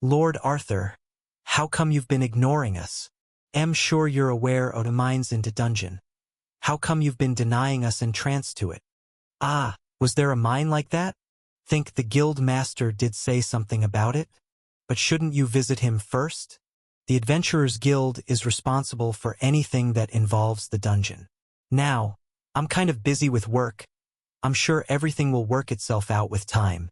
Lord Arthur, how come you've been ignoring us? Am sure you're aware o' the mines into dungeon. How come you've been denying us entrance to it? Ah, was there a mine like that? Think the guild master did say something about it? But shouldn't you visit him first? The Adventurers Guild is responsible for anything that involves the dungeon. Now, I'm kind of busy with work. I'm sure everything will work itself out with time.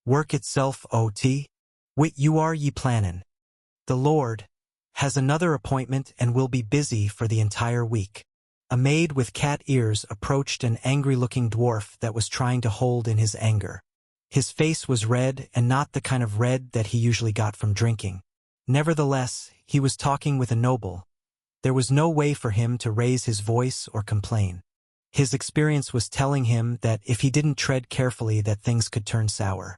Work itself, OT? Wit you are ye plannin'. The Lord has another appointment and will be busy for the entire week. A maid with cat ears approached an angry-looking dwarf that was trying to hold in his anger. His face was red and not the kind of red that he usually got from drinking. Nevertheless, he was talking with a noble. There was no way for him to raise his voice or complain. His experience was telling him that if he didn't tread carefully that things could turn sour.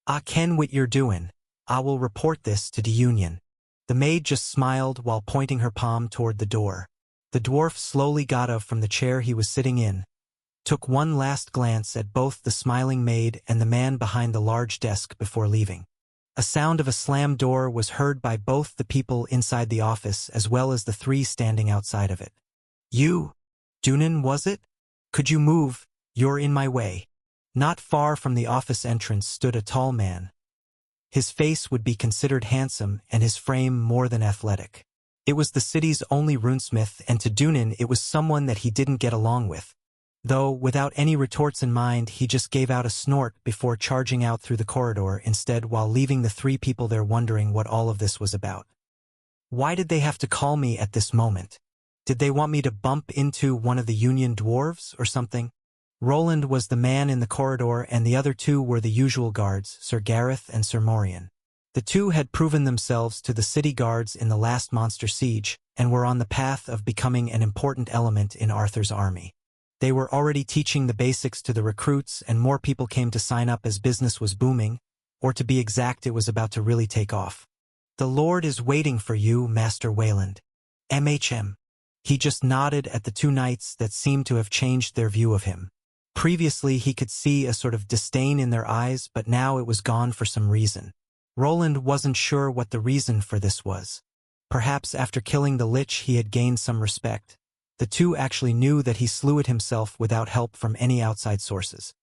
"I ken what you're doin'. I will report this to the union." The maid just smiled while pointing her palm toward the door. The dwarf slowly got up from the chair he was sitting in, took one last glance at both the smiling maid and the man behind the large desk before leaving. A sound of a slammed door was heard by both the people inside the office as well as the three standing outside of it. "You, Rune, was it? Could you move? You're in my way." Not far from the office entrance stood a tall man. His face would be considered handsome and his frame more than athletic. It was the city's only runesmith, and to Rune it was someone that he didn't get along with. Though, without any retorts in mind, he just gave out a snort before charging out through the corridor instead, while leaving the three people there wondering what all of this was about. Why did they have to call me at this moment? Did they want me to bump into one of the Union dwarves or something? Roland was the man in the corridor, and the other two were the usual guards, Sir Gareth and Sir Morian. The two had proven themselves to the city guards in the last monster siege, and were on the path of becoming an important element in Arthur's army. They were already teaching the basics to the recruits, and more people came to sign up as business was booming, or to be exact, it was about to really take off. "The Lord is waiting for you, Master Wayland. MHM. He just nodded at the two knights that seemed to have changed their view of him. Previously he could see a sort of disdain in their eyes, but now it was gone for some reason. Roland wasn't sure what the reason for this was. Perhaps after killing the Lich he had gained some respect. The two actually knew that he slew it himself without help from any outside sources.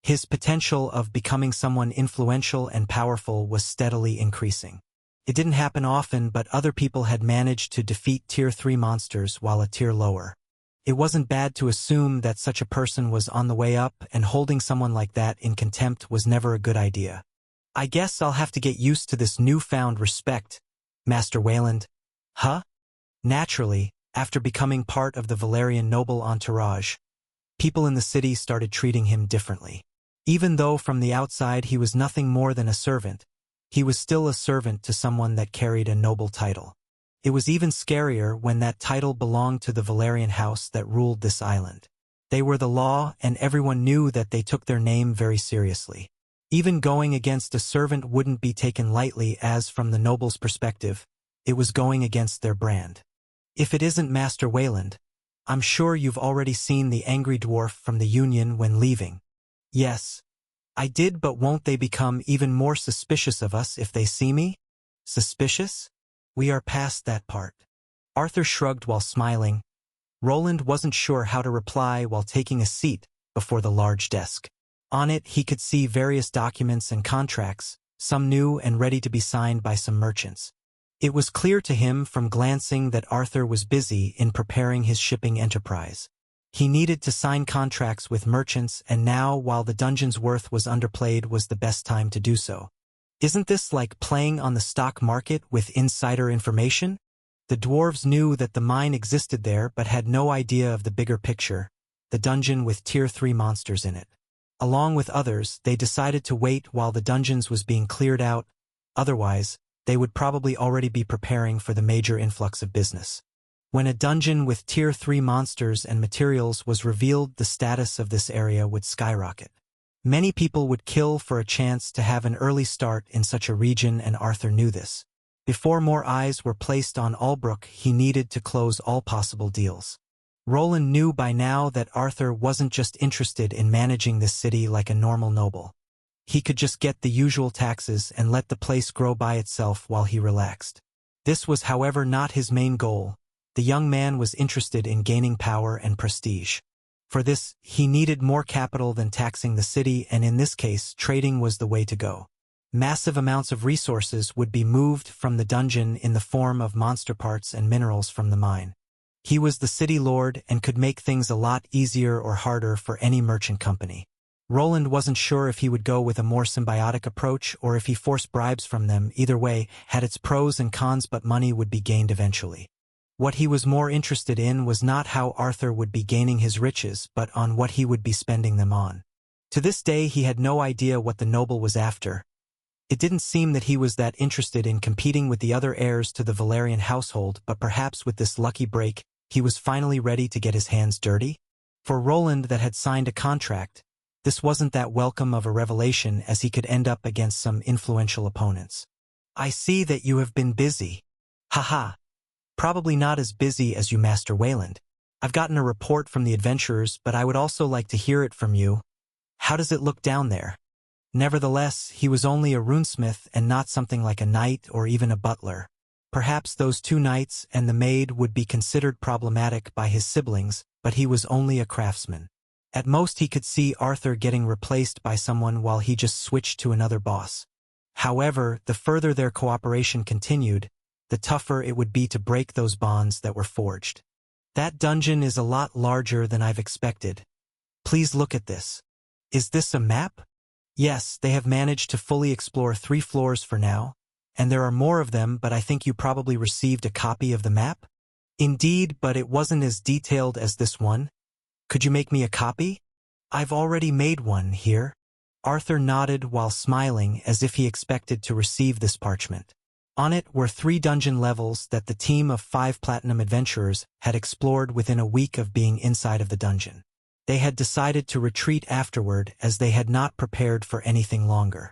His potential of becoming someone influential and powerful was steadily increasing. It didn't happen often, but other people had managed to defeat Tier 3 monsters while a tier lower. It wasn't bad to assume that such a person was on the way up, and holding someone like that in contempt was never a good idea. "I guess I'll have to get used to this newfound respect, Master Wayland." "Huh?" Naturally, after becoming part of the Valerian noble entourage, people in the city started treating him differently. Even though from the outside he was nothing more than a servant, he was still a servant to someone that carried a noble title. It was even scarier when that title belonged to the Valerian house that ruled this island. They were the law, and everyone knew that they took their name very seriously. Even going against a servant wouldn't be taken lightly, as from the noble's perspective, it was going against their brand. If it isn't Master Wayland, I'm sure you've already seen the angry dwarf from the Union when leaving. "Yes, I did, but won't they become even more suspicious of us if they see me?" "Suspicious? We are past that part." Arthur shrugged while smiling. Roland wasn't sure how to reply while taking a seat before the large desk. On it he could see various documents and contracts, some new and ready to be signed by some merchants. It was clear to him from glancing that Arthur was busy in preparing his shipping enterprise. He needed to sign contracts with merchants, and now, while the dungeon's worth was underplayed, was the best time to do so. Isn't this like playing on the stock market with insider information? The dwarves knew that the mine existed there but had no idea of the bigger picture, the dungeon with Tier 3 monsters in it. Along with others, they decided to wait while the dungeons was being cleared out, otherwise, they would probably already be preparing for the major influx of business. When a dungeon with Tier 3 monsters and materials was revealed, the status of this area would skyrocket. Many people would kill for a chance to have an early start in such a region, and Arthur knew this. Before more eyes were placed on Albrook, he needed to close all possible deals. Roland knew by now that Arthur wasn't just interested in managing this city like a normal noble. He could just get the usual taxes and let the place grow by itself while he relaxed. This was, however, not his main goal. The young man was interested in gaining power and prestige. For this, he needed more capital than taxing the city, and in this case, trading was the way to go. Massive amounts of resources would be moved from the dungeon in the form of monster parts and minerals from the mine. He was the city lord and could make things a lot easier or harder for any merchant company. Roland wasn't sure if he would go with a more symbiotic approach or if he forced bribes from them. Either way had its pros and cons, but money would be gained eventually. What he was more interested in was not how Arthur would be gaining his riches, but on what he would be spending them on. To this day he had no idea what the noble was after. It didn't seem that he was that interested in competing with the other heirs to the Valerian household, but perhaps with this lucky break, he was finally ready to get his hands dirty? For Roland, that had signed a contract, this wasn't that welcome of a revelation, as he could end up against some influential opponents. "I see that you have been busy." "Haha. Probably not as busy as you, Master Wayland. I've gotten a report from the adventurers, but I would also like to hear it from you. How does it look down there?" Nevertheless, he was only a runesmith and not something like a knight or even a butler. Perhaps those 2 knights and the maid would be considered problematic by his siblings, but he was only a craftsman. At most he could see Arthur getting replaced by someone while he just switched to another boss. However, the further their cooperation continued, the tougher it would be to break those bonds that were forged. "That dungeon is a lot larger than I've expected. Please look at this." "Is this a map?" "Yes, they have managed to fully explore 3 floors for now, and there are more of them, but I think you probably received a copy of the map?" "Indeed, but it wasn't as detailed as this one. Could you make me a copy?" "I've already made one here." Arthur nodded while smiling as if he expected to receive this parchment. On it were 3 dungeon levels that the team of 5 platinum adventurers had explored within a week of being inside of the dungeon. They had decided to retreat afterward as they had not prepared for anything longer.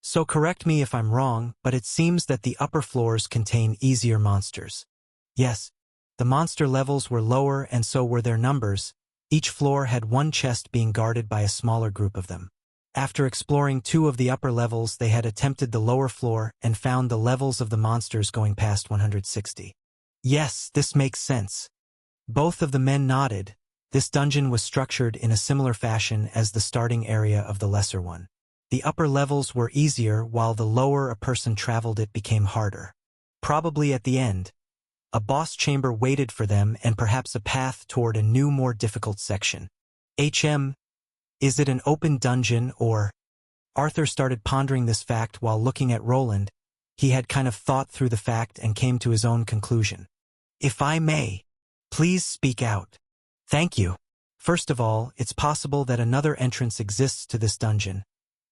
So correct me if I'm wrong, but it seems that the upper floors contain easier monsters. Yes, the monster levels were lower and so were their numbers. Each floor had 1 chest being guarded by a smaller group of them. After exploring 2 of the upper levels, they had attempted the lower floor and found the levels of the monsters going past 160. Yes, this makes sense. Both of the men nodded. This dungeon was structured in a similar fashion as the starting area of the lesser one. The upper levels were easier, while the lower a person traveled it became harder. Probably at the end, a boss chamber waited for them and perhaps a path toward a new, more difficult section. Is it an open dungeon or... Arthur started pondering this fact while looking at Roland. He had kind of thought through the fact and came to his own conclusion. "If I may, please speak out." "Thank you. First of all, it's possible that another entrance exists to this dungeon.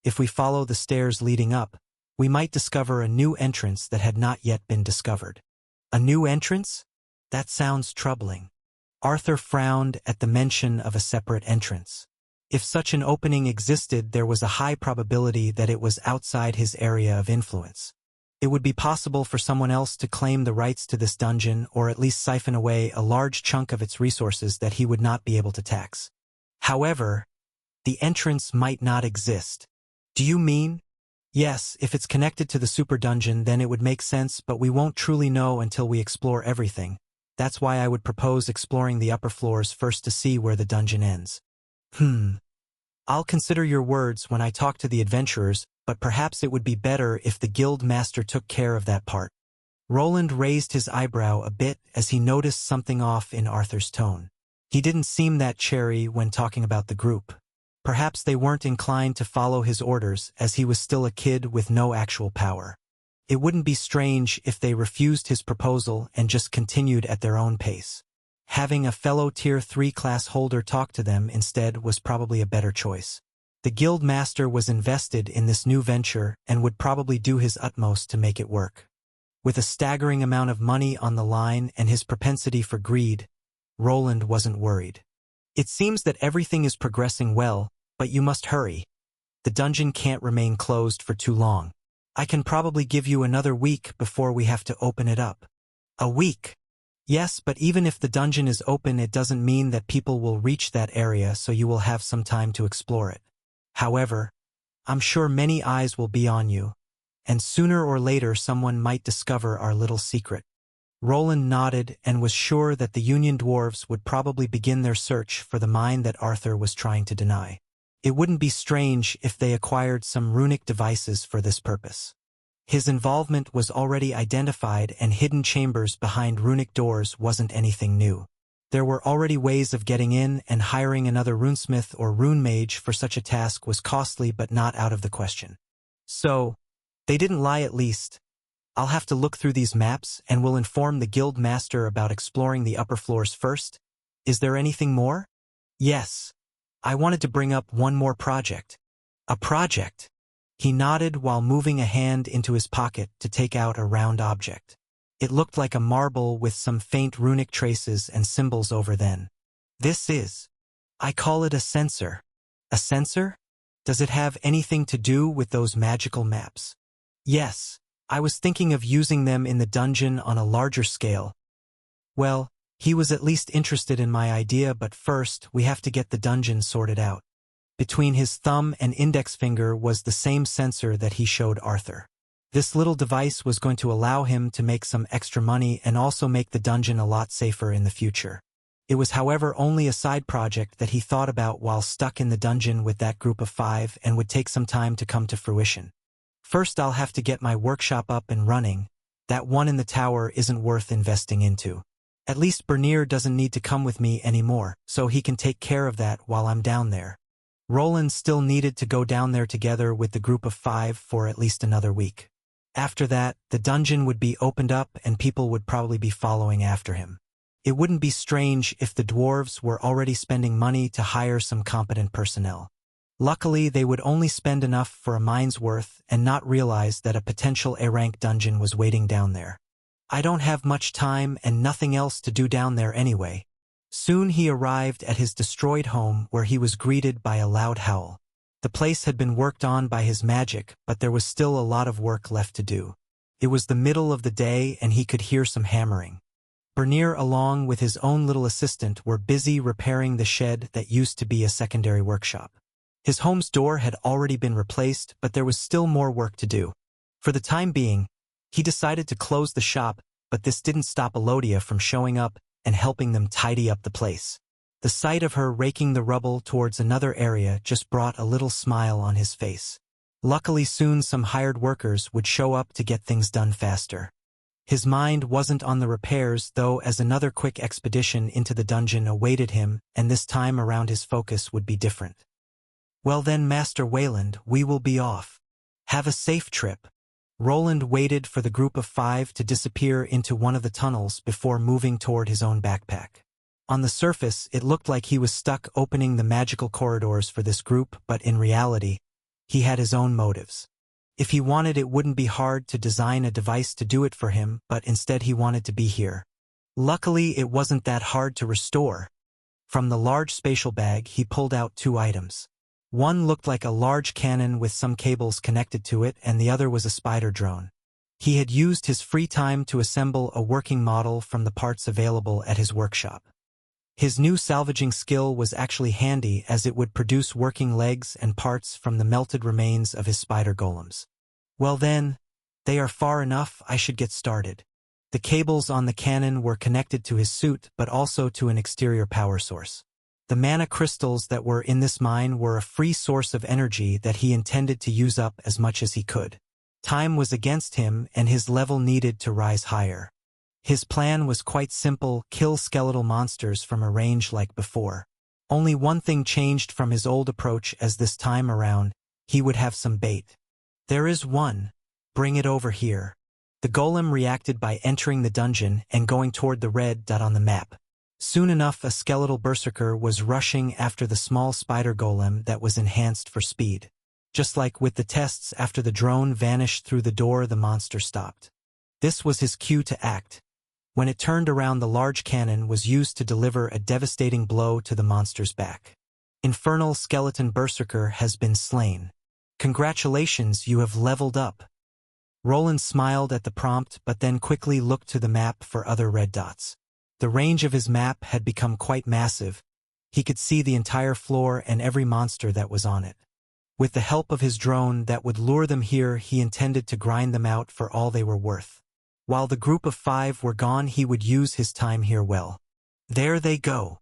If we follow the stairs leading up, we might discover a new entrance that had not yet been discovered." "A new entrance? That sounds troubling." Arthur frowned at the mention of a separate entrance. If such an opening existed, there was a high probability that it was outside his area of influence. It would be possible for someone else to claim the rights to this dungeon or at least siphon away a large chunk of its resources that he would not be able to tax. However, the entrance might not exist. "Do you mean?" "Yes, if it's connected to the super dungeon, then it would make sense, but we won't truly know until we explore everything. That's why I would propose exploring the upper floors first to see where the dungeon ends." I'll consider your words when I talk to the adventurers, but perhaps it would be better if the guild master took care of that part. Roland raised his eyebrow a bit as he noticed something off in Arthur's tone. He didn't seem that cheery when talking about the group. Perhaps they weren't inclined to follow his orders, as he was still a kid with no actual power. It wouldn't be strange if they refused his proposal and just continued at their own pace. Having a fellow Tier 3 class holder talk to them instead was probably a better choice. The guild master was invested in this new venture and would probably do his utmost to make it work. With a staggering amount of money on the line and his propensity for greed, Roland wasn't worried. "It seems that everything is progressing well, but you must hurry. The dungeon can't remain closed for too long. I can probably give you another week before we have to open it up." "A week?" "Yes, but even if the dungeon is open, it doesn't mean that people will reach that area, so you will have some time to explore it. However, I'm sure many eyes will be on you, and sooner or later someone might discover our little secret. Roland nodded and was sure that the Union dwarves would probably begin their search for the mine that Arthur was trying to deny. It wouldn't be strange if they acquired some runic devices for this purpose. His involvement was already identified, and hidden chambers behind runic doors wasn't anything new. There were already ways of getting in, and hiring another runesmith or rune mage for such a task was costly but not out of the question. So, they didn't lie at least. I'll have to look through these maps and will inform the guild master about exploring the upper floors first. Is there anything more? Yes. I wanted to bring up one more project. A project? He nodded while moving a hand into his pocket to take out a round object. It looked like a marble with some faint runic traces and symbols over them. This is. I call it a sensor. A sensor? Does it have anything to do with those magical maps? Yes. I was thinking of using them in the dungeon on a larger scale. Well, he was at least interested in my idea, but first we have to get the dungeon sorted out. Between his thumb and index finger was the same sensor that he showed Arthur. This little device was going to allow him to make some extra money and also make the dungeon a lot safer in the future. It was, however, only a side project that he thought about while stuck in the dungeon with that group of 5 and would take some time to come to fruition. First, I'll have to get my workshop up and running. That one in the tower isn't worth investing into. At least Bernier doesn't need to come with me anymore, so he can take care of that while I'm down there. Roland still needed to go down there together with the group of 5 for at least another week. After that, the dungeon would be opened up and people would probably be following after him. It wouldn't be strange if the dwarves were already spending money to hire some competent personnel. Luckily, they would only spend enough for a mine's worth and not realize that a potential A-rank dungeon was waiting down there. I don't have much time and nothing else to do down there anyway. Soon he arrived at his destroyed home, where he was greeted by a loud howl. The place had been worked on by his magic, but there was still a lot of work left to do. It was the middle of the day and he could hear some hammering. Bernier, along with his own little assistant, were busy repairing the shed that used to be a secondary workshop. His home's door had already been replaced, but there was still more work to do. For the time being, he decided to close the shop, but this didn't stop Elodia from showing up and helping them tidy up the place. The sight of her raking the rubble towards another area just brought a little smile on his face. Luckily, soon some hired workers would show up to get things done faster. His mind wasn't on the repairs, though, as another quick expedition into the dungeon awaited him, and this time around his focus would be different. Well then, Master Wayland, we will be off. Have a safe trip. Roland waited for the group of 5 to disappear into one of the tunnels before moving toward his own backpack. On the surface, it looked like he was stuck opening the magical corridors for this group, but in reality, he had his own motives. If he wanted, it wouldn't be hard to design a device to do it for him, but instead he wanted to be here. Luckily, it wasn't that hard to restore. From the large spatial bag, he pulled out 2 items. One looked like a large cannon with some cables connected to it, and the other was a spider drone. He had used his free time to assemble a working model from the parts available at his workshop. His new salvaging skill was actually handy, as it would produce working legs and parts from the melted remains of his spider golems. Well then, they are far enough, I should get started. The cables on the cannon were connected to his suit, but also to an exterior power source. The mana crystals that were in this mine were a free source of energy that he intended to use up as much as he could. Time was against him, and his level needed to rise higher. His plan was quite simple: kill skeletal monsters from a range like before. Only one thing changed from his old approach, as this time around, he would have some bait. There is one. Bring it over here. The golem reacted by entering the dungeon and going toward the red dot on the map. Soon enough, a skeletal berserker was rushing after the small spider golem that was enhanced for speed. Just like with the tests, after the drone vanished through the door, the monster stopped. This was his cue to act. When it turned around, the large cannon was used to deliver a devastating blow to the monster's back. Infernal skeleton berserker has been slain. Congratulations, you have leveled up. Roland smiled at the prompt, but then quickly looked to the map for other red dots. The range of his map had become quite massive. He could see the entire floor and every monster that was on it. With the help of his drone that would lure them here, he intended to grind them out for all they were worth. While the group of 5 were gone, he would use his time here well. There they go.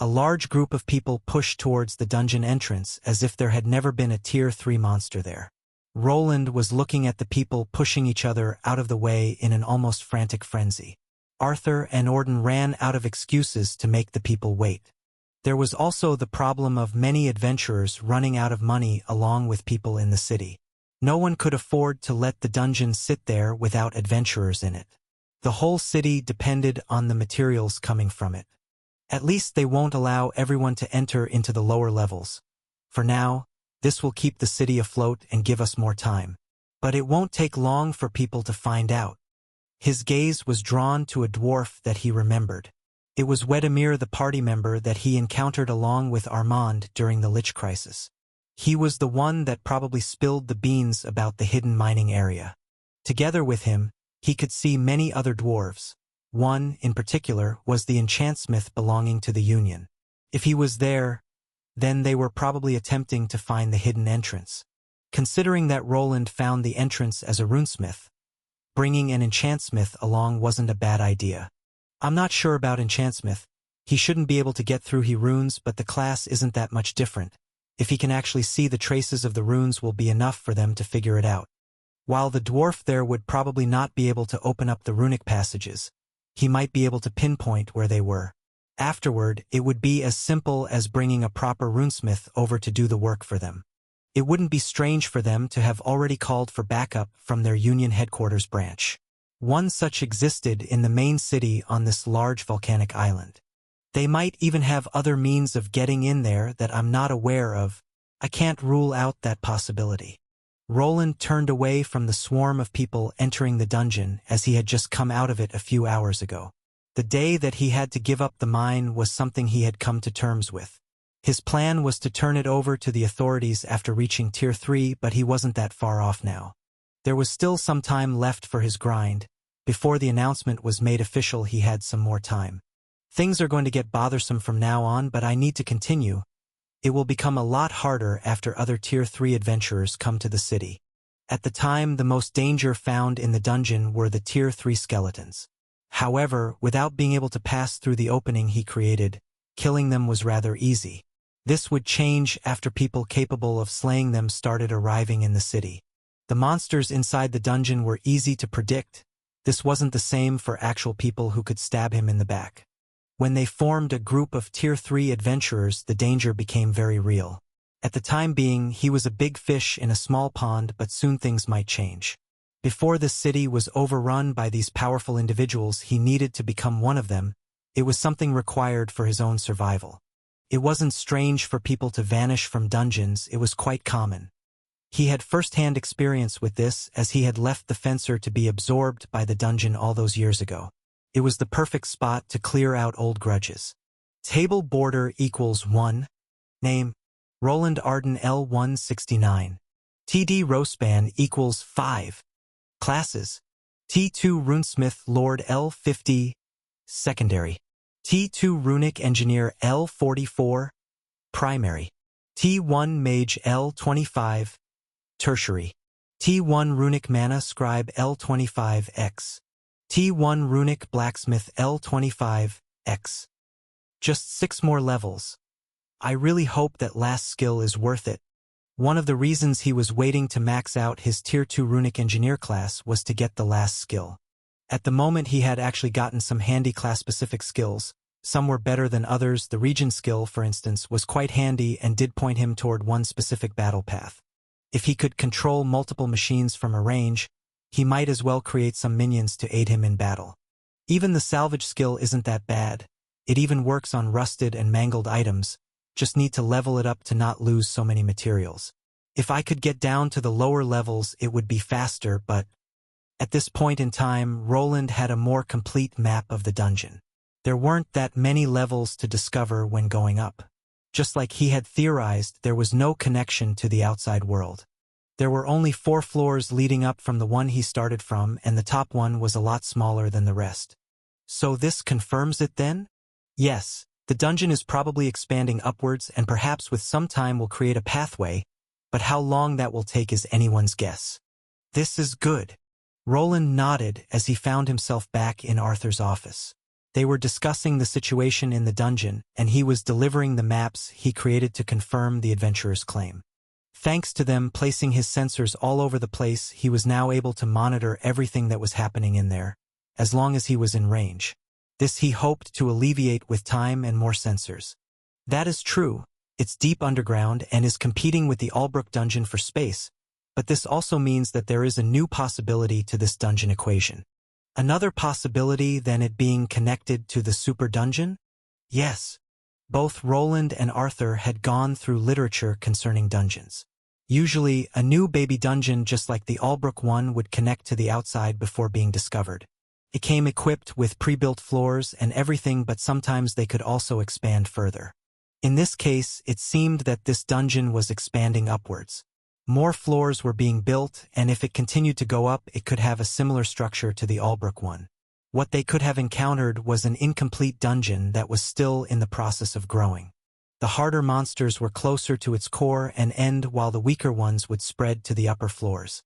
A large group of people pushed towards the dungeon entrance as if there had never been a Tier 3 monster there. Roland was looking at the people pushing each other out of the way in an almost frantic frenzy. Arthur and Orden ran out of excuses to make the people wait. There was also the problem of many adventurers running out of money along with people in the city. No one could afford to let the dungeon sit there without adventurers in it. The whole city depended on the materials coming from it. At least they won't allow everyone to enter into the lower levels. For now, this will keep the city afloat and give us more time. But it won't take long for people to find out. His gaze was drawn to a dwarf that he remembered. It was Wedemir, the party member that he encountered along with Armand during the Lich Crisis. He was the one that probably spilled the beans about the hidden mining area. Together with him, he could see many other dwarves. One, in particular, was the enchantsmith belonging to the Union. If he was there, then they were probably attempting to find the hidden entrance. Considering that Roland found the entrance as a runesmith, bringing an enchantsmith along wasn't a bad idea. I'm not sure about enchantsmith. He shouldn't be able to get through runes, but the class isn't that much different. If he can actually see the traces of the runes will be enough for them to figure it out. While the dwarf there would probably not be able to open up the runic passages, he might be able to pinpoint where they were. Afterward, it would be as simple as bringing a proper runesmith over to do the work for them. It wouldn't be strange for them to have already called for backup from their Union headquarters branch. One such existed in the main city on this large volcanic island. They might even have other means of getting in there that I'm not aware of. I can't rule out that possibility. Roland turned away from the swarm of people entering the dungeon as he had just come out of it a few hours ago. The day that he had to give up the mine was something he had come to terms with. His plan was to turn it over to the authorities after reaching Tier 3, but he wasn't that far off now. There was still some time left for his grind. Before the announcement was made official, he had some more time. Things are going to get bothersome from now on, but I need to continue. It will become a lot harder after other Tier 3 adventurers come to the city. At the time, the most danger found in the dungeon were the Tier 3 skeletons. However, without being able to pass through the opening he created, killing them was rather easy. This would change after people capable of slaying them started arriving in the city. The monsters inside the dungeon were easy to predict. This wasn't the same for actual people who could stab him in the back. When they formed a group of Tier 3 adventurers, the danger became very real. At the time being, he was a big fish in a small pond, but soon things might change. Before the city was overrun by these powerful individuals, he needed to become one of them. It was something required for his own survival. It wasn't strange for people to vanish from dungeons, it was quite common. He had first-hand experience with this as he had left the fencer to be absorbed by the dungeon all those years ago. It was the perfect spot to clear out old grudges. Table border equals 1. Name: Roland Arden L169. TD Rospan equals 5. Classes: T2 Runesmith Lord L50. Secondary: T2 Runic Engineer L44. Primary: T1 Mage L25. Tertiary: T1 Runic Mana Scribe L25X. T1 Runic Blacksmith L25X. Just 6 more levels. I really hope that last skill is worth it. One of the reasons he was waiting to max out his Tier 2 Runic Engineer class was to get the last skill. At the moment he had actually gotten some handy class-specific skills. Some were better than others. The Regen skill, for instance, was quite handy and did point him toward one specific battle path. If he could control multiple machines from a range, he might as well create some minions to aid him in battle. Even the salvage skill isn't that bad. It even works on rusted and mangled items. Just need to level it up to not lose so many materials. If I could get down to the lower levels, it would be faster, but at this point in time, Roland had a more complete map of the dungeon. There weren't that many levels to discover when going up. Just like he had theorized, there was no connection to the outside world. There were only 4 floors leading up from the one he started from, and the top one was a lot smaller than the rest. So this confirms it then? Yes, the dungeon is probably expanding upwards and perhaps with some time will create a pathway. but how long that will take is anyone's guess. This is good. Roland nodded as he found himself back in Arthur's office. They were discussing the situation in the dungeon, and he was delivering the maps he created to confirm the adventurer's claim. Thanks to them placing his sensors all over the place, he was now able to monitor everything that was happening in there, as long as he was in range. This he hoped to alleviate with time and more sensors. That is true. It's deep underground and is competing with the Albrook dungeon for space, but this also means that there is a new possibility to this dungeon equation. Another possibility than it being connected to the super dungeon? Yes. Both Roland and Arthur had gone through literature concerning dungeons. Usually, a new baby dungeon just like the Albrook one would connect to the outside before being discovered. It came equipped with pre-built floors and everything, but sometimes they could also expand further. In this case, it seemed that this dungeon was expanding upwards. More floors were being built, and if it continued to go up, it could have a similar structure to the Albrook one. What they could have encountered was an incomplete dungeon that was still in the process of growing. The harder monsters were closer to its core and end, while the weaker ones would spread to the upper floors.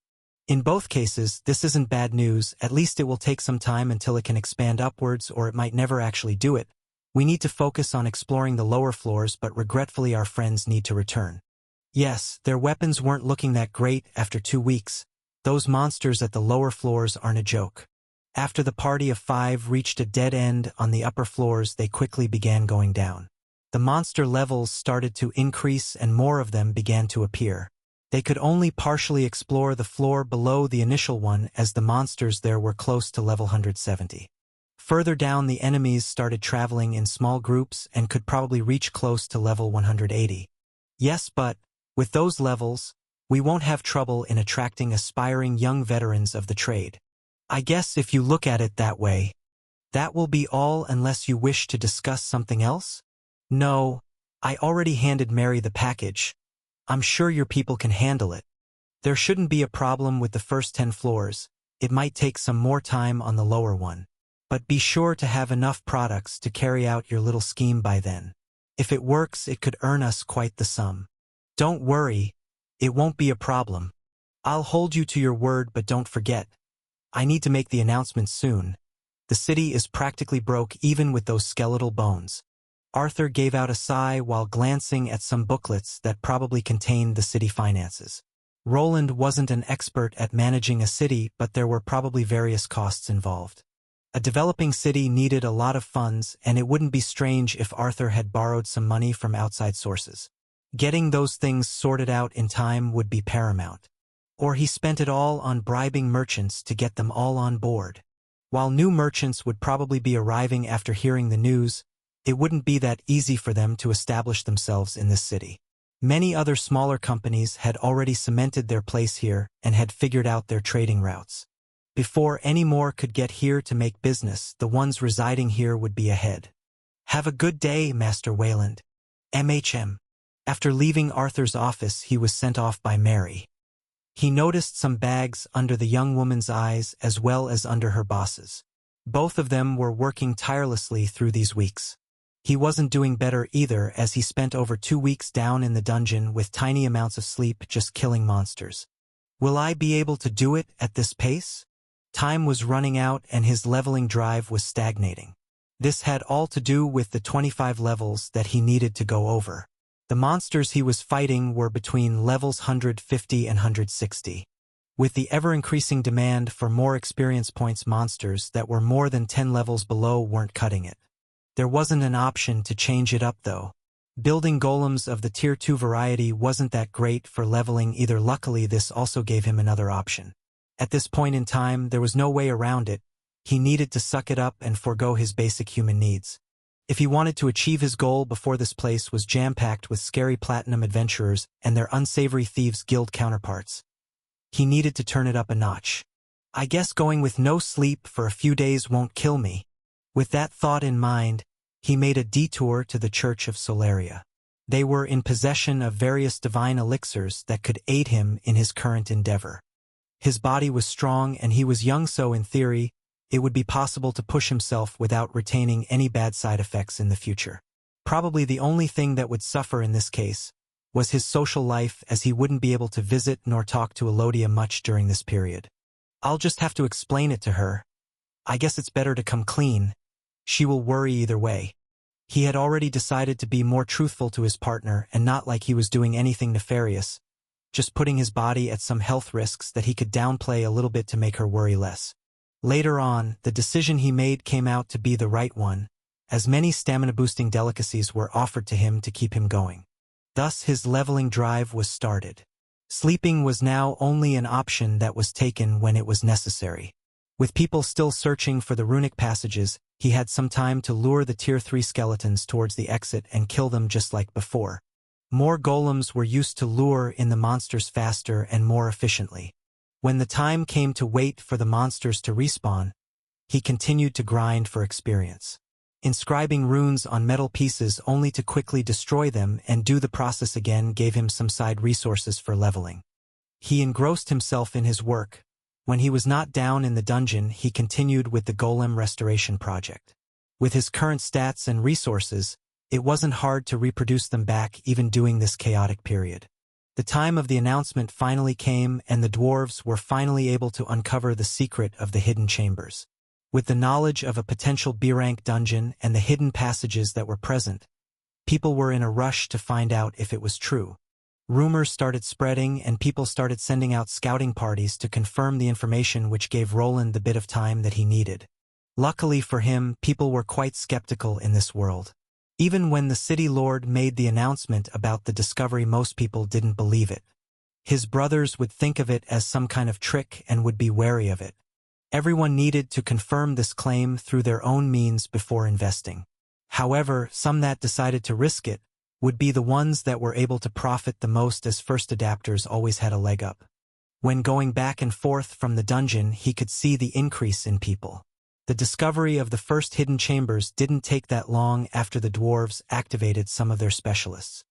In both cases, this isn't bad news. At least it will take some time until it can expand upwards, or it might never actually do it. We need to focus on exploring the lower floors, but regretfully our friends need to return. Yes, their weapons weren't looking that great after 2 weeks. Those monsters at the lower floors aren't a joke. After the party of 5 reached a dead end on the upper floors, they quickly began going down. The monster levels started to increase and more of them began to appear. They could only partially explore the floor below the initial one, as the monsters there were close to level 170. Further down, the enemies started traveling in small groups and could probably reach close to level 180. Yes, but with those levels, we won't have trouble in attracting aspiring young veterans of the trade. I guess if you look at it that way, that will be all unless you wish to discuss something else? No, I already handed Mary the package. I'm sure your people can handle it. There shouldn't be a problem with the first 10 floors. It might take some more time on the lower one. But be sure to have enough products to carry out your little scheme by then. If it works, it could earn us quite the sum. Don't worry, it won't be a problem. I'll hold you to your word, but don't forget. I need to make the announcement soon. The city is practically broke even with those skeletal bones. Arthur gave out a sigh while glancing at some booklets that probably contained the city finances. Roland wasn't an expert at managing a city, but there were probably various costs involved. A developing city needed a lot of funds, and it wouldn't be strange if Arthur had borrowed some money from outside sources. Getting those things sorted out in time would be paramount. Or he spent it all on bribing merchants to get them all on board. While new merchants would probably be arriving after hearing the news, it wouldn't be that easy for them to establish themselves in this city. Many other smaller companies had already cemented their place here and had figured out their trading routes. Before any more could get here to make business, the ones residing here would be ahead. Have a good day, Master Wayland. MHM. After leaving Arthur's office, he was sent off by Mary. He noticed some bags under the young woman's eyes as well as under her boss's. Both of them were working tirelessly through these weeks. He wasn't doing better either, as he spent over 2 weeks down in the dungeon with tiny amounts of sleep just killing monsters. Will I be able to do it at this pace? Time was running out and his leveling drive was stagnating. This had all to do with the 25 levels that he needed to go over. The monsters he was fighting were between levels 150 and 160. With the ever-increasing demand for more experience points, monsters that were more than 10 levels below weren't cutting it. There wasn't an option to change it up though. Building golems of the Tier 2 variety wasn't that great for leveling either. Luckily, this also gave him another option. At this point in time, there was no way around it. He needed to suck it up and forego his basic human needs. If he wanted to achieve his goal before this place was jam-packed with scary platinum adventurers and their unsavory thieves guild counterparts, he needed to turn it up a notch. I guess going with no sleep for a few days won't kill me. With that thought in mind, he made a detour to the Church of Solaria. They were in possession of various divine elixirs that could aid him in his current endeavor. His body was strong and he was young, so in theory, it would be possible to push himself without retaining any bad side effects in the future. Probably the only thing that would suffer in this case was his social life, as he wouldn't be able to visit nor talk to Elodia much during this period. I'll just have to explain it to her. I guess it's better to come clean. She will worry either way. He had already decided to be more truthful to his partner and not like he was doing anything nefarious, just putting his body at some health risks that he could downplay a little bit to make her worry less. Later on, the decision he made came out to be the right one, as many stamina-boosting delicacies were offered to him to keep him going. Thus his leveling drive was started. Sleeping was now only an option that was taken when it was necessary. With people still searching for the runic passages, he had some time to lure the Tier 3 skeletons towards the exit and kill them just like before. More golems were used to lure in the monsters faster and more efficiently. When the time came to wait for the monsters to respawn, he continued to grind for experience, inscribing runes on metal pieces only to quickly destroy them and do the process again gave him some side resources for leveling. He engrossed himself in his work. When he was not down in the dungeon, he continued with the golem restoration project. With his current stats and resources, it wasn't hard to reproduce them back even during this chaotic period. The time of the announcement finally came, and the dwarves were finally able to uncover the secret of the hidden chambers. With the knowledge of a potential B-rank dungeon and the hidden passages that were present, people were in a rush to find out if it was true. Rumors started spreading, and people started sending out scouting parties to confirm the information, which gave Roland the bit of time that he needed. Luckily for him, people were quite skeptical in this world. Even when the city lord made the announcement about the discovery, most people didn't believe it. His brothers would think of it as some kind of trick and would be wary of it. Everyone needed to confirm this claim through their own means before investing. However, some that decided to risk it would be the ones that were able to profit the most, as first adapters always had a leg up. When going back and forth from the dungeon, he could see the increase in people. The discovery of the first hidden chambers didn't take that long after the dwarves activated some of their specialists.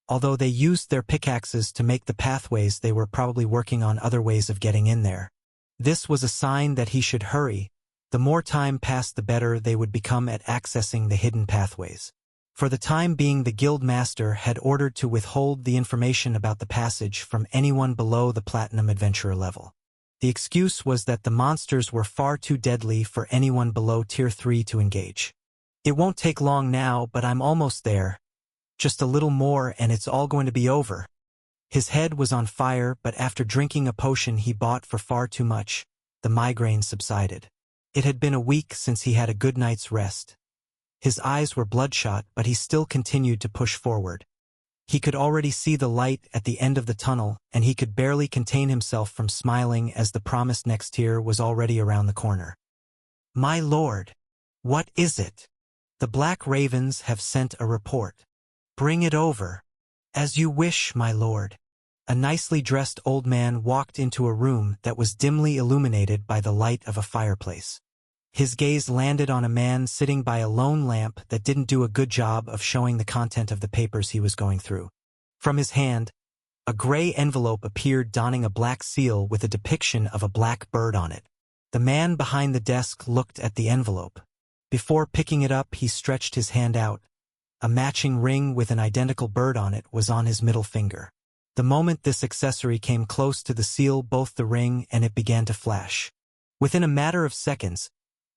Although they used their pickaxes to make the pathways, they were probably working on other ways of getting in there. This was a sign that he should hurry. The more time passed, the better they would become at accessing the hidden pathways. For the time being, the guild master had ordered to withhold the information about the passage from anyone below the Platinum Adventurer level. The excuse was that the monsters were far too deadly for anyone below Tier 3 to engage. It won't take long now, but I'm almost there. Just a little more and it's all going to be over. His head was on fire, but after drinking a potion he bought for far too much, the migraine subsided. It had been a week since he had a good night's rest. His eyes were bloodshot, but he still continued to push forward. He could already see the light at the end of the tunnel, and he could barely contain himself from smiling as the promised next tier was already around the corner. My lord, what is it? The Black Ravens have sent a report. Bring it over. As you wish, my lord. A nicely dressed old man walked into a room that was dimly illuminated by the light of a fireplace. His gaze landed on a man sitting by a lone lamp that didn't do a good job of showing the content of the papers he was going through. From his hand, a gray envelope appeared, donning a black seal with a depiction of a black bird on it. The man behind the desk looked at the envelope. Before picking it up, he stretched his hand out. A matching ring with an identical bird on it was on his middle finger. The moment this accessory came close to the seal, both the ring and it began to flash. Within a matter of seconds,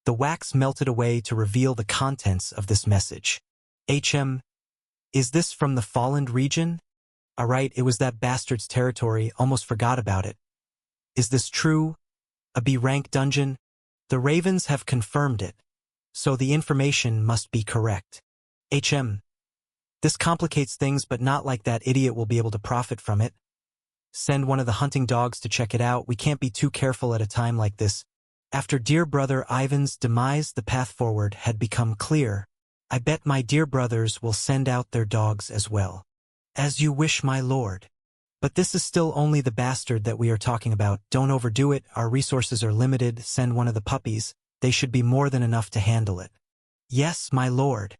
the wax melted away to reveal the contents of this message. Is this from the Fallen region? Alright, it was that bastard's territory, almost forgot about it. Is this true? A B-rank dungeon? The Ravens have confirmed it, so the information must be correct. This complicates things, but not like that idiot will be able to profit from it. Send one of the hunting dogs to check it out. We can't be too careful at a time like this. After dear brother Ivan's demise, the path forward had become clear. I bet my dear brothers will send out their dogs as well. As you wish, my lord. But this is still only the bastard that we are talking about. Don't overdo it. Our resources are limited. Send one of the puppies. They should be more than enough to handle it. Yes, my lord.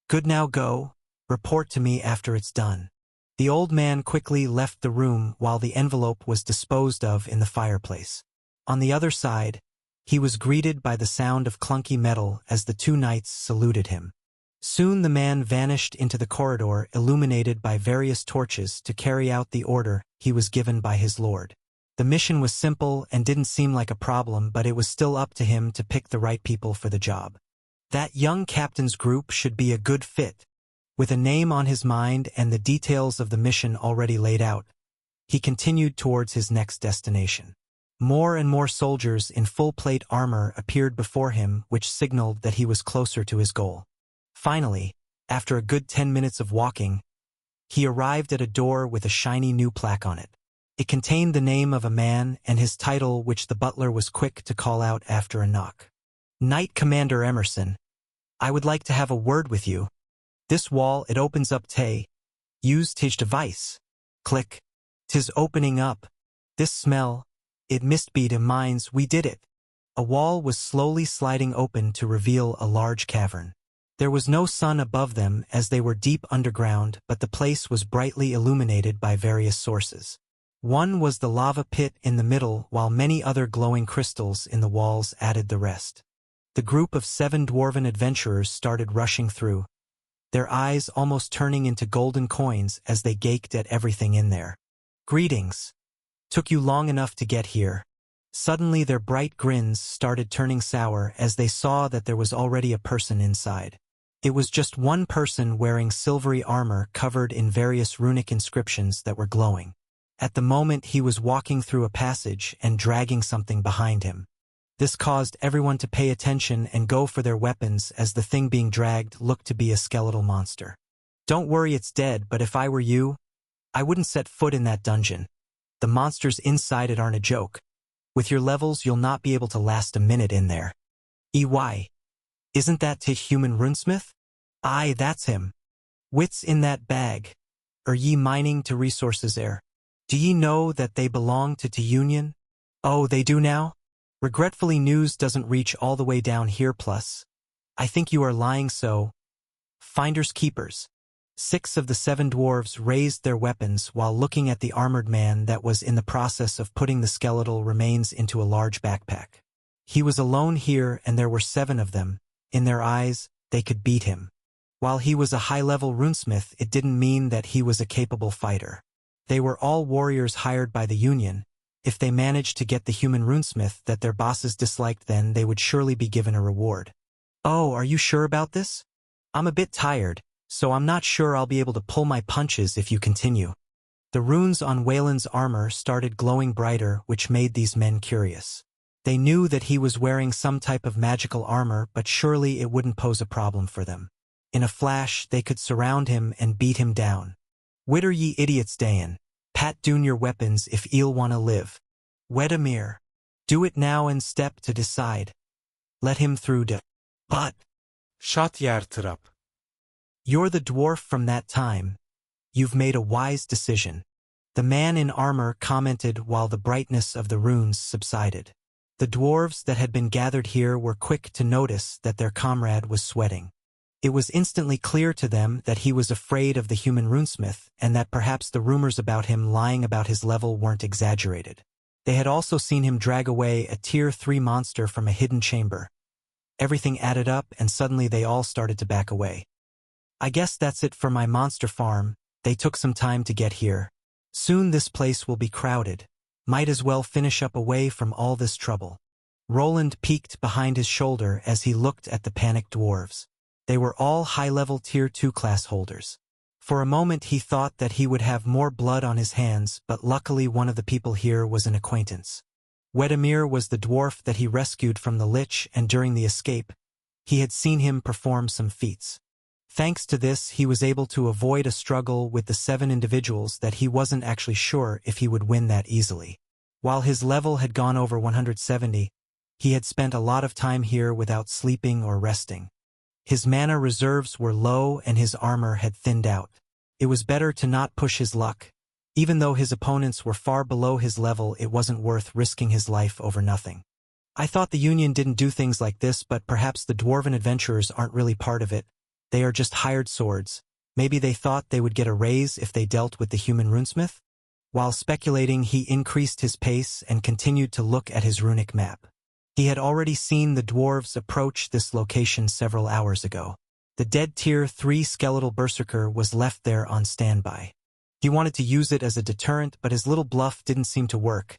Good, now go. Report to me after it's done. The old man quickly left the room while the envelope was disposed of in the fireplace. On the other side, he was greeted by the sound of clunky metal as the two knights saluted him. Soon the man vanished into the corridor illuminated by various torches to carry out the order he was given by his lord. The mission was simple and didn't seem like a problem, but it was still up to him to pick the right people for the job. That young captain's group should be a good fit. With a name on his mind and the details of the mission already laid out, he continued towards his next destination. More and more soldiers in full plate armor appeared before him, which signaled that he was closer to his goal. Finally, after a good 10 minutes of walking, he arrived at a door with a shiny new plaque on it. It contained the name of a man and his title, which the butler was quick to call out after a knock. Knight Commander Emerson, I would like to have a word with you. This wall, it opens up. Use tis device. Click. Tis opening up. This smell, it mistbeat in minds we did it. A wall was slowly sliding open to reveal a large cavern. There was no sun above them as they were deep underground, but the place was brightly illuminated by various sources. One was the lava pit in the middle, while many other glowing crystals in the walls added the rest. The group of 7 dwarven adventurers started rushing through, their eyes almost turning into golden coins as they gaped at everything in there. Greetings. Took you long enough to get here. Suddenly their bright grins started turning sour as they saw that there was already a person inside. It was just one person wearing silvery armor covered in various runic inscriptions that were glowing. At the moment he was walking through a passage and dragging something behind him. This caused everyone to pay attention and go for their weapons as the thing being dragged looked to be a skeletal monster. Don't worry, it's dead, but if I were you, I wouldn't set foot in that dungeon. The monsters inside it aren't a joke. With your levels, you'll not be able to last a minute in there. EY. Isn't that human runesmith? Aye, that's him. Wits in that bag. Are ye mining to resources there? Do ye know that they belong to Union? Oh, they do now? Regretfully, news doesn't reach all the way down here. Plus, I think you are lying. So, finders keepers. 6 of the 7 dwarves raised their weapons while looking at the armored man that was in the process of putting the skeletal remains into a large backpack. He was alone here and there were 7 of them. In their eyes, they could beat him. While he was a high-level runesmith, it didn't mean that he was a capable fighter. They were all warriors hired by the Union. If they managed to get the human runesmith that their bosses disliked, then they would surely be given a reward. Oh, are you sure about this? I'm a bit tired, so I'm not sure I'll be able to pull my punches if you continue. The runes on Waylon's armor started glowing brighter, which made these men curious. They knew that he was wearing some type of magical armor, but surely it wouldn't pose a problem for them. In a flash, they could surround him and beat him down. Whitter ye idiots dayin, pat doon your weapons if eel wanna live. Wedamir. Do it now and step to decide. Let him through to. But. Shot yer trap. You're the dwarf from that time. You've made a wise decision. The man in armor commented while the brightness of the runes subsided. The dwarves that had been gathered here were quick to notice that their comrade was sweating. It was instantly clear to them that he was afraid of the human runesmith and that perhaps the rumors about him lying about his level weren't exaggerated. They had also seen him drag away a Tier 3 monster from a hidden chamber. Everything added up and suddenly they all started to back away. I guess that's it for my monster farm. They took some time to get here. Soon this place will be crowded. Might as well finish up away from all this trouble. Roland peeked behind his shoulder as he looked at the panicked dwarves. They were all high-level Tier 2 class holders. For a moment he thought that he would have more blood on his hands, but luckily one of the people here was an acquaintance. Wedamir was the dwarf that he rescued from the Lich, and during the escape, he had seen him perform some feats. Thanks to this, he was able to avoid a struggle with the 7 individuals that he wasn't actually sure if he would win that easily. While his level had gone over 170, he had spent a lot of time here without sleeping or resting. His mana reserves were low and his armor had thinned out. It was better to not push his luck. Even though his opponents were far below his level, it wasn't worth risking his life over nothing. I thought the Union didn't do things like this, but perhaps the dwarven adventurers aren't really part of it. They are just hired swords. Maybe they thought they would get a raise if they dealt with the human runesmith? While speculating, he increased his pace and continued to look at his runic map. He had already seen the dwarves approach this location several hours ago. The dead Tier 3 skeletal berserker was left there on standby. He wanted to use it as a deterrent, but his little bluff didn't seem to work.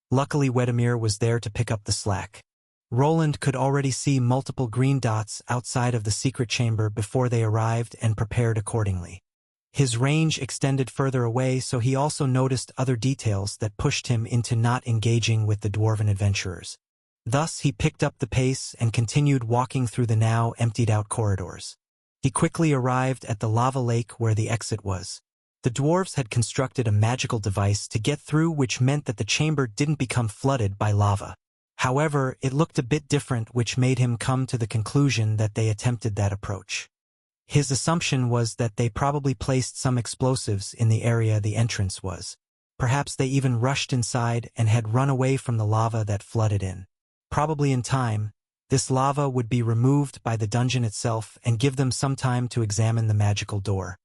Luckily, Wedemir was there to pick up the slack. Roland could already see multiple green dots outside of the secret chamber before they arrived and prepared accordingly. His range extended further away, so he also noticed other details that pushed him into not engaging with the dwarven adventurers. Thus, he picked up the pace and continued walking through the now emptied-out corridors. He quickly arrived at the lava lake where the exit was. The dwarves had constructed a magical device to get through, which meant that the chamber didn't become flooded by lava. However, it looked a bit different, which made him come to the conclusion that they attempted that approach. His assumption was that they probably placed some explosives in the area the entrance was. Perhaps they even rushed inside and had run away from the lava that flooded in. Probably in time, this lava would be removed by the dungeon itself and give them some time to examine the magical door.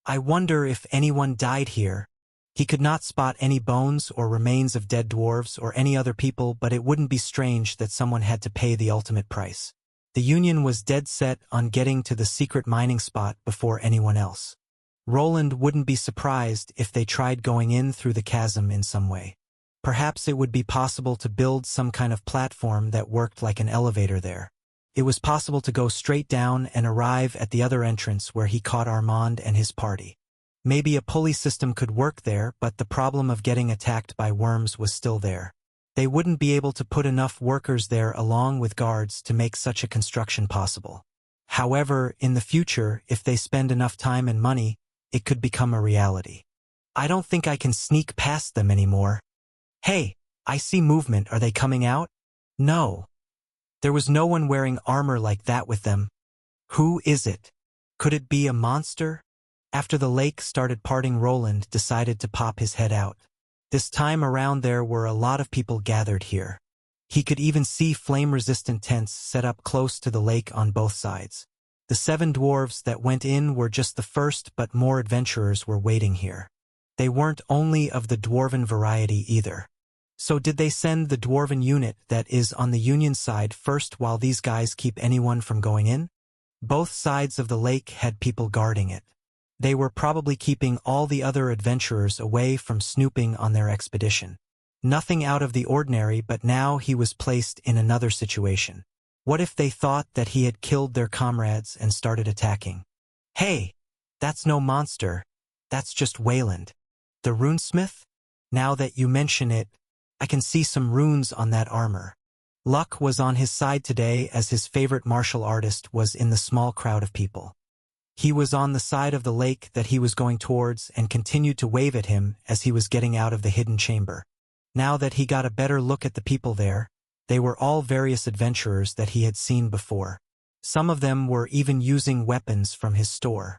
I wonder if anyone died here. He could not spot any bones or remains of dead dwarves or any other people, but it wouldn't be strange that someone had to pay the ultimate price. The Union was dead set on getting to the secret mining spot before anyone else. Roland wouldn't be surprised if they tried going in through the chasm in some way. Perhaps it would be possible to build some kind of platform that worked like an elevator there. It was possible to go straight down and arrive at the other entrance where he caught Armand and his party. Maybe a pulley system could work there, but the problem of getting attacked by worms was still there. They wouldn't be able to put enough workers there along with guards to make such a construction possible. However, in the future, if they spend enough time and money, it could become a reality. I don't think I can sneak past them anymore. Hey, I see movement. Are they coming out? No. There was no one wearing armor like that with them. Who is it? Could it be a monster? After the lake started parting, Roland decided to pop his head out. This time around there were a lot of people gathered here. He could even see flame-resistant tents set up close to the lake on both sides. The 7 dwarves that went in were just the first, but more adventurers were waiting here. They weren't only of the dwarven variety either. So did they send the dwarven unit that is on the Union side first while these guys keep anyone from going in? Both sides of the lake had people guarding it. They were probably keeping all the other adventurers away from snooping on their expedition. Nothing out of the ordinary, but now he was placed in another situation. What if they thought that he had killed their comrades and started attacking? Hey, that's no monster. That's just Wayland. The runesmith? Now that you mention it, I can see some runes on that armor. Luck was on his side today, as his favorite martial artist was in the small crowd of people. He was on the side of the lake that he was going towards and continued to wave at him as he was getting out of the hidden chamber. Now that he got a better look at the people there, they were all various adventurers that he had seen before. Some of them were even using weapons from his store.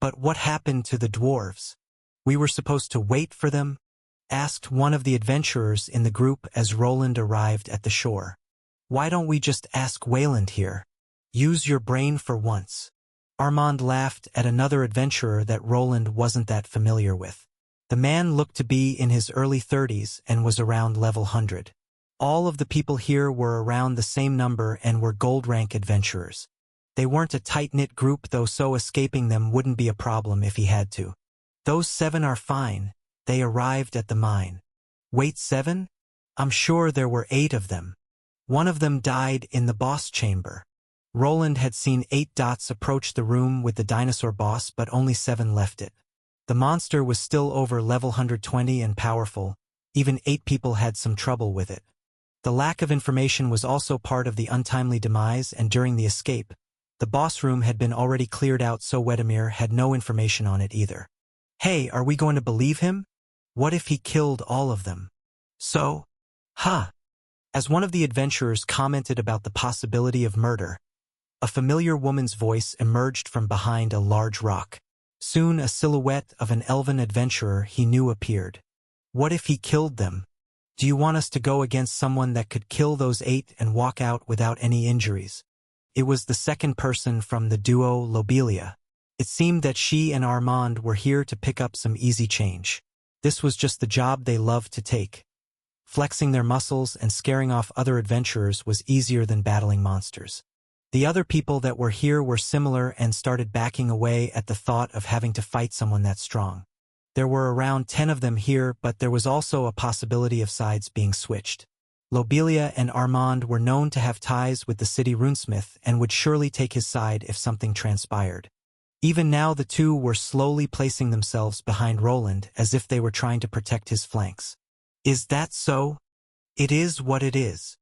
But what happened to the dwarves? We were supposed to wait for them? Asked one of the adventurers in the group as Roland arrived at the shore. Why don't we just ask Wayland here? Use your brain for once. Armand laughed at another adventurer that Roland wasn't that familiar with. The man looked to be in his early 30s and was around level 100. All of the people here were around the same number and were gold rank adventurers. They weren't a tight-knit group though, so escaping them wouldn't be a problem if he had to. Those 7 are fine. They arrived at the mine. Wait, 7? I'm sure there were 8 of them. One of them died in the boss chamber. Roland had seen 8 dots approach the room with the dinosaur boss, but only 7 left it. The monster was still over level 120 and powerful. Even 8 people had some trouble with it. The lack of information was also part of the untimely demise, and during the escape, the boss room had been already cleared out, so Wedemir had no information on it either. Hey, are we going to believe him? What if he killed all of them? So? As one of the adventurers commented about the possibility of murder, a familiar woman's voice emerged from behind a large rock. Soon a silhouette of an elven adventurer he knew appeared. What if he killed them? Do you want us to go against someone that could kill those 8 and walk out without any injuries? It was the second person from the duo Lobelia. It seemed that she and Armand were here to pick up some easy change. This was just the job they loved to take. Flexing their muscles and scaring off other adventurers was easier than battling monsters. The other people that were here were similar and started backing away at the thought of having to fight someone that strong. There were around 10 of them here, but there was also a possibility of sides being switched. Lobelia and Armand were known to have ties with the city runesmith and would surely take his side if something transpired. Even now the two were slowly placing themselves behind Roland as if they were trying to protect his flanks. Is that so? It is what it is.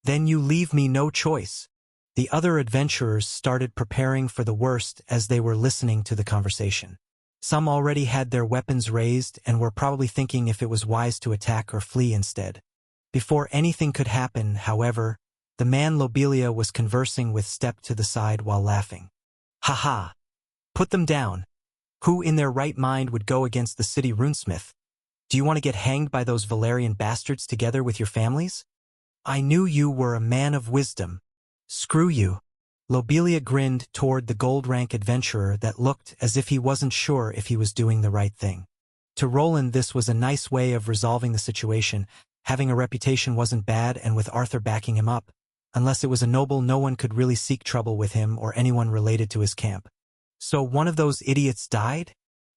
Then you leave me no choice. The other adventurers started preparing for the worst as they were listening to the conversation. Some already had their weapons raised and were probably thinking if it was wise to attack or flee instead. Before anything could happen, however, the man Lobelia was conversing with stepped to the side while laughing. "Ha ha! Put them down. Who in their right mind would go against the city runesmith? Do you want to get hanged by those Valerian bastards together with your families? I knew you were a man of wisdom. Screw you." Lobelia grinned toward the gold-rank adventurer that looked as if he wasn't sure if he was doing the right thing. To Roland this was a nice way of resolving the situation. Having a reputation wasn't bad, and with Arthur backing him up, unless it was a noble, no one could really seek trouble with him or anyone related to his camp. So one of those idiots died?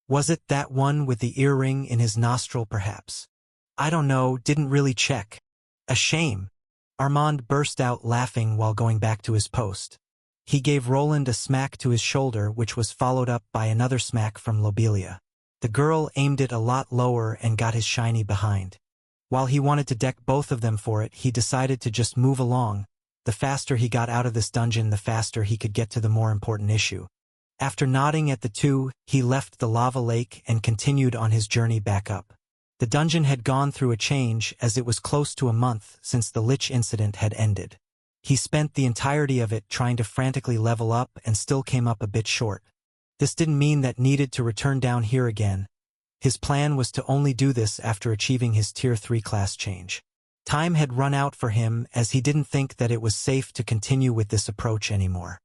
Was it that one with the earring in his nostril perhaps? I don't know, didn't really check. A shame. Armand burst out laughing while going back to his post. He gave Roland a smack to his shoulder, which was followed up by another smack from Lobelia. The girl aimed it a lot lower and got his shiny behind. While he wanted to deck both of them for it, he decided to just move along. The faster he got out of this dungeon, the faster he could get to the more important issue. After nodding at the two, he left the lava lake and continued on his journey back up. The dungeon had gone through a change as it was close to a month since the lich incident had ended. He spent the entirety of it trying to frantically level up and still came up a bit short. This didn't mean that needed to return down here again. His plan was to only do this after achieving his Tier 3 class change. Time had run out for him as he didn't think that it was safe to continue with this approach anymore.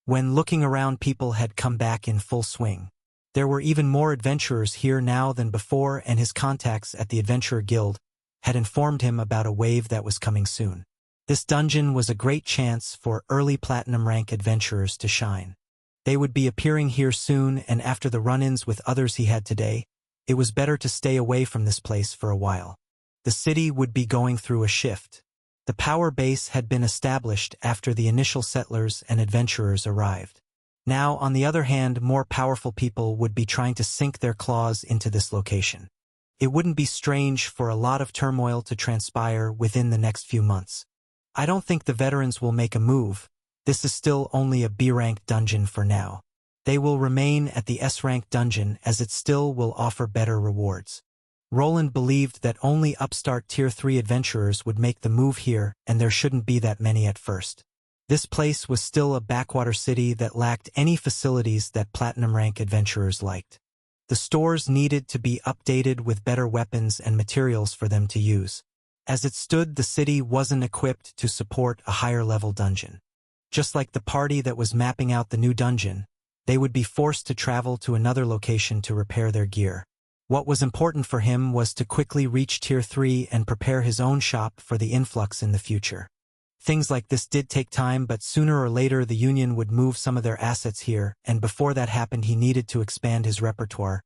When looking around, people had come back in full swing. There were even more adventurers here now than before, and his contacts at the Adventurer Guild had informed him about a wave that was coming soon. This dungeon was a great chance for early platinum rank adventurers to shine. They would be appearing here soon, and after the run-ins with others he had today, it was better to stay away from this place for a while. The city would be going through a shift. The power base had been established after the initial settlers and adventurers arrived. Now, on the other hand, more powerful people would be trying to sink their claws into this location. It wouldn't be strange for a lot of turmoil to transpire within the next few months. I don't think the veterans will make a move. This is still only a B-rank dungeon for now. They will remain at the S-rank dungeon as it still will offer better rewards. Roland believed that only upstart Tier 3 adventurers would make the move here, and there shouldn't be that many at first. This place was still a backwater city that lacked any facilities that platinum rank adventurers liked. The stores needed to be updated with better weapons and materials for them to use. As it stood, the city wasn't equipped to support a higher-level dungeon. Just like the party that was mapping out the new dungeon, they would be forced to travel to another location to repair their gear. What was important for him was to quickly reach Tier 3 and prepare his own shop for the influx in the future. Things like this did take time, but sooner or later the Union would move some of their assets here, and before that happened he needed to expand his repertoire.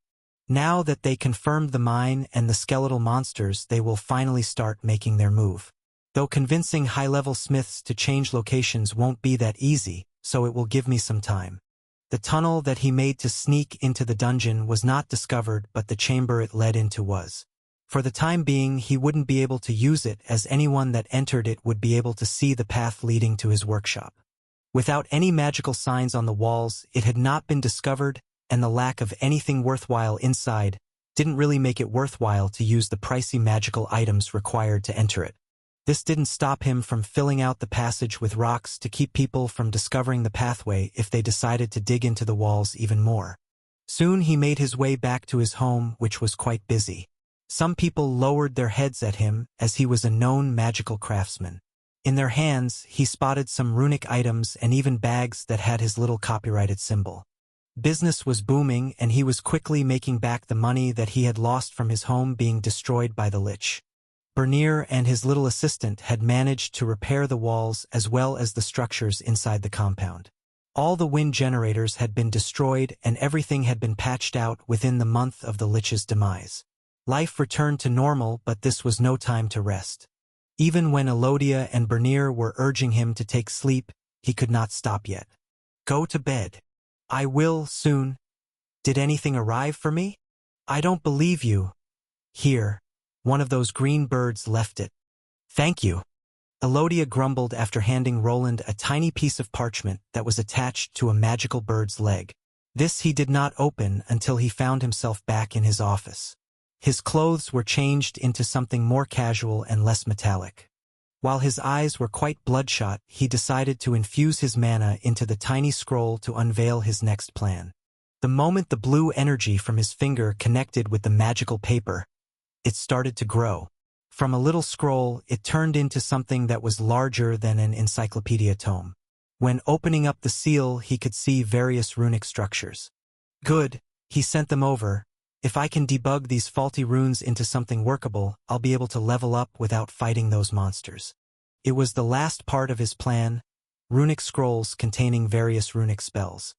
Now that they confirmed the mine and the skeletal monsters, they will finally start making their move. Though convincing high-level smiths to change locations won't be that easy, so it will give me some time. The tunnel that he made to sneak into the dungeon was not discovered, but the chamber it led into was. For the time being, he wouldn't be able to use it, as anyone that entered it would be able to see the path leading to his workshop. Without any magical signs on the walls, it had not been discovered, and the lack of anything worthwhile inside didn't really make it worthwhile to use the pricey magical items required to enter it. This didn't stop him from filling out the passage with rocks to keep people from discovering the pathway if they decided to dig into the walls even more. Soon he made his way back to his home, which was quite busy. Some people lowered their heads at him, as he was a known magical craftsman. In their hands, he spotted some runic items and even bags that had his little copyrighted symbol. Business was booming, and he was quickly making back the money that he had lost from his home being destroyed by the lich. Bernier and his little assistant had managed to repair the walls as well as the structures inside the compound. All the wind generators had been destroyed and everything had been patched out within the month of the Lich's demise. Life returned to normal, but this was no time to rest. Even when Elodia and Bernier were urging him to take sleep, he could not stop yet. Go to bed. I will, soon. Did anything arrive for me? I don't believe you. Here. One of those green birds left it. Thank you. Elodia grumbled after handing Roland a tiny piece of parchment that was attached to a magical bird's leg. This he did not open until he found himself back in his office. His clothes were changed into something more casual and less metallic. While his eyes were quite bloodshot, he decided to infuse his mana into the tiny scroll to unveil his next plan. The moment the blue energy from his finger connected with the magical paper, it started to grow. From a little scroll, it turned into something that was larger than an encyclopedia tome. When opening up the seal, he could see various runic structures. Good, he sent them over. If I can debug these faulty runes into something workable, I'll be able to level up without fighting those monsters. It was the last part of his plan, runic scrolls containing various runic spells.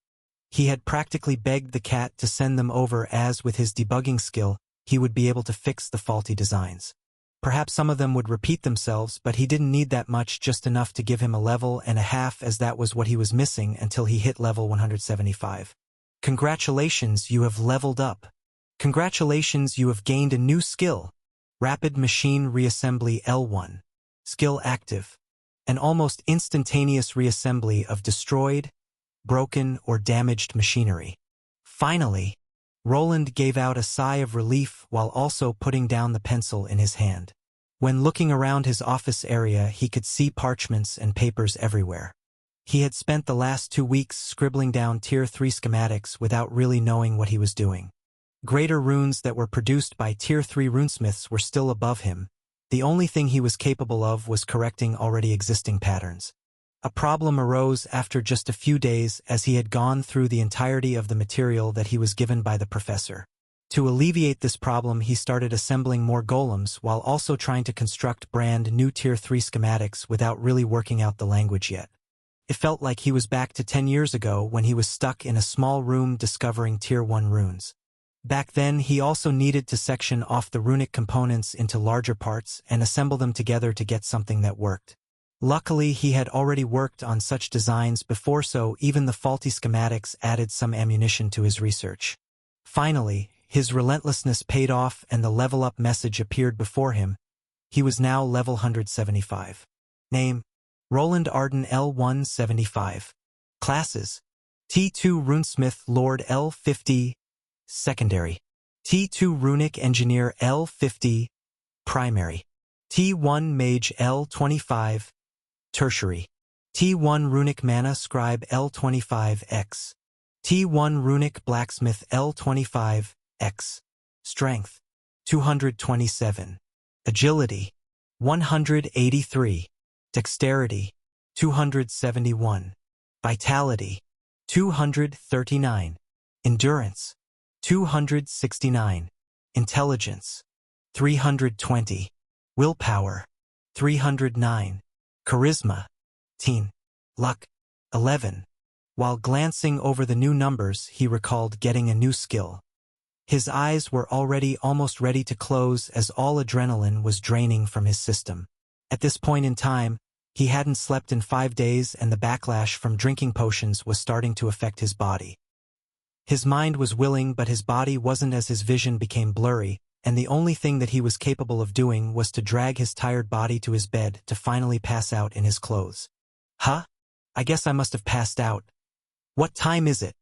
He had practically begged the cat to send them over as, with his debugging skill, he would be able to fix the faulty designs. Perhaps some of them would repeat themselves, but he didn't need that much, just enough to give him a level and a half, as that was what he was missing until he hit level 175. Congratulations, you have leveled up. Congratulations, you have gained a new skill. Rapid Machine Reassembly L1. Skill active. An almost instantaneous reassembly of destroyed, broken, or damaged machinery. Finally, Roland gave out a sigh of relief while also putting down the pencil in his hand. When looking around his office area, he could see parchments and papers everywhere. He had spent the last 2 weeks scribbling down Tier 3 schematics without really knowing what he was doing. Greater runes that were produced by Tier 3 runesmiths were still above him. The only thing he was capable of was correcting already existing patterns. A problem arose after just a few days, as he had gone through the entirety of the material that he was given by the professor. To alleviate this problem, he started assembling more golems while also trying to construct brand new Tier 3 schematics without really working out the language yet. It felt like he was back to 10 years ago when he was stuck in a small room discovering Tier 1 runes. Back then, he also needed to section off the runic components into larger parts and assemble them together to get something that worked. Luckily, he had already worked on such designs before, so even the faulty schematics added some ammunition to his research. Finally, his relentlessness paid off and the level up message appeared before him. He was now level 175. Name: Roland Arden L175. Classes: T2 Runesmith Lord L50. Secondary: T2 Runic Engineer L50. Primary: T1 Mage L25. Tertiary: T1 Runic Mana Scribe L25X. T1 Runic Blacksmith L25X. Strength: 227. Agility: 183. Dexterity: 271. Vitality: 239. Endurance: 269. Intelligence: 320. Willpower: 309. Charisma: 10. Luck: 11. While glancing over the new numbers, he recalled getting a new skill. His eyes were already almost ready to close as all adrenaline was draining from his system. At this point in time, he hadn't slept in 5 days and the backlash from drinking potions was starting to affect his body. His mind was willing, but his body wasn't, as his vision became blurry, and the only thing that he was capable of doing was to drag his tired body to his bed to finally pass out in his clothes. Huh? I guess I must have passed out. What time is it?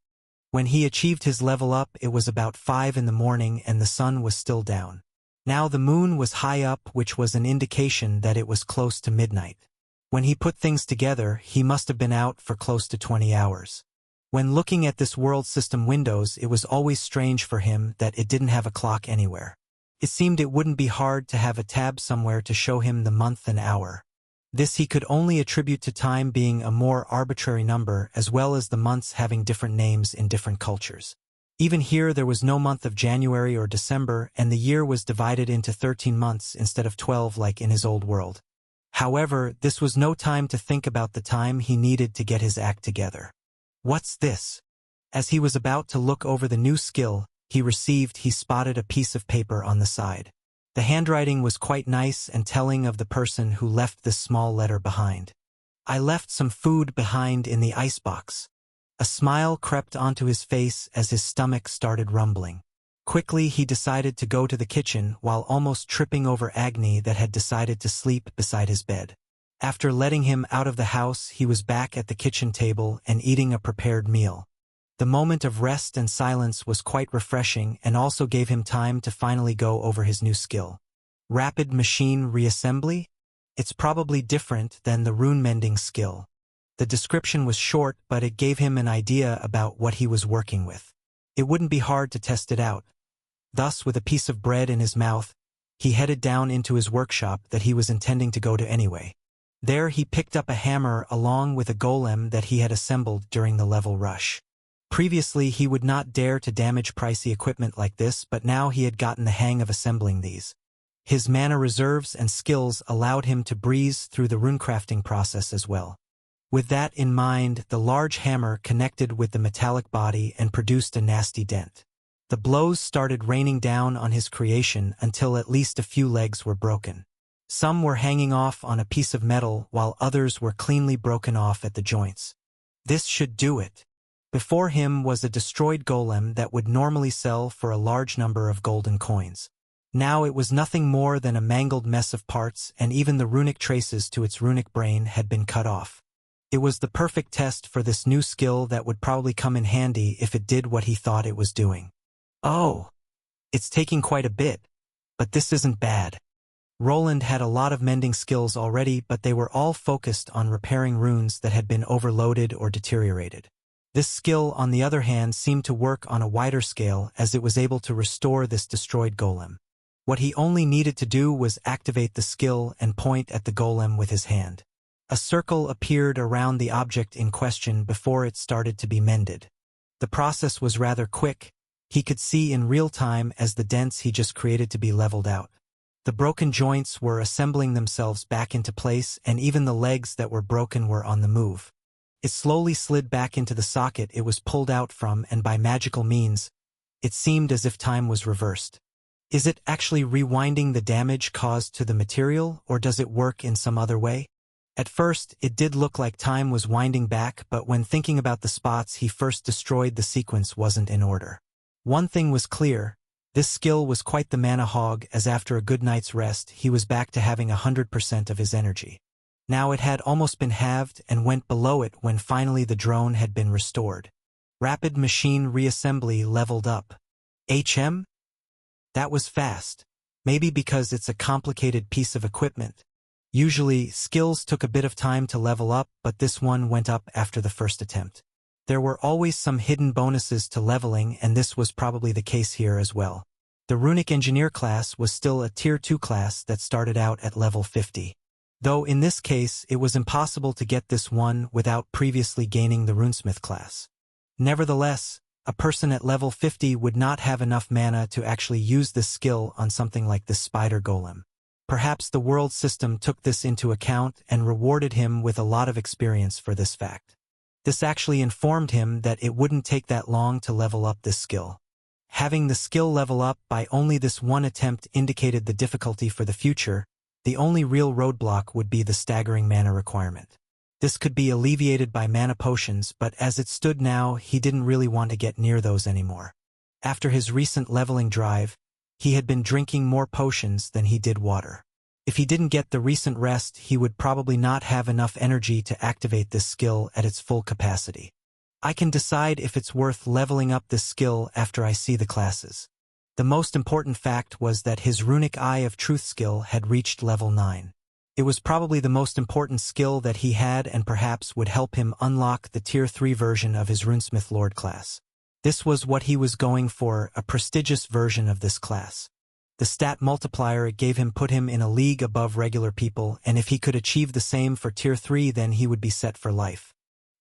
When he achieved his level up, it was about 5 in the morning and the sun was still down. Now the moon was high up, which was an indication that it was close to midnight. When he put things together, he must have been out for close to 20 hours. When looking at this world system windows, it was always strange for him that it didn't have a clock anywhere. It seemed it wouldn't be hard to have a tab somewhere to show him the month and hour. This he could only attribute to time being a more arbitrary number, as well as the months having different names in different cultures. Even here there was no month of January or December, and the year was divided into 13 months instead of 12 like in his old world. However, this was no time to think about the time he needed to get his act together. What's this? As he was about to look over the new skill he spotted a piece of paper on the side. The handwriting was quite nice and telling of the person who left this small letter behind. I left some food behind in the icebox. A smile crept onto his face as his stomach started rumbling. Quickly he decided to go to the kitchen while almost tripping over Agni that had decided to sleep beside his bed. After letting him out of the house, he was back at the kitchen table and eating a prepared meal. The moment of rest and silence was quite refreshing and also gave him time to finally go over his new skill. Rapid machine reassembly? It's probably different than the rune mending skill. The description was short, but it gave him an idea about what he was working with. It wouldn't be hard to test it out. Thus, with a piece of bread in his mouth, he headed down into his workshop that he was intending to go to anyway. There he picked up a hammer along with a golem that he had assembled during the level rush. Previously he would not dare to damage pricey equipment like this, but now he had gotten the hang of assembling these. His mana reserves and skills allowed him to breeze through the runecrafting process as well. With that in mind, the large hammer connected with the metallic body and produced a nasty dent. The blows started raining down on his creation until at least a few legs were broken. Some were hanging off on a piece of metal while others were cleanly broken off at the joints. This should do it. Before him was a destroyed golem that would normally sell for a large number of golden coins. Now it was nothing more than a mangled mess of parts, and even the runic traces to its runic brain had been cut off. It was the perfect test for this new skill that would probably come in handy if it did what he thought it was doing. Oh, it's taking quite a bit, but this isn't bad. Roland had a lot of mending skills already, but they were all focused on repairing runes that had been overloaded or deteriorated. This skill, on the other hand, seemed to work on a wider scale as it was able to restore this destroyed golem. What he only needed to do was activate the skill and point at the golem with his hand. A circle appeared around the object in question before it started to be mended. The process was rather quick. He could see in real time as the dents he just created to be leveled out. The broken joints were assembling themselves back into place, and even the legs that were broken were on the move. It slowly slid back into the socket it was pulled out from, and by magical means, it seemed as if time was reversed. Is it actually rewinding the damage caused to the material, or does it work in some other way? At first, it did look like time was winding back, but when thinking about the spots he first destroyed, the sequence wasn't in order. One thing was clear. This skill was quite the mana hog, as after a good night's rest, he was back to having 100% of his energy. Now it had almost been halved and went below it when finally the drone had been restored. Rapid machine reassembly leveled up. HM? That was fast. Maybe because it's a complicated piece of equipment. Usually, skills took a bit of time to level up, but this one went up after the first attempt. There were always some hidden bonuses to leveling, and this was probably the case here as well. The Runic Engineer class was still a Tier 2 class that started out at level 50. Though in this case, it was impossible to get this one without previously gaining the Runesmith class. Nevertheless, a person at level 50 would not have enough mana to actually use this skill on something like this spider golem. Perhaps the world system took this into account and rewarded him with a lot of experience for this fact. This actually informed him that it wouldn't take that long to level up this skill. Having the skill level up by only this one attempt indicated the difficulty for the future. The only real roadblock would be the staggering mana requirement. This could be alleviated by mana potions, but as it stood now, he didn't really want to get near those anymore. After his recent leveling drive, he had been drinking more potions than he did water. If he didn't get the recent rest, he would probably not have enough energy to activate this skill at its full capacity. I can decide if it's worth leveling up this skill after I see the classes. The most important fact was that his Runic Eye of Truth skill had reached level 9. It was probably the most important skill that he had and perhaps would help him unlock the Tier 3 version of his Runesmith Lord class. This was what he was going for, a prestigious version of this class. The stat multiplier it gave him put him in a league above regular people, and if he could achieve the same for Tier 3, then he would be set for life.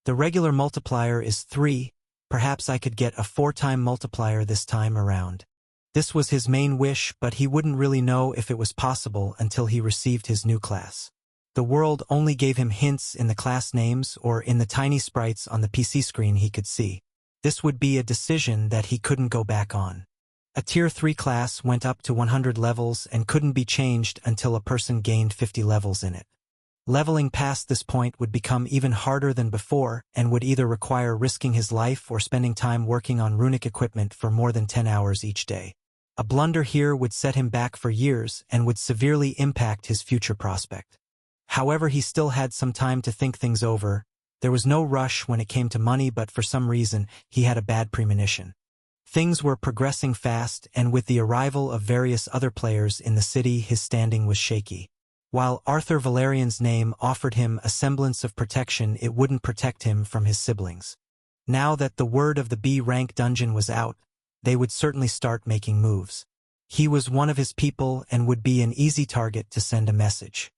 The regular multiplier is 3, Perhaps I could get a 4-time multiplier this time around. This was his main wish, but he wouldn't really know if it was possible until he received his new class. The world only gave him hints in the class names or in the tiny sprites on the PC screen he could see. This would be a decision that he couldn't go back on. A Tier 3 class went up to 100 levels and couldn't be changed until a person gained 50 levels in it. Leveling past this point would become even harder than before and would either require risking his life or spending time working on runic equipment for more than 10 hours each day. A blunder here would set him back for years and would severely impact his future prospect. However, he still had some time to think things over. There was no rush when it came to money, but for some reason, he had a bad premonition. Things were progressing fast, and with the arrival of various other players in the city, his standing was shaky. While Arthur Valerian's name offered him a semblance of protection, it wouldn't protect him from his siblings. Now that the word of the B-rank dungeon was out, they would certainly start making moves. He was one of his people and would be an easy target to send a message.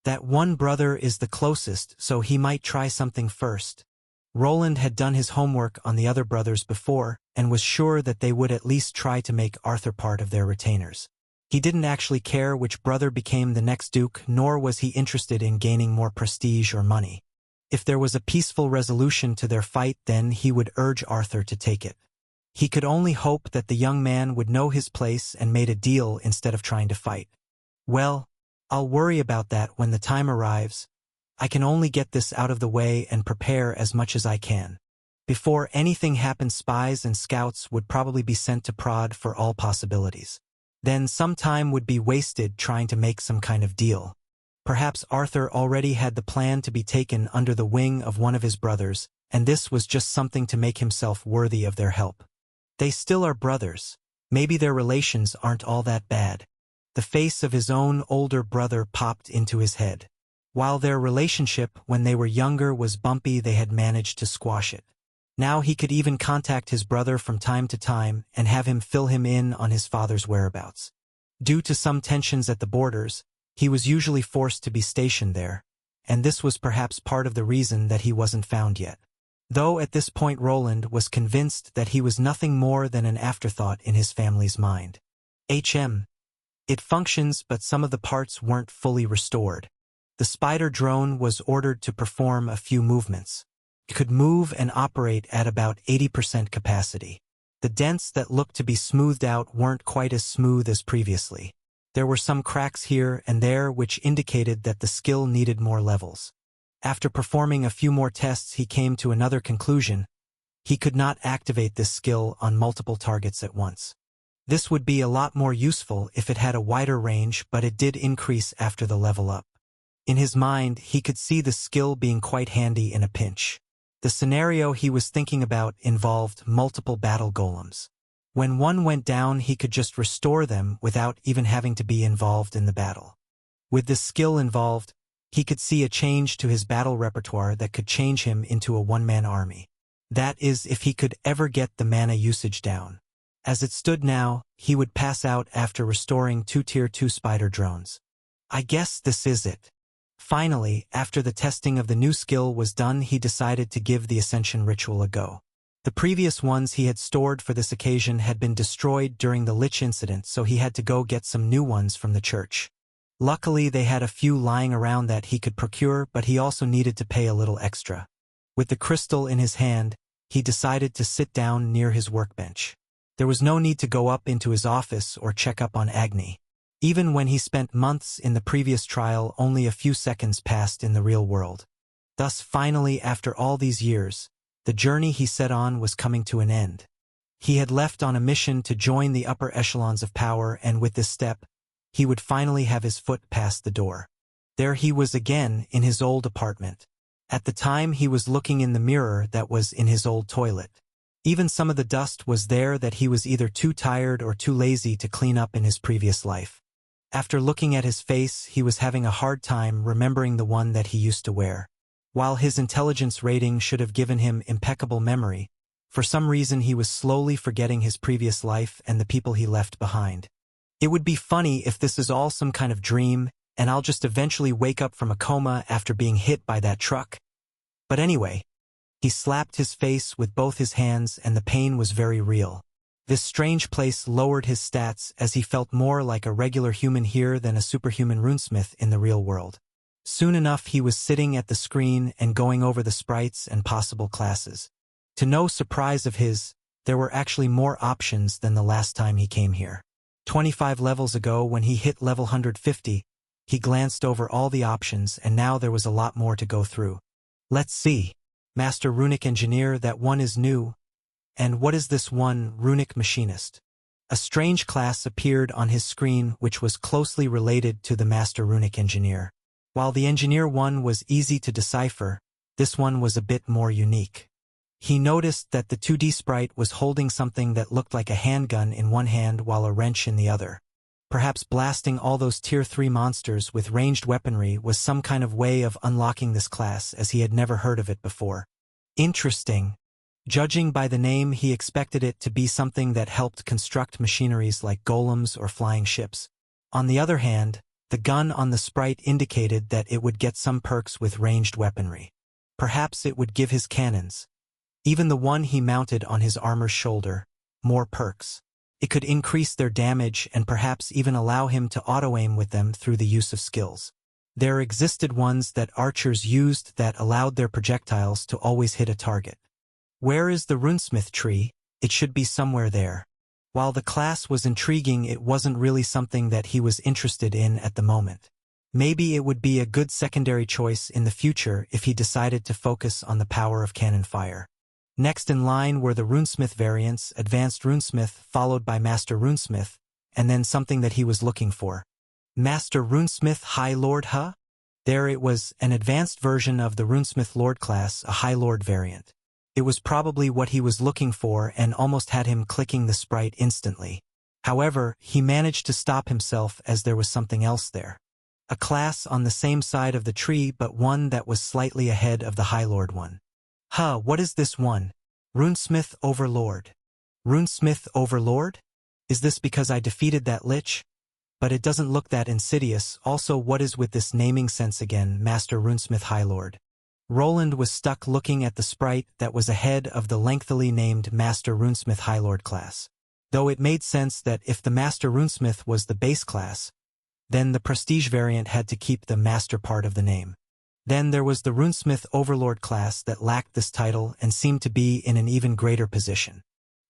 That one brother is the closest, so he might try something first. Roland had done his homework on the other brothers before, and was sure that they would at least try to make Arthur part of their retainers. He didn't actually care which brother became the next duke, nor was he interested in gaining more prestige or money. If there was a peaceful resolution to their fight, then he would urge Arthur to take it. He could only hope that the young man would know his place and made a deal instead of trying to fight. Well, I'll worry about that when the time arrives. I can only get this out of the way and prepare as much as I can. Before anything happened, spies and scouts would probably be sent to prod for all possibilities. Then some time would be wasted trying to make some kind of deal. Perhaps Arthur already had the plan to be taken under the wing of one of his brothers, and this was just something to make himself worthy of their help. They still are brothers. Maybe their relations aren't all that bad. The face of his own older brother popped into his head. While their relationship when they were younger was bumpy, they had managed to squash it. Now he could even contact his brother from time to time and have him fill him in on his father's whereabouts. Due to some tensions at the borders, he was usually forced to be stationed there, and this was perhaps part of the reason that he wasn't found yet. Though at this point Roland was convinced that he was nothing more than an afterthought in his family's mind. It functions, but some of the parts weren't fully restored. The spider drone was ordered to perform a few movements. It could move and operate at about 80% capacity. The dents that looked to be smoothed out weren't quite as smooth as previously. There were some cracks here and there which indicated that the skill needed more levels. After performing a few more tests, he came to another conclusion. He could not activate this skill on multiple targets at once. This would be a lot more useful if it had a wider range, but it did increase after the level up. In his mind, he could see the skill being quite handy in a pinch. The scenario he was thinking about involved multiple battle golems. When one went down, he could just restore them without even having to be involved in the battle. With this skill involved, he could see a change to his battle repertoire that could change him into a one-man army. That is, if he could ever get the mana usage down. As it stood now, he would pass out after restoring 2 Tier 2 spider drones. I guess this is it. Finally, after the testing of the new skill was done, he decided to give the Ascension ritual a go. The previous ones he had stored for this occasion had been destroyed during the Lich incident, so he had to go get some new ones from the church. Luckily, they had a few lying around that he could procure, but he also needed to pay a little extra. With the crystal in his hand, he decided to sit down near his workbench. There was no need to go up into his office or check up on Agni. Even when he spent months in the previous trial, only a few seconds passed in the real world. Thus, finally, after all these years, the journey he set on was coming to an end. He had left on a mission to join the upper echelons of power, and with this step, he would finally have his foot past the door. There he was again, in his old apartment. At the time, he was looking in the mirror that was in his old toilet. Even some of the dust was there that he was either too tired or too lazy to clean up in his previous life. After looking at his face, he was having a hard time remembering the one that he used to wear. While his intelligence rating should have given him impeccable memory, for some reason he was slowly forgetting his previous life and the people he left behind. It would be funny if this is all some kind of dream, and I'll just eventually wake up from a coma after being hit by that truck. But anyway, He slapped his face with both his hands and the pain was very real. This strange place lowered his stats as he felt more like a regular human here than a superhuman runesmith in the real world. Soon enough he was sitting at the screen and going over the sprites and possible classes. To no surprise of his, there were actually more options than the last time he came here. 25 levels ago when he hit level 150, he glanced over all the options and now there was a lot more to go through. Let's see. Master Runic Engineer, that one is new. And what is this one, Runic Machinist? A strange class appeared on his screen which was closely related to the Master Runic Engineer. While the Engineer one was easy to decipher, this one was a bit more unique. He noticed that the 2D sprite was holding something that looked like a handgun in one hand while a wrench in the other. Perhaps blasting all those Tier 3 monsters with ranged weaponry was some kind of way of unlocking this class as he had never heard of it before. Interesting. Judging by the name, he expected it to be something that helped construct machineries like golems or flying ships. On the other hand, the gun on the sprite indicated that it would get some perks with ranged weaponry. Perhaps it would give his cannons, even the one he mounted on his armor's shoulder, more perks. It could increase their damage and perhaps even allow him to auto-aim with them through the use of skills. There existed ones that archers used that allowed their projectiles to always hit a target. Where is the runesmith tree? It should be somewhere there. While the class was intriguing, it wasn't really something that he was interested in at the moment. Maybe it would be a good secondary choice in the future if he decided to focus on the power of cannon fire. Next in line were the runesmith variants, Advanced Runesmith followed by Master Runesmith, and then something that he was looking for. Master Runesmith High Lord, huh? There it was, an advanced version of the Runesmith Lord class, a High Lord variant. It was probably what he was looking for and almost had him clicking the sprite instantly. However, he managed to stop himself as there was something else there. A class on the same side of the tree but one that was slightly ahead of the High Lord one. Huh, what is this one? Runesmith Overlord. Runesmith Overlord? Is this because I defeated that lich? But it doesn't look that insidious. Also, what is with this naming sense again, Master Runesmith High Lord? Roland was stuck looking at the sprite that was ahead of the lengthily named Master Runesmith High Lord class. Though it made sense that if the Master Runesmith was the base class, then the Prestige variant had to keep the Master part of the name. Then there was the Runesmith Overlord class that lacked this title and seemed to be in an even greater position.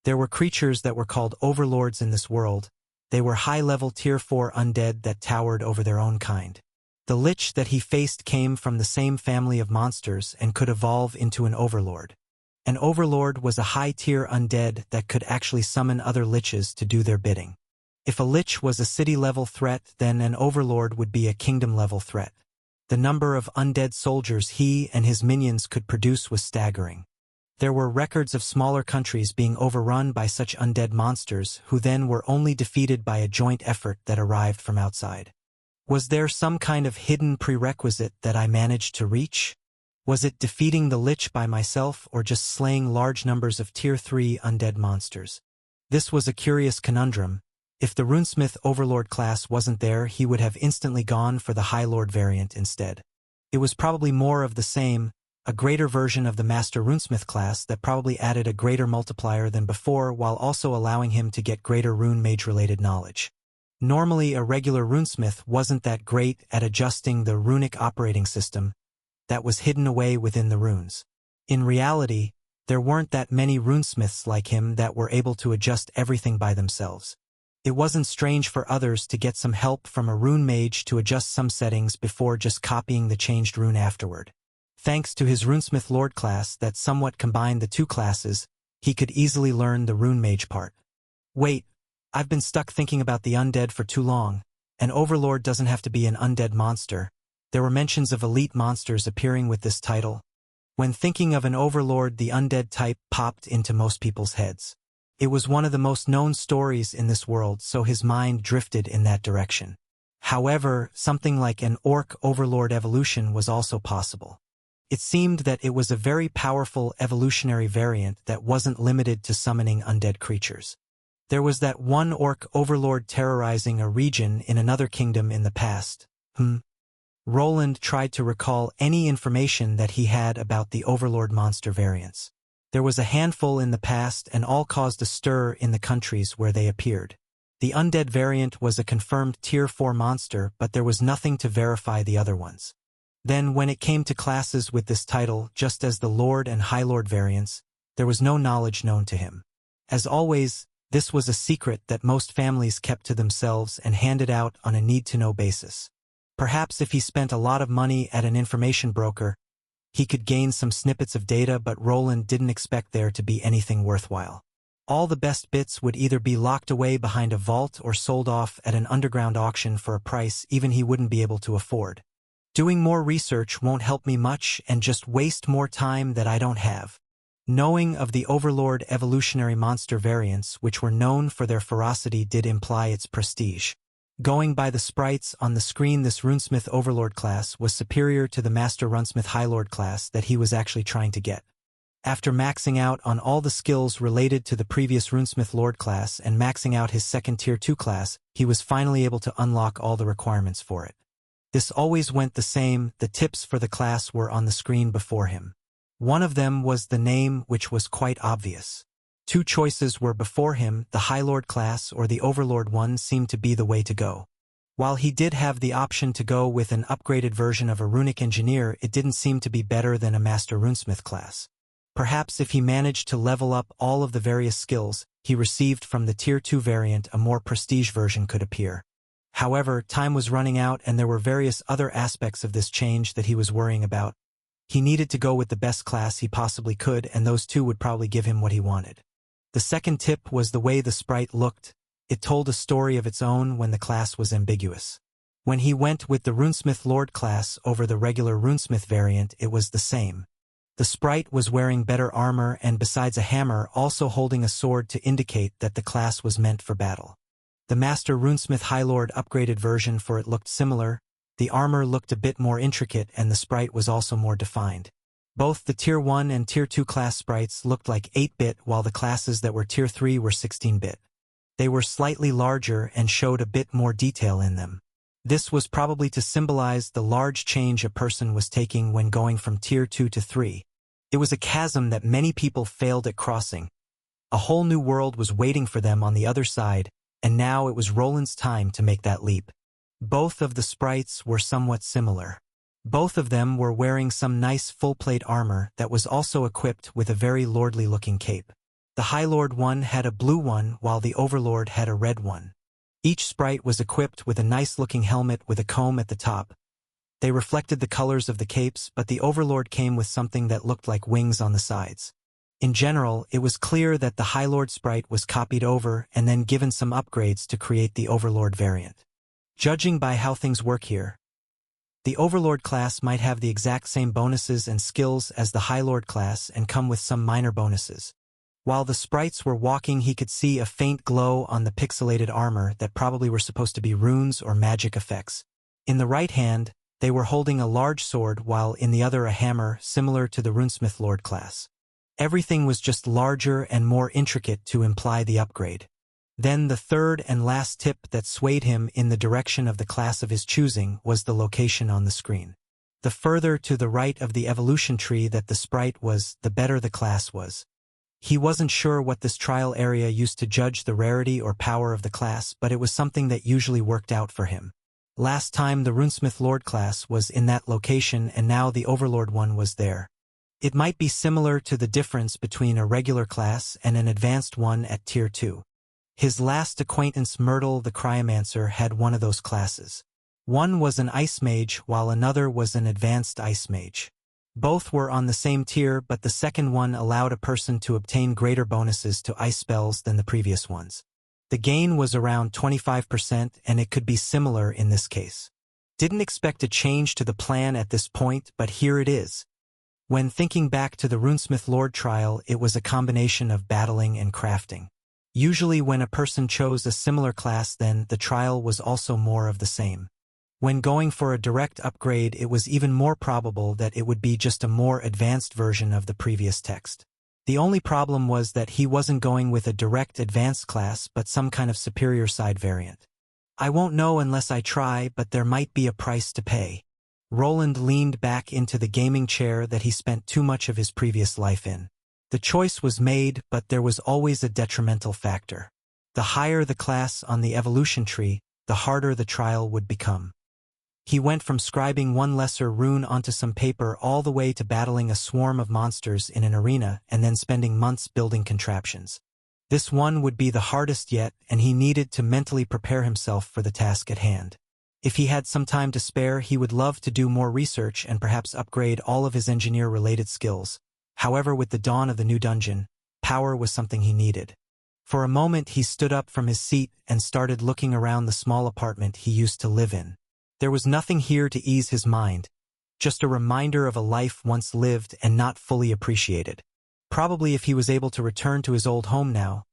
There were creatures that were called Overlords in this world. They were high-level Tier 4 undead that towered over their own kind. The lich that he faced came from the same family of monsters and could evolve into an Overlord. An Overlord was a high-tier undead that could actually summon other liches to do their bidding. If a lich was a city-level threat, then an Overlord would be a kingdom-level threat. The number of undead soldiers he and his minions could produce was staggering. There were records of smaller countries being overrun by such undead monsters who then were only defeated by a joint effort that arrived from outside. Was there some kind of hidden prerequisite that I managed to reach? Was it defeating the lich by myself or just slaying large numbers of Tier 3 undead monsters? This was a curious conundrum. If the Runesmith Overlord class wasn't there, he would have instantly gone for the High Lord variant instead. It was probably more of the same, a greater version of the Master Runesmith class that probably added a greater multiplier than before while also allowing him to get greater rune mage-related knowledge. Normally, a regular runesmith wasn't that great at adjusting the runic operating system that was hidden away within the runes. In reality, there weren't that many runesmiths like him that were able to adjust everything by themselves. It wasn't strange for others to get some help from a rune mage to adjust some settings before just copying the changed rune afterward. Thanks to his Runesmith Lord class that somewhat combined the two classes, he could easily learn the rune mage part. Wait, I've been stuck thinking about the undead for too long. An Overlord doesn't have to be an undead monster. There were mentions of elite monsters appearing with this title. When thinking of an Overlord, the undead type popped into most people's heads. It was one of the most known stories in this world, so his mind drifted in that direction. However, something like an Orc Overlord evolution was also possible. It seemed that it was a very powerful evolutionary variant that wasn't limited to summoning undead creatures. There was that one Orc Overlord terrorizing a region in another kingdom in the past. Roland tried to recall any information that he had about the Overlord monster variants. There was a handful in the past and all caused a stir in the countries where they appeared. The undead variant was a confirmed Tier 4 monster, but there was nothing to verify the other ones. Then when it came to classes with this title, just as the Lord and High Lord variants, there was no knowledge known to him. As always, this was a secret that most families kept to themselves and handed out on a need-to-know basis. Perhaps if he spent a lot of money at an information broker, he could gain some snippets of data, but Roland didn't expect there to be anything worthwhile. All the best bits would either be locked away behind a vault or sold off at an underground auction for a price even he wouldn't be able to afford. Doing more research won't help me much and just waste more time that I don't have. Knowing of the Overlord evolutionary monster variants, which were known for their ferocity, did imply its prestige. Going by the sprites on the screen, this Runesmith Overlord class was superior to the Master Runesmith High Lord class that he was actually trying to get. After maxing out on all the skills related to the previous Runesmith Lord class and maxing out his second Tier 2 class, he was finally able to unlock all the requirements for it. This always went the same. The tips for the class were on the screen before him. One of them was the name, which was quite obvious. Two choices were before him: the High Lord class or the Overlord one seemed to be the way to go. While he did have the option to go with an upgraded version of a runic engineer, it didn't seem to be better than a Master Runesmith class. Perhaps if he managed to level up all of the various skills he received from the Tier 2 variant, a more prestige version could appear. However, time was running out and there were various other aspects of this change that he was worrying about. He needed to go with the best class he possibly could, and those two would probably give him what he wanted. The second tip was the way the sprite looked. It told a story of its own when the class was ambiguous. When he went with the Runesmith Lord class over the regular Runesmith variant, it was the same. The sprite was wearing better armor and, besides a hammer, also holding a sword to indicate that the class was meant for battle. The Master Runesmith High Lord upgraded version for it looked similar. The armor looked a bit more intricate and the sprite was also more defined. Both the Tier 1 and Tier 2 class sprites looked like 8-bit, while the classes that were Tier 3 were 16-bit. They were slightly larger and showed a bit more detail in them. This was probably to symbolize the large change a person was taking when going from Tier 2 to 3. It was a chasm that many people failed at crossing. A whole new world was waiting for them on the other side, and now it was Roland's time to make that leap. Both of the sprites were somewhat similar. Both of them were wearing some nice full-plate armor that was also equipped with a very lordly-looking cape. The High Lord one had a blue one, while the Overlord had a red one. Each sprite was equipped with a nice-looking helmet with a comb at the top. They reflected the colors of the capes, but the Overlord came with something that looked like wings on the sides. In general, it was clear that the High Lord sprite was copied over and then given some upgrades to create the Overlord variant. Judging by how things work here, the Overlord class might have the exact same bonuses and skills as the High Lord class and come with some minor bonuses. While the sprites were walking, he could see a faint glow on the pixelated armor that probably were supposed to be runes or magic effects. In the right hand, they were holding a large sword, while in the other a hammer, similar to the Runesmith Lord class. Everything was just larger and more intricate to imply the upgrade. Then the third and last tip that swayed him in the direction of the class of his choosing was the location on the screen. The further to the right of the evolution tree that the sprite was, the better the class was. He wasn't sure what this trial area used to judge the rarity or power of the class, but it was something that usually worked out for him. Last time the Runesmith Lord class was in that location, and now the Overlord one was there. It might be similar to the difference between a regular class and an advanced one at Tier 2. His last acquaintance Myrtle the Cryomancer had one of those classes. One was an Ice Mage while another was an Advanced Ice Mage. Both were on the same tier, but the second one allowed a person to obtain greater bonuses to ice spells than the previous ones. The gain was around 25%, and it could be similar in this case. Didn't expect a change to the plan at this point, but here it is. When thinking back to the Runesmith Lord trial, it was a combination of battling and crafting. Usually when a person chose a similar class, then the trial was also more of the same. When going for a direct upgrade, it was even more probable that it would be just a more advanced version of the previous text. The only problem was that he wasn't going with a direct advanced class, but some kind of superior side variant. I won't know unless I try, but there might be a price to pay. Roland leaned back into the gaming chair that he spent too much of his previous life in. The choice was made, but there was always a detrimental factor. The higher the class on the evolution tree, the harder the trial would become. He went from scribing one lesser rune onto some paper all the way to battling a swarm of monsters in an arena and then spending months building contraptions. This one would be the hardest yet, and he needed to mentally prepare himself for the task at hand. If he had some time to spare, he would love to do more research and perhaps upgrade all of his engineer-related skills. However, with the dawn of the new dungeon, power was something he needed. For a moment he stood up from his seat and started looking around the small apartment he used to live in. There was nothing here to ease his mind, just a reminder of a life once lived and not fully appreciated. Probably if he was able to return to his old home now,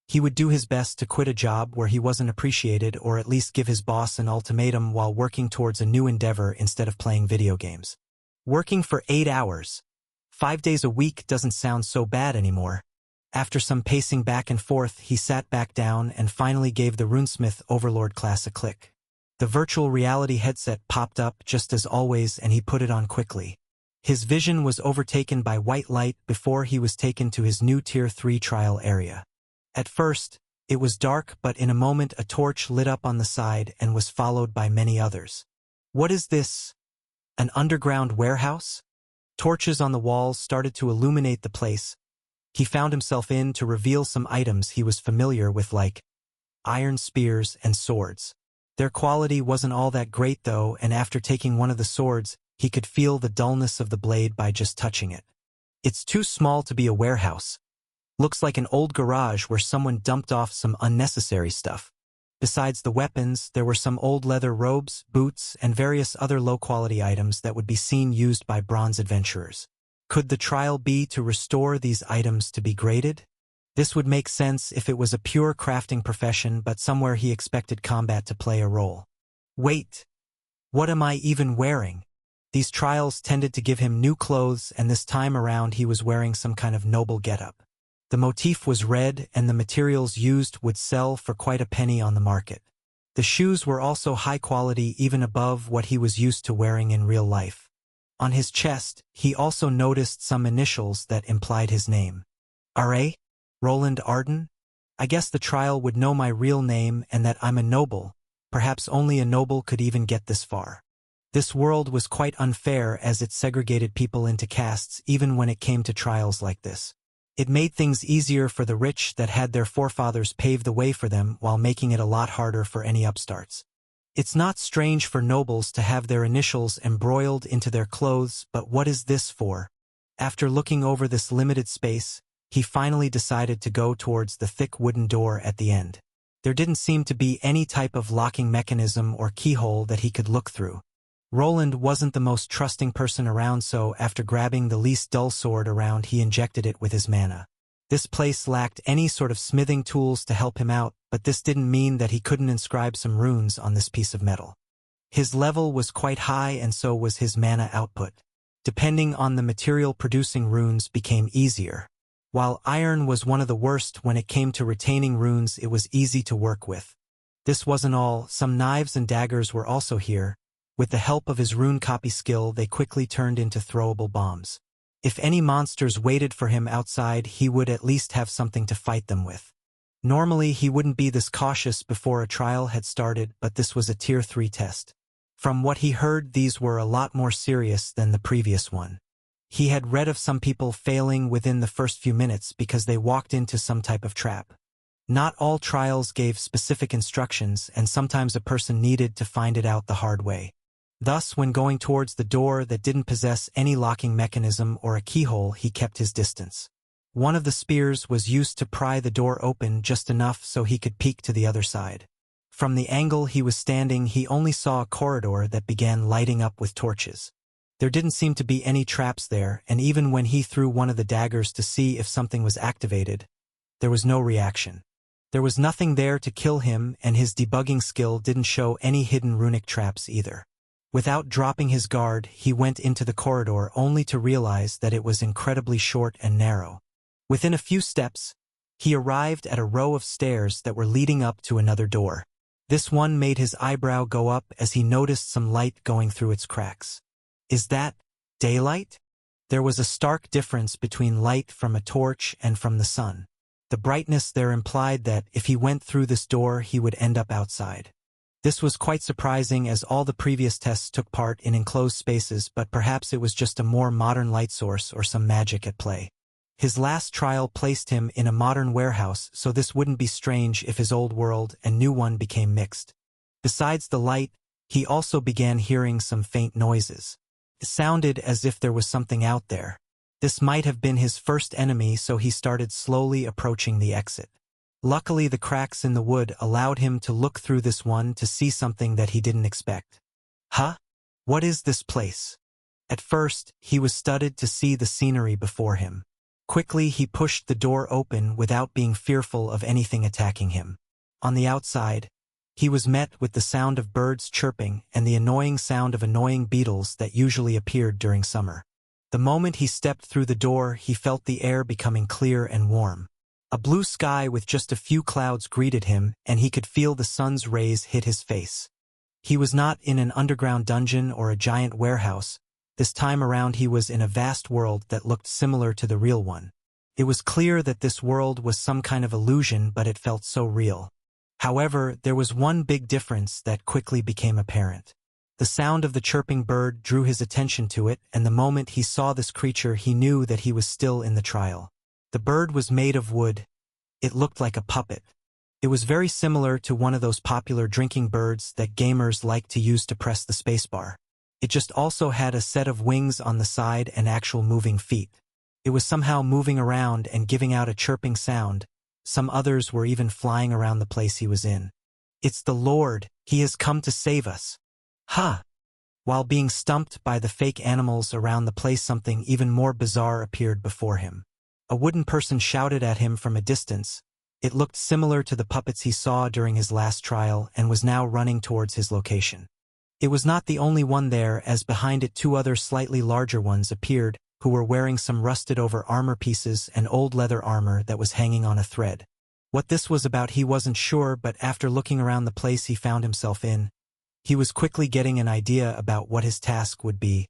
he would do his best to quit a job where he wasn't appreciated, or at least give his boss an ultimatum while working towards a new endeavor instead of playing video games. Working for 8 hours, 5 days a week doesn't sound so bad anymore. After some pacing back and forth, he sat back down and finally gave the Runesmith Overlord class a click. The virtual reality headset popped up just as always, and he put it on quickly. His vision was overtaken by white light before he was taken to his new Tier 3 trial area. At first, it was dark, but in a moment a torch lit up on the side and was followed by many others. What is this? An underground warehouse? Torches on the walls started to illuminate the place. He found himself in to reveal some items he was familiar with, like iron spears and swords. Their quality wasn't all that great though, and after taking one of the swords, he could feel the dullness of the blade by just touching it. It's too small to be a warehouse. Looks like an old garage where someone dumped off some unnecessary stuff. Besides the weapons, there were some old leather robes, boots, and various other low-quality items that would be seen used by bronze adventurers. Could the trial be to restore these items to be graded? This would make sense if it was a pure crafting profession, but somewhere he expected combat to play a role. Wait, what am I even wearing? These trials tended to give him new clothes, and this time around he was wearing some kind of noble getup. The motif was red, and the materials used would sell for quite a penny on the market. The shoes were also high quality, even above what he was used to wearing in real life. On his chest, he also noticed some initials that implied his name. R.A.? Roland Arden? I guess the trial would know my real name and that I'm a noble. Perhaps only a noble could even get this far. This world was quite unfair as it segregated people into castes even when it came to trials like this. It made things easier for the rich that had their forefathers pave the way for them, while making it a lot harder for any upstarts. It's not strange for nobles to have their initials embroiled into their clothes, but what is this for? After looking over this limited space, he finally decided to go towards the thick wooden door at the end. There didn't seem to be any type of locking mechanism or keyhole that he could look through. Roland wasn't the most trusting person around, so after grabbing the least dull sword around, he injected it with his mana. This place lacked any sort of smithing tools to help him out, but this didn't mean that he couldn't inscribe some runes on this piece of metal. His level was quite high, and so was his mana output. Depending on the material, producing runes became easier. While iron was one of the worst when it came to retaining runes, it was easy to work with. This wasn't all, some knives and daggers were also here. With the help of his rune copy skill, they quickly turned into throwable bombs. If any monsters waited for him outside, he would at least have something to fight them with. Normally, he wouldn't be this cautious before a trial had started, but this was a Tier 3 test. From what he heard, these were a lot more serious than the previous one. He had read of some people failing within the first few minutes because they walked into some type of trap. Not all trials gave specific instructions, and sometimes a person needed to find it out the hard way. Thus, when going towards the door that didn't possess any locking mechanism or a keyhole, he kept his distance. One of the spears was used to pry the door open just enough so he could peek to the other side. From the angle he was standing, he only saw a corridor that began lighting up with torches. There didn't seem to be any traps there, and even when he threw one of the daggers to see if something was activated, there was no reaction. There was nothing there to kill him, and his debugging skill didn't show any hidden runic traps either. Without dropping his guard, he went into the corridor only to realize that it was incredibly short and narrow. Within a few steps, he arrived at a row of stairs that were leading up to another door. This one made his eyebrow go up as he noticed some light going through its cracks. Is that daylight? There was a stark difference between light from a torch and from the sun. The brightness there implied that if he went through this door he would end up outside. This was quite surprising as all the previous tests took part in enclosed spaces, but perhaps it was just a more modern light source or some magic at play. His last trial placed him in a modern warehouse, so this wouldn't be strange if his old world and new one became mixed. Besides the light, he also began hearing some faint noises. It sounded as if there was something out there. This might have been his first enemy, so he started slowly approaching the exit. Luckily, the cracks in the wood allowed him to look through this one to see something that he didn't expect. Huh? What is this place? At first, he was stunned to see the scenery before him. Quickly, he pushed the door open without being fearful of anything attacking him. On the outside, he was met with the sound of birds chirping and the annoying sound of annoying beetles that usually appeared during summer. The moment he stepped through the door, he felt the air becoming clear and warm. A blue sky with just a few clouds greeted him, and he could feel the sun's rays hit his face. He was not in an underground dungeon or a giant warehouse. This time around he was in a vast world that looked similar to the real one. It was clear that this world was some kind of illusion, but it felt so real. However, there was one big difference that quickly became apparent. The sound of the chirping bird drew his attention to it, and the moment he saw this creature he knew that he was still in the trial. The bird was made of wood. It looked like a puppet. It was very similar to one of those popular drinking birds that gamers like to use to press the spacebar. It just also had a set of wings on the side and actual moving feet. It was somehow moving around and giving out a chirping sound. Some others were even flying around the place he was in. It's the Lord. He has come to save us. Huh. While being stumped by the fake animals around the place, something even more bizarre appeared before him. A wooden person shouted at him from a distance. It looked similar to the puppets he saw during his last trial and was now running towards his location. It was not the only one there, as behind it 2 other slightly larger ones appeared, who were wearing some rusted-over armor pieces and old leather armor that was hanging on a thread. What this was about he wasn't sure, but after looking around the place he found himself in, he was quickly getting an idea about what his task would be.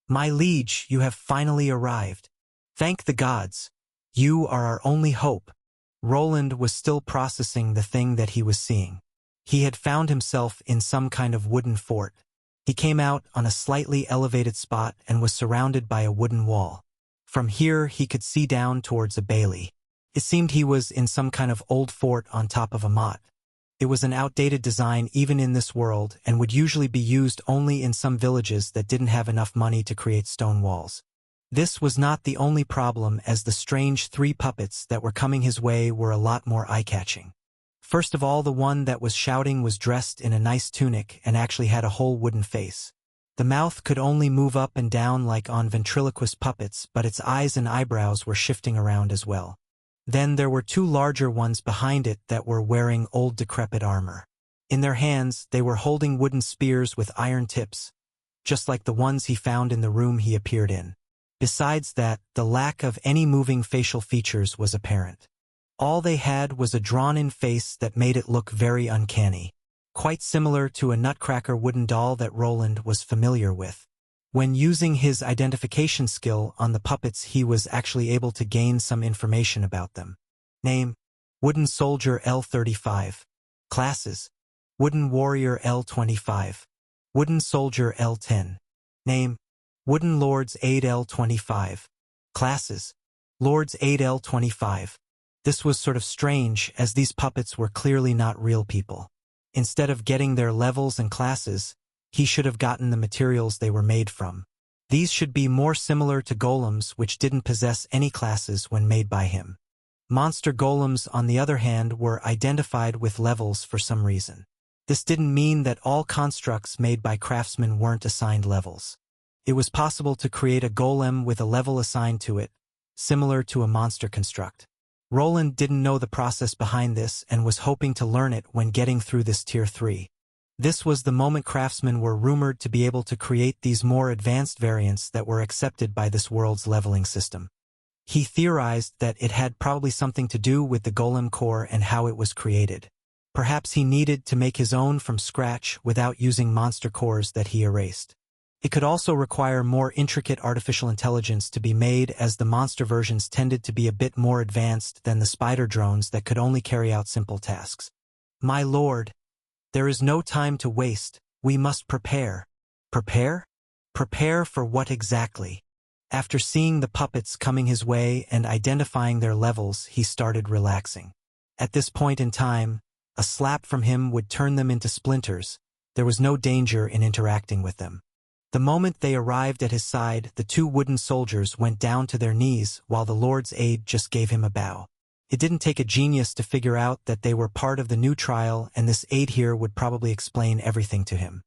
My liege, you have finally arrived. Thank the gods. You are our only hope. Roland was still processing the thing that he was seeing. He had found himself in some kind of wooden fort. He came out on a slightly elevated spot and was surrounded by a wooden wall. From here he could see down towards a bailey. It seemed he was in some kind of old fort on top of a motte. It was an outdated design even in this world and would usually be used only in some villages that didn't have enough money to create stone walls. This was not the only problem, as the strange 3 puppets that were coming his way were a lot more eye-catching. First of all, the one that was shouting was dressed in a nice tunic and actually had a whole wooden face. The mouth could only move up and down like on ventriloquist puppets, but its eyes and eyebrows were shifting around as well. Then there were 2 larger ones behind it that were wearing old decrepit armor. In their hands, they were holding wooden spears with iron tips, just like the ones he found in the room he appeared in. Besides that, the lack of any moving facial features was apparent. All they had was a drawn-in face that made it look very uncanny, quite similar to a nutcracker wooden doll that Roland was familiar with. When using his identification skill on the puppets, he was actually able to gain some information about them. Name: Wooden Soldier L35. Classes: Wooden Warrior L25. Wooden Soldier L10. Name: Wooden Lord's Aid L25. Classes: Lord's Aid L25. This was sort of strange, as these puppets were clearly not real people. Instead of getting their levels and classes, he should have gotten the materials they were made from. These should be more similar to golems, which didn't possess any classes when made by him. Monster golems, on the other hand, were identified with levels for some reason. This didn't mean that all constructs made by craftsmen weren't assigned levels. It was possible to create a golem with a level assigned to it, similar to a monster construct. Roland didn't know the process behind this and was hoping to learn it when getting through this Tier 3. This was the moment craftsmen were rumored to be able to create these more advanced variants that were accepted by this world's leveling system. He theorized that it had probably something to do with the golem core and how it was created. Perhaps he needed to make his own from scratch without using monster cores that he erased. It could also require more intricate artificial intelligence to be made, as the monster versions tended to be a bit more advanced than the spider drones that could only carry out simple tasks. My lord, there is no time to waste. We must prepare. Prepare? Prepare for what exactly? After seeing the puppets coming his way and identifying their levels, he started relaxing. At this point in time, a slap from him would turn them into splinters. There was no danger in interacting with them. The moment they arrived at his side, the two wooden soldiers went down to their knees while the Lord's aide just gave him a bow. It didn't take a genius to figure out that they were part of the new trial, and this aide here would probably explain everything to him.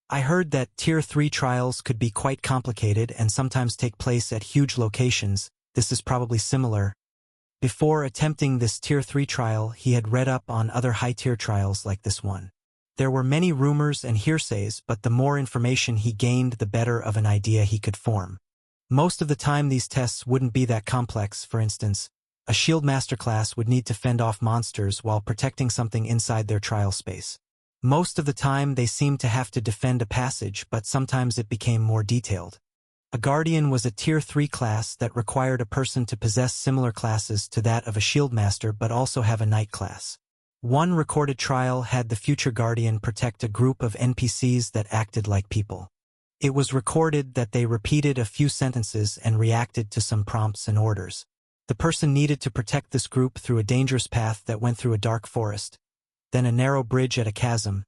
I heard that Tier 3 trials could be quite complicated and sometimes take place at huge locations. This is probably similar. Before attempting this Tier 3 trial, he had read up on other high-tier trials like this one. There were many rumors and hearsays, but the more information he gained, the better of an idea he could form. Most of the time these tests wouldn't be that complex. For instance, a shield masterclass would need to fend off monsters while protecting something inside their trial space. Most of the time they seemed to have to defend a passage, but sometimes it became more detailed. A guardian was a Tier 3 class that required a person to possess similar classes to that of a shield master but also have a knight class. One recorded trial had the future guardian protect a group of NPCs that acted like people. It was recorded that they repeated a few sentences and reacted to some prompts and orders. The person needed to protect this group through a dangerous path that went through a dark forest, then a narrow bridge at a chasm,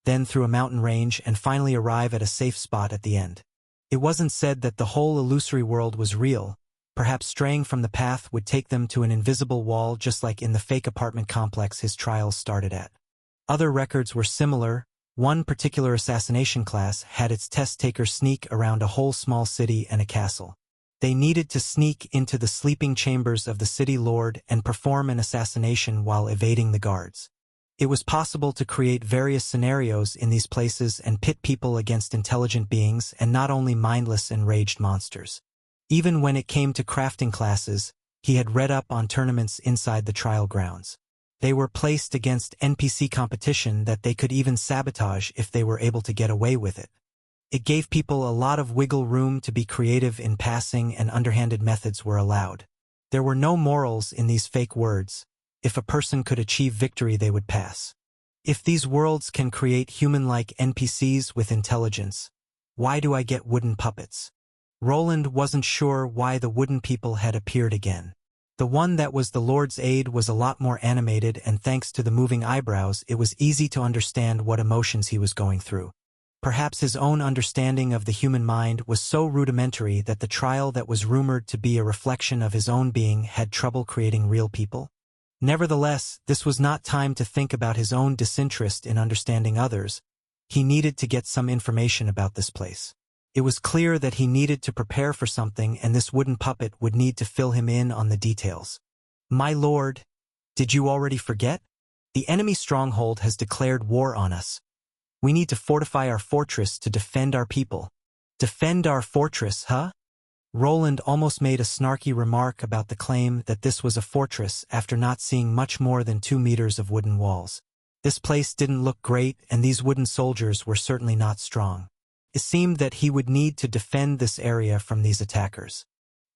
then through a mountain range, and finally arrive at a safe spot at the end. It wasn't said that the whole illusory world was real. Perhaps straying from the path would take them to an invisible wall, just like in the fake apartment complex his trials started at. Other records were similar. One particular assassination class had its test takers sneak around a whole small city and a castle. They needed to sneak into the sleeping chambers of the city lord and perform an assassination while evading the guards. It was possible to create various scenarios in these places and pit people against intelligent beings and not only mindless enraged monsters. Even when it came to crafting classes, he had read up on tournaments inside the trial grounds. They were placed against NPC competition that they could even sabotage if they were able to get away with it. It gave people a lot of wiggle room to be creative in passing, and underhanded methods were allowed. There were no morals in these fake words. If a person could achieve victory, they would pass. If these worlds can create human-like NPCs with intelligence, why do I get wooden puppets? Roland wasn't sure why the wooden people had appeared again. The one that was the Lord's aide was a lot more animated, and thanks to the moving eyebrows, it was easy to understand what emotions he was going through. Perhaps his own understanding of the human mind was so rudimentary that the trial that was rumored to be a reflection of his own being had trouble creating real people. Nevertheless, this was not time to think about his own disinterest in understanding others. He needed to get some information about this place. It was clear that he needed to prepare for something, and this wooden puppet would need to fill him in on the details. My lord, did you already forget? The enemy stronghold has declared war on us. We need to fortify our fortress to defend our people. Defend our fortress, huh? Roland almost made a snarky remark about the claim that this was a fortress after not seeing much more than 2 meters of wooden walls. This place didn't look great, and these wooden soldiers were certainly not strong. It seemed that he would need to defend this area from these attackers.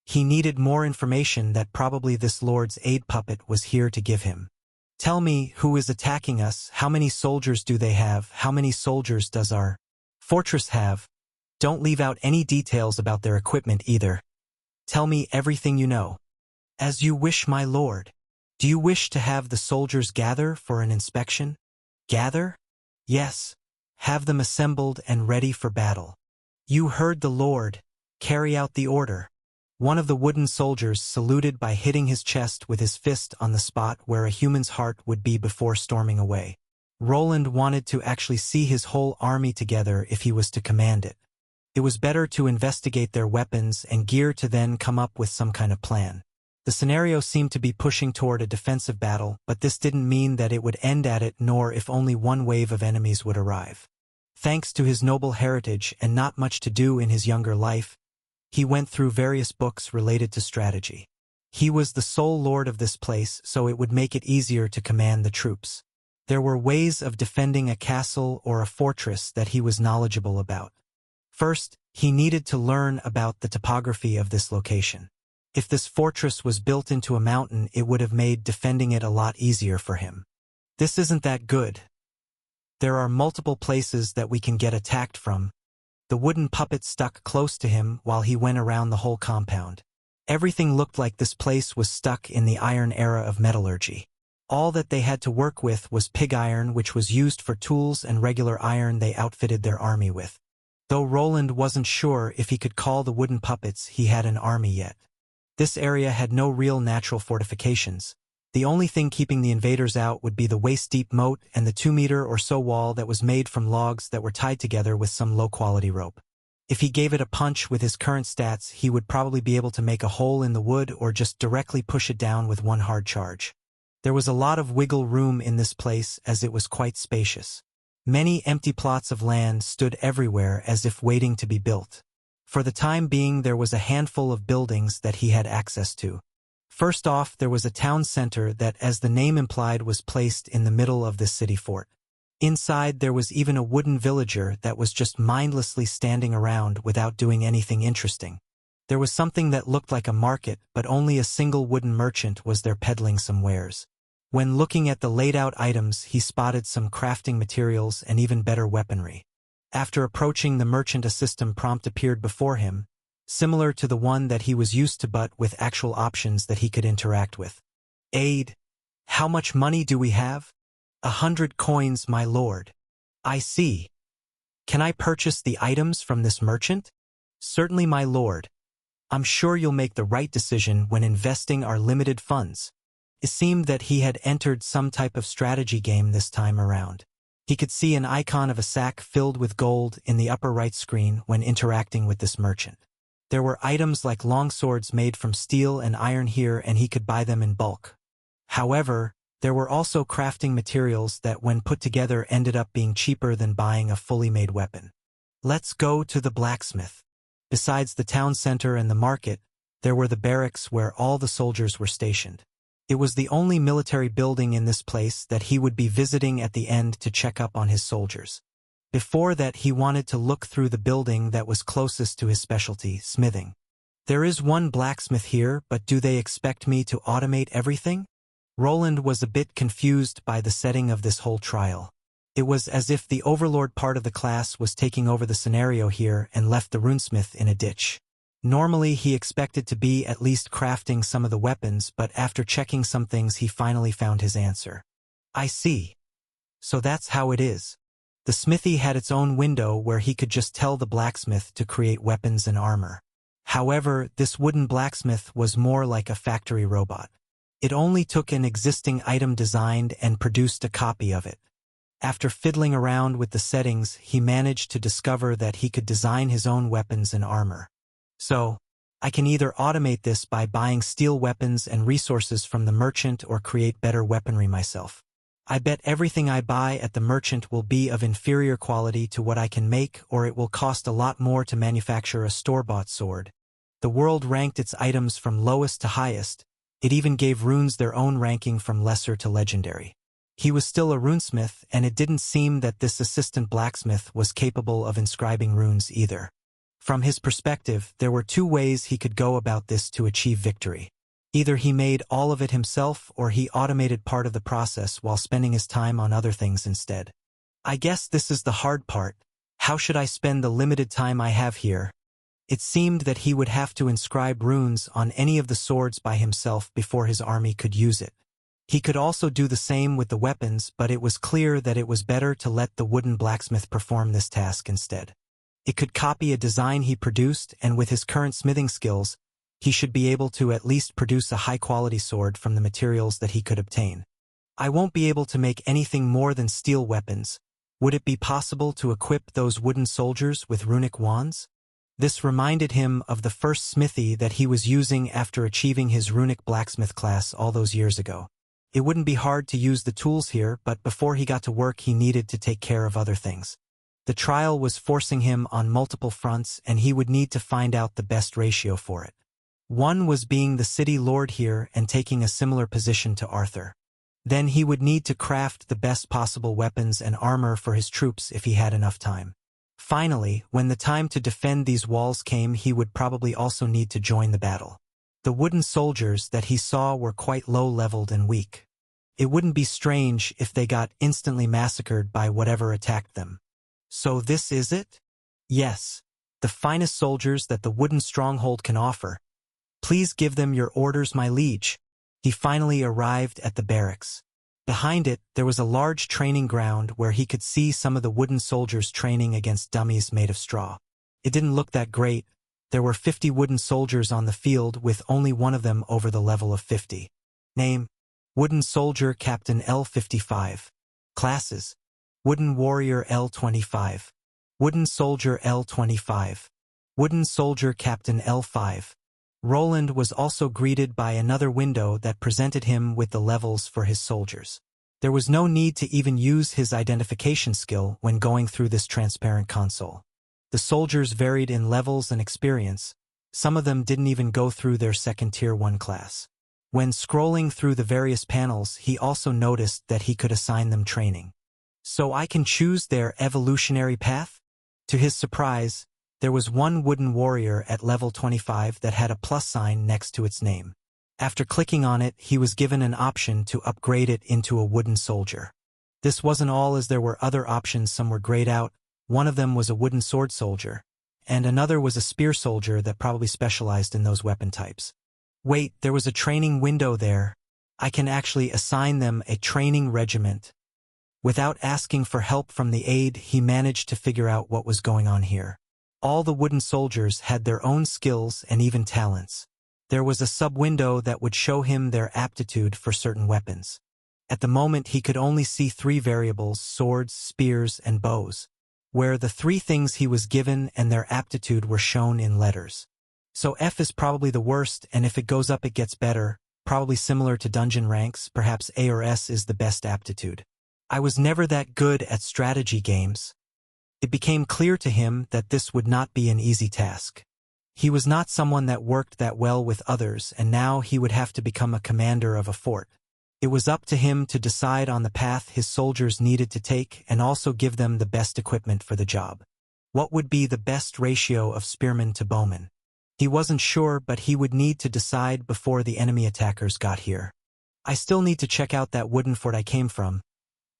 He needed more information that probably this Lord's aide puppet was here to give him. Tell me, who is attacking us? How many soldiers do they have? How many soldiers does our fortress have? Don't leave out any details about their equipment either. Tell me everything you know. As you wish, my lord. Do you wish to have the soldiers gather for an inspection? Gather? Yes. Have them assembled and ready for battle. You heard the lord. Carry out the order. One of the wooden soldiers saluted by hitting his chest with his fist on the spot where a human's heart would be before storming away. Roland wanted to actually see his whole army together if he was to command it. It was better to investigate their weapons and gear to then come up with some kind of plan. The scenario seemed to be pushing toward a defensive battle, but this didn't mean that it would end at it, nor if only one wave of enemies would arrive. Thanks to his noble heritage and not much to do in his younger life, he went through various books related to strategy. He was the sole lord of this place, so it would make it easier to command the troops. There were ways of defending a castle or a fortress that he was knowledgeable about. First, he needed to learn about the topography of this location. If this fortress was built into a mountain, it would have made defending it a lot easier for him. This isn't that good. There are multiple places that we can get attacked from. The wooden puppet stuck close to him while he went around the whole compound. Everything looked like this place was stuck in the iron era of metallurgy. All that they had to work with was pig iron, which was used for tools, and regular iron they outfitted their army with. Though Roland wasn't sure if he could call the wooden puppets he had an army yet. This area had no real natural fortifications. The only thing keeping the invaders out would be the waist-deep moat and the 2-meter or so wall that was made from logs that were tied together with some low-quality rope. If he gave it a punch with his current stats, he would probably be able to make a hole in the wood or just directly push it down with one hard charge. There was a lot of wiggle room in this place as it was quite spacious. Many empty plots of land stood everywhere as if waiting to be built. For the time being, there was a handful of buildings that he had access to. First off, there was a town center that, as the name implied, was placed in the middle of the city fort. Inside, there was even a wooden villager that was just mindlessly standing around without doing anything interesting. There was something that looked like a market, but only a single wooden merchant was there peddling some wares. When looking at the laid-out items, he spotted some crafting materials and even better weaponry. After approaching the merchant, a system prompt appeared before him, similar to the one that he was used to but with actual options that he could interact with. Aid. How much money do we have? 100 coins, my lord. I see. Can I purchase the items from this merchant? Certainly, my lord. I'm sure you'll make the right decision when investing our limited funds. It seemed that he had entered some type of strategy game this time around. He could see an icon of a sack filled with gold in the upper right screen when interacting with this merchant. There were items like longswords made from steel and iron here, and he could buy them in bulk. However, there were also crafting materials that, when put together, ended up being cheaper than buying a fully made weapon. Let's go to the blacksmith. Besides the town center and the market, there were the barracks where all the soldiers were stationed. It was the only military building in this place that he would be visiting at the end to check up on his soldiers. Before that, he wanted to look through the building that was closest to his specialty, smithing. There is one blacksmith here, but do they expect me to automate everything? Roland was a bit confused by the setting of this whole trial. It was as if the overlord part of the class was taking over the scenario here and left the runesmith in a ditch. Normally, he expected to be at least crafting some of the weapons, but after checking some things, he finally found his answer. I see. So that's how it is. The smithy had its own window where he could just tell the blacksmith to create weapons and armor. However, this wooden blacksmith was more like a factory robot. It only took an existing item designed and produced a copy of it. After fiddling around with the settings, he managed to discover that he could design his own weapons and armor. So, I can either automate this by buying steel weapons and resources from the merchant or create better weaponry myself. I bet everything I buy at the merchant will be of inferior quality to what I can make, or it will cost a lot more to manufacture a store-bought sword. The world ranked its items from lowest to highest. It even gave runes their own ranking from lesser to legendary. He was still a runesmith, and it didn't seem that this assistant blacksmith was capable of inscribing runes either. From his perspective, there were two ways he could go about this to achieve victory. Either he made all of it himself, or he automated part of the process while spending his time on other things instead. I guess this is the hard part. How should I spend the limited time I have here? It seemed that he would have to inscribe runes on any of the swords by himself before his army could use it. He could also do the same with the weapons, but it was clear that it was better to let the wooden blacksmith perform this task instead. It could copy a design he produced, and with his current smithing skills, he should be able to at least produce a high-quality sword from the materials that he could obtain. I won't be able to make anything more than steel weapons. Would it be possible to equip those wooden soldiers with runic wands? This reminded him of the first smithy that he was using after achieving his runic blacksmith class all those years ago. It wouldn't be hard to use the tools here, but before he got to work, he needed to take care of other things. The trial was forcing him on multiple fronts, and he would need to find out the best ratio for it. One was being the city lord here and taking a similar position to Arthur. Then he would need to craft the best possible weapons and armor for his troops if he had enough time. Finally, when the time to defend these walls came, he would probably also need to join the battle. The wooden soldiers that he saw were quite low-leveled and weak. It wouldn't be strange if they got instantly massacred by whatever attacked them. So this is it? Yes. The finest soldiers that the wooden stronghold can offer. Please give them your orders, my liege. He finally arrived at the barracks. Behind it, there was a large training ground where he could see some of the wooden soldiers training against dummies made of straw. It didn't look that great. There were 50 wooden soldiers on the field with only one of them over the level of 50. Name: Wooden Soldier Captain L55. Classes: Wooden Warrior L25. Wooden Soldier L25. Wooden Soldier Captain L5. Roland was also greeted by another window that presented him with the levels for his soldiers. There was no need to even use his identification skill when going through this transparent console. The soldiers varied in levels and experience. Some of them didn't even go through their second Tier 1 class. When scrolling through the various panels, he also noticed that he could assign them training. So I can choose their evolutionary path? To his surprise, there was one wooden warrior at level 25 that had a plus sign next to its name. After clicking on it, he was given an option to upgrade it into a wooden soldier. This wasn't all, as there were other options. Some were grayed out. One of them was a wooden sword soldier, and another was a spear soldier that probably specialized in those weapon types. Wait, there was a training window there. I can actually assign them a training regiment. Without asking for help from the aide, he managed to figure out what was going on here. All the wooden soldiers had their own skills and even talents. There was a sub-window that would show him their aptitude for certain weapons. At the moment, he could only see 3 variables: swords, spears, and bows, where the 3 things he was given and their aptitude were shown in letters. So F is probably the worst, and if it goes up it gets better, probably similar to dungeon ranks. Perhaps A or S is the best aptitude. I was never that good at strategy games. It became clear to him that this would not be an easy task. He was not someone that worked that well with others, and now he would have to become a commander of a fort. It was up to him to decide on the path his soldiers needed to take and also give them the best equipment for the job. What would be the best ratio of spearmen to bowmen? He wasn't sure, but he would need to decide before the enemy attackers got here. I still need to check out that wooden fort I came from.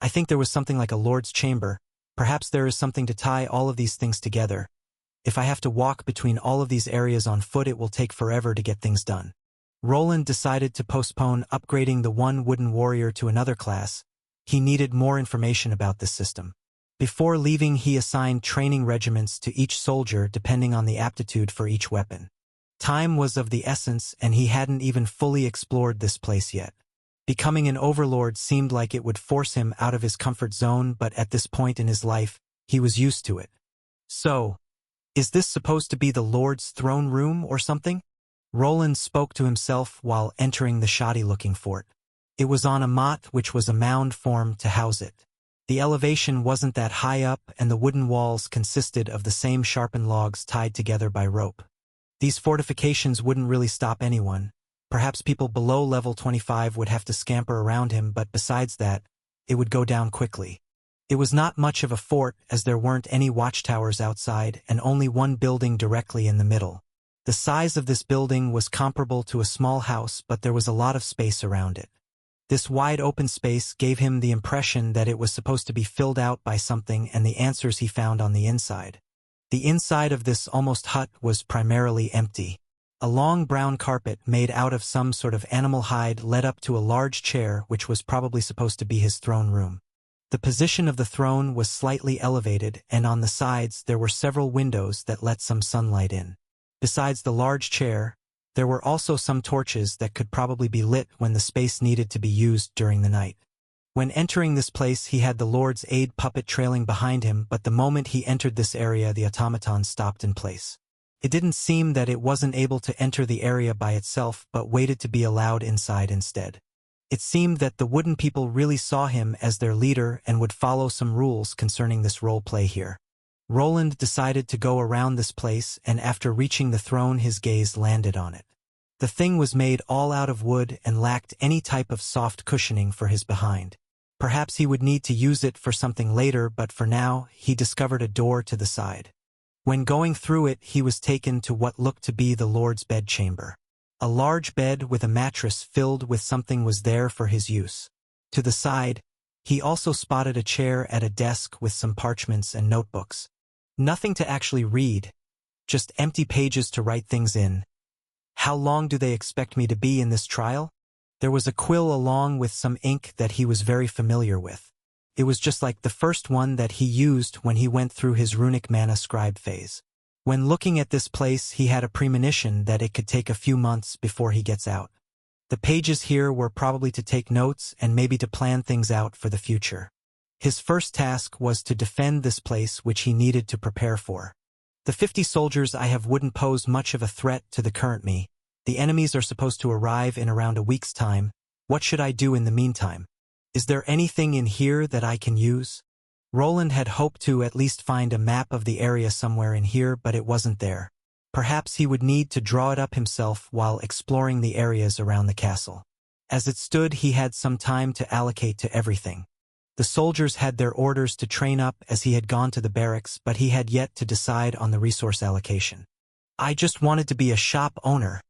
I think there was something like a lord's chamber. Perhaps there is something to tie all of these things together. If I have to walk between all of these areas on foot, it will take forever to get things done. Roland decided to postpone upgrading the one wooden warrior to another class. He needed more information about this system. Before leaving, he assigned training regiments to each soldier depending on the aptitude for each weapon. Time was of the essence, and he hadn't even fully explored this place yet. Becoming an overlord seemed like it would force him out of his comfort zone, but at this point in his life, he was used to it. So, is this supposed to be the Lord's throne room or something? Roland spoke to himself while entering the shoddy-looking fort. It was on a motte, which was a mound formed to house it. The elevation wasn't that high up, and the wooden walls consisted of the same sharpened logs tied together by rope. These fortifications wouldn't really stop anyone. Perhaps people below level 25 would have to scamper around him, but besides that, it would go down quickly. It was not much of a fort, as there weren't any watchtowers outside and only one building directly in the middle. The size of this building was comparable to a small house, but there was a lot of space around it. This wide open space gave him the impression that it was supposed to be filled out by something, and the answers he found on the inside. The inside of this almost hut was primarily empty. A long brown carpet made out of some sort of animal hide led up to a large chair, which was probably supposed to be his throne room. The position of the throne was slightly elevated, and on the sides there were several windows that let some sunlight in. Besides the large chair, there were also some torches that could probably be lit when the space needed to be used during the night. When entering this place, he had the Lord's aid puppet trailing behind him, but the moment he entered this area, the automaton stopped in place. It didn't seem that it wasn't able to enter the area by itself, but waited to be allowed inside instead. It seemed that the wooden people really saw him as their leader and would follow some rules concerning this role play here. Roland decided to go around this place, and after reaching the throne, his gaze landed on it. The thing was made all out of wood and lacked any type of soft cushioning for his behind. Perhaps he would need to use it for something later, but for now, he discovered a door to the side. When going through it, he was taken to what looked to be the Lord's bedchamber. A large bed with a mattress filled with something was there for his use. To the side, he also spotted a chair at a desk with some parchments and notebooks. Nothing to actually read, just empty pages to write things in. How long do they expect me to be in this trial? There was a quill along with some ink that he was very familiar with. It was just like the first one that he used when he went through his runic mana scribe phase. When looking at this place, he had a premonition that it could take a few months before he gets out. The pages here were probably to take notes and maybe to plan things out for the future. His first task was to defend this place, which he needed to prepare for. The 50 soldiers I have wouldn't pose much of a threat to the current me. The enemies are supposed to arrive in around a week's time. What should I do in the meantime? Is there anything in here that I can use? Roland had hoped to at least find a map of the area somewhere in here, but it wasn't there. Perhaps he would need to draw it up himself while exploring the areas around the castle. As it stood, he had some time to allocate to everything. The soldiers had their orders to train up as he had gone to the barracks, but he had yet to decide on the resource allocation. I just wanted to be a shop owner.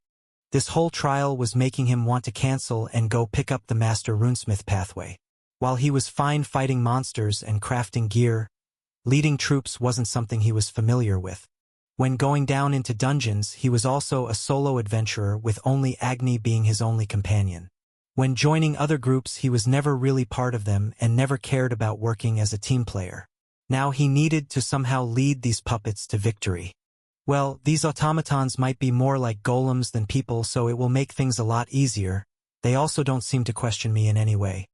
This whole trial was making him want to cancel and go pick up the Master Runesmith pathway. While he was fine fighting monsters and crafting gear, leading troops wasn't something he was familiar with. When going down into dungeons, he was also a solo adventurer with only Agni being his only companion. When joining other groups, he was never really part of them and never cared about working as a team player. Now he needed to somehow lead these puppets to victory. Well, these automatons might be more like golems than people, so it will make things a lot easier. They also don't seem to question me in any way.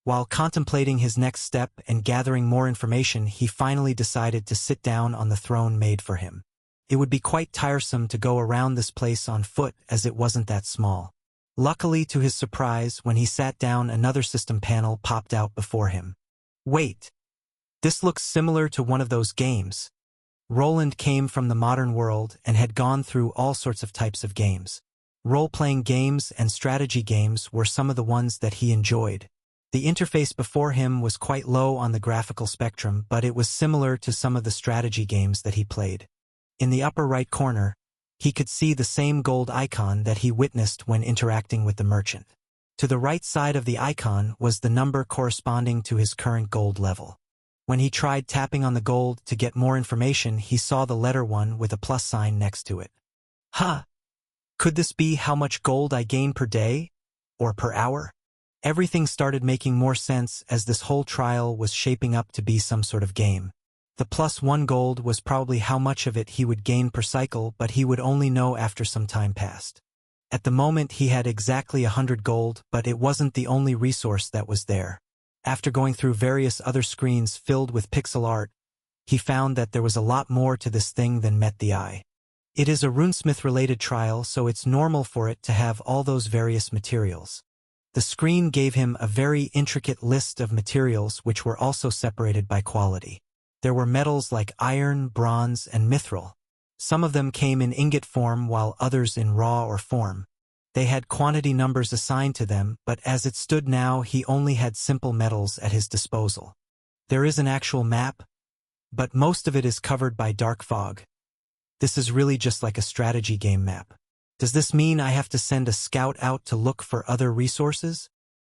While contemplating his next step and gathering more information, he finally decided to sit down on the throne made for him. It would be quite tiresome to go around this place on foot as it wasn't that small. Luckily, to his surprise, when he sat down, another system panel popped out before him. Wait! This looks similar to one of those games. Roland came from the modern world and had gone through all sorts of types of games. Role-playing games and strategy games were some of the ones that he enjoyed. The interface before him was quite low on the graphical spectrum, but it was similar to some of the strategy games that he played. In the upper right corner, he could see the same gold icon that he witnessed when interacting with the merchant. To the right side of the icon was the number corresponding to his current gold level. When he tried tapping on the gold to get more information, he saw the letter 1 with a plus sign next to it. Huh! Could this be how much gold I gain per day? Or per hour? Everything started making more sense as this whole trial was shaping up to be some sort of game. The +1 gold was probably how much of it he would gain per cycle, but he would only know after some time passed. At the moment he had exactly 100 gold, but it wasn't the only resource that was there. After going through various other screens filled with pixel art, he found that there was a lot more to this thing than met the eye. It is a runesmith-related trial, so it's normal for it to have all those various materials. The screen gave him a very intricate list of materials which were also separated by quality. There were metals like iron, bronze, and mithril. Some of them came in ingot form while others in raw or form. They had quantity numbers assigned to them, but as it stood now, he only had simple metals at his disposal. There is an actual map, but most of it is covered by dark fog. This is really just like a strategy game map. Does this mean I have to send a scout out to look for other resources?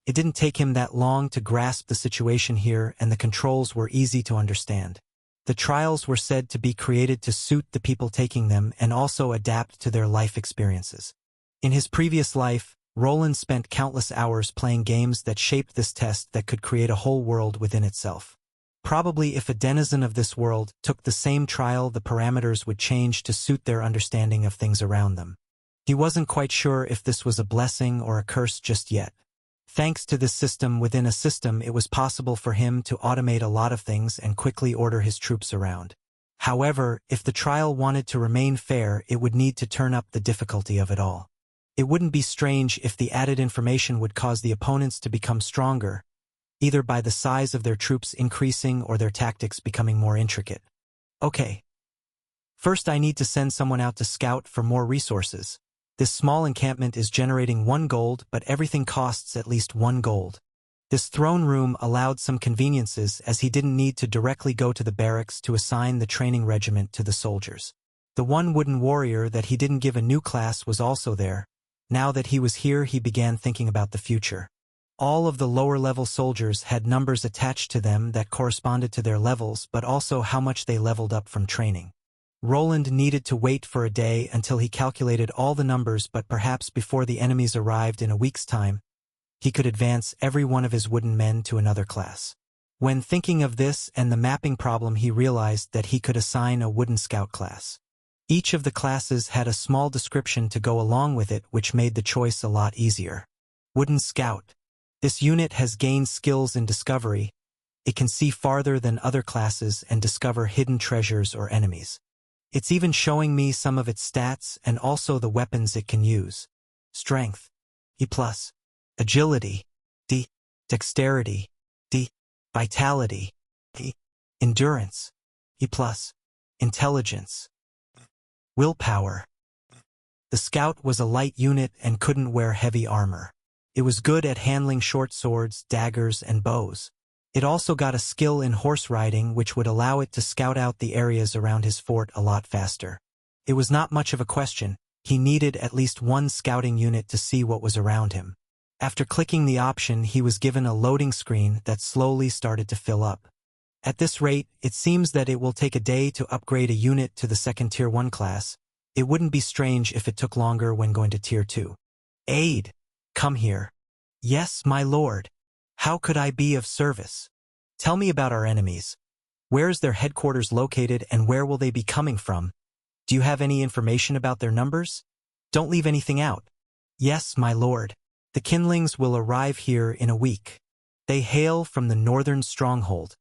It didn't take him that long to grasp the situation here, and the controls were easy to understand. The trials were said to be created to suit the people taking them and also adapt to their life experiences. In his previous life, Roland spent countless hours playing games that shaped this test that could create a whole world within itself. Probably if a denizen of this world took the same trial, the parameters would change to suit their understanding of things around them. He wasn't quite sure if this was a blessing or a curse just yet. Thanks to this system within a system, it was possible for him to automate a lot of things and quickly order his troops around. However, if the trial wanted to remain fair, it would need to turn up the difficulty of it all. It wouldn't be strange if the added information would cause the opponents to become stronger, either by the size of their troops increasing or their tactics becoming more intricate. Okay. First I need to send someone out to scout for more resources. This small encampment is generating 1 gold, but everything costs at least 1 gold. This throne room allowed some conveniences as he didn't need to directly go to the barracks to assign the training regiment to the soldiers. The one wooden warrior that he didn't give a new class was also there. Now that he was here, he began thinking about the future. All of the lower-level soldiers had numbers attached to them that corresponded to their levels, but also how much they leveled up from training. Roland needed to wait for a day until he calculated all the numbers, but perhaps before the enemies arrived in a week's time, he could advance every one of his wooden men to another class. When thinking of this and the mapping problem, he realized that he could assign a wooden scout class. Each of the classes had a small description to go along with it, which made the choice a lot easier. Wooden Scout. This unit has gained skills in discovery. It can see farther than other classes and discover hidden treasures or enemies. It's even showing me some of its stats and also the weapons it can use. Strength, E+. Agility, D. Dexterity, D. Vitality, E. Endurance, E+. Intelligence. Willpower. The scout was a light unit and couldn't wear heavy armor. It was good at handling short swords, daggers, and bows. It also got a skill in horse riding, which would allow it to scout out the areas around his fort a lot faster. It was not much of a question. He needed at least 1 scouting unit to see what was around him. After clicking the option, he was given a loading screen that slowly started to fill up. At this rate, it seems that it will take a day to upgrade a unit to the second Tier 1 class. It wouldn't be strange if it took longer when going to Tier 2. Aid! Come here. Yes, my lord. How could I be of service? Tell me about our enemies. Where is their headquarters located and where will they be coming from? Do you have any information about their numbers? Don't leave anything out. Yes, my lord. The kindlings will arrive here in a week. They hail from the northern stronghold.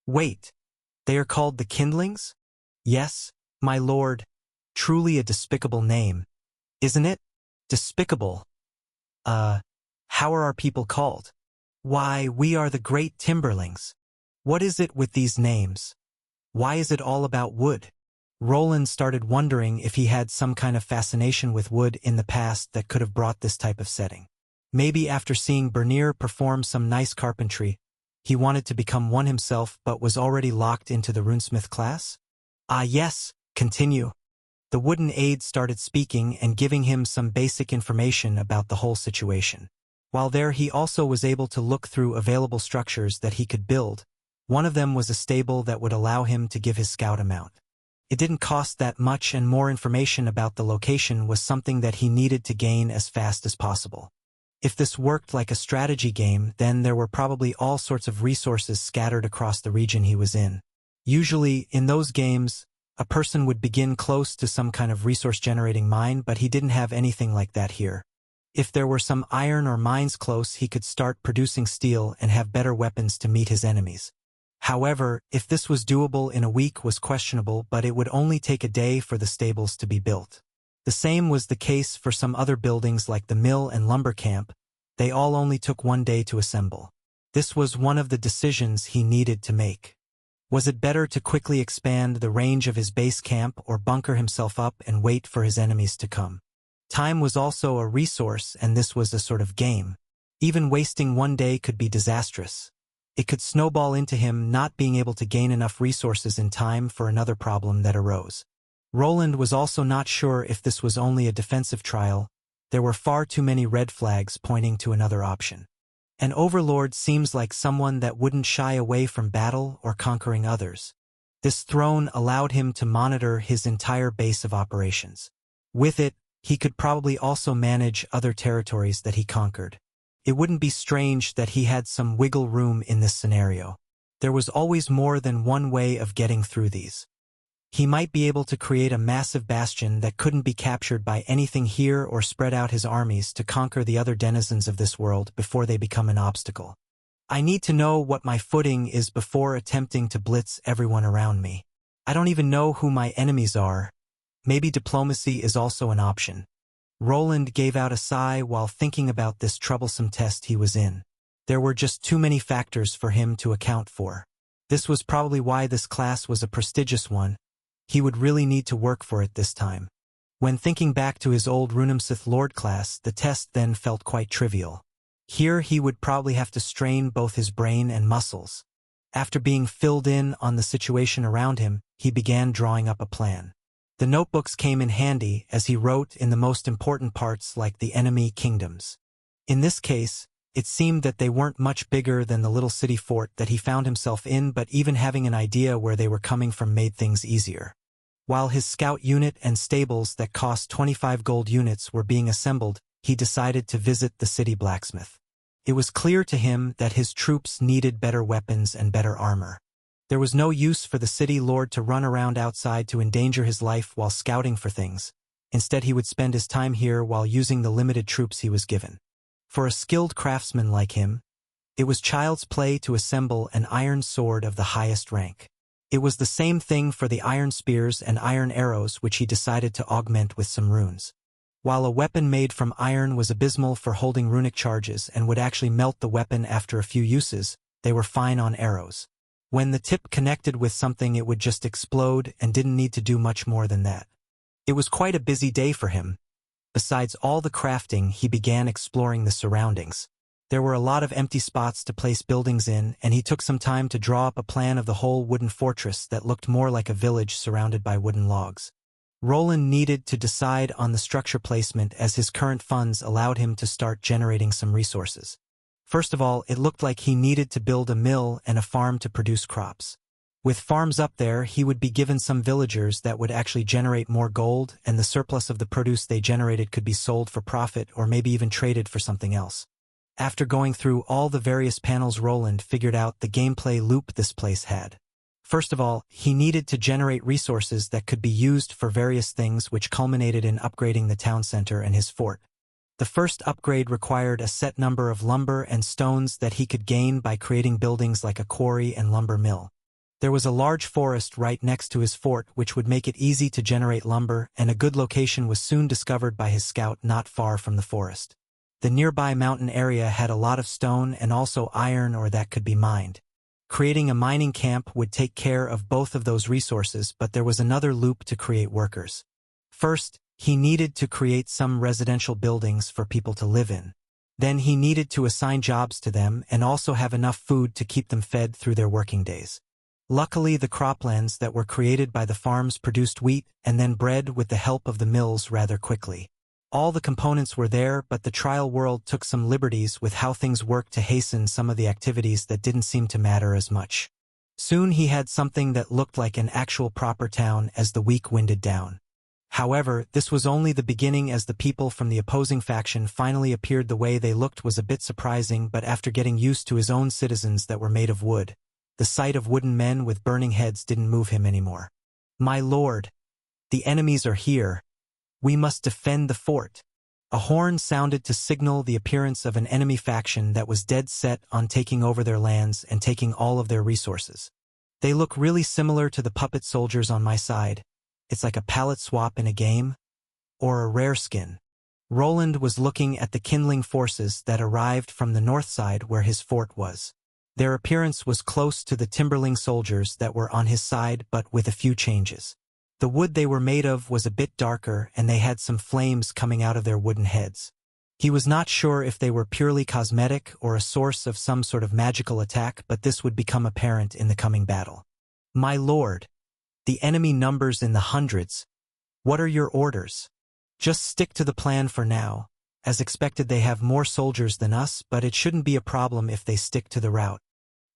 Wait, they are called the kindlings? Yes, my lord. Truly a despicable name. Isn't it? Despicable. How are our people called? Why, we are the great timberlings. What is it with these names? Why is it all about wood? Roland started wondering if he had some kind of fascination with wood in the past that could have brought this type of setting. Maybe after seeing Bernier perform some nice carpentry, he wanted to become one himself but was already locked into the runesmith class? Ah yes, continue. The wooden aide started speaking and giving him some basic information about the whole situation. While there, he also was able to look through available structures that he could build. One of them was a stable that would allow him to give his scout a mount. It didn't cost that much, and more information about the location was something that he needed to gain as fast as possible. If this worked like a strategy game, then there were probably all sorts of resources scattered across the region he was in. Usually, in those games, a person would begin close to some kind of resource-generating mine, but he didn't have anything like that here. If there were some iron or mines close, he could start producing steel and have better weapons to meet his enemies. However, if this was doable in a week was questionable, but it would only take a day for the stables to be built. The same was the case for some other buildings like the mill and lumber camp. They all only took 1 day to assemble. This was one of the decisions he needed to make. Was it better to quickly expand the range of his base camp or bunker himself up and wait for his enemies to come? Time was also a resource, and this was a sort of game. Even wasting 1 day could be disastrous. It could snowball into him not being able to gain enough resources in time for another problem that arose. Roland was also not sure if this was only a defensive trial. There were far too many red flags pointing to another option. An overlord seems like someone that wouldn't shy away from battle or conquering others. This throne allowed him to monitor his entire base of operations. With it, he could probably also manage other territories that he conquered. It wouldn't be strange that he had some wiggle room in this scenario. There was always more than one way of getting through these. He might be able to create a massive bastion that couldn't be captured by anything here, or spread out his armies to conquer the other denizens of this world before they become an obstacle. I need to know what my footing is before attempting to blitz everyone around me. I don't even know who my enemies are. Maybe diplomacy is also an option. Roland gave out a sigh while thinking about this troublesome test he was in. There were just too many factors for him to account for. This was probably why this class was a prestigious one. He would really need to work for it this time. When thinking back to his old Rune Lord class, the test then felt quite trivial. Here he would probably have to strain both his brain and muscles. After being filled in on the situation around him, he began drawing up a plan. The notebooks came in handy as he wrote in the most important parts like the enemy kingdoms. In this case, it seemed that they weren't much bigger than the little city fort that he found himself in, but even having an idea where they were coming from made things easier. While his scout unit and stables that cost 25 gold units were being assembled, he decided to visit the city blacksmith. It was clear to him that his troops needed better weapons and better armor. There was no use for the city lord to run around outside to endanger his life while scouting for things. Instead, he would spend his time here while using the limited troops he was given. For a skilled craftsman like him, it was child's play to assemble an iron sword of the highest rank. It was the same thing for the iron spears and iron arrows, which he decided to augment with some runes. While a weapon made from iron was abysmal for holding runic charges and would actually melt the weapon after a few uses, they were fine on arrows. When the tip connected with something, it would just explode and didn't need to do much more than that. It was quite a busy day for him. Besides all the crafting, he began exploring the surroundings. There were a lot of empty spots to place buildings in, and he took some time to draw up a plan of the whole wooden fortress that looked more like a village surrounded by wooden logs. Roland needed to decide on the structure placement as his current funds allowed him to start generating some resources. First of all, it looked like he needed to build a mill and a farm to produce crops. With farms up there, he would be given some villagers that would actually generate more gold, and the surplus of the produce they generated could be sold for profit or maybe even traded for something else. After going through all the various panels, Roland figured out the gameplay loop this place had. First of all, he needed to generate resources that could be used for various things, which culminated in upgrading the town center and his fort. The first upgrade required a set number of lumber and stones that he could gain by creating buildings like a quarry and lumber mill. There was a large forest right next to his fort, which would make it easy to generate lumber, and a good location was soon discovered by his scout not far from the forest. The nearby mountain area had a lot of stone and also iron ore that could be mined. Creating a mining camp would take care of both of those resources, but there was another loop to create workers. First, he needed to create some residential buildings for people to live in. Then he needed to assign jobs to them and also have enough food to keep them fed through their working days. Luckily, the croplands that were created by the farms produced wheat and then bread with the help of the mills rather quickly. All the components were there, but the trial world took some liberties with how things worked to hasten some of the activities that didn't seem to matter as much. Soon he had something that looked like an actual proper town as the week winded down. However, this was only the beginning, as the people from the opposing faction finally appeared. The way they looked was a bit surprising, but after getting used to his own citizens that were made of wood, the sight of wooden men with burning heads didn't move him anymore. "My lord, the enemies are here. We must defend the fort." A horn sounded to signal the appearance of an enemy faction that was dead set on taking over their lands and taking all of their resources. "They look really similar to the puppet soldiers on my side. It's like a palette swap in a game, or a rare skin." Roland was looking at the kindling forces that arrived from the north side where his fort was. Their appearance was close to the Timberling soldiers that were on his side, but with a few changes. The wood they were made of was a bit darker, and they had some flames coming out of their wooden heads. He was not sure if they were purely cosmetic or a source of some sort of magical attack, but this would become apparent in the coming battle. "My lord, the enemy numbers in the hundreds. What are your orders?" "Just stick to the plan for now. As expected, they have more soldiers than us, but it shouldn't be a problem if they stick to the route."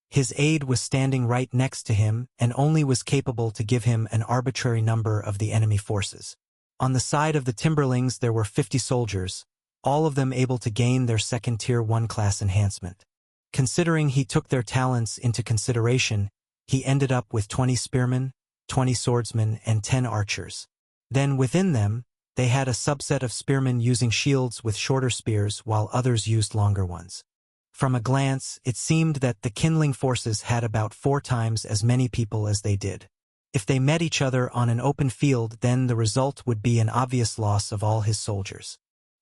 His aide was standing right next to him and only was capable to give him an arbitrary number of the enemy forces. On the side of the Timberlings there were 50 soldiers, all of them able to gain their second Tier 1 class enhancement. Considering he took their talents into consideration, he ended up with 20 spearmen, 20 swordsmen, and 10 archers. Then within them, they had a subset of spearmen using shields with shorter spears while others used longer ones. From a glance, it seemed that the kindling forces had about 4 times as many people as they did. If they met each other on an open field, then the result would be an obvious loss of all his soldiers.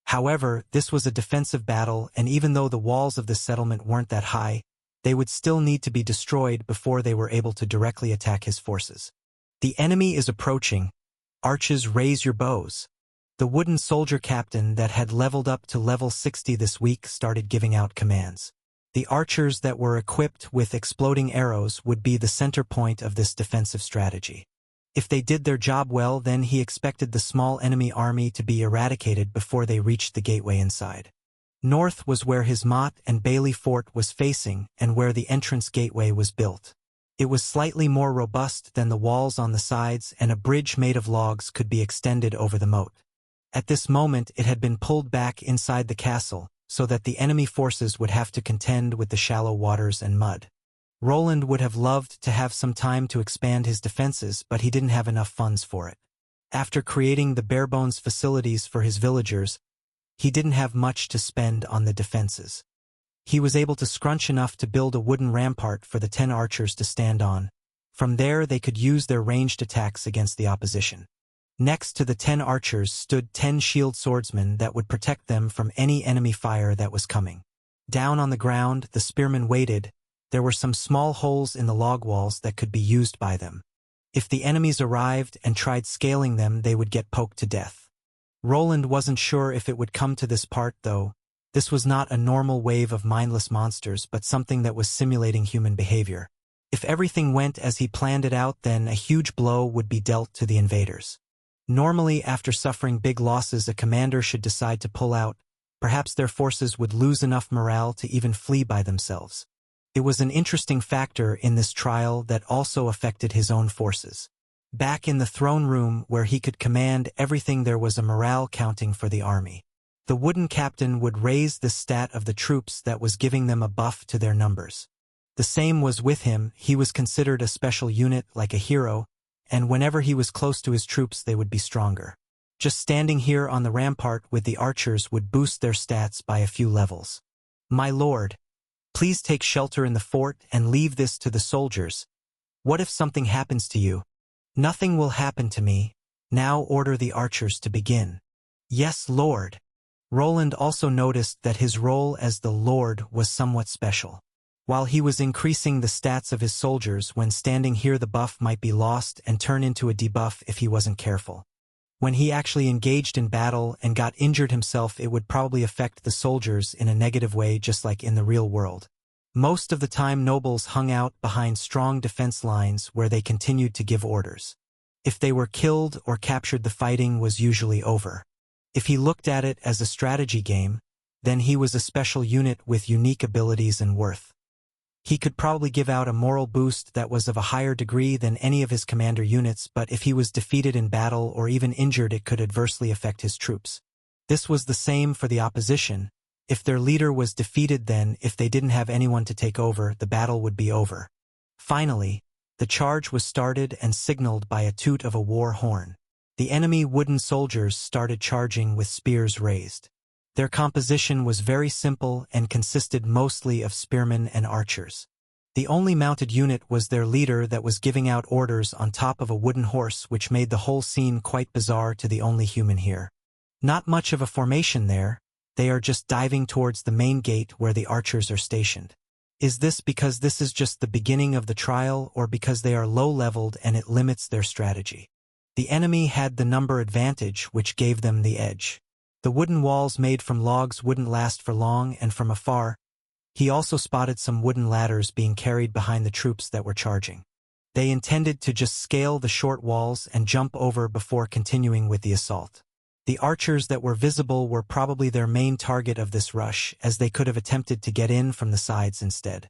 However, this was a defensive battle, and even though the walls of the settlement weren't that high, they would still need to be destroyed before they were able to directly attack his forces. "The enemy is approaching. Archers, raise your bows." The wooden soldier captain that had leveled up to level 60 this week started giving out commands. The archers that were equipped with exploding arrows would be the center point of this defensive strategy. If they did their job well, then he expected the small enemy army to be eradicated before they reached the gateway inside. North was where his motte and bailey fort was facing and where the entrance gateway was built. It was slightly more robust than the walls on the sides, and a bridge made of logs could be extended over the moat. At this moment it had been pulled back inside the castle, so that the enemy forces would have to contend with the shallow waters and mud. Roland would have loved to have some time to expand his defenses, but he didn't have enough funds for it. After creating the bare-bones facilities for his villagers, he didn't have much to spend on the defenses. He was able to scrunch enough to build a wooden rampart for the 10 archers to stand on. From there they could use their ranged attacks against the opposition. Next to the 10 archers stood 10 shield swordsmen that would protect them from any enemy fire that was coming. Down on the ground, the spearmen waited. There were some small holes in the log walls that could be used by them. If the enemies arrived and tried scaling them, they would get poked to death. Roland wasn't sure if it would come to this part, though. This was not a normal wave of mindless monsters, but something that was simulating human behavior. If everything went as he planned it out, then a huge blow would be dealt to the invaders. Normally, after suffering big losses, a commander should decide to pull out. Perhaps their forces would lose enough morale to even flee by themselves. It was an interesting factor in this trial that also affected his own forces. Back in the throne room where he could command everything, there was a morale counting for the army. The wooden captain would raise the stat of the troops that was giving them a buff to their numbers. The same was with him. He was considered a special unit, like a hero, and whenever he was close to his troops they would be stronger. Just standing here on the rampart with the archers would boost their stats by a few levels. "My lord, please take shelter in the fort and leave this to the soldiers. What if something happens to you?" "Nothing will happen to me. Now order the archers to begin." "Yes, lord." Roland also noticed that his role as the lord was somewhat special. While he was increasing the stats of his soldiers, when standing here the buff might be lost and turn into a debuff if he wasn't careful. When he actually engaged in battle and got injured himself, it would probably affect the soldiers in a negative way, just like in the real world. Most of the time nobles hung out behind strong defense lines where they continued to give orders. If they were killed or captured, the fighting was usually over. If he looked at it as a strategy game, then he was a special unit with unique abilities and worth. He could probably give out a moral boost that was of a higher degree than any of his commander units, but if he was defeated in battle or even injured, it could adversely affect his troops. This was the same for the opposition. If their leader was defeated, then if they didn't have anyone to take over, the battle would be over. Finally, the charge was started and signaled by a toot of a war horn. The enemy wooden soldiers started charging with spears raised. Their composition was very simple and consisted mostly of spearmen and archers. The only mounted unit was their leader that was giving out orders on top of a wooden horse, which made the whole scene quite bizarre to the only human here. Not much of a formation there. They are just diving towards the main gate where the archers are stationed. Is this because this is just the beginning of the trial, or because they are low-leveled and it limits their strategy? The enemy had the number advantage, which gave them the edge. The wooden walls made from logs wouldn't last for long, and from afar, he also spotted some wooden ladders being carried behind the troops that were charging. They intended to just scale the short walls and jump over before continuing with the assault. The archers that were visible were probably their main target of this rush, as they could have attempted to get in from the sides instead.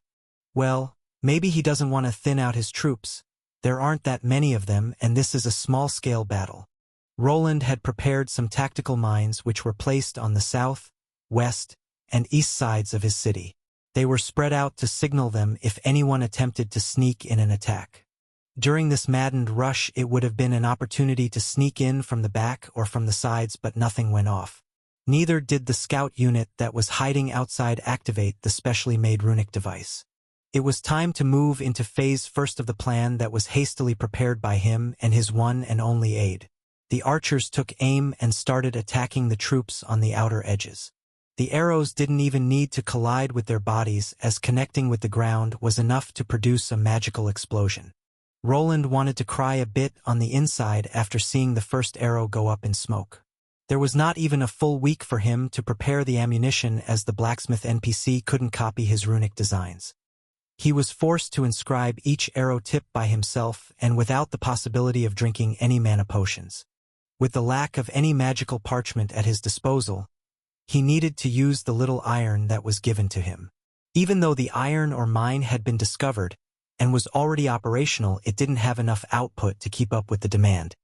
Well, maybe he doesn't want to thin out his troops. There aren't that many of them, and this is a small-scale battle. Roland had prepared some tactical mines which were placed on the south, west, and east sides of his city. They were spread out to signal them if anyone attempted to sneak in an attack. During this maddened rush, it would have been an opportunity to sneak in from the back or from the sides, but nothing went off. Neither did the scout unit that was hiding outside activate the specially made runic device. It was time to move into phase first of the plan that was hastily prepared by him and his one and only aide. The archers took aim and started attacking the troops on the outer edges. The arrows didn't even need to collide with their bodies, as connecting with the ground was enough to produce a magical explosion. Roland wanted to cry a bit on the inside after seeing the first arrow go up in smoke. There was not even a full week for him to prepare the ammunition as the blacksmith NPC couldn't copy his runic designs. He was forced to inscribe each arrow tip by himself and without the possibility of drinking any mana potions. With the lack of any magical parchment at his disposal, he needed to use the little iron that was given to him. Even though the iron or mine had been discovered and was already operational, it didn't have enough output to keep up with the demand.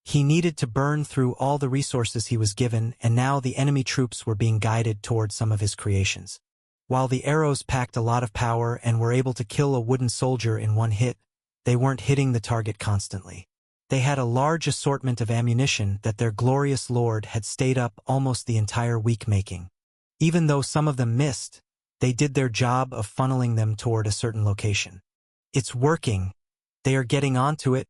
He needed to burn through all the resources he was given, and now the enemy troops were being guided toward some of his creations. While the arrows packed a lot of power and were able to kill a wooden soldier in one hit, they weren't hitting the target constantly. They had a large assortment of ammunition that their glorious lord had stayed up almost the entire week making. Even though some of them missed, they did their job of funneling them toward a certain location. It's working. They are getting onto it.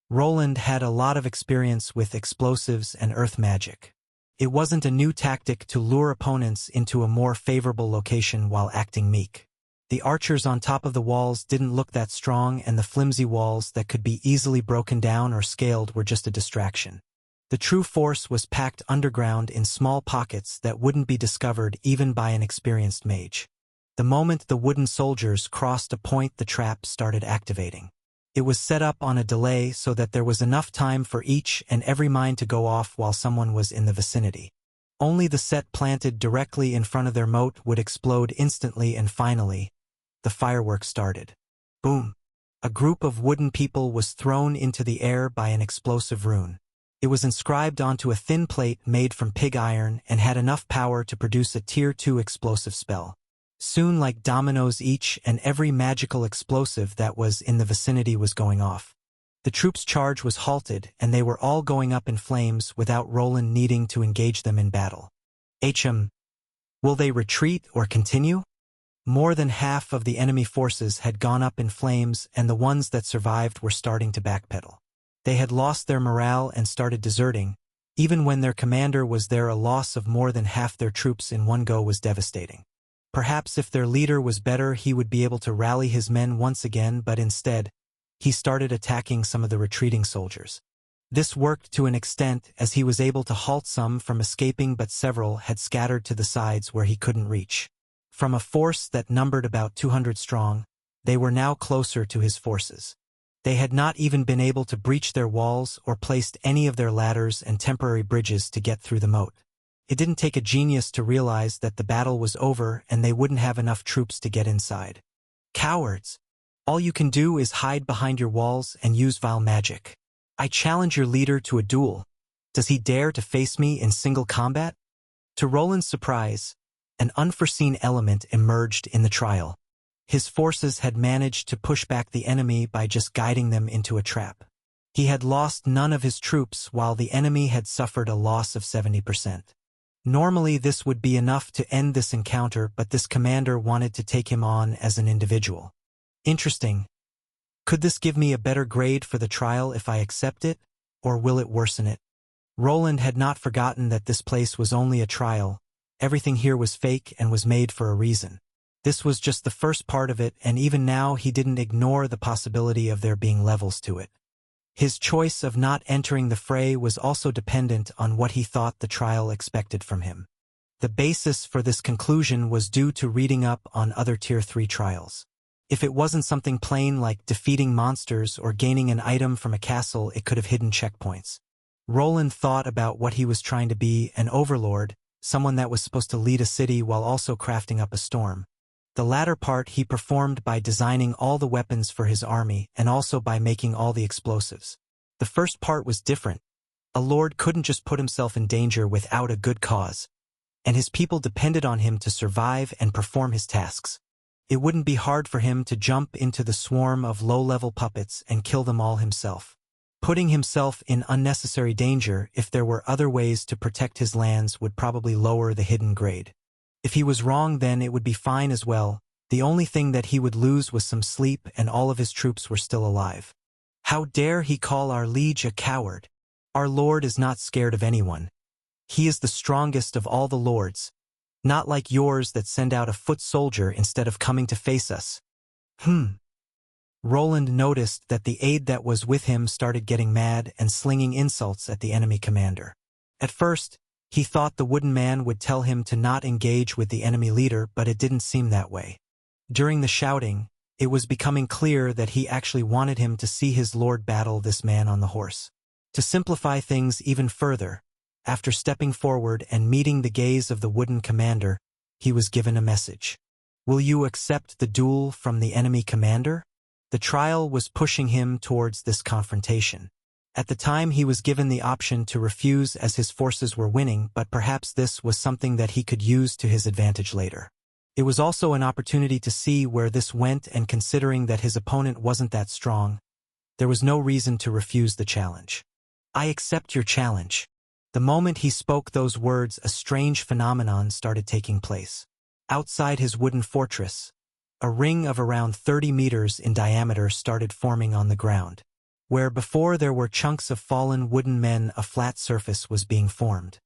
Roland had a lot of experience with explosives and earth magic. It wasn't a new tactic to lure opponents into a more favorable location while acting meek. The archers on top of the walls didn't look that strong, and the flimsy walls that could be easily broken down or scaled were just a distraction. The true force was packed underground in small pockets that wouldn't be discovered even by an experienced mage. The moment the wooden soldiers crossed a point, the trap started activating. It was set up on a delay so that there was enough time for each and every mine to go off while someone was in the vicinity. Only the set planted directly in front of their moat would explode instantly, and finally, the fireworks started. Boom! A group of wooden people was thrown into the air by an explosive rune. It was inscribed onto a thin plate made from pig iron and had enough power to produce a Tier 2 explosive spell. Soon, like dominoes, each and every magical explosive that was in the vicinity was going off. The troops' charge was halted, and they were all going up in flames without Roland needing to engage them in battle. Will they retreat or continue? More than half of the enemy forces had gone up in flames, and the ones that survived were starting to backpedal. They had lost their morale and started deserting. Even when their commander was there, a loss of more than half their troops in one go was devastating. Perhaps if their leader was better, he would be able to rally his men once again, but instead, he started attacking some of the retreating soldiers. This worked to an extent, as he was able to halt some from escaping, but several had scattered to the sides where he couldn't reach. From a force that numbered about 200 strong, they were now closer to his forces. They had not even been able to breach their walls or placed any of their ladders and temporary bridges to get through the moat. It didn't take a genius to realize that the battle was over and they wouldn't have enough troops to get inside. Cowards! All you can do is hide behind your walls and use vile magic. I challenge your leader to a duel. Does he dare to face me in single combat? To Roland's surprise, an unforeseen element emerged in the trial. His forces had managed to push back the enemy by just guiding them into a trap. He had lost none of his troops while the enemy had suffered a loss of 70%. Normally this would be enough to end this encounter, but this commander wanted to take him on as an individual. Interesting. Could this give me a better grade for the trial if I accept it, or will it worsen it? Roland had not forgotten that this place was only a trial. Everything here was fake and was made for a reason. This was just the first part of it, and even now he didn't ignore the possibility of there being levels to it. His choice of not entering the fray was also dependent on what he thought the trial expected from him. The basis for this conclusion was due to reading up on other Tier 3 trials. If it wasn't something plain like defeating monsters or gaining an item from a castle, it could have hidden checkpoints. Roland thought about what he was trying to be, an overlord, someone that was supposed to lead a city while also crafting up a storm. The latter part he performed by designing all the weapons for his army and also by making all the explosives. The first part was different. A lord couldn't just put himself in danger without a good cause, and his people depended on him to survive and perform his tasks. It wouldn't be hard for him to jump into the swarm of low-level puppets and kill them all himself. Putting himself in unnecessary danger if there were other ways to protect his lands would probably lower the hidden grade. If he was wrong, then it would be fine as well. The only thing that he would lose was some sleep, and all of his troops were still alive. How dare he call our liege a coward? Our lord is not scared of anyone. He is the strongest of all the lords. Not like yours that send out a foot soldier instead of coming to face us. Roland noticed that the aide that was with him started getting mad and slinging insults at the enemy commander. At first, He thought the wooden man would tell him to not engage with the enemy leader, but it didn't seem that way. During the shouting, it was becoming clear that he actually wanted him to see his lord battle this man on the horse. To simplify things even further, after stepping forward and meeting the gaze of the wooden commander, he was given a message. Will you accept the duel from the enemy commander? The trial was pushing him towards this confrontation. At the time he was given the option to refuse as his forces were winning, but perhaps this was something that he could use to his advantage later. It was also an opportunity to see where this went, and considering that his opponent wasn't that strong, there was no reason to refuse the challenge. I accept your challenge. The moment he spoke those words, a strange phenomenon started taking place. Outside his wooden fortress, a ring of around 30 meters in diameter started forming on the ground. Where before there were chunks of fallen wooden men, a flat surface was being formed.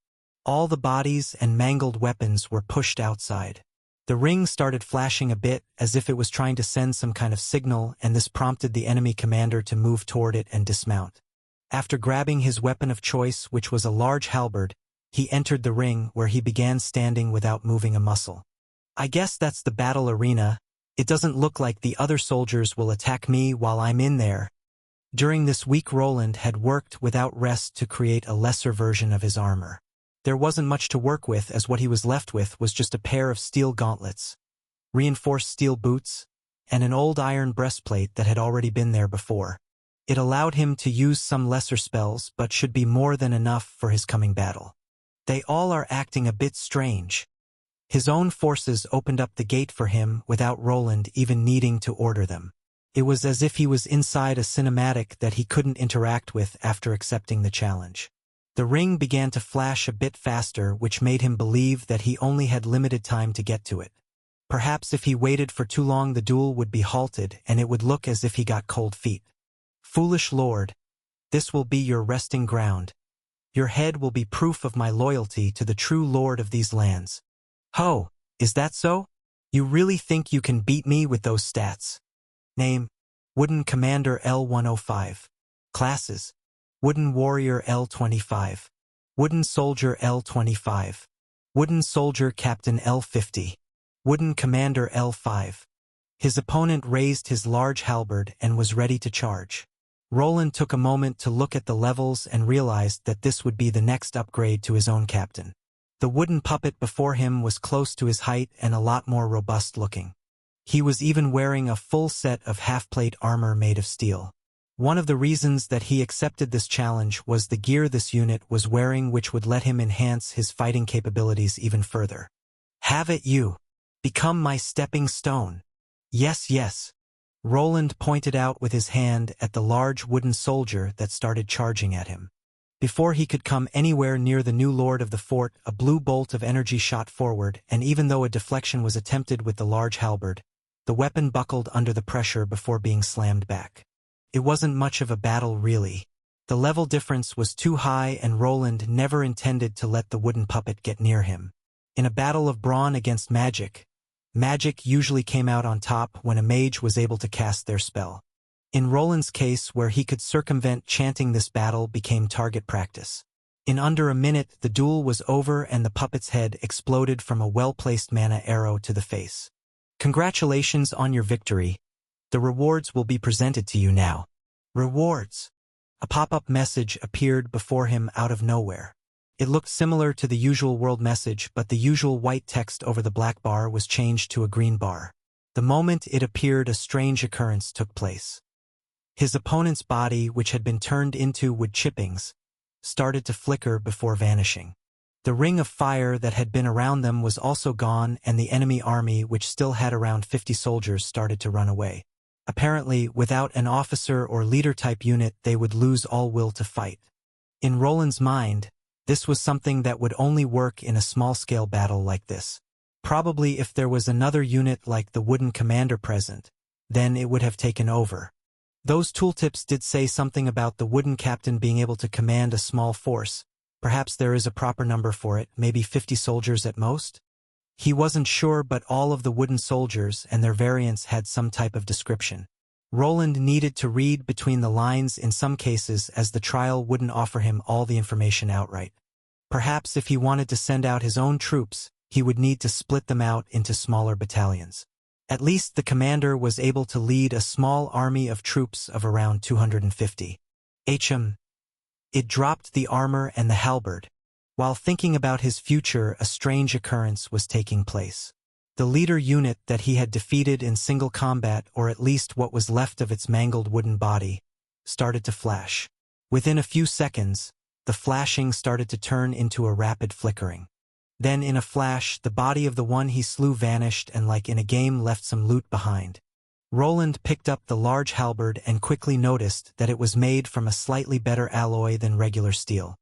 All the bodies and mangled weapons were pushed outside. The ring started flashing a bit, as if it was trying to send some kind of signal, and this prompted the enemy commander to move toward it and dismount. After grabbing his weapon of choice, which was a large halberd, he entered the ring, where he began standing without moving a muscle. I guess that's the battle arena. It doesn't look like the other soldiers will attack me while I'm in there. During this week, Roland had worked without rest to create a lesser version of his armor. There wasn't much to work with, as what he was left with was just a pair of steel gauntlets, reinforced steel boots, and an old iron breastplate that had already been there before. It allowed him to use some lesser spells, but should be more than enough for his coming battle. They all are acting a bit strange. His own forces opened up the gate for him without Roland even needing to order them. It was as if he was inside a cinematic that he couldn't interact with after accepting the challenge. The ring began to flash a bit faster, which made him believe that he only had limited time to get to it. Perhaps if he waited for too long, the duel would be halted, and it would look as if he got cold feet. Foolish lord, this will be your resting ground. Your head will be proof of my loyalty to the true lord of these lands. Ho, is that so? You really think you can beat me with those stats? Name: Wooden Commander L105. Classes: Wooden Warrior L25. Wooden Soldier L25. Wooden Soldier Captain L50. Wooden Commander L5. His opponent raised his large halberd and was ready to charge. Roland took a moment to look at the levels and realized that this would be the next upgrade to his own captain. The wooden puppet before him was close to his height and a lot more robust looking. He was even wearing a full set of half-plate armor made of steel. One of the reasons that he accepted this challenge was the gear this unit was wearing, which would let him enhance his fighting capabilities even further. Have it you. Become my stepping stone. Yes, yes. Roland pointed out with his hand at the large wooden soldier that started charging at him. Before he could come anywhere near the new lord of the fort, a blue bolt of energy shot forward, and even though a deflection was attempted with the large halberd, the weapon buckled under the pressure before being slammed back. It wasn't much of a battle, really. The level difference was too high, and Roland never intended to let the wooden puppet get near him. In a battle of brawn against magic, magic usually came out on top when a mage was able to cast their spell. In Roland's case, where he could circumvent chanting, this battle became target practice. In under a minute, the duel was over and the puppet's head exploded from a well-placed mana arrow to the face. Congratulations on your victory. The rewards will be presented to you now. Rewards. A pop-up message appeared before him out of nowhere. It looked similar to the usual world message, but the usual white text over the black bar was changed to a green bar. The moment it appeared, a strange occurrence took place. His opponent's body, which had been turned into wood chippings, started to flicker before vanishing. The ring of fire that had been around them was also gone, and the enemy army, which still had around 50 soldiers, started to run away. Apparently, without an officer or leader-type unit, they would lose all will to fight. In Roland's mind, this was something that would only work in a small-scale battle like this. Probably if there was another unit like the wooden commander present, then it would have taken over. Those tooltips did say something about the wooden captain being able to command a small force. Perhaps there is a proper number for it, maybe 50 soldiers at most? He wasn't sure, but all of the wooden soldiers and their variants had some type of description. Roland needed to read between the lines in some cases, as the trial wouldn't offer him all the information outright. Perhaps if he wanted to send out his own troops, he would need to split them out into smaller battalions. At least the commander was able to lead a small army of troops of around 250. It dropped the armor and the halberd. While thinking about his future, a strange occurrence was taking place. The leader unit that he had defeated in single combat, or at least what was left of its mangled wooden body, started to flash. Within a few seconds, the flashing started to turn into a rapid flickering. Then in a flash, the body of the one he slew vanished and like in a game left some loot behind. Roland picked up the large halberd and quickly noticed that it was made from a slightly better alloy than regular steel.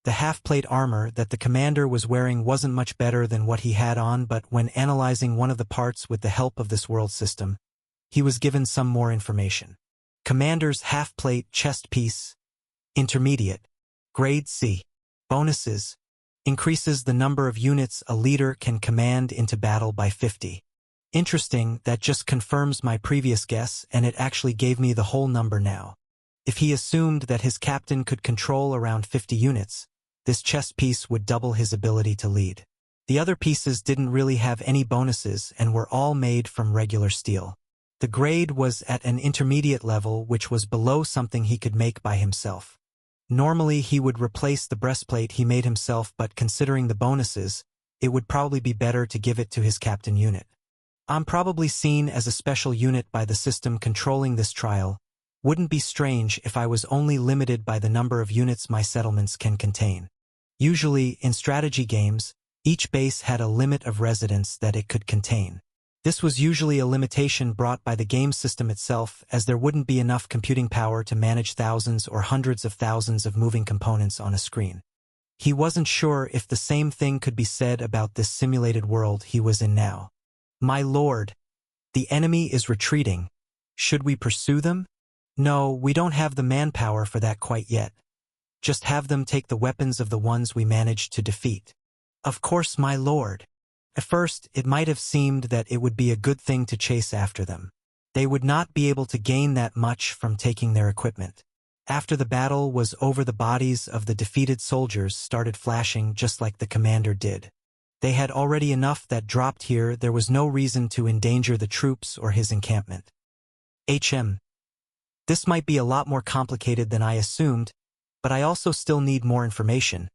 The half-plate armor that the commander was wearing wasn't much better than what he had on, but when analyzing one of the parts with the help of this world system, he was given some more information. Commander's half-plate chest piece, intermediate, grade C. Bonuses, increases the number of units a leader can command into battle by 50. Interesting, that just confirms my previous guess, and it actually gave me the whole number now. If he assumed that his captain could control around 50 units, this chest piece would double his ability to lead. The other pieces didn't really have any bonuses and were all made from regular steel. The grade was at an intermediate level, which was below something he could make by himself. Normally he would replace the breastplate he made himself, but considering the bonuses, it would probably be better to give it to his captain unit. I'm probably seen as a special unit by the system controlling this trial. Wouldn't be strange if I was only limited by the number of units my settlements can contain. Usually, in strategy games, each base had a limit of residents that it could contain. This was usually a limitation brought by the game system itself, as there wouldn't be enough computing power to manage thousands or hundreds of thousands of moving components on a screen. He wasn't sure if the same thing could be said about this simulated world he was in now. My lord, the enemy is retreating. Should we pursue them? No, we don't have the manpower for that quite yet. Just have them take the weapons of the ones we managed to defeat. Of course, my lord. At first, it might have seemed that it would be a good thing to chase after them. They would not be able to gain that much from taking their equipment. After the battle was over, the bodies of the defeated soldiers started flashing just like the commander did. They had already enough that dropped here. There was no reason to endanger the troops or his encampment. This might be a lot more complicated than I assumed, but I also still need more information.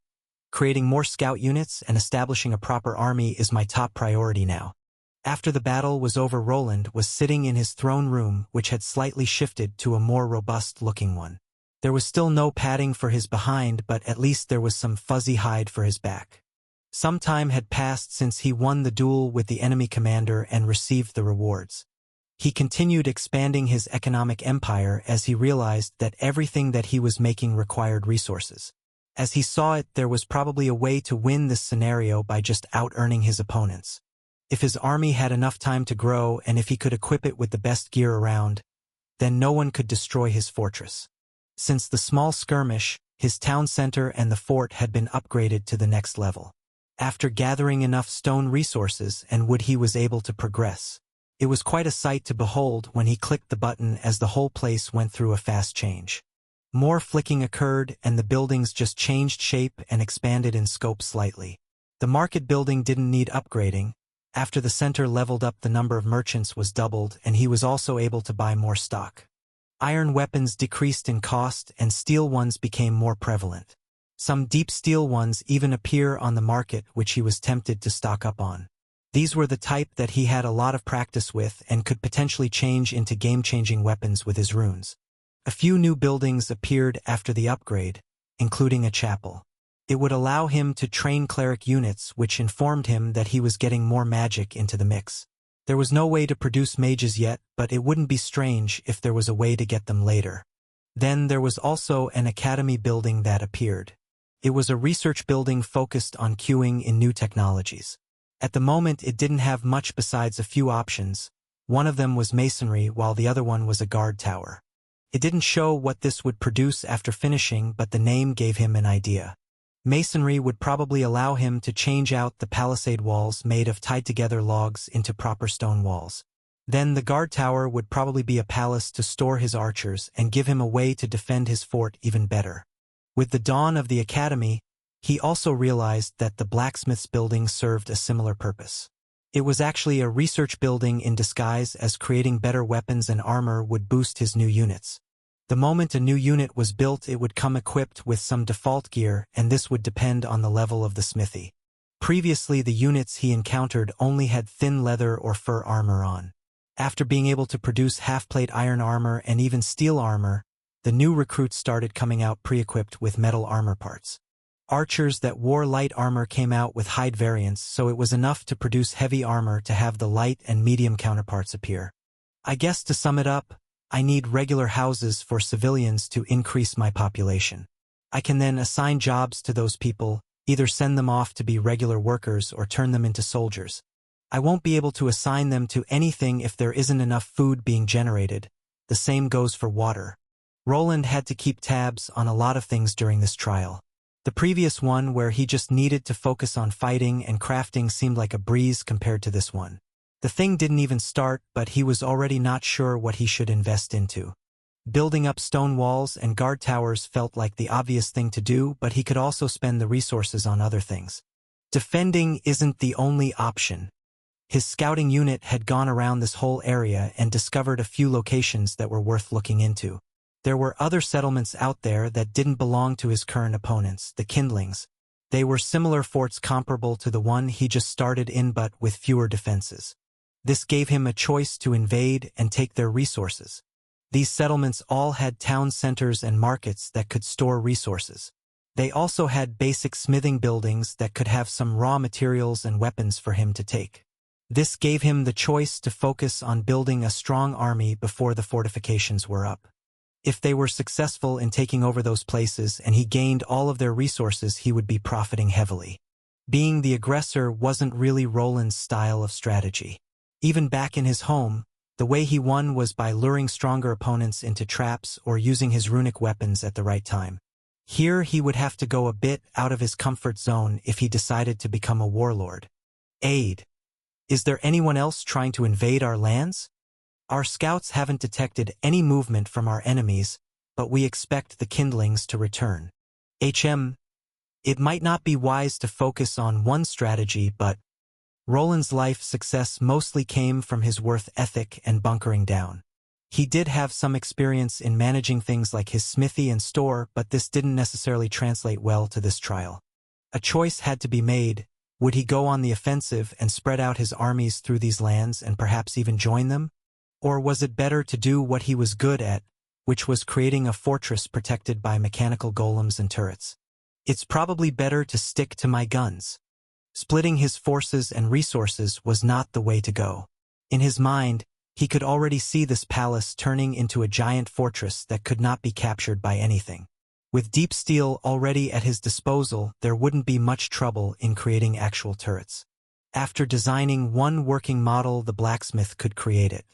Creating more scout units and establishing a proper army is my top priority now. After the battle was over, Roland was sitting in his throne room, which had slightly shifted to a more robust-looking one. There was still no padding for his behind, but at least there was some fuzzy hide for his back. Some time had passed since he won the duel with the enemy commander and received the rewards. He continued expanding his economic empire as he realized that everything that he was making required resources. As he saw it, there was probably a way to win this scenario by just out-earning his opponents. If his army had enough time to grow and if he could equip it with the best gear around, then no one could destroy his fortress. Since the small skirmish, his town center and the fort had been upgraded to the next level. After gathering enough stone resources and wood, he was able to progress. It was quite a sight to behold when he clicked the button, as the whole place went through a fast change. More flicking occurred and the buildings just changed shape and expanded in scope slightly. The market building didn't need upgrading. After the center leveled up, the number of merchants was doubled and he was also able to buy more stock. Iron weapons decreased in cost and steel ones became more prevalent. Some deep steel ones even appear on the market, which he was tempted to stock up on. These were the type that he had a lot of practice with and could potentially change into game-changing weapons with his runes. A few new buildings appeared after the upgrade, including a chapel. It would allow him to train cleric units, which informed him that he was getting more magic into the mix. There was no way to produce mages yet, but it wouldn't be strange if there was a way to get them later. Then there was also an academy building that appeared. It was a research building focused on queuing in new technologies. At the moment, it didn't have much besides a few options. One of them was masonry, while the other one was a guard tower. It didn't show what this would produce after finishing, but the name gave him an idea. Masonry would probably allow him to change out the palisade walls made of tied-together logs into proper stone walls. Then the guard tower would probably be a palace to store his archers and give him a way to defend his fort even better. With the dawn of the academy, He also realized that the blacksmith's building served a similar purpose. It was actually a research building in disguise, as creating better weapons and armor would boost his new units. The moment a new unit was built, it would come equipped with some default gear, and this would depend on the level of the smithy. Previously, the units he encountered only had thin leather or fur armor on. After being able to produce half-plate iron armor and even steel armor, the new recruits started coming out pre-equipped with metal armor parts. Archers that wore light armor came out with hide variants, so it was enough to produce heavy armor to have the light and medium counterparts appear. I guess to sum it up, I need regular houses for civilians to increase my population. I can then assign jobs to those people, either send them off to be regular workers or turn them into soldiers. I won't be able to assign them to anything if there isn't enough food being generated. The same goes for water. Roland had to keep tabs on a lot of things during this trial. The previous one, where he just needed to focus on fighting and crafting, seemed like a breeze compared to this one. The thing didn't even start, but he was already not sure what he should invest into. Building up stone walls and guard towers felt like the obvious thing to do, but he could also spend the resources on other things. Defending isn't the only option. His scouting unit had gone around this whole area and discovered a few locations that were worth looking into. There were other settlements out there that didn't belong to his current opponents, the Kindlings. They were similar forts comparable to the one he just started in, but with fewer defenses. This gave him a choice to invade and take their resources. These settlements all had town centers and markets that could store resources. They also had basic smithing buildings that could have some raw materials and weapons for him to take. This gave him the choice to focus on building a strong army before the fortifications were up. If they were successful in taking over those places and he gained all of their resources, he would be profiting heavily. Being the aggressor wasn't really Roland's style of strategy. Even back in his home, the way he won was by luring stronger opponents into traps or using his runic weapons at the right time. Here he would have to go a bit out of his comfort zone if he decided to become a warlord. Aid. Is there anyone else trying to invade our lands? Our scouts haven't detected any movement from our enemies, but we expect the Kindlings to return. It might not be wise to focus on one strategy, but Roland's life success mostly came from his work ethic and bunkering down. He did have some experience in managing things like his smithy and store, but this didn't necessarily translate well to this trial. A choice had to be made. Would he go on the offensive and spread out his armies through these lands and perhaps even join them? Or was it better to do what he was good at, which was creating a fortress protected by mechanical golems and turrets? It's probably better to stick to my guns. Splitting his forces and resources was not the way to go. In his mind, he could already see this palace turning into a giant fortress that could not be captured by anything. With deep steel already at his disposal, there wouldn't be much trouble in creating actual turrets. After designing one working model, the blacksmith could create it.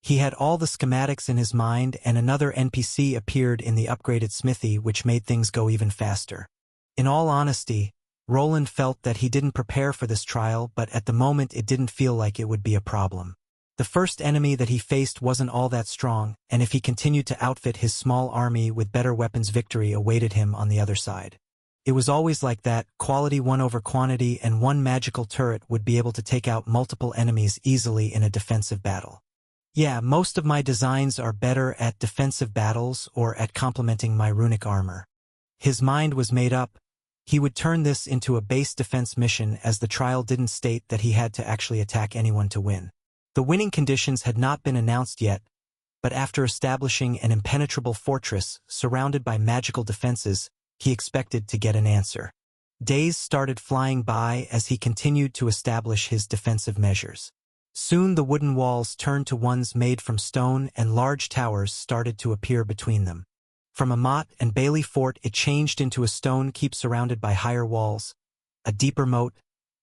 He had all the schematics in his mind, and another NPC appeared in the upgraded smithy, which made things go even faster. In all honesty, Roland felt that he didn't prepare for this trial, but at the moment it didn't feel like it would be a problem. The first enemy that he faced wasn't all that strong, and if he continued to outfit his small army with better weapons, victory awaited him on the other side. It was always like that, quality won over quantity, and one magical turret would be able to take out multiple enemies easily in a defensive battle. Yeah, most of my designs are better at defensive battles or at complementing my runic armor. His mind was made up. He would turn this into a base defense mission, as the trial didn't state that he had to actually attack anyone to win. The winning conditions had not been announced yet, but after establishing an impenetrable fortress surrounded by magical defenses, he expected to get an answer. Days started flying by as he continued to establish his defensive measures. Soon the wooden walls turned to ones made from stone, and large towers started to appear between them. From a motte and bailey fort, it changed into a stone keep surrounded by higher walls, a deeper moat,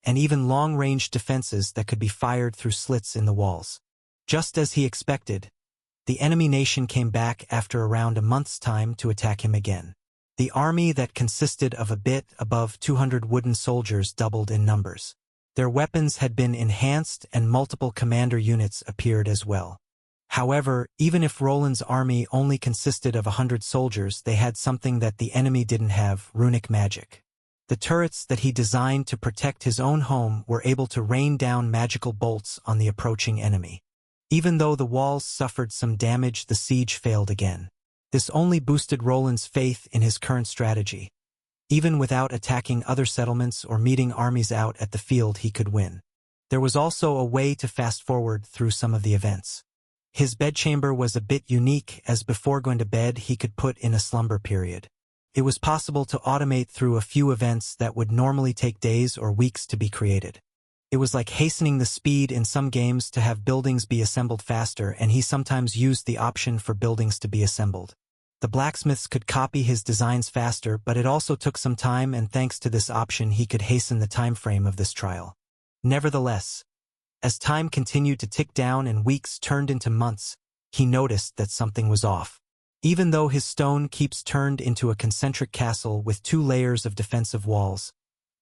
and even long-range defenses that could be fired through slits in the walls. Just as he expected, the enemy nation came back after around a month's time to attack him again. The army that consisted of a bit above 200 wooden soldiers doubled in numbers. Their weapons had been enhanced and multiple commander units appeared as well. However, even if Roland's army only consisted of 100 soldiers, they had something that the enemy didn't have: runic magic. The turrets that he designed to protect his own home were able to rain down magical bolts on the approaching enemy. Even though the walls suffered some damage, the siege failed again. This only boosted Roland's faith in his current strategy. Even without attacking other settlements or meeting armies out at the field, he could win. There was also a way to fast-forward through some of the events. His bedchamber was a bit unique, as before going to bed he could put in a slumber period. It was possible to automate through a few events that would normally take days or weeks to be created. It was like hastening the speed in some games to have buildings be assembled faster, and he sometimes used the option for buildings to be assembled. The blacksmiths could copy his designs faster, but it also took some time, and thanks to this option he could hasten the time frame of this trial. Nevertheless, as time continued to tick down and weeks turned into months, he noticed that something was off. Even though his stone keeps turned into a concentric castle with 2 layers of defensive walls,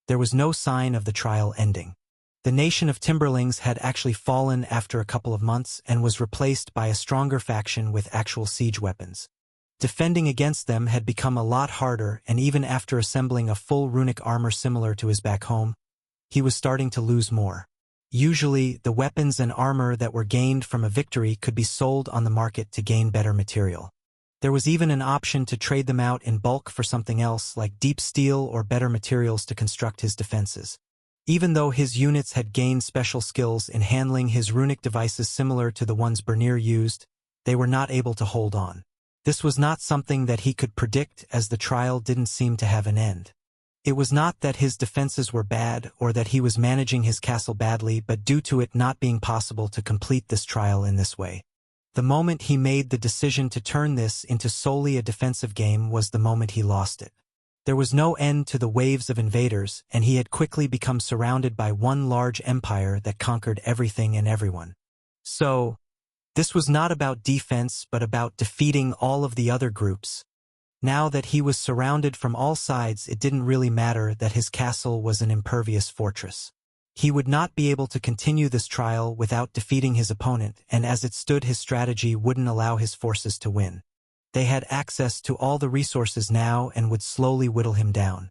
there was no sign of the trial ending. The nation of Timberlings had actually fallen after a couple of months and was replaced by a stronger faction with actual siege weapons. Defending against them had become a lot harder, and even after assembling a full runic armor similar to his back home, he was starting to lose more. Usually, the weapons and armor that were gained from a victory could be sold on the market to gain better material. There was even an option to trade them out in bulk for something else, like deep steel or better materials to construct his defenses. Even though his units had gained special skills in handling his runic devices similar to the ones Bernier used, they were not able to hold on. This was not something that he could predict, as the trial didn't seem to have an end. It was not that his defenses were bad or that he was managing his castle badly, but due to it not being possible to complete this trial in this way. The moment he made the decision to turn this into solely a defensive game was the moment he lost it. There was no end to the waves of invaders, and he had quickly become surrounded by one large empire that conquered everything and everyone. So, this was not about defense but about defeating all of the other groups. Now that he was surrounded from all sides, it didn't really matter that his castle was an impervious fortress. He would not be able to continue this trial without defeating his opponent, and as it stood, his strategy wouldn't allow his forces to win. They had access to all the resources now and would slowly whittle him down.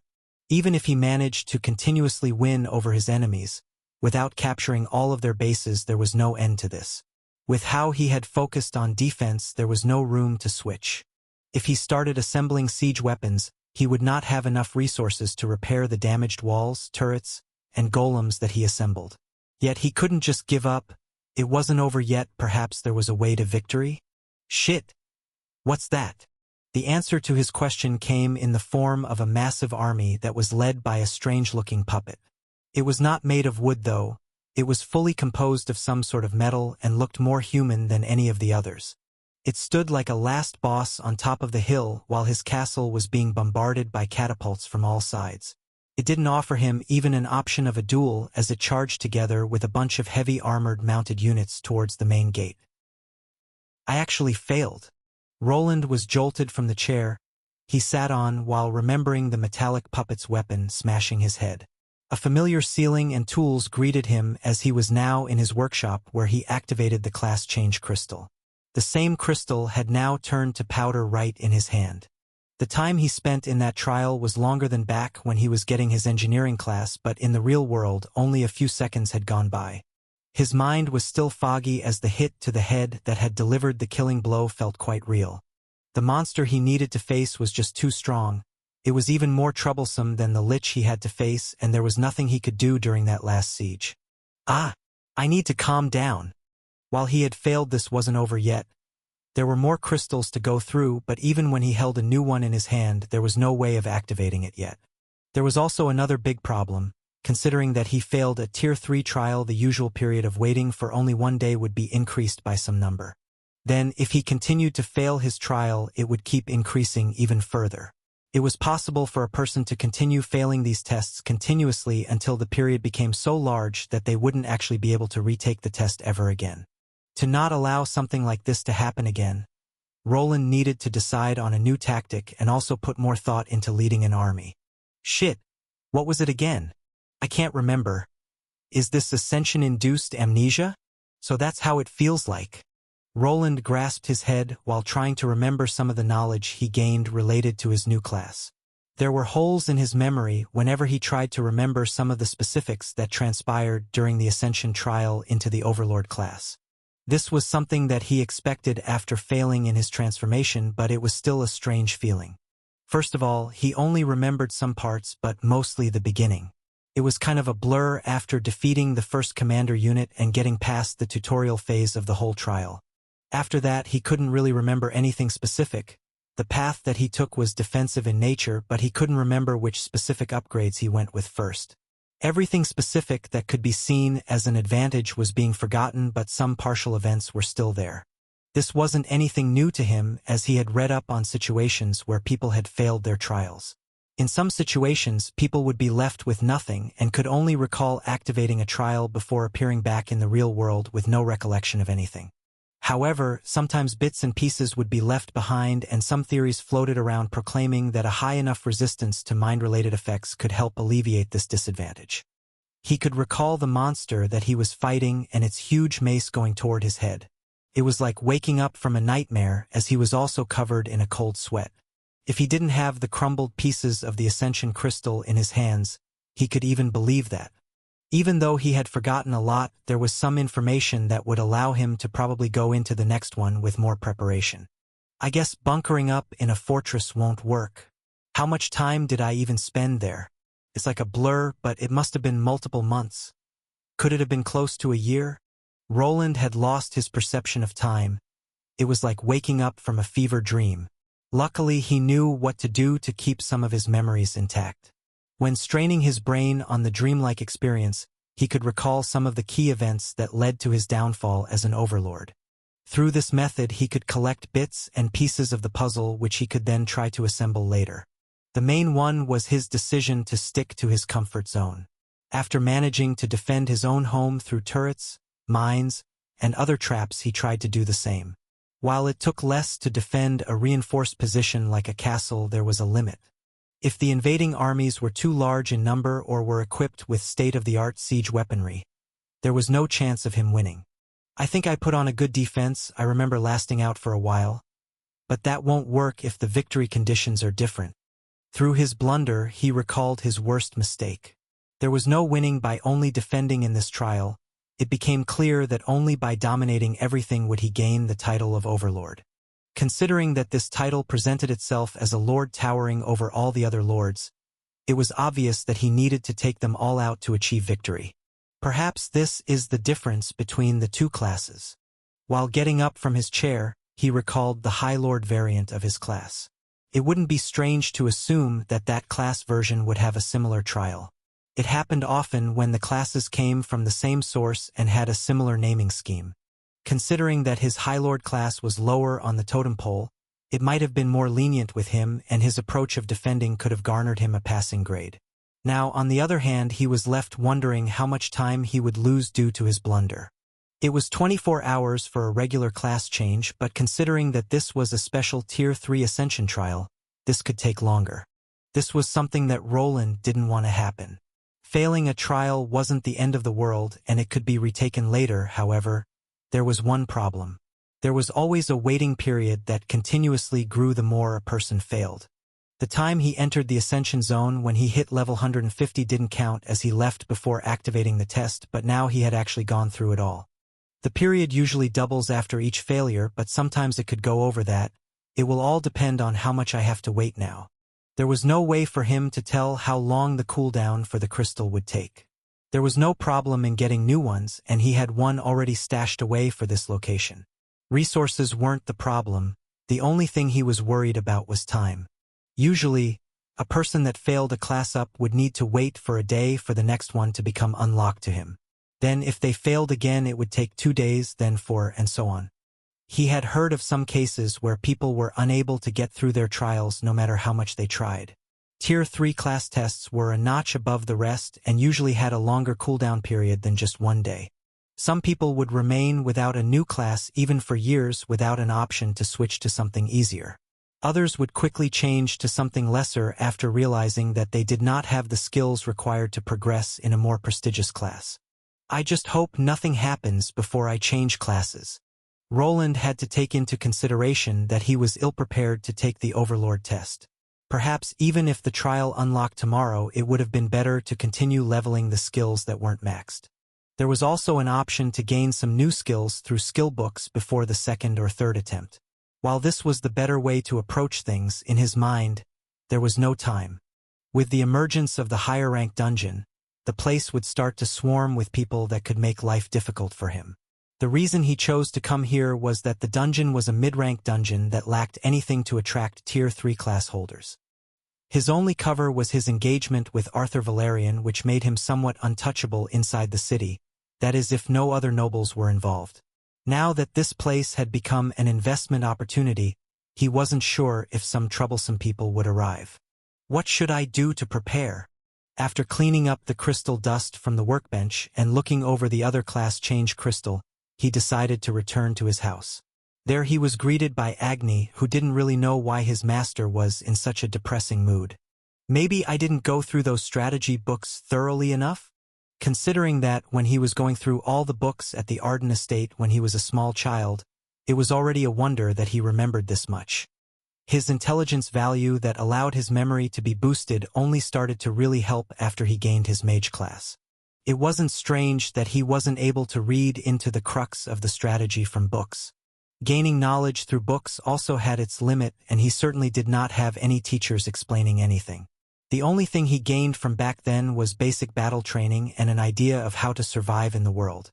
Even if he managed to continuously win over his enemies, without capturing all of their bases, there was no end to this. With how he had focused on defense, there was no room to switch. If he started assembling siege weapons, he would not have enough resources to repair the damaged walls, turrets, and golems that he assembled. Yet he couldn't just give up. It wasn't over yet. Perhaps there was a way to victory? Shit! What's that? The answer to his question came in the form of a massive army that was led by a strange-looking puppet. It was not made of wood, though. It was fully composed of some sort of metal and looked more human than any of the others. It stood like a last boss on top of the hill while his castle was being bombarded by catapults from all sides. It didn't offer him even an option of a duel, as it charged together with a bunch of heavy armored mounted units towards the main gate. I actually failed. Roland was jolted from the chair he sat on while remembering the metallic puppet's weapon smashing his head. A familiar ceiling and tools greeted him as he was now in his workshop, where he activated the class change crystal. The same crystal had now turned to powder right in his hand. The time he spent in that trial was longer than back when he was getting his engineering class, but in the real world only a few seconds had gone by. His mind was still foggy as the hit to the head that had delivered the killing blow felt quite real. The monster he needed to face was just too strong. It was even more troublesome than the lich he had to face, and there was nothing he could do during that last siege. I need to calm down. While he had failed, this wasn't over yet. There were more crystals to go through, but even when he held a new one in his hand, there was no way of activating it yet. There was also another big problem. Considering that he failed a Tier 3 trial, the usual period of waiting for only 1 day would be increased by some number. Then, if he continued to fail his trial, it would keep increasing even further. It was possible for a person to continue failing these tests continuously until the period became so large that they wouldn't actually be able to retake the test ever again. To not allow something like this to happen again, Roland needed to decide on a new tactic and also put more thought into leading an army. Shit, what was it again? I can't remember. Is this ascension-induced amnesia? So that's how it feels like. Roland grasped his head while trying to remember some of the knowledge he gained related to his new class. There were holes in his memory whenever he tried to remember some of the specifics that transpired during the Ascension trial into the Overlord class. This was something that he expected after failing in his transformation, but it was still a strange feeling. First of all, he only remembered some parts, but mostly the beginning. It was kind of a blur after defeating the first commander unit and getting past the tutorial phase of the whole trial. After that, he couldn't really remember anything specific. The path that he took was defensive in nature, but he couldn't remember which specific upgrades he went with first. Everything specific that could be seen as an advantage was being forgotten, but some partial events were still there. This wasn't anything new to him, as he had read up on situations where people had failed their trials. In some situations, people would be left with nothing and could only recall activating a trial before appearing back in the real world with no recollection of anything. However, sometimes bits and pieces would be left behind, and some theories floated around proclaiming that a high enough resistance to mind-related effects could help alleviate this disadvantage. He could recall the monster that he was fighting and its huge mace going toward his head. It was like waking up from a nightmare, as he was also covered in a cold sweat. If he didn't have the crumbled pieces of the Ascension crystal in his hands, he could even believe that. Even though he had forgotten a lot, there was some information that would allow him to probably go into the next one with more preparation. I guess bunkering up in a fortress won't work. How much time did I even spend there? It's like a blur, but it must have been multiple months. Could it have been close to a year? Roland had lost his perception of time. It was like waking up from a fever dream. Luckily, he knew what to do to keep some of his memories intact. When straining his brain on the dreamlike experience, he could recall some of the key events that led to his downfall as an overlord. Through this method, he could collect bits and pieces of the puzzle which he could then try to assemble later. The main one was his decision to stick to his comfort zone. After managing to defend his own home through turrets, mines, and other traps, he tried to do the same. While it took less to defend a reinforced position like a castle, there was a limit. If the invading armies were too large in number or were equipped with state-of-the-art siege weaponry, there was no chance of him winning. I think I put on a good defense. I remember lasting out for a while. But that won't work if the victory conditions are different. Through his blunder, he recalled his worst mistake. There was no winning by only defending in this trial. It became clear that only by dominating everything would he gain the title of Overlord. Considering that this title presented itself as a lord towering over all the other lords, it was obvious that he needed to take them all out to achieve victory. Perhaps this is the difference between the two classes. While getting up from his chair, he recalled the High Lord variant of his class. It wouldn't be strange to assume that that class version would have a similar trial. It happened often when the classes came from the same source and had a similar naming scheme. Considering that his High Lord class was lower on the totem pole, it might have been more lenient with him, and his approach of defending could have garnered him a passing grade. Now, on the other hand, he was left wondering how much time he would lose due to his blunder. It was 24 hours for a regular class change, but considering that this was a special Tier 3 Ascension trial, this could take longer. This was something that Roland didn't want to happen. Failing a trial wasn't the end of the world, and it could be retaken later. However, there was one problem. There was always a waiting period that continuously grew the more a person failed. The time he entered the Ascension Zone when he hit level 150 didn't count, as he left before activating the test, but now he had actually gone through it all. The period usually doubles after each failure, but sometimes it could go over that. It will all depend on how much I have to wait now. There was no way for him to tell how long the cooldown for the crystal would take. There was no problem in getting new ones, and he had one already stashed away for this location. Resources weren't the problem. The only thing he was worried about was time. Usually, a person that failed a class up would need to wait for a day for the next one to become unlocked to him. Then if they failed again, it would take 2 days, then 4, and so on. He had heard of some cases where people were unable to get through their trials no matter how much they tried. Tier 3 class tests were a notch above the rest and usually had a longer cooldown period than just 1 day. Some people would remain without a new class even for years without an option to switch to something easier. Others would quickly change to something lesser after realizing that they did not have the skills required to progress in a more prestigious class. I just hope nothing happens before I change classes. Roland had to take into consideration that he was ill-prepared to take the Overlord test. Perhaps even if the trial unlocked tomorrow, it would have been better to continue leveling the skills that weren't maxed. There was also an option to gain some new skills through skill books before the second or third attempt. While this was the better way to approach things, in his mind, there was no time. With the emergence of the higher-ranked dungeon, the place would start to swarm with people that could make life difficult for him. The reason he chose to come here was that the dungeon was a mid-rank dungeon that lacked anything to attract Tier 3 class holders. His only cover was his engagement with Arthur Valerian, which made him somewhat untouchable inside the city, that is if no other nobles were involved. Now that this place had become an investment opportunity, he wasn't sure if some troublesome people would arrive. What should I do to prepare? After cleaning up the crystal dust from the workbench and looking over the other class change crystal, he decided to return to his house. There he was greeted by Agni, who didn't really know why his master was in such a depressing mood. Maybe I didn't go through those strategy books thoroughly enough? Considering that when he was going through all the books at the Arden estate when he was a small child, it was already a wonder that he remembered this much. His intelligence value that allowed his memory to be boosted only started to really help after he gained his mage class. It wasn't strange that he wasn't able to read into the crux of the strategy from books. Gaining knowledge through books also had its limit, and he certainly did not have any teachers explaining anything. The only thing he gained from back then was basic battle training and an idea of how to survive in the world.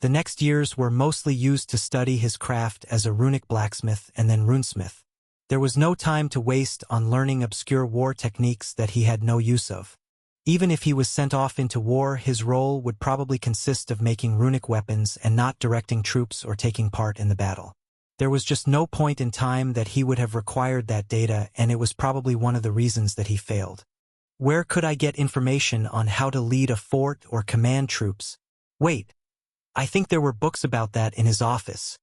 The next years were mostly used to study his craft as a runic blacksmith and then runesmith. There was no time to waste on learning obscure war techniques that he had no use of. Even if he was sent off into war, his role would probably consist of making runic weapons and not directing troops or taking part in the battle. There was just no point in time that he would have required that data, and it was probably one of the reasons that he failed. Where could I get information on how to lead a fort or command troops? Wait, I think there were books about that in his office.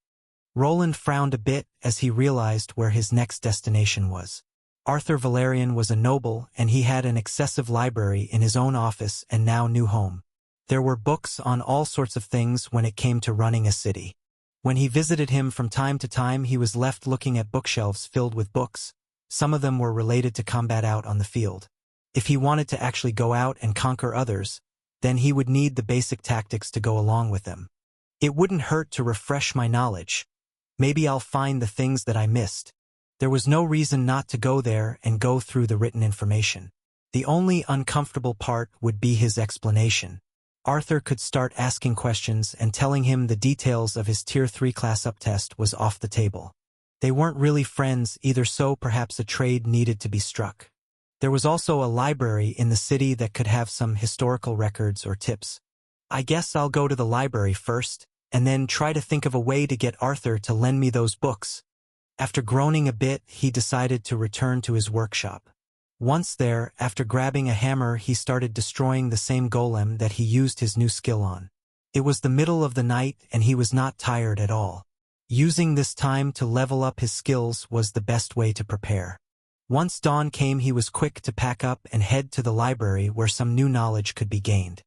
Roland frowned a bit as he realized where his next destination was. Arthur Valerian was a noble, and he had an excessive library in his own office and now new home. There were books on all sorts of things when it came to running a city. When he visited him from time to time, he was left looking at bookshelves filled with books. Some of them were related to combat out on the field. If he wanted to actually go out and conquer others, then he would need the basic tactics to go along with them. It wouldn't hurt to refresh my knowledge. Maybe I'll find the things that I missed. There was no reason not to go there and go through the written information. The only uncomfortable part would be his explanation. Arthur could start asking questions, and telling him the details of his Tier 3 class up test was off the table. They weren't really friends either, so perhaps a trade needed to be struck. There was also a library in the city that could have some historical records or tips. I guess I'll go to the library first, and then try to think of a way to get Arthur to lend me those books. After groaning a bit, he decided to return to his workshop. Once there, after grabbing a hammer, he started destroying the same golem that he used his new skill on. It was the middle of the night, and he was not tired at all. Using this time to level up his skills was the best way to prepare. Once dawn came, he was quick to pack up and head to the library where some new knowledge could be gained.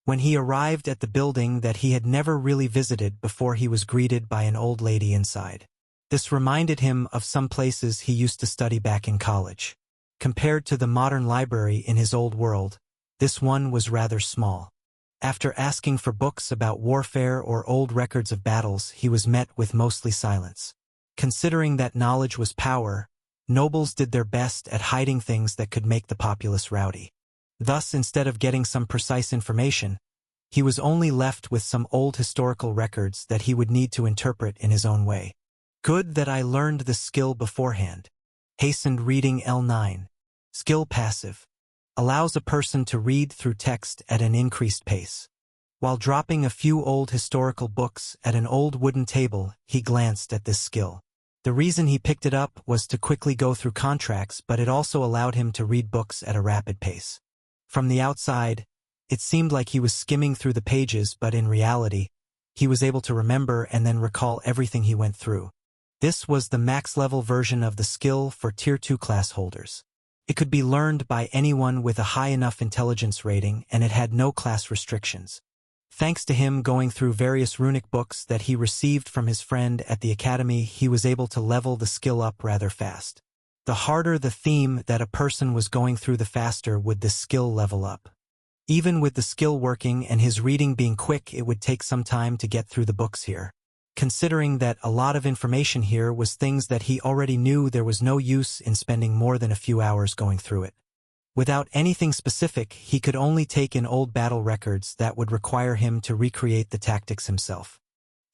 When he arrived at the building that he had never really visited before, he was greeted by an old lady inside. This reminded him of some places he used to study back in college. Compared to the modern library in his old world, this one was rather small. After asking for books about warfare or old records of battles, he was met with mostly silence. Considering that knowledge was power, nobles did their best at hiding things that could make the populace rowdy. Thus, instead of getting some precise information, he was only left with some old historical records that he would need to interpret in his own way. Good that I learned the skill beforehand. Hastened reading L9. Skill passive. Allows a person to read through text at an increased pace. While dropping a few old historical books at an old wooden table, he glanced at this skill. The reason he picked it up was to quickly go through contracts, but it also allowed him to read books at a rapid pace. From the outside, it seemed like he was skimming through the pages, but in reality, he was able to remember and then recall everything he went through. This was the max-level version of the skill for Tier 2 class holders. It could be learned by anyone with a high enough intelligence rating, and it had no class restrictions. Thanks to him going through various runic books that he received from his friend at the academy, he was able to level the skill up rather fast. The harder the theme that a person was going through, the faster would the skill level up. Even with the skill working and his reading being quick, it would take some time to get through the books here. Considering that a lot of information here was things that he already knew, there was no use in spending more than a few hours going through it. Without anything specific, he could only take in old battle records that would require him to recreate the tactics himself.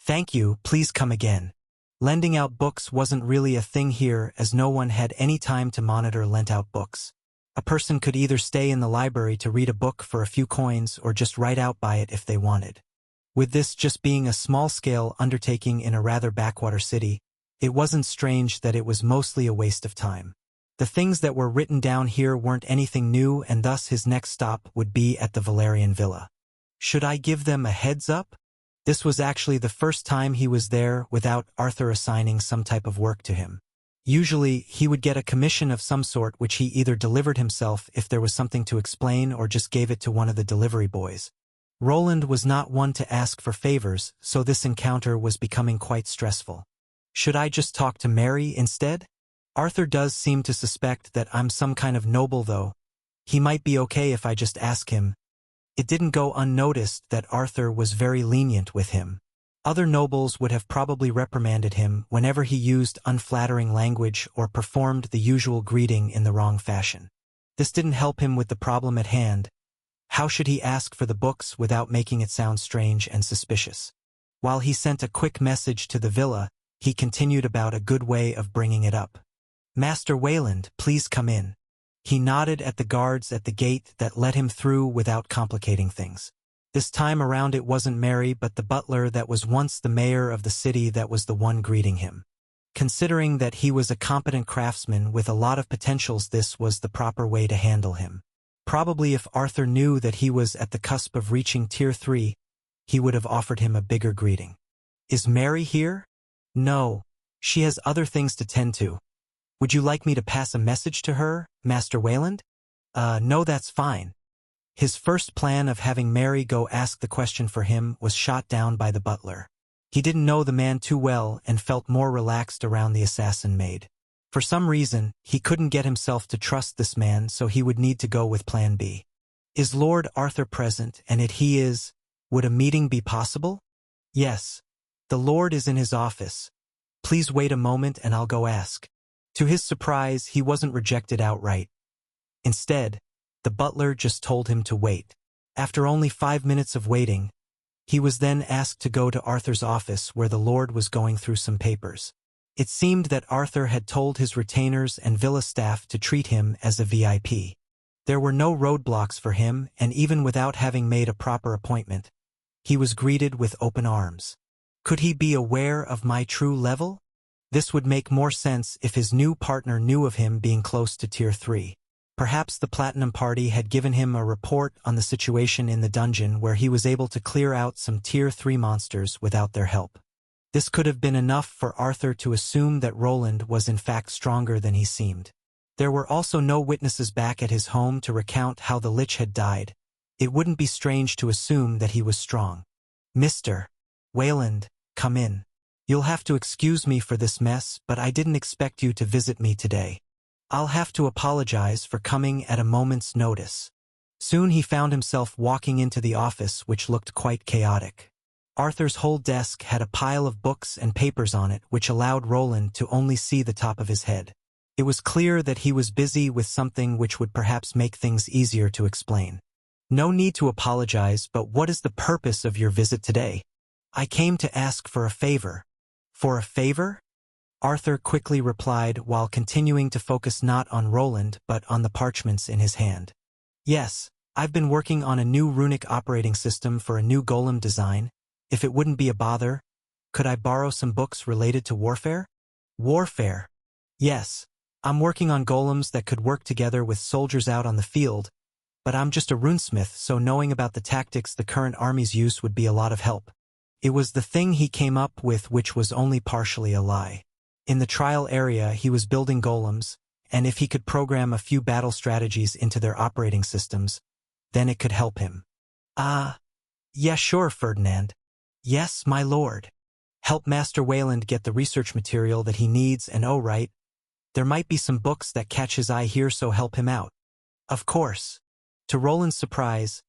Thank you, please come again. Lending out books wasn't really a thing here, as no one had any time to monitor lent-out books. A person could either stay in the library to read a book for a few coins or just write out by it if they wanted. With this just being a small-scale undertaking in a rather backwater city, it wasn't strange that it was mostly a waste of time. The things that were written down here weren't anything new, and thus his next stop would be at the Valerian Villa. Should I give them a heads up? This was actually the first time he was there without Arthur assigning some type of work to him. Usually, he would get a commission of some sort which he either delivered himself if there was something to explain or just gave it to one of the delivery boys. Roland was not one to ask for favors, so this encounter was becoming quite stressful. Should I just talk to Mary instead? Arthur does seem to suspect that I'm some kind of noble, though. He might be okay if I just ask him. It didn't go unnoticed that Arthur was very lenient with him. Other nobles would have probably reprimanded him whenever he used unflattering language or performed the usual greeting in the wrong fashion. This didn't help him with the problem at hand. How should he ask for the books without making it sound strange and suspicious? While he sent a quick message to the villa, he continued about a good way of bringing it up. Master Wayland, please come in. He nodded at the guards at the gate that let him through without complicating things. This time around it wasn't Mary but the butler that was once the mayor of the city that was the one greeting him. Considering that he was a competent craftsman with a lot of potentials, this was the proper way to handle him. Probably if Arthur knew that he was at the cusp of reaching Tier 3, he would have offered him a bigger greeting. Is Mary here? No. She has other things to tend to. Would you like me to pass a message to her, Master Wayland? No, that's fine. His first plan of having Mary go ask the question for him was shot down by the butler. He didn't know the man too well and felt more relaxed around the assassin maid. For some reason, he couldn't get himself to trust this man, so he would need to go with Plan B. Is Lord Arthur present? And if he is, would a meeting be possible? Yes. The Lord is in his office. Please wait a moment and I'll go ask. To his surprise, he wasn't rejected outright. Instead, the butler just told him to wait. After only 5 minutes of waiting, he was then asked to go to Arthur's office where the Lord was going through some papers. It seemed that Arthur had told his retainers and villa staff to treat him as a VIP. There were no roadblocks for him, and even without having made a proper appointment, he was greeted with open arms. Could he be aware of my true level? This would make more sense if his new partner knew of him being close to Tier 3. Perhaps the Platinum Party had given him a report on the situation in the dungeon where he was able to clear out some Tier 3 monsters without their help. This could have been enough for Arthur to assume that Roland was in fact stronger than he seemed. There were also no witnesses back at his home to recount how the Lich had died. It wouldn't be strange to assume that he was strong. Mr. Wayland, come in. You'll have to excuse me for this mess, but I didn't expect you to visit me today. I'll have to apologize for coming at a moment's notice. Soon he found himself walking into the office, which looked quite chaotic. Arthur's whole desk had a pile of books and papers on it, which allowed Roland to only see the top of his head. It was clear that he was busy with something which would perhaps make things easier to explain. No need to apologize, but what is the purpose of your visit today? I came to ask for a favor. For a favor? Arthur quickly replied while continuing to focus not on Roland but on the parchments in his hand. Yes, I've been working on a new runic operating system for a new golem design. If it wouldn't be a bother, could I borrow some books related to warfare? Warfare? Yes, I'm working on golems that could work together with soldiers out on the field, but I'm just a runesmith, so knowing about the tactics the current armies use would be a lot of help. It was the thing he came up with which was only partially a lie. In the trial area, he was building golems, and if he could program a few battle strategies into their operating systems, then it could help him. Yeah, sure, Ferdinand. Yes, my lord. Help Master Wayland get the research material that he needs, and oh right, There might be some books that catch his eye here, so help him out. Of course. To Roland's surprise,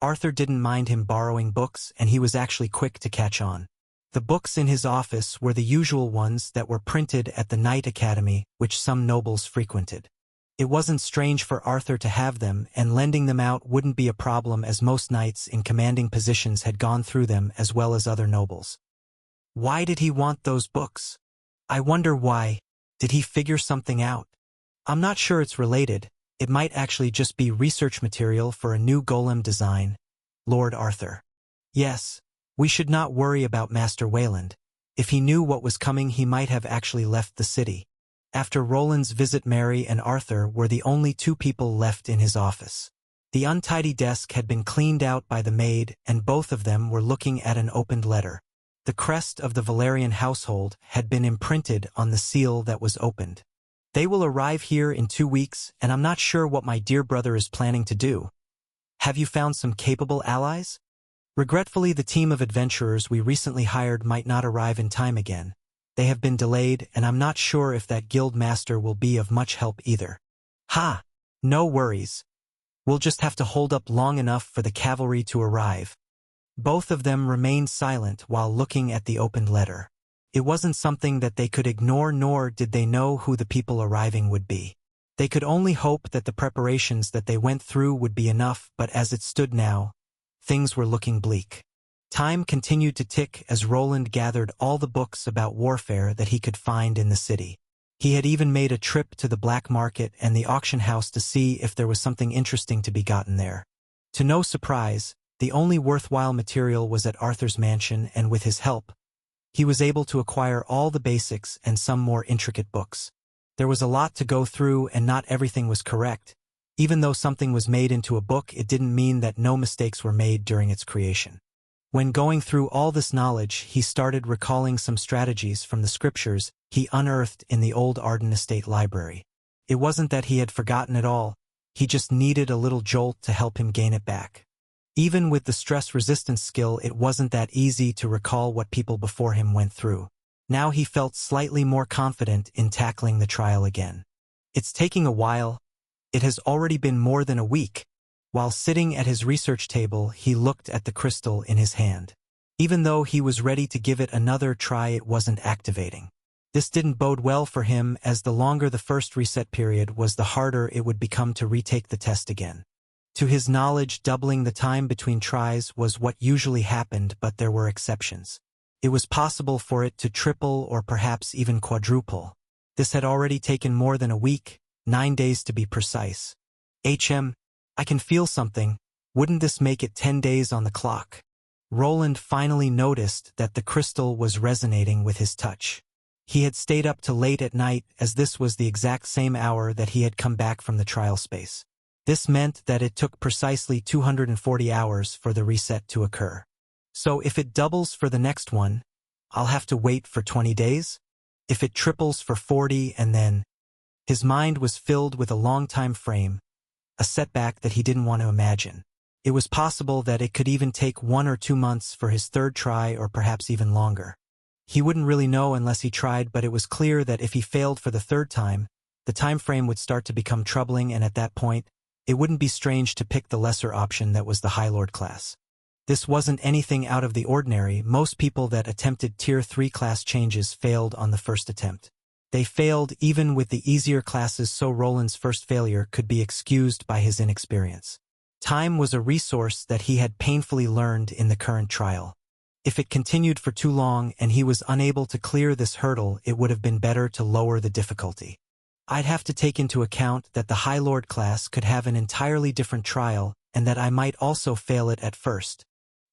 Arthur didn't mind him borrowing books, and he was actually quick to catch on. The books in his office were the usual ones that were printed at the Knight Academy, which some nobles frequented. It wasn't strange for Arthur to have them, and lending them out wouldn't be a problem, as most knights in commanding positions had gone through them, as well as other nobles. Why did he want those books? I wonder why. Did he figure something out? I'm not sure it's related. It might actually just be research material for a new golem design. Lord Arthur. Yes, we should not worry about Master Wayland. If he knew what was coming, he might have actually left the city. After Roland's visit, Mary and Arthur were the only two people left in his office. The untidy desk had been cleaned out by the maid, and both of them were looking at an opened letter. The crest of the Valerian household had been imprinted on the seal that was opened. They will arrive here in 2 weeks, and I'm not sure what my dear brother is planning to do. Have you found some capable allies? Regretfully, the team of adventurers we recently hired might not arrive in time again. They have been delayed, and I'm not sure if that guild master will be of much help either. Ha! No worries. We'll just have to hold up long enough for the cavalry to arrive. Both of them remained silent while looking at the opened letter. It wasn't something that they could ignore, nor did they know who the people arriving would be. They could only hope that the preparations that they went through would be enough, but as it stood now, things were looking bleak. Time continued to tick as Roland gathered all the books about warfare that he could find in the city. He had even made a trip to the black market and the auction house to see if there was something interesting to be gotten there. To no surprise, the only worthwhile material was at Arthur's mansion, and with his help, he was able to acquire all the basics and some more intricate books. There was a lot to go through, and not everything was correct. Even though something was made into a book, it didn't mean that no mistakes were made during its creation. When going through all this knowledge, he started recalling some strategies from the scriptures he unearthed in the old Arden Estate library. It wasn't that he had forgotten it all, he just needed a little jolt to help him gain it back. Even with the stress resistance skill, it wasn't that easy to recall what people before him went through. Now he felt slightly more confident in tackling the trial again. It's taking a while. It has already been more than a week. While sitting at his research table, he looked at the crystal in his hand. Even though he was ready to give it another try, it wasn't activating. This didn't bode well for him, as the longer the first reset period was, the harder it would become to retake the test again. To his knowledge, doubling the time between tries was what usually happened, but there were exceptions. It was possible for it to triple or perhaps even quadruple. This had already taken more than a week, 9 days to be precise. I can feel something. Wouldn't this make it 10 days on the clock? Roland finally noticed that the crystal was resonating with his touch. He had stayed up till late at night, as this was the exact same hour that he had come back from the trial space. This meant that it took precisely 240 hours for the reset to occur. So if it doubles for the next one, I'll have to wait for 20 days? If it triples for 40, and then... His mind was filled with a long time frame, a setback that he didn't want to imagine. It was possible that it could even take 1 or 2 months for his third try, or perhaps even longer. He wouldn't really know unless he tried, but it was clear that if he failed for the third time, the time frame would start to become troubling, and at that point, it wouldn't be strange to pick the lesser option, that was the High Lord class. This wasn't anything out of the ordinary. Most people that attempted Tier 3 class changes failed on the first attempt. They failed even with the easier classes, so Roland's first failure could be excused by his inexperience. Time was a resource that he had painfully learned in the current trial. If it continued for too long and he was unable to clear this hurdle, it would have been better to lower the difficulty. I'd have to take into account that the High Lord class could have an entirely different trial, and that I might also fail it at first.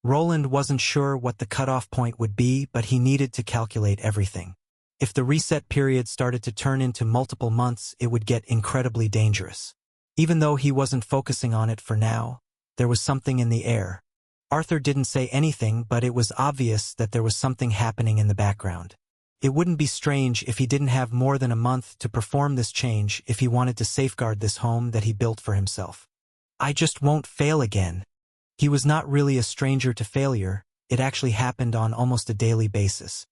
Roland wasn't sure what the cutoff point would be, but he needed to calculate everything. If the reset period started to turn into multiple months, it would get incredibly dangerous. Even though he wasn't focusing on it for now, there was something in the air. Arthur didn't say anything, but it was obvious that there was something happening in the background. It wouldn't be strange if he didn't have more than a month to perform this change if he wanted to safeguard this home that he built for himself. I just won't fail again. He was not really a stranger to failure. It actually happened on almost a daily basis.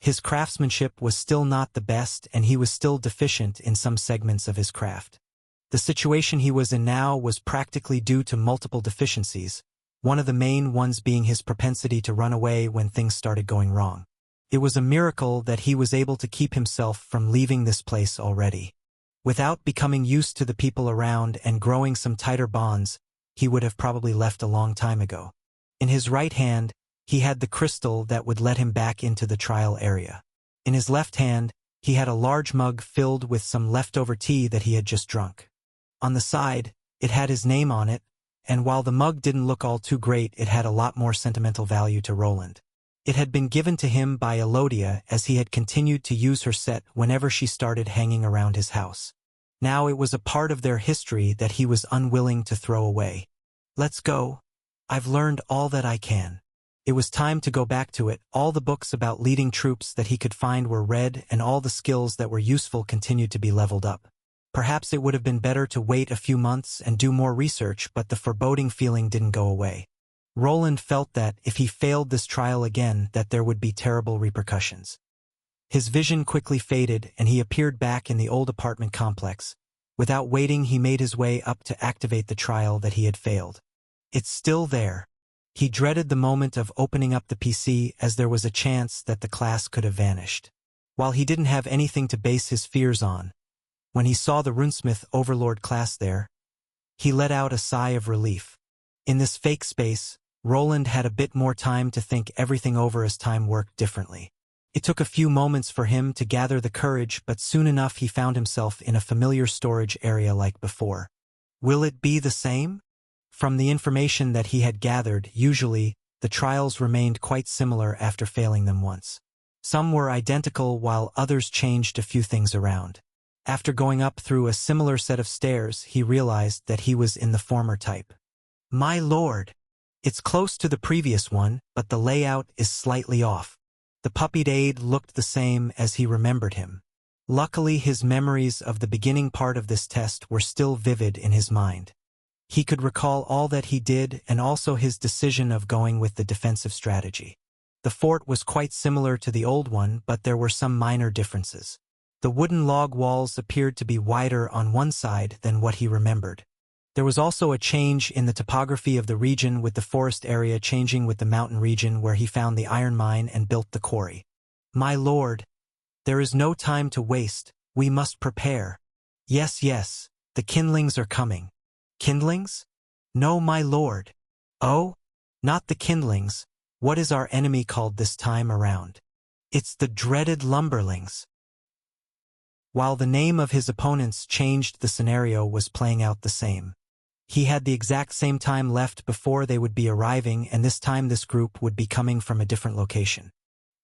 His craftsmanship was still not the best and he was still deficient in some segments of his craft. The situation he was in now was practically due to multiple deficiencies, one of the main ones being his propensity to run away when things started going wrong. It was a miracle that he was able to keep himself from leaving this place already. Without becoming used to the people around and growing some tighter bonds, he would have probably left a long time ago. In his right hand, he had the crystal that would let him back into the trial area. In his left hand, he had a large mug filled with some leftover tea that he had just drunk. On the side, it had his name on it, and while the mug didn't look all too great, it had a lot more sentimental value to Roland. It had been given to him by Elodia as he had continued to use her set whenever she started hanging around his house. Now it was a part of their history that he was unwilling to throw away. Let's go. I've learned all that I can. It was time to go back to it. All the books about leading troops that he could find were read and all the skills that were useful continued to be leveled up. Perhaps it would have been better to wait a few months and do more research, but the foreboding feeling didn't go away. Roland felt that, if he failed this trial again, that there would be terrible repercussions. His vision quickly faded and he appeared back in the old apartment complex. Without waiting, he made his way up to activate the trial that he had failed. It's still there. He dreaded the moment of opening up the PC as there was a chance that the class could have vanished. While he didn't have anything to base his fears on, when he saw the Runesmith Overlord class there, he let out a sigh of relief. In this fake space, Roland had a bit more time to think everything over as time worked differently. It took a few moments for him to gather the courage, but soon enough he found himself in a familiar storage area like before. Will it be the same? From the information that he had gathered, usually, the trials remained quite similar after failing them once. Some were identical while others changed a few things around. After going up through a similar set of stairs, he realized that he was in the former type. My lord! It's close to the previous one, but the layout is slightly off. The puppied aide looked the same as he remembered him. Luckily, his memories of the beginning part of this test were still vivid in his mind. He could recall all that he did and also his decision of going with the defensive strategy. The fort was quite similar to the old one, but there were some minor differences. The wooden log walls appeared to be wider on one side than what he remembered. There was also a change in the topography of the region, with the forest area changing with the mountain region where he found the iron mine and built the quarry. My lord, there is no time to waste. We must prepare. Yes, yes, the kindlings are coming. Kindlings? No, my lord. Oh? Not the kindlings. What is our enemy called this time around? It's the dreaded lumberlings. While the name of his opponents changed, the scenario was playing out the same. He had the exact same time left before they would be arriving, and this time this group would be coming from a different location.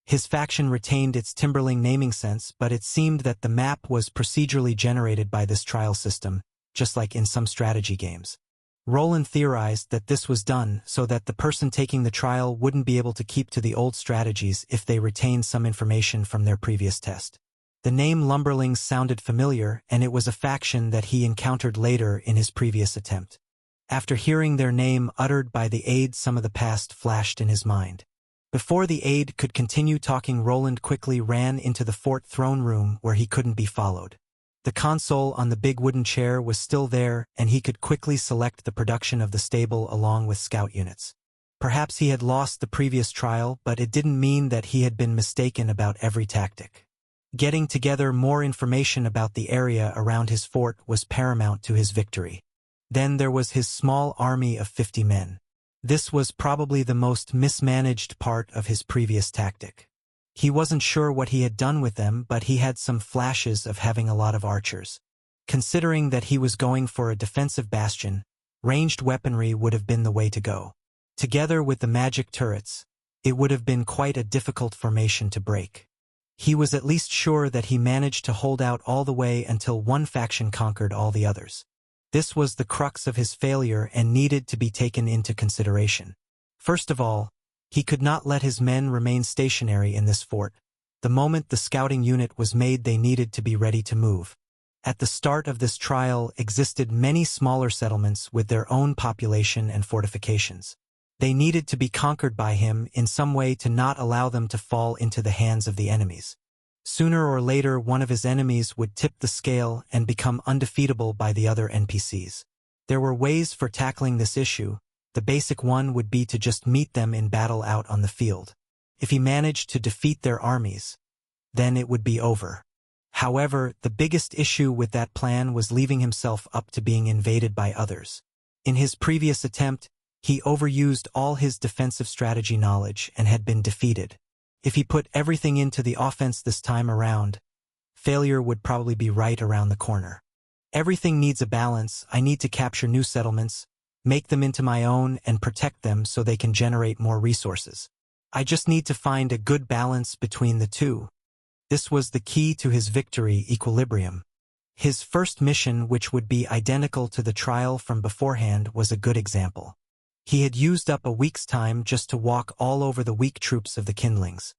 His faction retained its Timberling naming sense, but it seemed that the map was procedurally generated by this trial system, just like in some strategy games. Roland theorized that this was done so that the person taking the trial wouldn't be able to keep to the old strategies if they retained some information from their previous test. The name Lumberlings sounded familiar, and it was a faction that he encountered later in his previous attempt. After hearing their name uttered by the aide, some of the past flashed in his mind. Before the aide could continue talking, Roland quickly ran into the fort throne room where he couldn't be followed. The console on the big wooden chair was still there, and he could quickly select the production of the stable along with scout units. Perhaps he had lost the previous trial, but it didn't mean that he had been mistaken about every tactic. Getting together more information about the area around his fort was paramount to his victory. Then there was his small army of 50 men. This was probably the most mismanaged part of his previous tactic. He wasn't sure what he had done with them, but he had some flashes of having a lot of archers. Considering that he was going for a defensive bastion, ranged weaponry would have been the way to go. Together with the magic turrets, it would have been quite a difficult formation to break. He was at least sure that he managed to hold out all the way until one faction conquered all the others. This was the crux of his failure and needed to be taken into consideration. First of all, he could not let his men remain stationary in this fort. The moment the scouting unit was made, they needed to be ready to move. At the start of this trial existed many smaller settlements with their own population and fortifications. They needed to be conquered by him in some way to not allow them to fall into the hands of the enemies. Sooner or later, one of his enemies would tip the scale and become undefeatable by the other NPCs. There were ways for tackling this issue. The basic one would be to just meet them in battle out on the field. If he managed to defeat their armies, then it would be over. However, the biggest issue with that plan was leaving himself up to being invaded by others. In his previous attempt, he overused all his defensive strategy knowledge and had been defeated. If he put everything into the offense this time around, failure would probably be right around the corner. Everything needs a balance. I need to capture new settlements, make them into my own, and protect them so they can generate more resources. I just need to find a good balance between the two. This was the key to his victory: equilibrium. His first mission, which would be identical to the trial from beforehand, was a good example. He had used up a week's time just to walk all over the weak troops of the kindlings.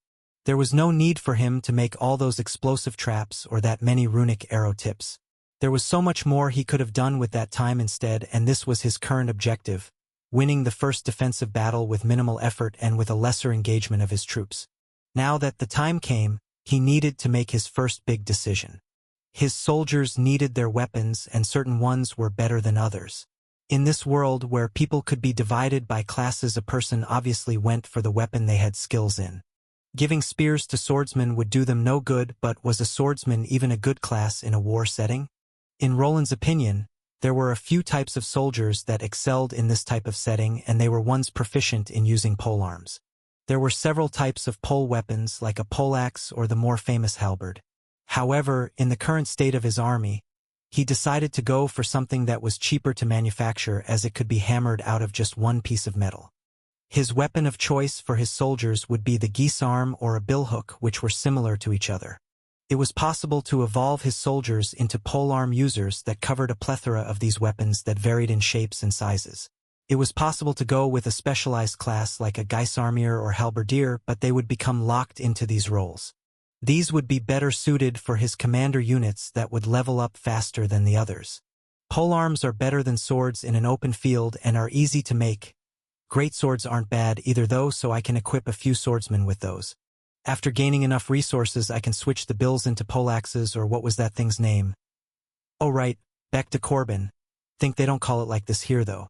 There was no need for him to make all those explosive traps or that many runic arrow tips. There was so much more he could have done with that time instead, and this was his current objective: winning the first defensive battle with minimal effort and with a lesser engagement of his troops. Now that the time came, he needed to make his first big decision. His soldiers needed their weapons, and certain ones were better than others. In this world where people could be divided by classes, a person obviously went for the weapon they had skills in. Giving spears to swordsmen would do them no good, but was a swordsman even a good class in a war setting? In Roland's opinion, there were a few types of soldiers that excelled in this type of setting, and they were ones proficient in using polearms. There were several types of pole weapons, like a poleaxe or the more famous halberd. However, in the current state of his army, he decided to go for something that was cheaper to manufacture, as it could be hammered out of just one piece of metal. His weapon of choice for his soldiers would be the geese arm or a billhook, which were similar to each other. It was possible to evolve his soldiers into polearm users that covered a plethora of these weapons that varied in shapes and sizes. It was possible to go with a specialized class like a geisarmier or halberdier, but they would become locked into these roles. These would be better suited for his commander units that would level up faster than the others. Polearms are better than swords in an open field and are easy to make. Great swords aren't bad either though, so I can equip a few swordsmen with those. After gaining enough resources, I can switch the bills into poleaxes, or what was that thing's name? Oh right, Bec de Corbin. Think they don't call it like this here though.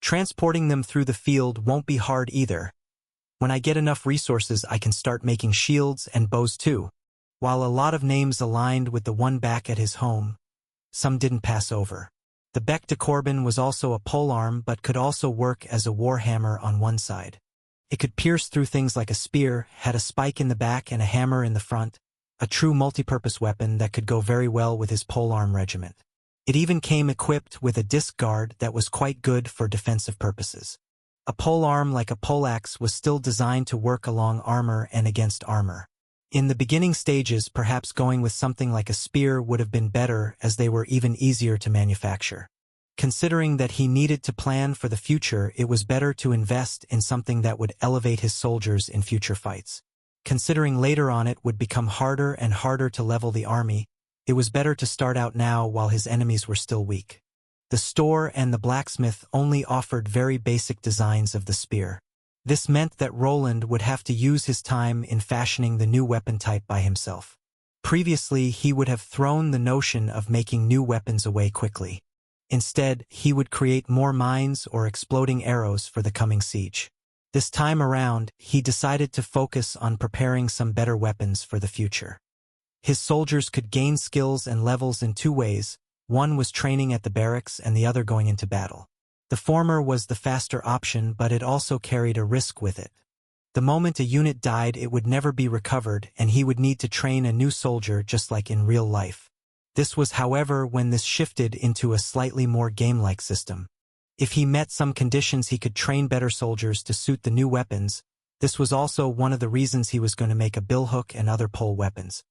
Transporting them through the field won't be hard either. When I get enough resources, I can start making shields and bows too. While a lot of names aligned with the one back at his home, some didn't pass over. The Bec de Corbin was also a polearm, but could also work as a warhammer on one side. It could pierce through things like a spear, had a spike in the back and a hammer in the front, a true multi-purpose weapon that could go very well with his polearm regiment. It even came equipped with a disc guard that was quite good for defensive purposes. A polearm like a poleaxe was still designed to work along armor and against armor. In the beginning stages, perhaps going with something like a spear would have been better, as they were even easier to manufacture. Considering that he needed to plan for the future, it was better to invest in something that would elevate his soldiers in future fights. Considering later on it would become harder and harder to level the army, it was better to start out now while his enemies were still weak. The store and the blacksmith only offered very basic designs of the spear. This meant that Roland would have to use his time in fashioning the new weapon type by himself. Previously, he would have thrown the notion of making new weapons away quickly. Instead, he would create more mines or exploding arrows for the coming siege. This time around, he decided to focus on preparing some better weapons for the future. His soldiers could gain skills and levels in two ways. One was training at the barracks and the other going into battle. The former was the faster option, but it also carried a risk with it. The moment a unit died, it would never be recovered, and he would need to train a new soldier just like in real life. This was, however, when this shifted into a slightly more game-like system. If he met some conditions, he could train better soldiers to suit the new weapons. This was also one of the reasons he was going to make a billhook and other pole weapons.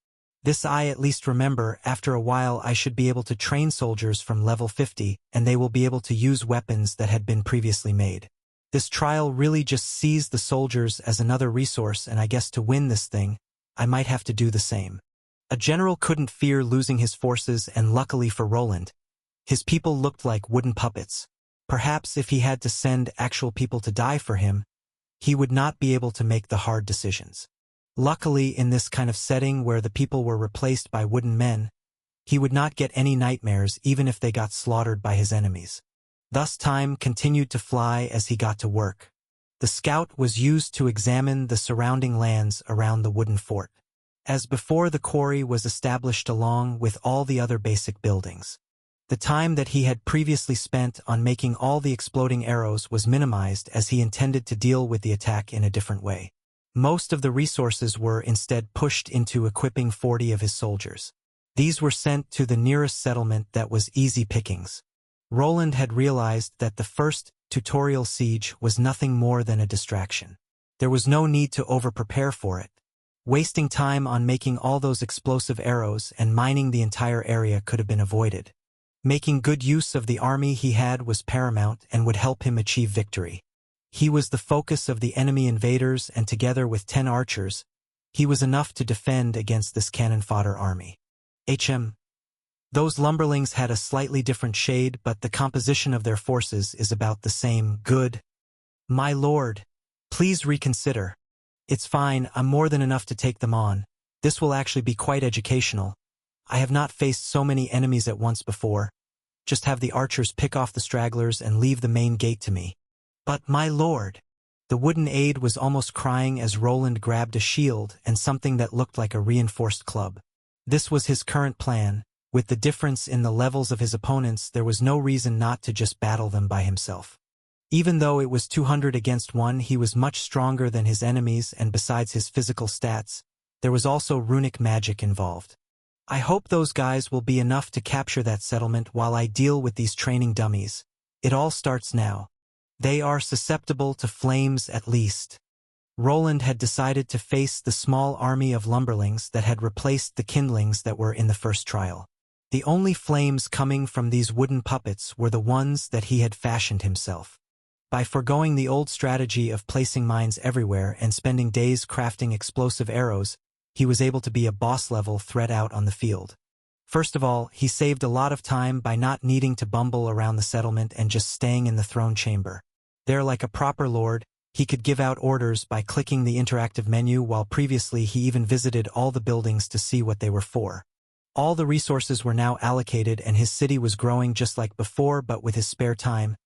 This I at least remember. After a while I should be able to train soldiers from level 50, and they will be able to use weapons that had been previously made. This trial really just sees the soldiers as another resource, and I guess to win this thing, I might have to do the same. A general couldn't fear losing his forces, and luckily for Roland, his people looked like wooden puppets. Perhaps if he had to send actual people to die for him, he would not be able to make the hard decisions. Luckily, in this kind of setting where the people were replaced by wooden men, he would not get any nightmares even if they got slaughtered by his enemies. Thus time continued to fly as he got to work. The scout was used to examine the surrounding lands around the wooden fort. As before, the quarry was established along with all the other basic buildings. The time that he had previously spent on making all the exploding arrows was minimized as he intended to deal with the attack in a different way. Most of the resources were instead pushed into equipping 40 of his soldiers. These were sent to the nearest settlement that was easy pickings. Roland had realized that the first tutorial siege was nothing more than a distraction. There was no need to over-prepare for it. Wasting time on making all those explosive arrows and mining the entire area could have been avoided. Making good use of the army he had was paramount and would help him achieve victory. He was the focus of the enemy invaders, and together with 10 archers, he was enough to defend against this cannon fodder army. Those lumberlings had a slightly different shade, but the composition of their forces is about the same. Good. My lord, please reconsider. It's fine, I'm more than enough to take them on. This will actually be quite educational. I have not faced so many enemies at once before. Just have the archers pick off the stragglers and leave the main gate to me. But my lord, the wooden aide was almost crying as Roland grabbed a shield and something that looked like a reinforced club. This was his current plan. With the difference in the levels of his opponents, there was no reason not to just battle them by himself. Even though it was 200 against 1, he was much stronger than his enemies, and besides his physical stats, there was also runic magic involved. I hope those guys will be enough to capture that settlement while I deal with these training dummies. It all starts now. They are susceptible to flames at least. Roland had decided to face the small army of lumberlings that had replaced the kindlings that were in the first trial. The only flames coming from these wooden puppets were the ones that he had fashioned himself. By foregoing the old strategy of placing mines everywhere and spending days crafting explosive arrows, he was able to be a boss-level threat out on the field. First of all, he saved a lot of time by not needing to bumble around the settlement and just staying in the throne chamber. There, like a proper lord, he could give out orders by clicking the interactive menu, while previously he even visited all the buildings to see what they were for. All the resources were now allocated and his city was growing just like before, but with his spare time,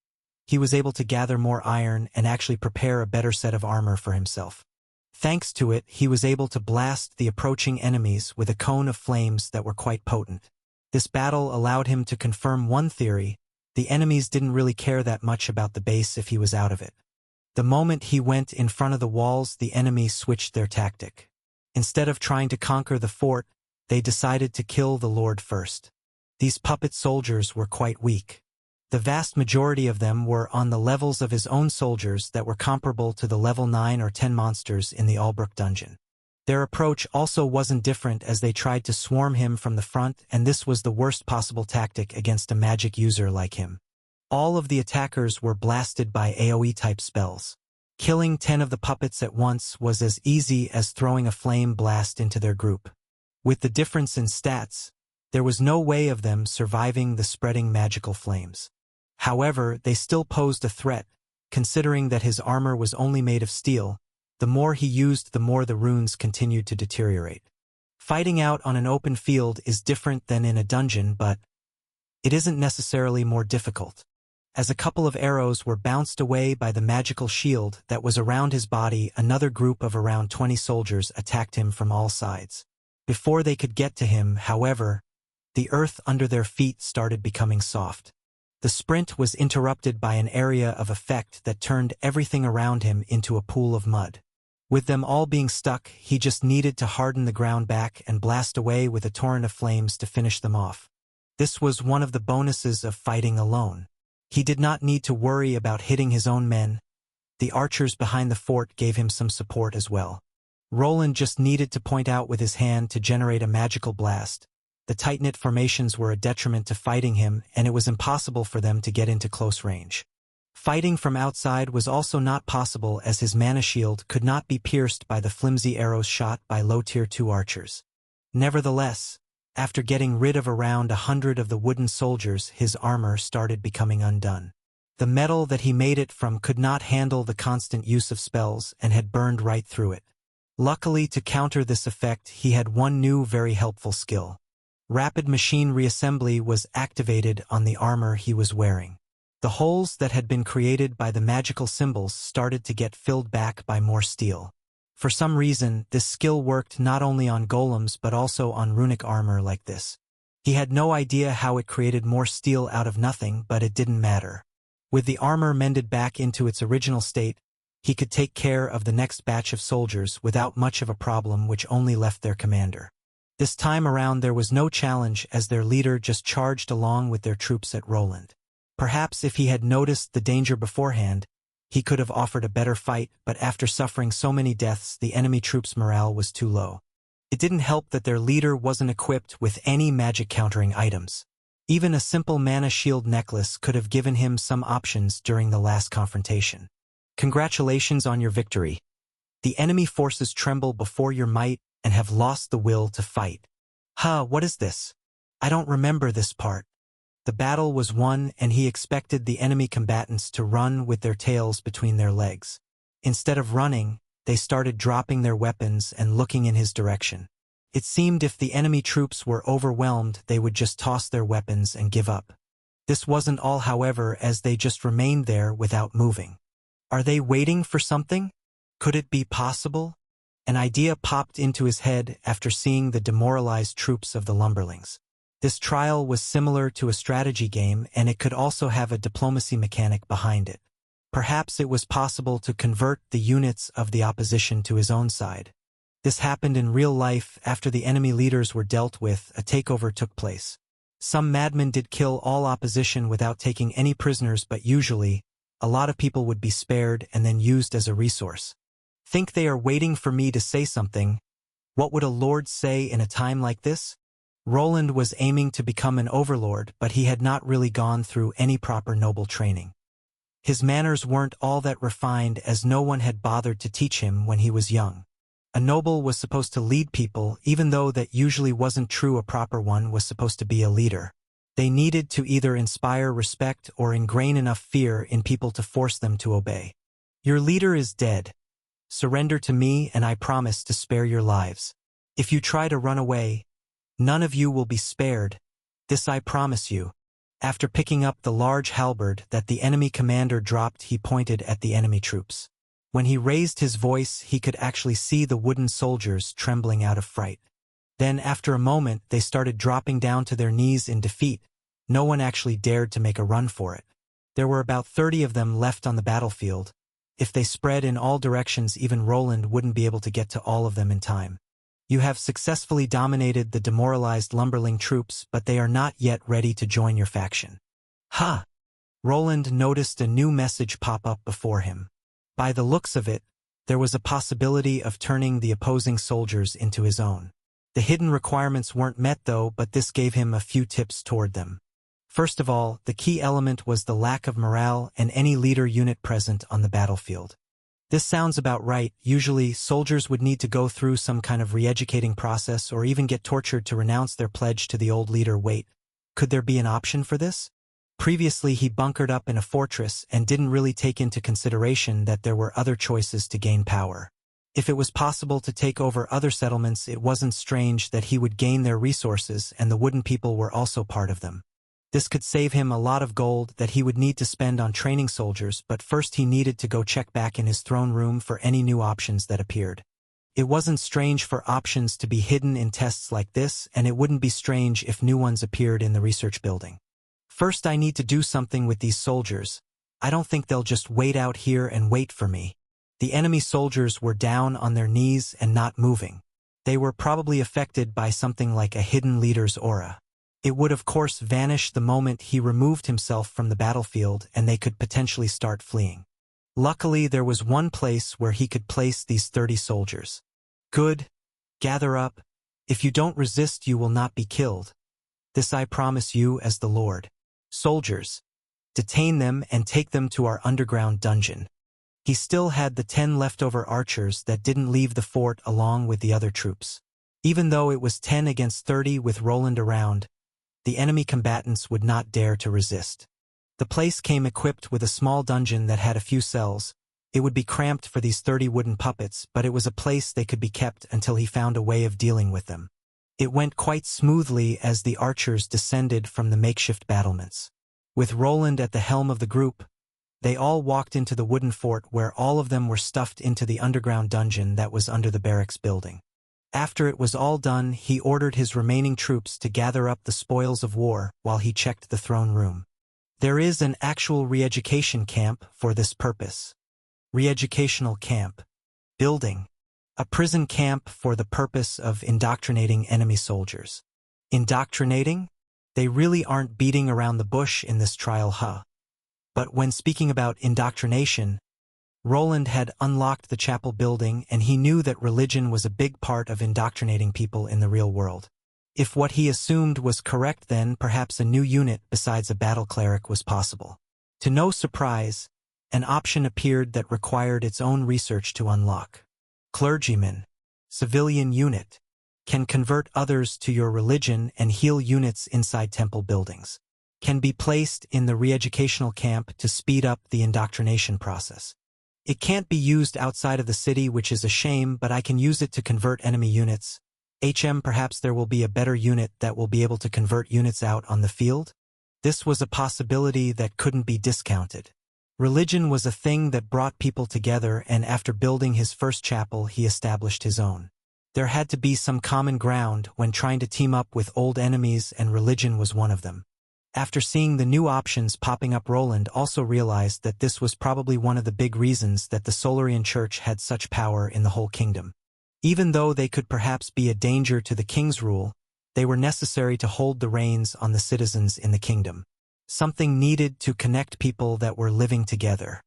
he was able to gather more iron and actually prepare a better set of armor for himself. Thanks to it, he was able to blast the approaching enemies with a cone of flames that were quite potent. This battle allowed him to confirm one theory: the enemies didn't really care that much about the base if he was out of it. The moment he went in front of the walls, the enemy switched their tactic. Instead of trying to conquer the fort, they decided to kill the lord first. These puppet soldiers were quite weak. The vast majority of them were on the levels of his own soldiers that were comparable to the level 9 or 10 monsters in the Albrook dungeon. Their approach also wasn't different, as they tried to swarm him from the front, and this was the worst possible tactic against a magic user like him. All of the attackers were blasted by AoE-type spells. Killing 10 of the puppets at once was as easy as throwing a flame blast into their group. With the difference in stats, there was no way of them surviving the spreading magical flames. However, they still posed a threat, considering that his armor was only made of steel. The more he used, the more the runes continued to deteriorate. Fighting out on an open field is different than in a dungeon, but it isn't necessarily more difficult. As a couple of arrows were bounced away by the magical shield that was around his body, another group of around 20 soldiers attacked him from all sides. Before they could get to him, however, the earth under their feet started becoming soft. The sprint was interrupted by an area of effect that turned everything around him into a pool of mud. With them all being stuck, he just needed to harden the ground back and blast away with a torrent of flames to finish them off. This was one of the bonuses of fighting alone. He did not need to worry about hitting his own men. The archers behind the fort gave him some support as well. Roland just needed to point out with his hand to generate a magical blast. The tight-knit formations were a detriment to fighting him, and it was impossible for them to get into close range. Fighting from outside was also not possible, as his mana shield could not be pierced by the flimsy arrows shot by low-tier 2 archers. Nevertheless, after getting rid of around 100 of the wooden soldiers, his armor started becoming undone. The metal that he made it from could not handle the constant use of spells and had burned right through it. Luckily, to counter this effect, he had one new very helpful skill. Rapid machine reassembly was activated on the armor he was wearing. The holes that had been created by the magical symbols started to get filled back by more steel. For some reason, this skill worked not only on golems but also on runic armor like this. He had no idea how it created more steel out of nothing, but it didn't matter. With the armor mended back into its original state, he could take care of the next batch of soldiers without much of a problem, which only left their commander. This time around there was no challenge, as their leader just charged along with their troops at Roland. Perhaps if he had noticed the danger beforehand, he could have offered a better fight, but after suffering so many deaths, the enemy troops' morale was too low. It didn't help that their leader wasn't equipped with any magic countering items. Even a simple mana shield necklace could have given him some options during the last confrontation. Congratulations on your victory. The enemy forces tremble before your might and have lost the will to fight. What is this? I don't remember this part. The battle was won, and he expected the enemy combatants to run with their tails between their legs. Instead of running, they started dropping their weapons and looking in his direction. It seemed if the enemy troops were overwhelmed, they would just toss their weapons and give up. This wasn't all, however, as they just remained there without moving. Are they waiting for something? Could it be possible? An idea popped into his head after seeing the demoralized troops of the lumberlings. This trial was similar to a strategy game, and it could also have a diplomacy mechanic behind it. Perhaps it was possible to convert the units of the opposition to his own side. This happened in real life. After the enemy leaders were dealt with, a takeover took place. Some madmen did kill all opposition without taking any prisoners, but usually, a lot of people would be spared and then used as a resource. Think they are waiting for me to say something? What would a lord say in a time like this? Roland was aiming to become an overlord, but he had not really gone through any proper noble training. His manners weren't all that refined, as no one had bothered to teach him when he was young. A noble was supposed to lead people, even though that usually wasn't true. A proper one was supposed to be a leader. They needed to either inspire respect or ingrain enough fear in people to force them to obey. Your leader is dead. Surrender to me and I promise to spare your lives. If you try to run away, none of you will be spared. This I promise you. After picking up the large halberd that the enemy commander dropped, he pointed at the enemy troops. When he raised his voice, he could actually see the wooden soldiers trembling out of fright. Then, after a moment, they started dropping down to their knees in defeat. No one actually dared to make a run for it. There were about 30 of them left on the battlefield. If they spread in all directions, even Roland wouldn't be able to get to all of them in time. You have successfully dominated the demoralized lumberling troops, but they are not yet ready to join your faction. Roland noticed a new message pop up before him. By the looks of it, there was a possibility of turning the opposing soldiers into his own. The hidden requirements weren't met though, but this gave him a few tips toward them. First of all, the key element was the lack of morale and any leader unit present on the battlefield. This sounds about right. Usually, soldiers would need to go through some kind of re-educating process or even get tortured to renounce their pledge to the old leader. Wait, could there be an option for this? Previously, he bunkered up in a fortress and didn't really take into consideration that there were other choices to gain power. If it was possible to take over other settlements, it wasn't strange that he would gain their resources, and the wooden people were also part of them. This could save him a lot of gold that he would need to spend on training soldiers, but first he needed to go check back in his throne room for any new options that appeared. It wasn't strange for options to be hidden in tests like this, and it wouldn't be strange if new ones appeared in the research building. First, I need to do something with these soldiers. I don't think they'll just wait out here and wait for me. The enemy soldiers were down on their knees and not moving. They were probably affected by something like a hidden leader's aura. It would of course vanish the moment he removed himself from the battlefield, and they could potentially start fleeing. Luckily, there was one place where he could place these 30 soldiers. Good. Gather up. If you don't resist, you will not be killed. This I promise you as the Lord. Soldiers, detain them and take them to our underground dungeon. He still had the 10 leftover archers that didn't leave the fort along with the other troops. Even though it was 10 against 30 with Roland around, the enemy combatants would not dare to resist. The place came equipped with a small dungeon that had a few cells. It would be cramped for these 30 wooden puppets, but it was a place they could be kept until he found a way of dealing with them. It went quite smoothly as the archers descended from the makeshift battlements. With Roland at the helm of the group, they all walked into the wooden fort where all of them were stuffed into the underground dungeon that was under the barracks building. After it was all done, he ordered his remaining troops to gather up the spoils of war while he checked the throne room. There is an actual re-education camp for this purpose. Re-educational camp. Building. A prison camp for the purpose of indoctrinating enemy soldiers. Indoctrinating? They really aren't beating around the bush in this trial, huh? But when speaking about indoctrination, Roland had unlocked the chapel building and he knew that religion was a big part of indoctrinating people in the real world. If what he assumed was correct, then perhaps a new unit besides a battle cleric was possible. To no surprise, an option appeared that required its own research to unlock. Clergyman, civilian unit, can convert others to your religion and heal units inside temple buildings. Can be placed in the re-educational camp to speed up the indoctrination process. It can't be used outside of the city, which is a shame, but I can use it to convert enemy units. Perhaps there will be a better unit that will be able to convert units out on the field? This was a possibility that couldn't be discounted. Religion was a thing that brought people together, and after building his first chapel, he established his own. There had to be some common ground when trying to team up with old enemies, and religion was one of them. After seeing the new options popping up, Roland also realized that this was probably one of the big reasons that the Solarian Church had such power in the whole kingdom. Even though they could perhaps be a danger to the king's rule, they were necessary to hold the reins on the citizens in the kingdom. Something needed to connect people that were living together.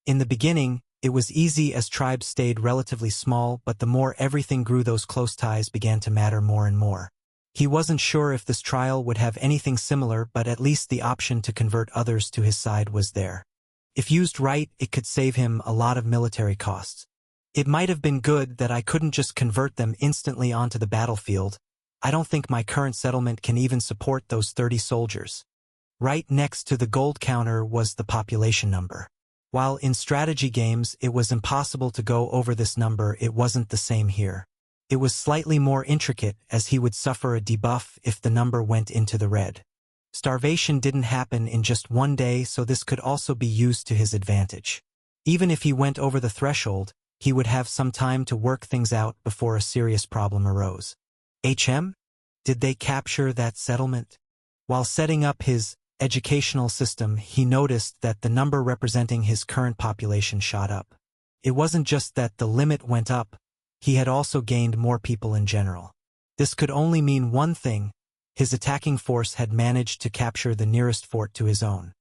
In the beginning, it was easy as tribes stayed relatively small, but the more everything grew, those close ties began to matter more and more. He wasn't sure if this trial would have anything similar, but at least the option to convert others to his side was there. If used right, it could save him a lot of military costs. It might have been good that I couldn't just convert them instantly onto the battlefield. I don't think my current settlement can even support those 30 soldiers. Right next to the gold counter was the population number. While in strategy games it was impossible to go over this number, it wasn't the same here. It was slightly more intricate, as he would suffer a debuff if the number went into the red. Starvation didn't happen in just one day, so this could also be used to his advantage. Even if he went over the threshold, he would have some time to work things out before a serious problem arose. Did they capture that settlement? While setting up his educational system, he noticed that the number representing his current population shot up. It wasn't just that the limit went up, he had also gained more people in general. This could only mean one thing: his attacking force had managed to capture the nearest fort to his own.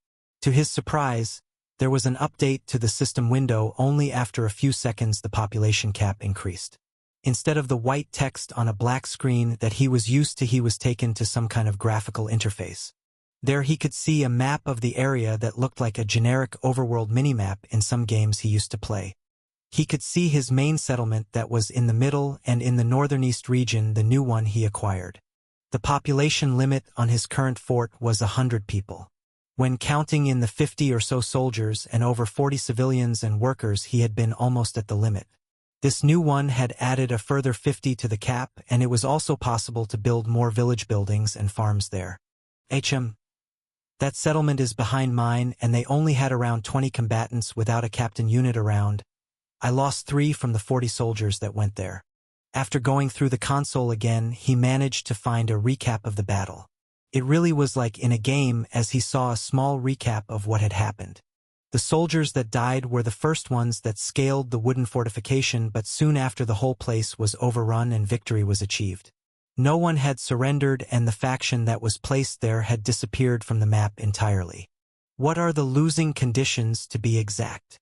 To his surprise, there was an update to the system window. Only after a few seconds the population cap increased. Instead of the white text on a black screen that he was used to, he was taken to some kind of graphical interface. There he could see a map of the area that looked like a generic overworld minimap in some games he used to play. He could see his main settlement that was in the middle, and in the northeast region the new one he acquired. The population limit on his current fort was 100 people. When counting in the 50 or so soldiers and over 40 civilians and workers, he had been almost at the limit. This new one had added a further 50 to the cap, and it was also possible to build more village buildings and farms there. That settlement is behind mine, and they only had around 20 combatants without a captain unit around. I lost 3 from the 40 soldiers that went there. After going through the console again, he managed to find a recap of the battle. It really was like in a game, as he saw a small recap of what had happened. The soldiers that died were the first ones that scaled the wooden fortification, but soon after the whole place was overrun and victory was achieved. No one had surrendered, and the faction that was placed there had disappeared from the map entirely. What are the losing conditions, to be exact?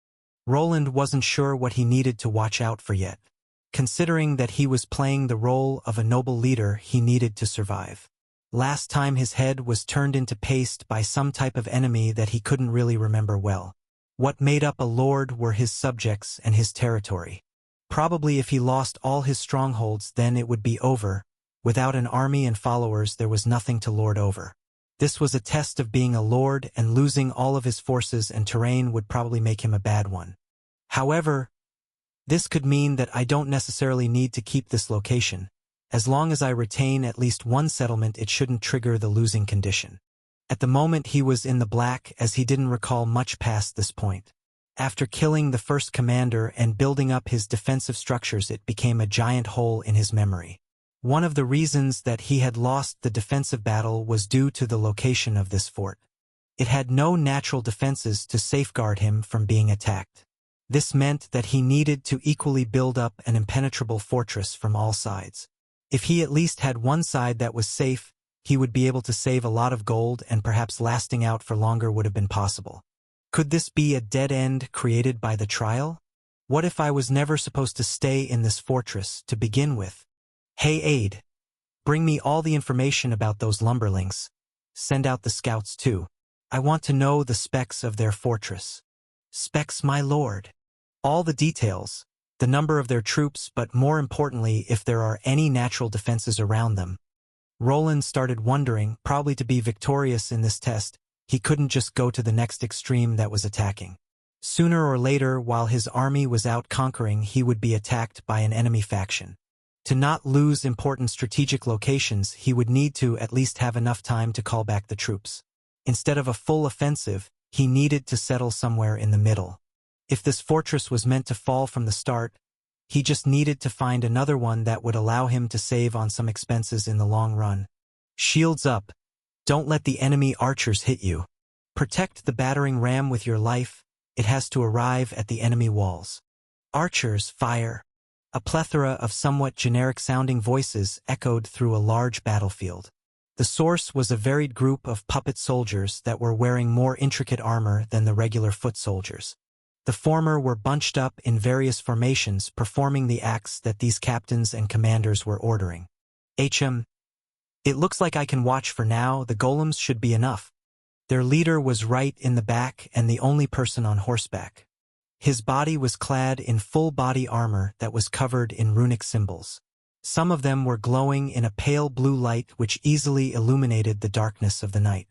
Roland wasn't sure what he needed to watch out for yet. Considering that he was playing the role of a noble leader, he needed to survive. Last time his head was turned into paste by some type of enemy that he couldn't really remember well. What made up a lord were his subjects and his territory. Probably if he lost all his strongholds, then it would be over. Without an army and followers, there was nothing to lord over. This was a test of being a lord, and losing all of his forces and terrain would probably make him a bad one. However, this could mean that I don't necessarily need to keep this location. As long as I retain at least one settlement, it shouldn't trigger the losing condition. At the moment he was in the black, as he didn't recall much past this point. After killing the first commander and building up his defensive structures, it became a giant hole in his memory. One of the reasons that he had lost the defensive battle was due to the location of this fort. It had no natural defenses to safeguard him from being attacked. This meant that he needed to equally build up an impenetrable fortress from all sides. If he at least had one side that was safe, he would be able to save a lot of gold, and perhaps lasting out for longer would have been possible. Could this be a dead end created by the trial? What if I was never supposed to stay in this fortress to begin with? Hey Aide, bring me all the information about those lumberlings. Send out the scouts too. I want to know the specs of their fortress. Specs, my lord. All the details, the number of their troops, but more importantly, if there are any natural defenses around them. Roland started wondering, probably to be victorious in this test, he couldn't just go to the next extreme that was attacking. Sooner or later, while his army was out conquering, he would be attacked by an enemy faction. To not lose important strategic locations, he would need to at least have enough time to call back the troops. Instead of a full offensive, he needed to settle somewhere in the middle. If this fortress was meant to fall from the start, he just needed to find another one that would allow him to save on some expenses in the long run. Shields up. Don't let the enemy archers hit you. Protect the battering ram with your life. It has to arrive at the enemy walls. Archers, fire. A plethora of somewhat generic-sounding voices echoed through a large battlefield. The source was a varied group of puppet soldiers that were wearing more intricate armor than the regular foot soldiers. The former were bunched up in various formations, performing the acts that these captains and commanders were ordering. It looks like I can watch for now. The golems should be enough. Their leader was right in the back and the only person on horseback. His body was clad in full-body armor that was covered in runic symbols. Some of them were glowing in a pale blue light which easily illuminated the darkness of the night.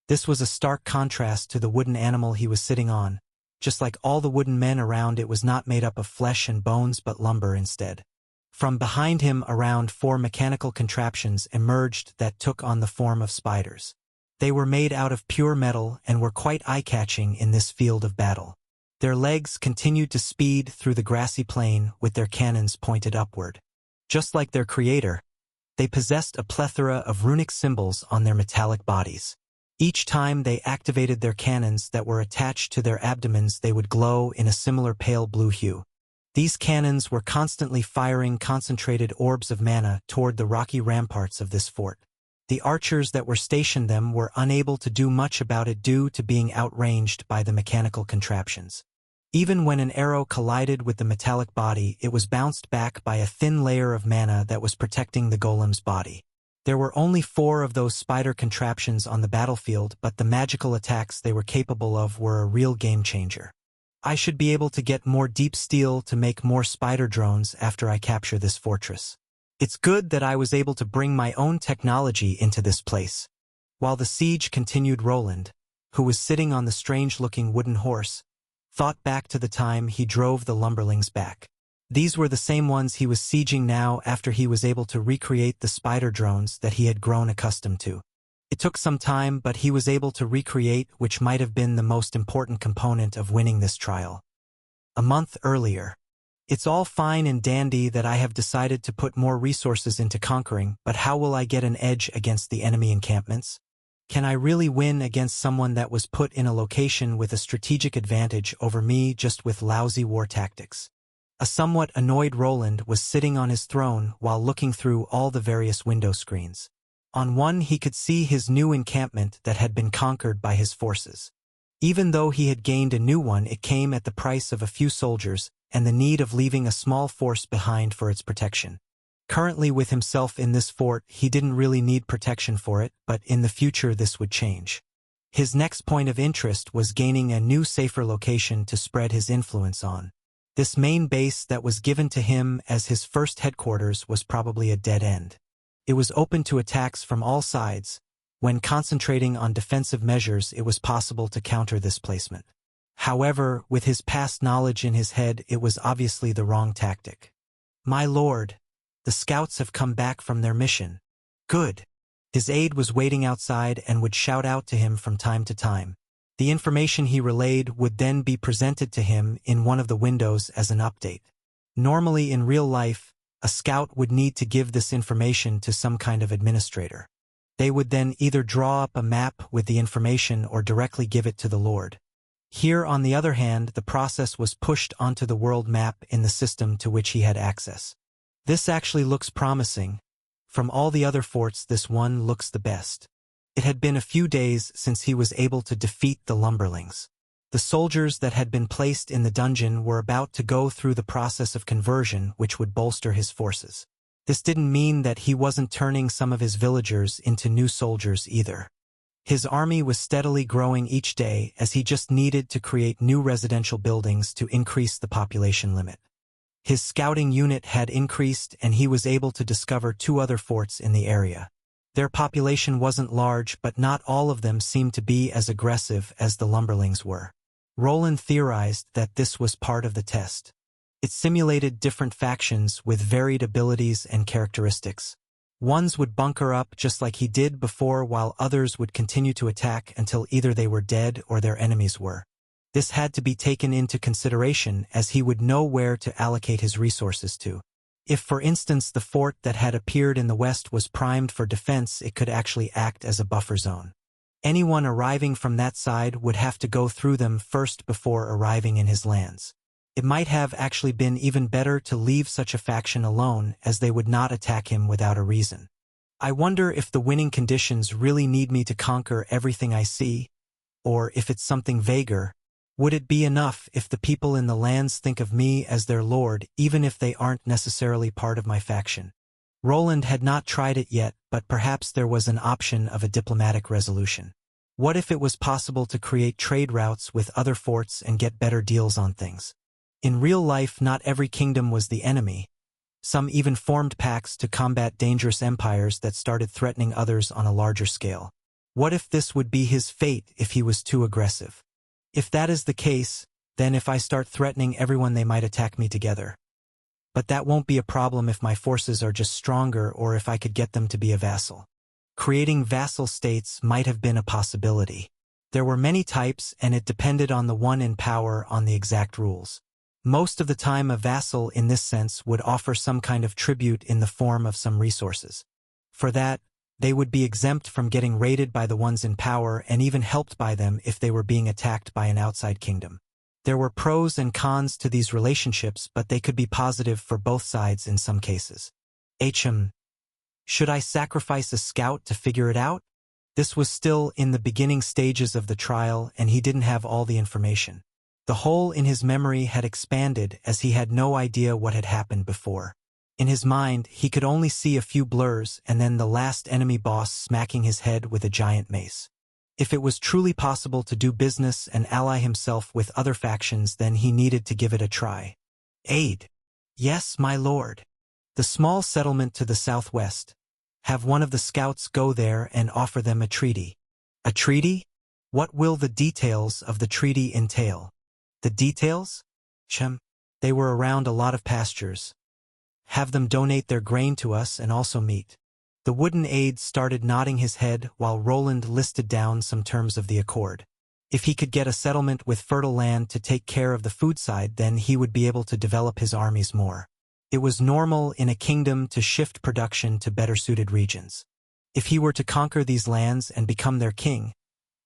This was a stark contrast to the wooden animal he was sitting on. Just like all the wooden men around, it was not made up of flesh and bones but lumber instead. From behind him, around 4 mechanical contraptions emerged that took on the form of spiders. They were made out of pure metal and were quite eye-catching in this field of battle. Their legs continued to speed through the grassy plain with their cannons pointed upward. Just like their creator, they possessed a plethora of runic symbols on their metallic bodies. Each time they activated their cannons that were attached to their abdomens, they would glow in a similar pale blue hue. These cannons were constantly firing concentrated orbs of mana toward the rocky ramparts of this fort. The archers that were stationed them were unable to do much about it due to being outranged by the mechanical contraptions. Even when an arrow collided with the metallic body, it was bounced back by a thin layer of mana that was protecting the golem's body. There were only 4 of those spider contraptions on the battlefield, but the magical attacks they were capable of were a real game-changer. I should be able to get more deep steel to make more spider drones after I capture this fortress. It's good that I was able to bring my own technology into this place. While the siege continued, Roland, who was sitting on the strange-looking wooden horse, thought back to the time he drove the lumberlings back. These were the same ones he was sieging now after he was able to recreate the spider drones that he had grown accustomed to. It took some time, but he was able to recreate, which might have been the most important component of winning this trial. A month earlier. It's all fine and dandy that I have decided to put more resources into conquering, but how will I get an edge against the enemy encampments? Can I really win against someone that was put in a location with a strategic advantage over me just with lousy war tactics? A somewhat annoyed Roland was sitting on his throne while looking through all the various window screens. On one he could see his new encampment that had been conquered by his forces. Even though he had gained a new one, it came at the price of a few soldiers and the need of leaving a small force behind for its protection. Currently with himself in this fort, he didn't really need protection for it, but in the future this would change. His next point of interest was gaining a new safer location to spread his influence on. This main base that was given to him as his first headquarters was probably a dead end. It was open to attacks from all sides, When concentrating on defensive measures, it was possible to counter this placement. However, with his past knowledge in his head, it was obviously the wrong tactic. "My lord, the scouts have come back from their mission." "Good." His aide was waiting outside and would shout out to him from time to time. The information he relayed would then be presented to him in one of the windows as an update. Normally in real life, a scout would need to give this information to some kind of administrator. They would then either draw up a map with the information or directly give it to the lord. Here, on the other hand, the process was pushed onto the world map in the system to which he had access. This actually looks promising. From all the other forts, this one looks the best. It had been a few days since he was able to defeat the lumberlings. The soldiers that had been placed in the dungeon were about to go through the process of conversion, which would bolster his forces. This didn't mean that he wasn't turning some of his villagers into new soldiers either. His army was steadily growing each day as he just needed to create new residential buildings to increase the population limit. His scouting unit had increased and he was able to discover 2 other forts in the area. Their population wasn't large, but not all of them seemed to be as aggressive as the lumberlings were. Roland theorized that this was part of the test. It simulated different factions with varied abilities and characteristics. Ones would bunker up just like he did before, while others would continue to attack until either they were dead or their enemies were. This had to be taken into consideration as he would know where to allocate his resources to. If, for instance, the fort that had appeared in the west was primed for defense, it could actually act as a buffer zone. Anyone arriving from that side would have to go through them first before arriving in his lands. It might have actually been even better to leave such a faction alone, as they would not attack him without a reason. "I wonder if the winning conditions really need me to conquer everything I see, or if it's something vaguer. Would it be enough if the people in the lands think of me as their lord, even if they aren't necessarily part of my faction?" Roland had not tried it yet, but perhaps there was an option of a diplomatic resolution. What if it was possible to create trade routes with other forts and get better deals on things? In real life, not every kingdom was the enemy. Some even formed pacts to combat dangerous empires that started threatening others on a larger scale. What if this would be his fate if he was too aggressive? If that is the case, then if I start threatening everyone, they might attack me together. But that won't be a problem if my forces are just stronger, or if I could get them to be a vassal. Creating vassal states might have been a possibility. There were many types, and it depended on the one in power on the exact rules. Most of the time, a vassal in this sense would offer some kind of tribute in the form of some resources. For that, they would be exempt from getting raided by the ones in power and even helped by them if they were being attacked by an outside kingdom. There were pros and cons to these relationships, but they could be positive for both sides in some cases. Should I sacrifice a scout to figure it out? This was still in the beginning stages of the trial, and he didn't have all the information. The hole in his memory had expanded as he had no idea what had happened before. In his mind, he could only see a few blurs and then the last enemy boss smacking his head with a giant mace. If it was truly possible to do business and ally himself with other factions, then he needed to give it a try. "Aid." "Yes, my lord." "The small settlement to the southwest. Have one of the scouts go there and offer them a treaty." "A treaty? What will the details of the treaty entail?" "The details? They were around a lot of pastures. Have them donate their grain to us and also meat." The wooden aide started nodding his head while Roland listed down some terms of the accord. If he could get a settlement with fertile land to take care of the food side, then he would be able to develop his armies more. It was normal in a kingdom to shift production to better-suited regions. If he were to conquer these lands and become their king,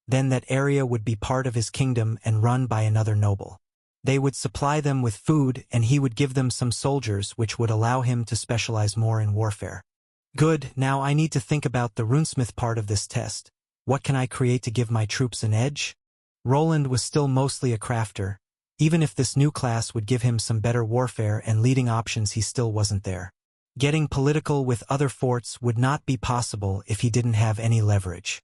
then that area would be part of his kingdom and run by another noble. They would supply them with food, and he would give them some soldiers, which would allow him to specialize more in warfare. Good, now I need to think about the runesmith part of this test. What can I create to give my troops an edge? Roland was still mostly a crafter. Even if this new class would give him some better warfare and leading options, he still wasn't there. Getting political with other forts would not be possible if he didn't have any leverage.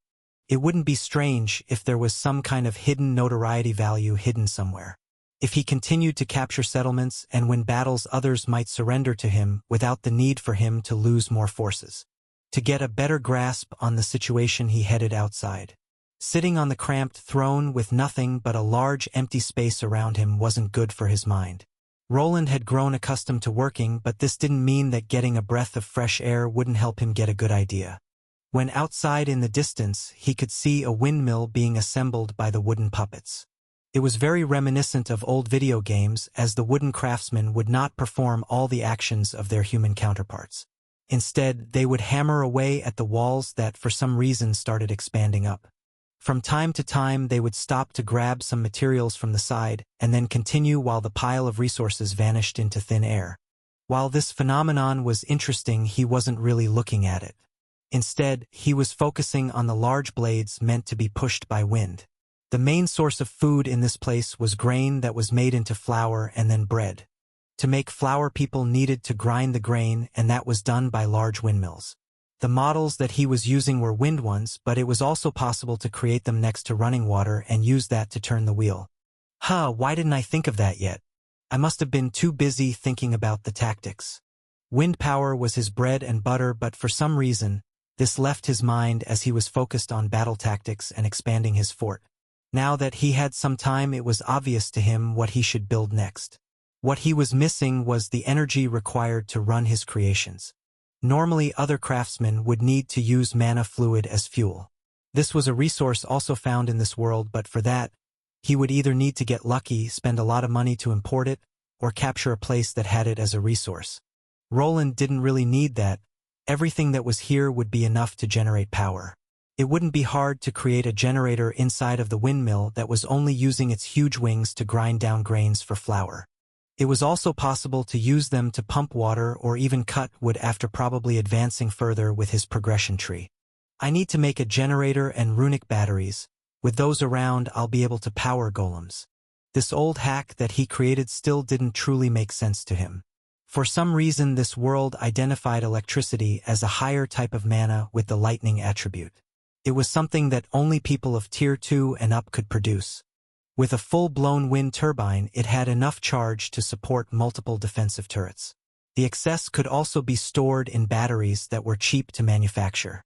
It wouldn't be strange if there was some kind of hidden notoriety value hidden somewhere. If he continued to capture settlements and win battles, others might surrender to him without the need for him to lose more forces. To get a better grasp on the situation, he headed outside. Sitting on the cramped throne with nothing but a large empty space around him wasn't good for his mind. Roland had grown accustomed to working, but this didn't mean that getting a breath of fresh air wouldn't help him get a good idea. When outside in the distance, he could see a windmill being assembled by the wooden puppets. It was very reminiscent of old video games, as the wooden craftsmen would not perform all the actions of their human counterparts. Instead, they would hammer away at the walls that for some reason started expanding up. From time to time, they would stop to grab some materials from the side, and then continue while the pile of resources vanished into thin air. While this phenomenon was interesting, he wasn't really looking at it. Instead, he was focusing on the large blades meant to be pushed by wind. The main source of food in this place was grain that was made into flour and then bread. To make flour, people needed to grind the grain, and that was done by large windmills. The models that he was using were wind ones, but it was also possible to create them next to running water and use that to turn the wheel. Why didn't I think of that yet? I must have been too busy thinking about the tactics. Wind power was his bread and butter, but for some reason, this left his mind as he was focused on battle tactics and expanding his fort. Now that he had some time, it was obvious to him what he should build next. What he was missing was the energy required to run his creations. Normally, other craftsmen would need to use mana fluid as fuel. This was a resource also found in this world, but for that, he would either need to get lucky, spend a lot of money to import it, or capture a place that had it as a resource. Roland didn't really need that. Everything that was here would be enough to generate power. It wouldn't be hard to create a generator inside of the windmill that was only using its huge wings to grind down grains for flour. It was also possible to use them to pump water or even cut wood after probably advancing further with his progression tree. I need to make a generator and runic batteries. With those around, I'll be able to power golems. This old hack that he created still didn't truly make sense to him. For some reason, this world identified electricity as a higher type of mana with the lightning attribute. It was something that only people of Tier 2 and up could produce. With a full-blown wind turbine, it had enough charge to support multiple defensive turrets. The excess could also be stored in batteries that were cheap to manufacture.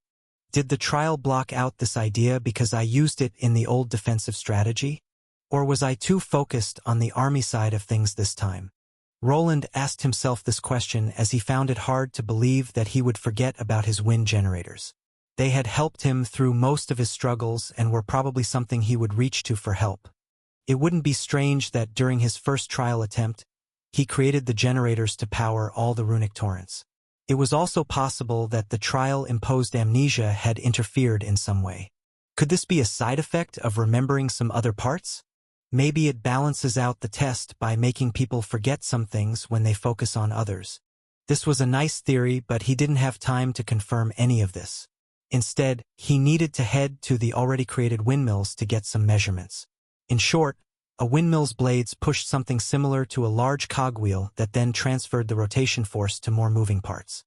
Did the trial block out this idea because I used it in the old defensive strategy? Or was I too focused on the army side of things this time? Roland asked himself this question as he found it hard to believe that he would forget about his wind generators. They had helped him through most of his struggles and were probably something he would reach to for help. It wouldn't be strange that during his first trial attempt, he created the generators to power all the runic torrents. It was also possible that the trial-imposed amnesia had interfered in some way. Could this be a side effect of remembering some other parts? Maybe it balances out the test by making people forget some things when they focus on others. This was a nice theory, but he didn't have time to confirm any of this. Instead, he needed to head to the already created windmills to get some measurements. In short, a windmill's blades pushed something similar to a large cogwheel that then transferred the rotation force to more moving parts.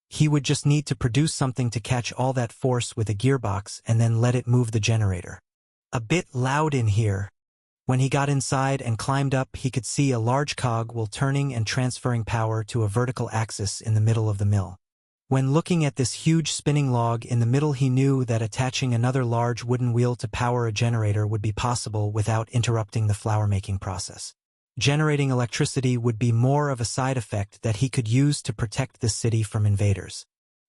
He would just need to produce something to catch all that force with a gearbox and then let it move the generator. A bit loud in here. When he got inside and climbed up, he could see a large cogwheel turning and transferring power to a vertical axis in the middle of the mill. When looking at this huge spinning log in the middle, he knew that attaching another large wooden wheel to power a generator would be possible without interrupting the flour-making process. Generating electricity would be more of a side effect that he could use to protect this city from invaders.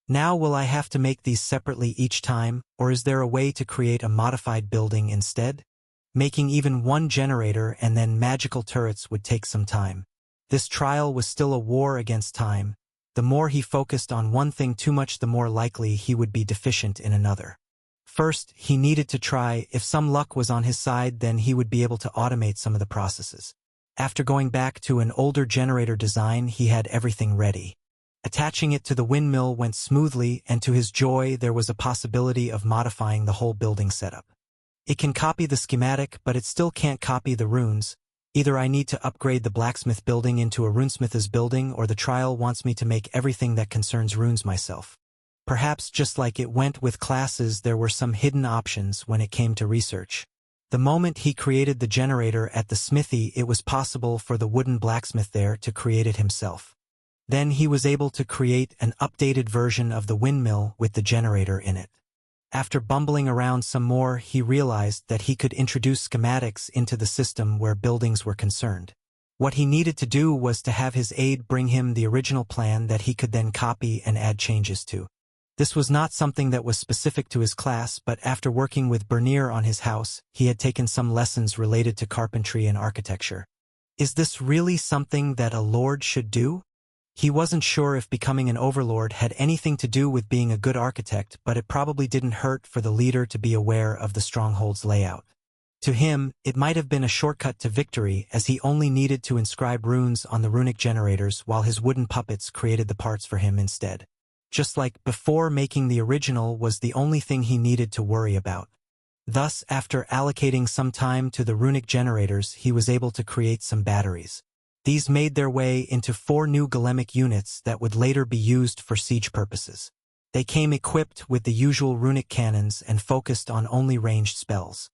Now, will I have to make these separately each time, or is there a way to create a modified building instead? Making even one generator and then magical turrets would take some time. This trial was still a war against time. The more he focused on one thing too much, the more likely he would be deficient in another. First, he needed to try. If some luck was on his side, then he would be able to automate some of the processes. After going back to an older generator design, he had everything ready. Attaching it to the windmill went smoothly, and to his joy, there was a possibility of modifying the whole building setup. It can copy the schematic, but it still can't copy the runes. Either I need to upgrade the blacksmith building into a runesmith's building, or the trial wants me to make everything that concerns runes myself. Perhaps just like it went with classes, there were some hidden options when it came to research. The moment he created the generator at the smithy, it was possible for the wooden blacksmith there to create it himself. Then he was able to create an updated version of the windmill with the generator in it. After bumbling around some more, he realized that he could introduce schematics into the system where buildings were concerned. What he needed to do was to have his aide bring him the original plan that he could then copy and add changes to. This was not something that was specific to his class, but after working with Bernier on his house, he had taken some lessons related to carpentry and architecture. Is this really something that a lord should do? He wasn't sure if becoming an overlord had anything to do with being a good architect, but it probably didn't hurt for the leader to be aware of the stronghold's layout. To him, it might have been a shortcut to victory, as he only needed to inscribe runes on the runic generators while his wooden puppets created the parts for him instead. Just like before, making the original was the only thing he needed to worry about. Thus, after allocating some time to the runic generators, he was able to create some batteries. These made their way into 4 new golemic units that would later be used for siege purposes. They came equipped with the usual runic cannons and focused on only ranged spells.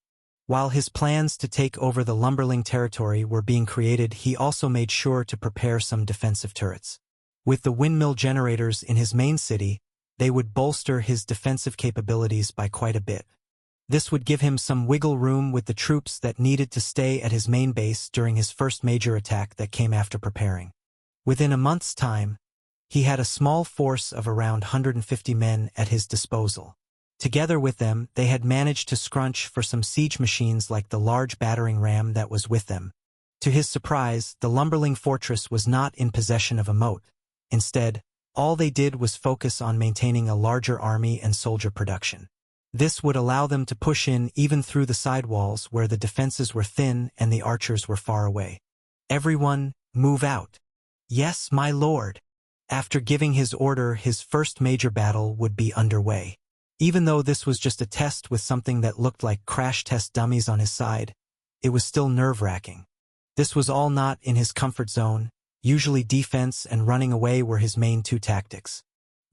While his plans to take over the Lumberling territory were being created, he also made sure to prepare some defensive turrets. With the windmill generators in his main city, they would bolster his defensive capabilities by quite a bit. This would give him some wiggle room with the troops that needed to stay at his main base during his first major attack that came after preparing. Within a month's time, he had a small force of around 150 men at his disposal. Together with them, they had managed to scrunch for some siege machines like the large battering ram that was with them. To his surprise, the Lumberling fortress was not in possession of a moat. Instead, all they did was focus on maintaining a larger army and soldier production. This would allow them to push in even through the side walls where the defenses were thin and the archers were far away. Everyone, move out. Yes, my lord. After giving his order, his first major battle would be underway. Even though this was just a test with something that looked like crash test dummies on his side, it was still nerve-wracking. This was all not in his comfort zone. Usually defense and running away were his main 2 tactics.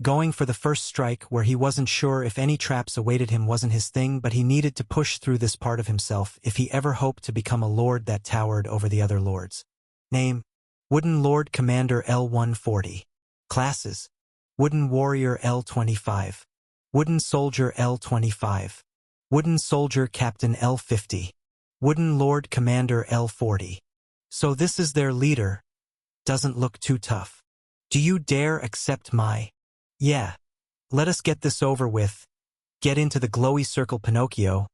Going for the first strike where he wasn't sure if any traps awaited him wasn't his thing, but he needed to push through this part of himself if he ever hoped to become a lord that towered over the other lords. Name: Wooden Lord Commander L140. Classes: Wooden Warrior L25. Wooden Soldier L25. Wooden Soldier Captain L50. Wooden Lord Commander L40. So this is their leader. Doesn't look too tough. Do you dare accept my... Yeah. Let us get this over with. Get into the glowy circle, Pinocchio.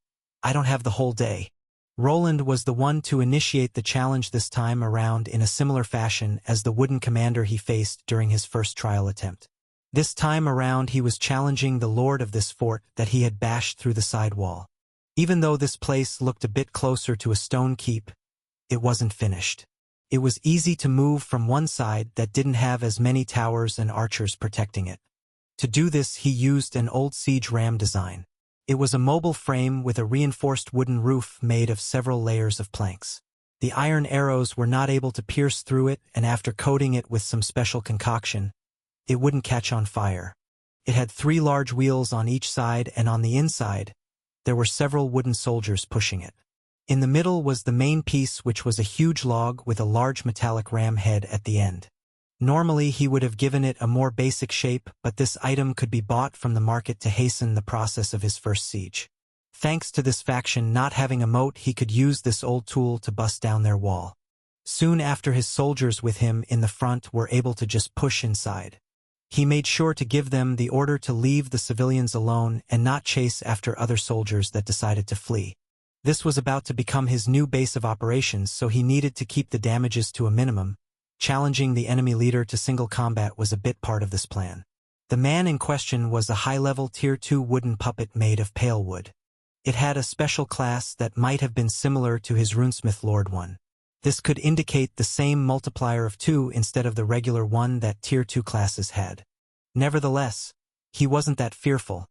I don't have the whole day. Roland was the one to initiate the challenge this time around in a similar fashion as the wooden commander he faced during his first trial attempt. This time around he was challenging the lord of this fort that he had bashed through the side wall. Even though this place looked a bit closer to a stone keep, it wasn't finished. It was easy to move from one side that didn't have as many towers and archers protecting it. To do this, he used an old siege ram design. It was a mobile frame with a reinforced wooden roof made of several layers of planks. The iron arrows were not able to pierce through it, and after coating it with some special concoction, it wouldn't catch on fire. It had 3 large wheels on each side, and on the inside, there were several wooden soldiers pushing it. In the middle was the main piece, which was a huge log with a large metallic ram head at the end. Normally he would have given it a more basic shape, but this item could be bought from the market to hasten the process of his first siege. Thanks to this faction not having a moat, he could use this old tool to bust down their wall. Soon after, his soldiers with him in the front were able to just push inside. He made sure to give them the order to leave the civilians alone and not chase after other soldiers that decided to flee. This was about to become his new base of operations, so he needed to keep the damages to a minimum. Challenging the enemy leader to single combat was a bit part of this plan. The man in question was a high-level Tier 2 wooden puppet made of pale wood. It had a special class that might have been similar to his runesmith lord one. This could indicate the same multiplier of 2 instead of the regular 1 that Tier 2 classes had. Nevertheless, he wasn't that fearful.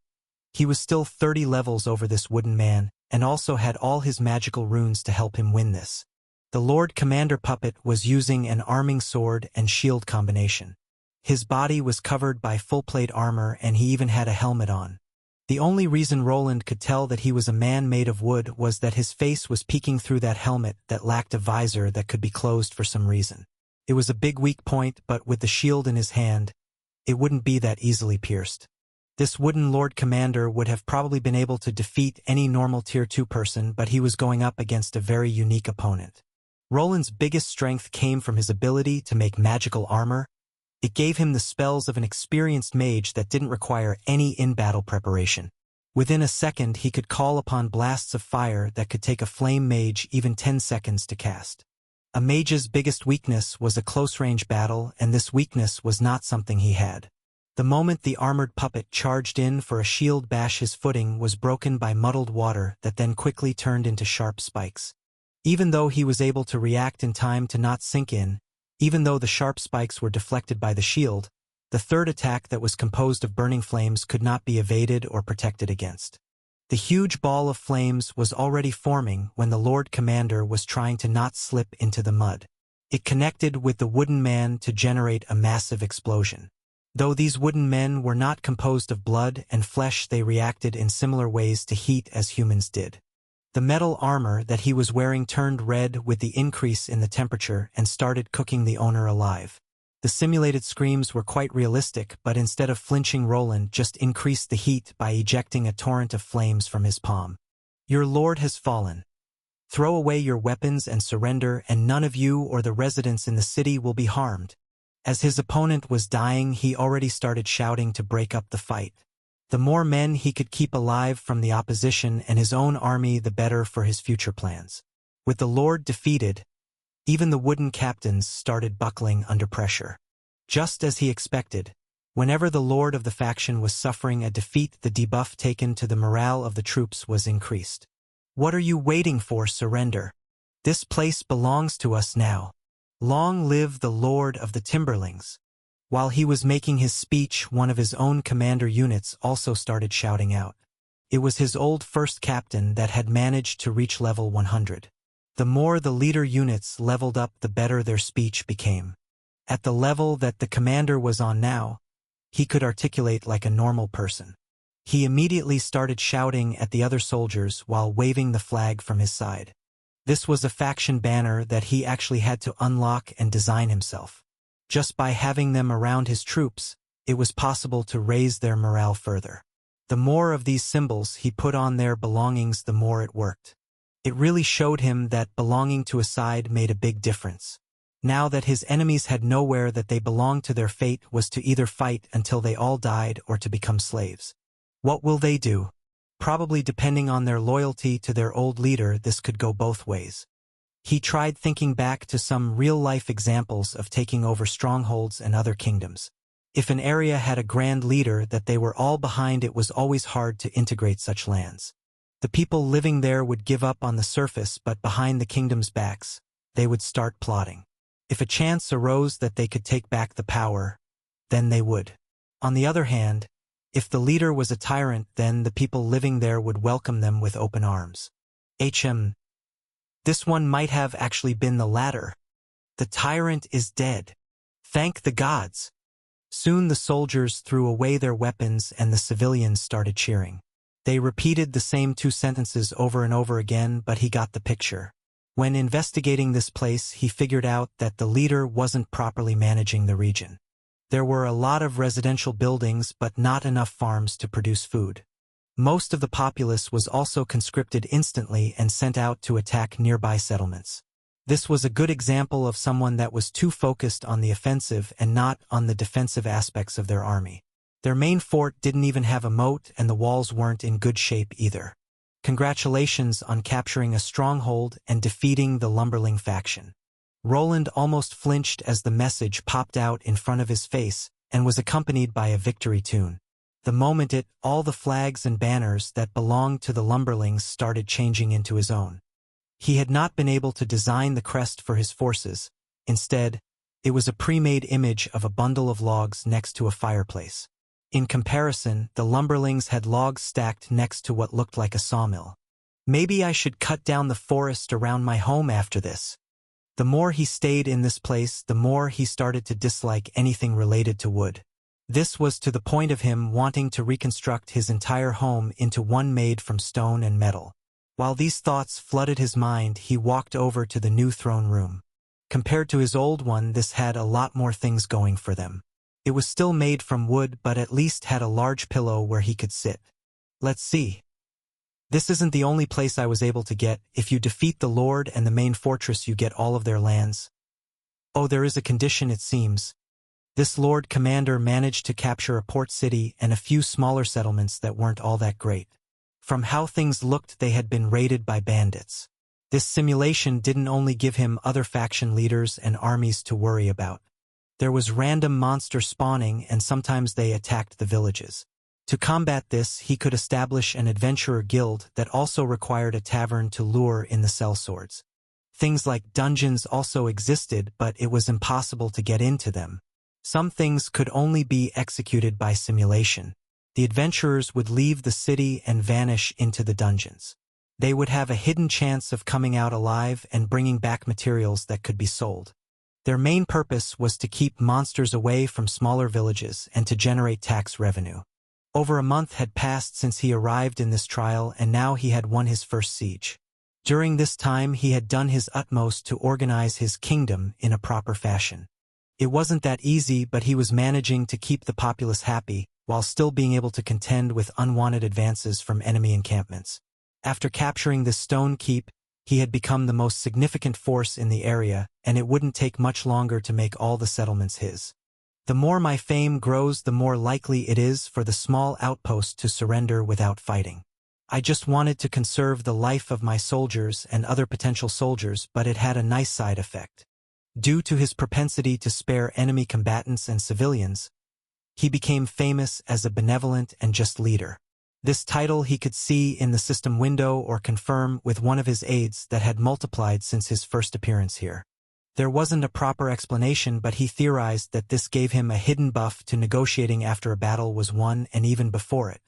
He was still 30 levels over this wooden man, and also had all his magical runes to help him win this. The Lord Commander puppet was using an arming sword and shield combination. His body was covered by full-plate armor, and he even had a helmet on. The only reason Roland could tell that he was a man made of wood was that his face was peeking through that helmet that lacked a visor that could be closed for some reason. It was a big weak point, but with the shield in his hand, it wouldn't be that easily pierced. This wooden Lord Commander would have probably been able to defeat any normal Tier 2 person, but he was going up against a very unique opponent. Roland's biggest strength came from his ability to make magical armor. It gave him the spells of an experienced mage that didn't require any in-battle preparation. Within a second, he could call upon blasts of fire that could take a flame mage even 10 seconds to cast. A mage's biggest weakness was a close-range battle, and this weakness was not something he had. The moment the armored puppet charged in for a shield bash, his footing was broken by muddled water that then quickly turned into sharp spikes. Even though he was able to react in time to not sink in, even though the sharp spikes were deflected by the shield, the third attack that was composed of burning flames could not be evaded or protected against. The huge ball of flames was already forming when the Lord Commander was trying to not slip into the mud. It connected with the wooden man to generate a massive explosion. Though these wooden men were not composed of blood and flesh, they reacted in similar ways to heat as humans did. The metal armor that he was wearing turned red with the increase in the temperature and started cooking the owner alive. The simulated screams were quite realistic, but instead of flinching, Roland just increased the heat by ejecting a torrent of flames from his palm. "Your lord has fallen. Throw away your weapons and surrender, and none of you or the residents in the city will be harmed." As his opponent was dying, he already started shouting to break up the fight. The more men he could keep alive from the opposition and his own army, the better for his future plans. With the Lord defeated, even the wooden captains started buckling under pressure. Just as he expected, whenever the lord of the faction was suffering a defeat, the debuff taken to the morale of the troops was increased. "What are you waiting for? Surrender. This place belongs to us now. Long live the Lord of the Timberlings." While he was making his speech, one of his own commander units also started shouting out. It was his old first captain that had managed to reach level 100. The more the leader units leveled up, the better their speech became. At the level that the commander was on now, he could articulate like a normal person. He immediately started shouting at the other soldiers while waving the flag from his side. This was a faction banner that he actually had to unlock and design himself. Just by having them around his troops, it was possible to raise their morale further. The more of these symbols he put on their belongings, the more it worked. It really showed him that belonging to a side made a big difference. Now that his enemies had nowhere that they belonged to, their fate was to either fight until they all died or to become slaves. What will they do? Probably depending on their loyalty to their old leader, this could go both ways. He tried thinking back to some real-life examples of taking over strongholds and other kingdoms. If an area had a grand leader that they were all behind, it was always hard to integrate such lands. The people living there would give up on the surface, but behind the kingdom's backs, they would start plotting. If a chance arose that they could take back the power, then they would. On the other hand, if the leader was a tyrant, then the people living there would welcome them with open arms. This one might have actually been the latter. The tyrant is dead. Thank the gods. Soon the soldiers threw away their weapons and the civilians started cheering. They repeated the same two sentences over and over again, but he got the picture. When investigating this place, he figured out that the leader wasn't properly managing the region. There were a lot of residential buildings, but not enough farms to produce food. Most of the populace was also conscripted instantly and sent out to attack nearby settlements. This was a good example of someone that was too focused on the offensive and not on the defensive aspects of their army. Their main fort didn't even have a moat, and the walls weren't in good shape either. Congratulations on capturing a stronghold and defeating the Lumberling faction. Roland almost flinched as the message popped out in front of his face and was accompanied by a victory tune. The moment all the flags and banners that belonged to the Lumberlings started changing into his own. He had not been able to design the crest for his forces. Instead, it was a pre-made image of a bundle of logs next to a fireplace. In comparison, the Lumberlings had logs stacked next to what looked like a sawmill. Maybe I should cut down the forest around my home after this. The more he stayed in this place, the more he started to dislike anything related to wood. This was to the point of him wanting to reconstruct his entire home into one made from stone and metal. While these thoughts flooded his mind, he walked over to the new throne room. Compared to his old one, this had a lot more things going for them. It was still made from wood, but at least had a large pillow where he could sit. Let's see. This isn't the only place I was able to get. If you defeat the Lord and the main fortress, you get all of their lands. Oh, there is a condition, it seems. This Lord Commander managed to capture a port city and a few smaller settlements that weren't all that great. From how things looked, they had been raided by bandits. This simulation didn't only give him other faction leaders and armies to worry about. There was random monster spawning, and sometimes they attacked the villages. To combat this, he could establish an adventurer guild that also required a tavern to lure in the sellswords. Things like dungeons also existed, but it was impossible to get into them. Some things could only be executed by simulation. The adventurers would leave the city and vanish into the dungeons. They would have a hidden chance of coming out alive and bringing back materials that could be sold. Their main purpose was to keep monsters away from smaller villages and to generate tax revenue. Over a month had passed since he arrived in this trial, and now he had won his first siege. During this time, he had done his utmost to organize his kingdom in a proper fashion. It wasn't that easy, but he was managing to keep the populace happy, while still being able to contend with unwanted advances from enemy encampments. After capturing this stone keep, he had become the most significant force in the area, and it wouldn't take much longer to make all the settlements his. The more my fame grows, the more likely it is for the small outpost to surrender without fighting. I just wanted to conserve the life of my soldiers and other potential soldiers, but it had a nice side effect. Due to his propensity to spare enemy combatants and civilians, he became famous as a benevolent and just leader. This title he could see in the system window or confirm with one of his aides that had multiplied since his first appearance here. There wasn't a proper explanation, but he theorized that this gave him a hidden buff to negotiating after a battle was won and even before it.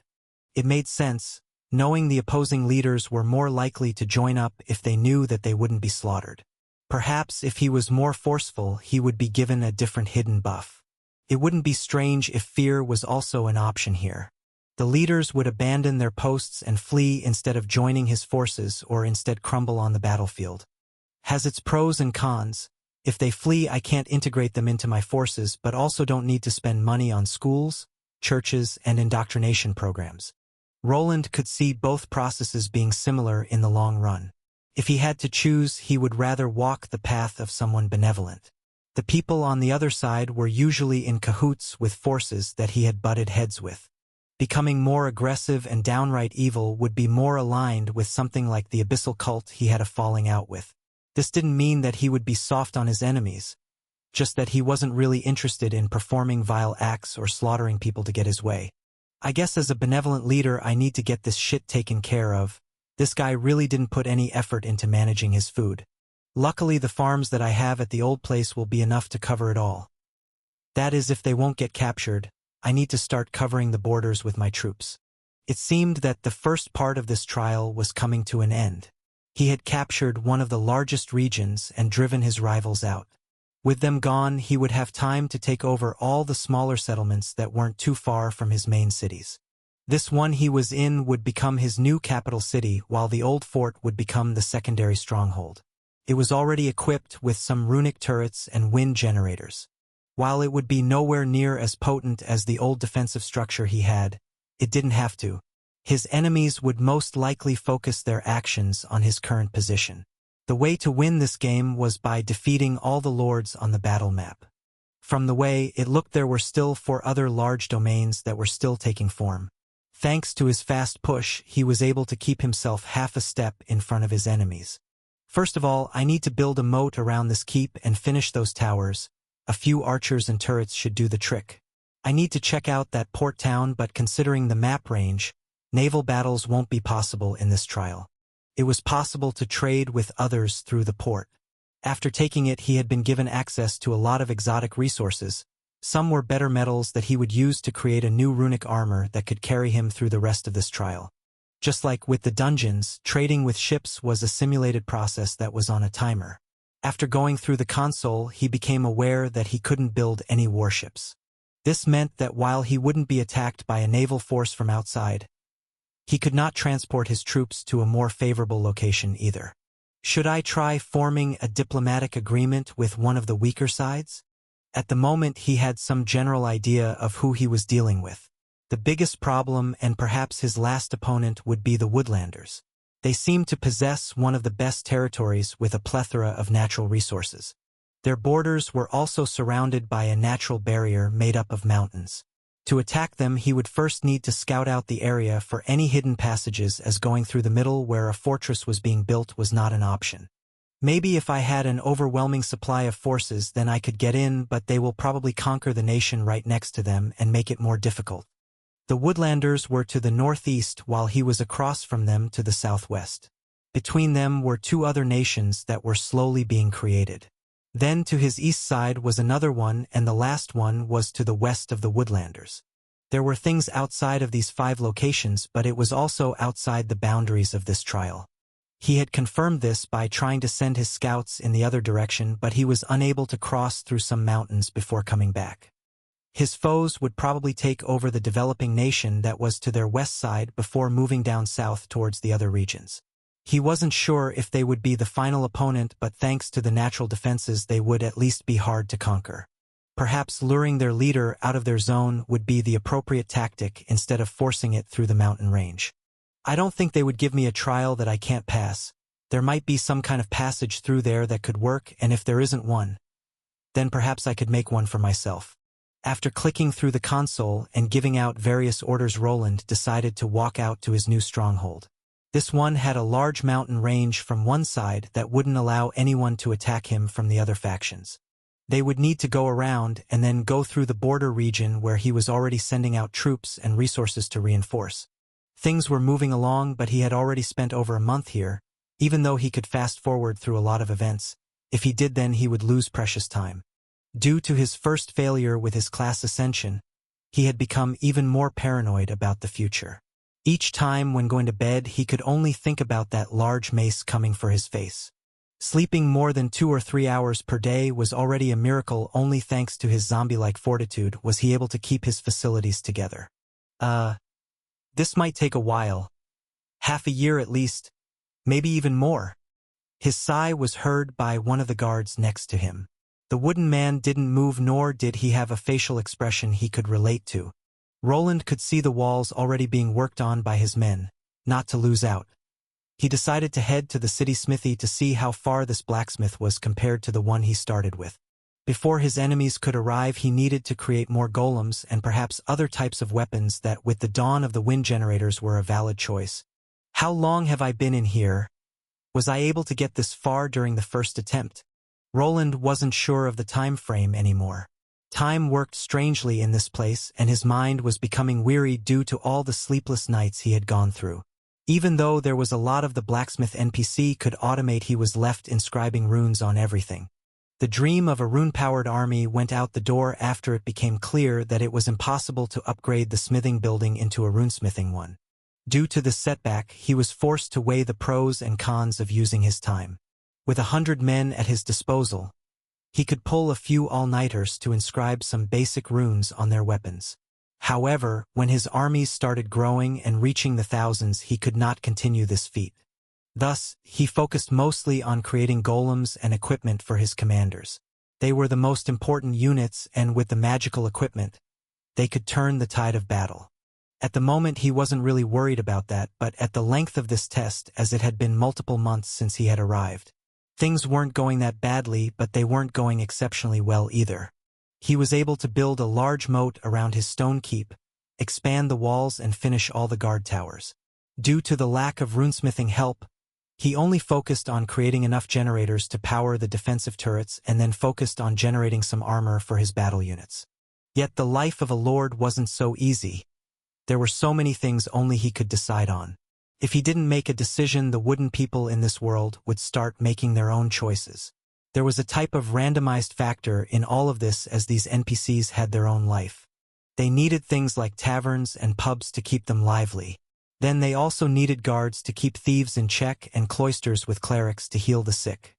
It made sense, knowing the opposing leaders were more likely to join up if they knew that they wouldn't be slaughtered. Perhaps if he was more forceful, he would be given a different hidden buff. It wouldn't be strange if fear was also an option here. The leaders would abandon their posts and flee instead of joining his forces, or instead crumble on the battlefield. Has its pros and cons. If they flee, I can't integrate them into my forces, but also don't need to spend money on schools, churches, and indoctrination programs. Roland could see both processes being similar in the long run. If he had to choose, he would rather walk the path of someone benevolent. The people on the other side were usually in cahoots with forces that he had butted heads with. Becoming more aggressive and downright evil would be more aligned with something like the abyssal cult he had a falling out with. This didn't mean that he would be soft on his enemies, just that he wasn't really interested in performing vile acts or slaughtering people to get his way. I guess as a benevolent leader, I need to get this shit taken care of. This guy really didn't put any effort into managing his food. Luckily, the farms that I have at the old place will be enough to cover it all. That is, if they won't get captured. I need to start covering the borders with my troops. It seemed that the first part of this trial was coming to an end. He had captured one of the largest regions and driven his rivals out. With them gone, he would have time to take over all the smaller settlements that weren't too far from his main cities. This one he was in would become his new capital city, while the old fort would become the secondary stronghold. It was already equipped with some runic turrets and wind generators. While it would be nowhere near as potent as the old defensive structure he had, it didn't have to. His enemies would most likely focus their actions on his current position. The way to win this game was by defeating all the lords on the battle map. From the way it looked, there were still 4 other large domains that were still taking form. Thanks to his fast push, he was able to keep himself half a step in front of his enemies. First of all, I need to build a moat around this keep and finish those towers. A few archers and turrets should do the trick. I need to check out that port town, but considering the map range, naval battles won't be possible in this trial. It was possible to trade with others through the port. After taking it, he had been given access to a lot of exotic resources. Some were better metals that he would use to create a new runic armor that could carry him through the rest of this trial. Just like with the dungeons, trading with ships was a simulated process that was on a timer. After going through the console, he became aware that he couldn't build any warships. This meant that while he wouldn't be attacked by a naval force from outside, he could not transport his troops to a more favorable location either. Should I try forming a diplomatic agreement with one of the weaker sides? At the moment he had some general idea of who he was dealing with. The biggest problem and perhaps his last opponent would be the Woodlanders. They seemed to possess one of the best territories with a plethora of natural resources. Their borders were also surrounded by a natural barrier made up of mountains. To attack them he would first need to scout out the area for any hidden passages, as going through the middle where a fortress was being built was not an option. Maybe if I had an overwhelming supply of forces then I could get in, but they will probably conquer the nation right next to them and make it more difficult. The Woodlanders were to the northeast while he was across from them to the southwest. Between them were two other nations that were slowly being created. Then to his east side was another one, and the last one was to the west of the Woodlanders. There were things outside of these 5 locations, but it was also outside the boundaries of this trial. He had confirmed this by trying to send his scouts in the other direction, but he was unable to cross through some mountains before coming back. His foes would probably take over the developing nation that was to their west side before moving down south towards the other regions. He wasn't sure if they would be the final opponent, but thanks to the natural defenses they would at least be hard to conquer. Perhaps luring their leader out of their zone would be the appropriate tactic instead of forcing it through the mountain range. I don't think they would give me a trial that I can't pass. There might be some kind of passage through there that could work, and if there isn't one, then perhaps I could make one for myself. After clicking through the console and giving out various orders, Roland decided to walk out to his new stronghold. This one had a large mountain range from one side that wouldn't allow anyone to attack him from the other factions. They would need to go around and then go through the border region where he was already sending out troops and resources to reinforce. Things were moving along, but he had already spent over a month here. Even though he could fast forward through a lot of events, if he did then he would lose precious time. Due to his first failure with his class ascension, he had become even more paranoid about the future. Each time when going to bed he could only think about that large mace coming for his face. Sleeping more than 2 or 3 hours per day was already a miracle. Only thanks to his zombie-like fortitude was he able to keep his facilities together. This might take a while. Half a year at least. Maybe even more. His sigh was heard by one of the guards next to him. The wooden man didn't move, nor did he have a facial expression he could relate to. Roland could see the walls already being worked on by his men. Not to lose out, he decided to head to the city smithy to see how far this blacksmith was compared to the one he started with. Before his enemies could arrive he needed to create more golems and perhaps other types of weapons that with the dawn of the wind generators were a valid choice. How long have I been in here? Was I able to get this far during the first attempt? Roland wasn't sure of the time frame anymore. Time worked strangely in this place, and his mind was becoming weary due to all the sleepless nights he had gone through. Even though there was a lot of the blacksmith NPC could automate, he was left inscribing runes on everything. The dream of a rune-powered army went out the door after it became clear that it was impossible to upgrade the smithing building into a runesmithing one. Due to this setback, he was forced to weigh the pros and cons of using his time. With 100 men at his disposal, he could pull a few all-nighters to inscribe some basic runes on their weapons. However, when his armies started growing and reaching the thousands, he could not continue this feat. Thus, he focused mostly on creating golems and equipment for his commanders. They were the most important units, and with the magical equipment, they could turn the tide of battle. At the moment he wasn't really worried about that, but at the length of this test, as it had been multiple months since he had arrived, things weren't going that badly, but they weren't going exceptionally well either. He was able to build a large moat around his stone keep, expand the walls and finish all the guard towers. Due to the lack of runesmithing help, he only focused on creating enough generators to power the defensive turrets and then focused on generating some armor for his battle units. Yet the life of a lord wasn't so easy. There were so many things only he could decide on. If he didn't make a decision, the wooden people in this world would start making their own choices. There was a type of randomized factor in all of this, as these NPCs had their own life. They needed things like taverns and pubs to keep them lively. Then they also needed guards to keep thieves in check and cloisters with clerics to heal the sick.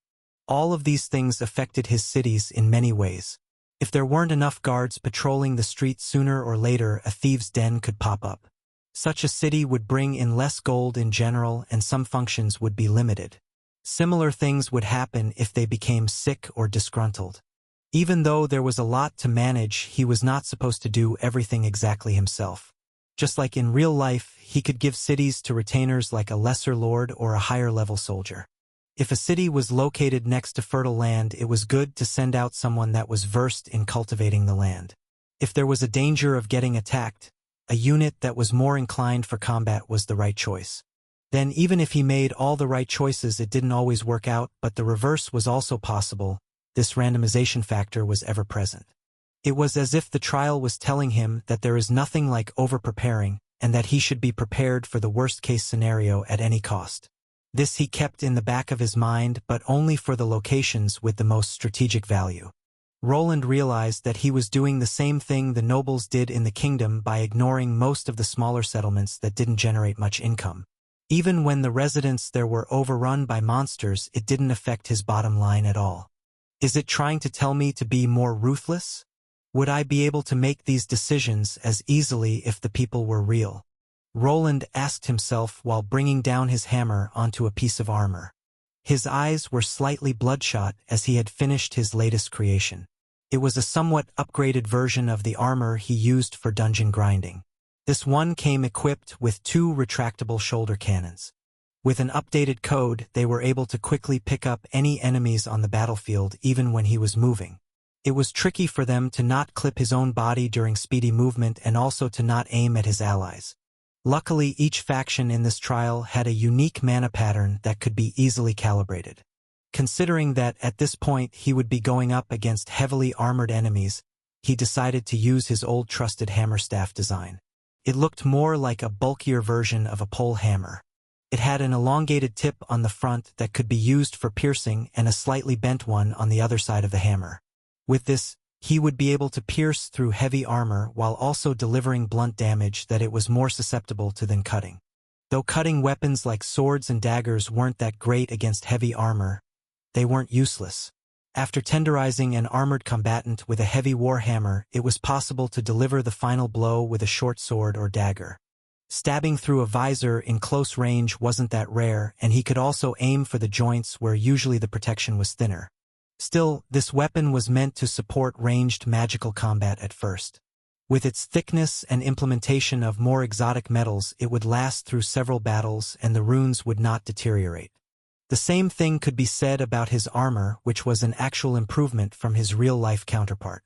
All of these things affected his cities in many ways. If there weren't enough guards patrolling the streets, sooner or later a thieves' den could pop up. Such a city would bring in less gold in general, and some functions would be limited. Similar things would happen if they became sick or disgruntled. Even though there was a lot to manage, he was not supposed to do everything exactly himself. Just like in real life, he could give cities to retainers like a lesser lord or a higher-level soldier. If a city was located next to fertile land, it was good to send out someone that was versed in cultivating the land. If there was a danger of getting attacked, a unit that was more inclined for combat was the right choice. Then even if he made all the right choices, it didn't always work out, but the reverse was also possible. This randomization factor was ever present. It was as if the trial was telling him that there is nothing like over-preparing, and that he should be prepared for the worst-case scenario at any cost. This he kept in the back of his mind, but only for the locations with the most strategic value. Roland realized that he was doing the same thing the nobles did in the kingdom by ignoring most of the smaller settlements that didn't generate much income. Even when the residents there were overrun by monsters, it didn't affect his bottom line at all. Is it trying to tell me to be more ruthless? Would I be able to make these decisions as easily if the people were real? Roland asked himself while bringing down his hammer onto a piece of armor. His eyes were slightly bloodshot as he had finished his latest creation. It was a somewhat upgraded version of the armor he used for dungeon grinding. This one came equipped with 2 retractable shoulder cannons. With an updated code, they were able to quickly pick up any enemies on the battlefield even when he was moving. It was tricky for them to not clip his own body during speedy movement and also to not aim at his allies. Luckily, each faction in this trial had a unique mana pattern that could be easily calibrated. Considering that at this point he would be going up against heavily armored enemies, he decided to use his old trusted hammer staff design. It looked more like a bulkier version of a pole hammer. It had an elongated tip on the front that could be used for piercing and a slightly bent one on the other side of the hammer. With this, he would be able to pierce through heavy armor while also delivering blunt damage that it was more susceptible to than cutting. Though cutting weapons like swords and daggers weren't that great against heavy armor, they weren't useless. After tenderizing an armored combatant with a heavy war hammer, it was possible to deliver the final blow with a short sword or dagger. Stabbing through a visor in close range wasn't that rare, and he could also aim for the joints where usually the protection was thinner. Still, this weapon was meant to support ranged magical combat at first. With its thickness and implementation of more exotic metals, it would last through several battles and the runes would not deteriorate. The same thing could be said about his armor, which was an actual improvement from his real-life counterpart.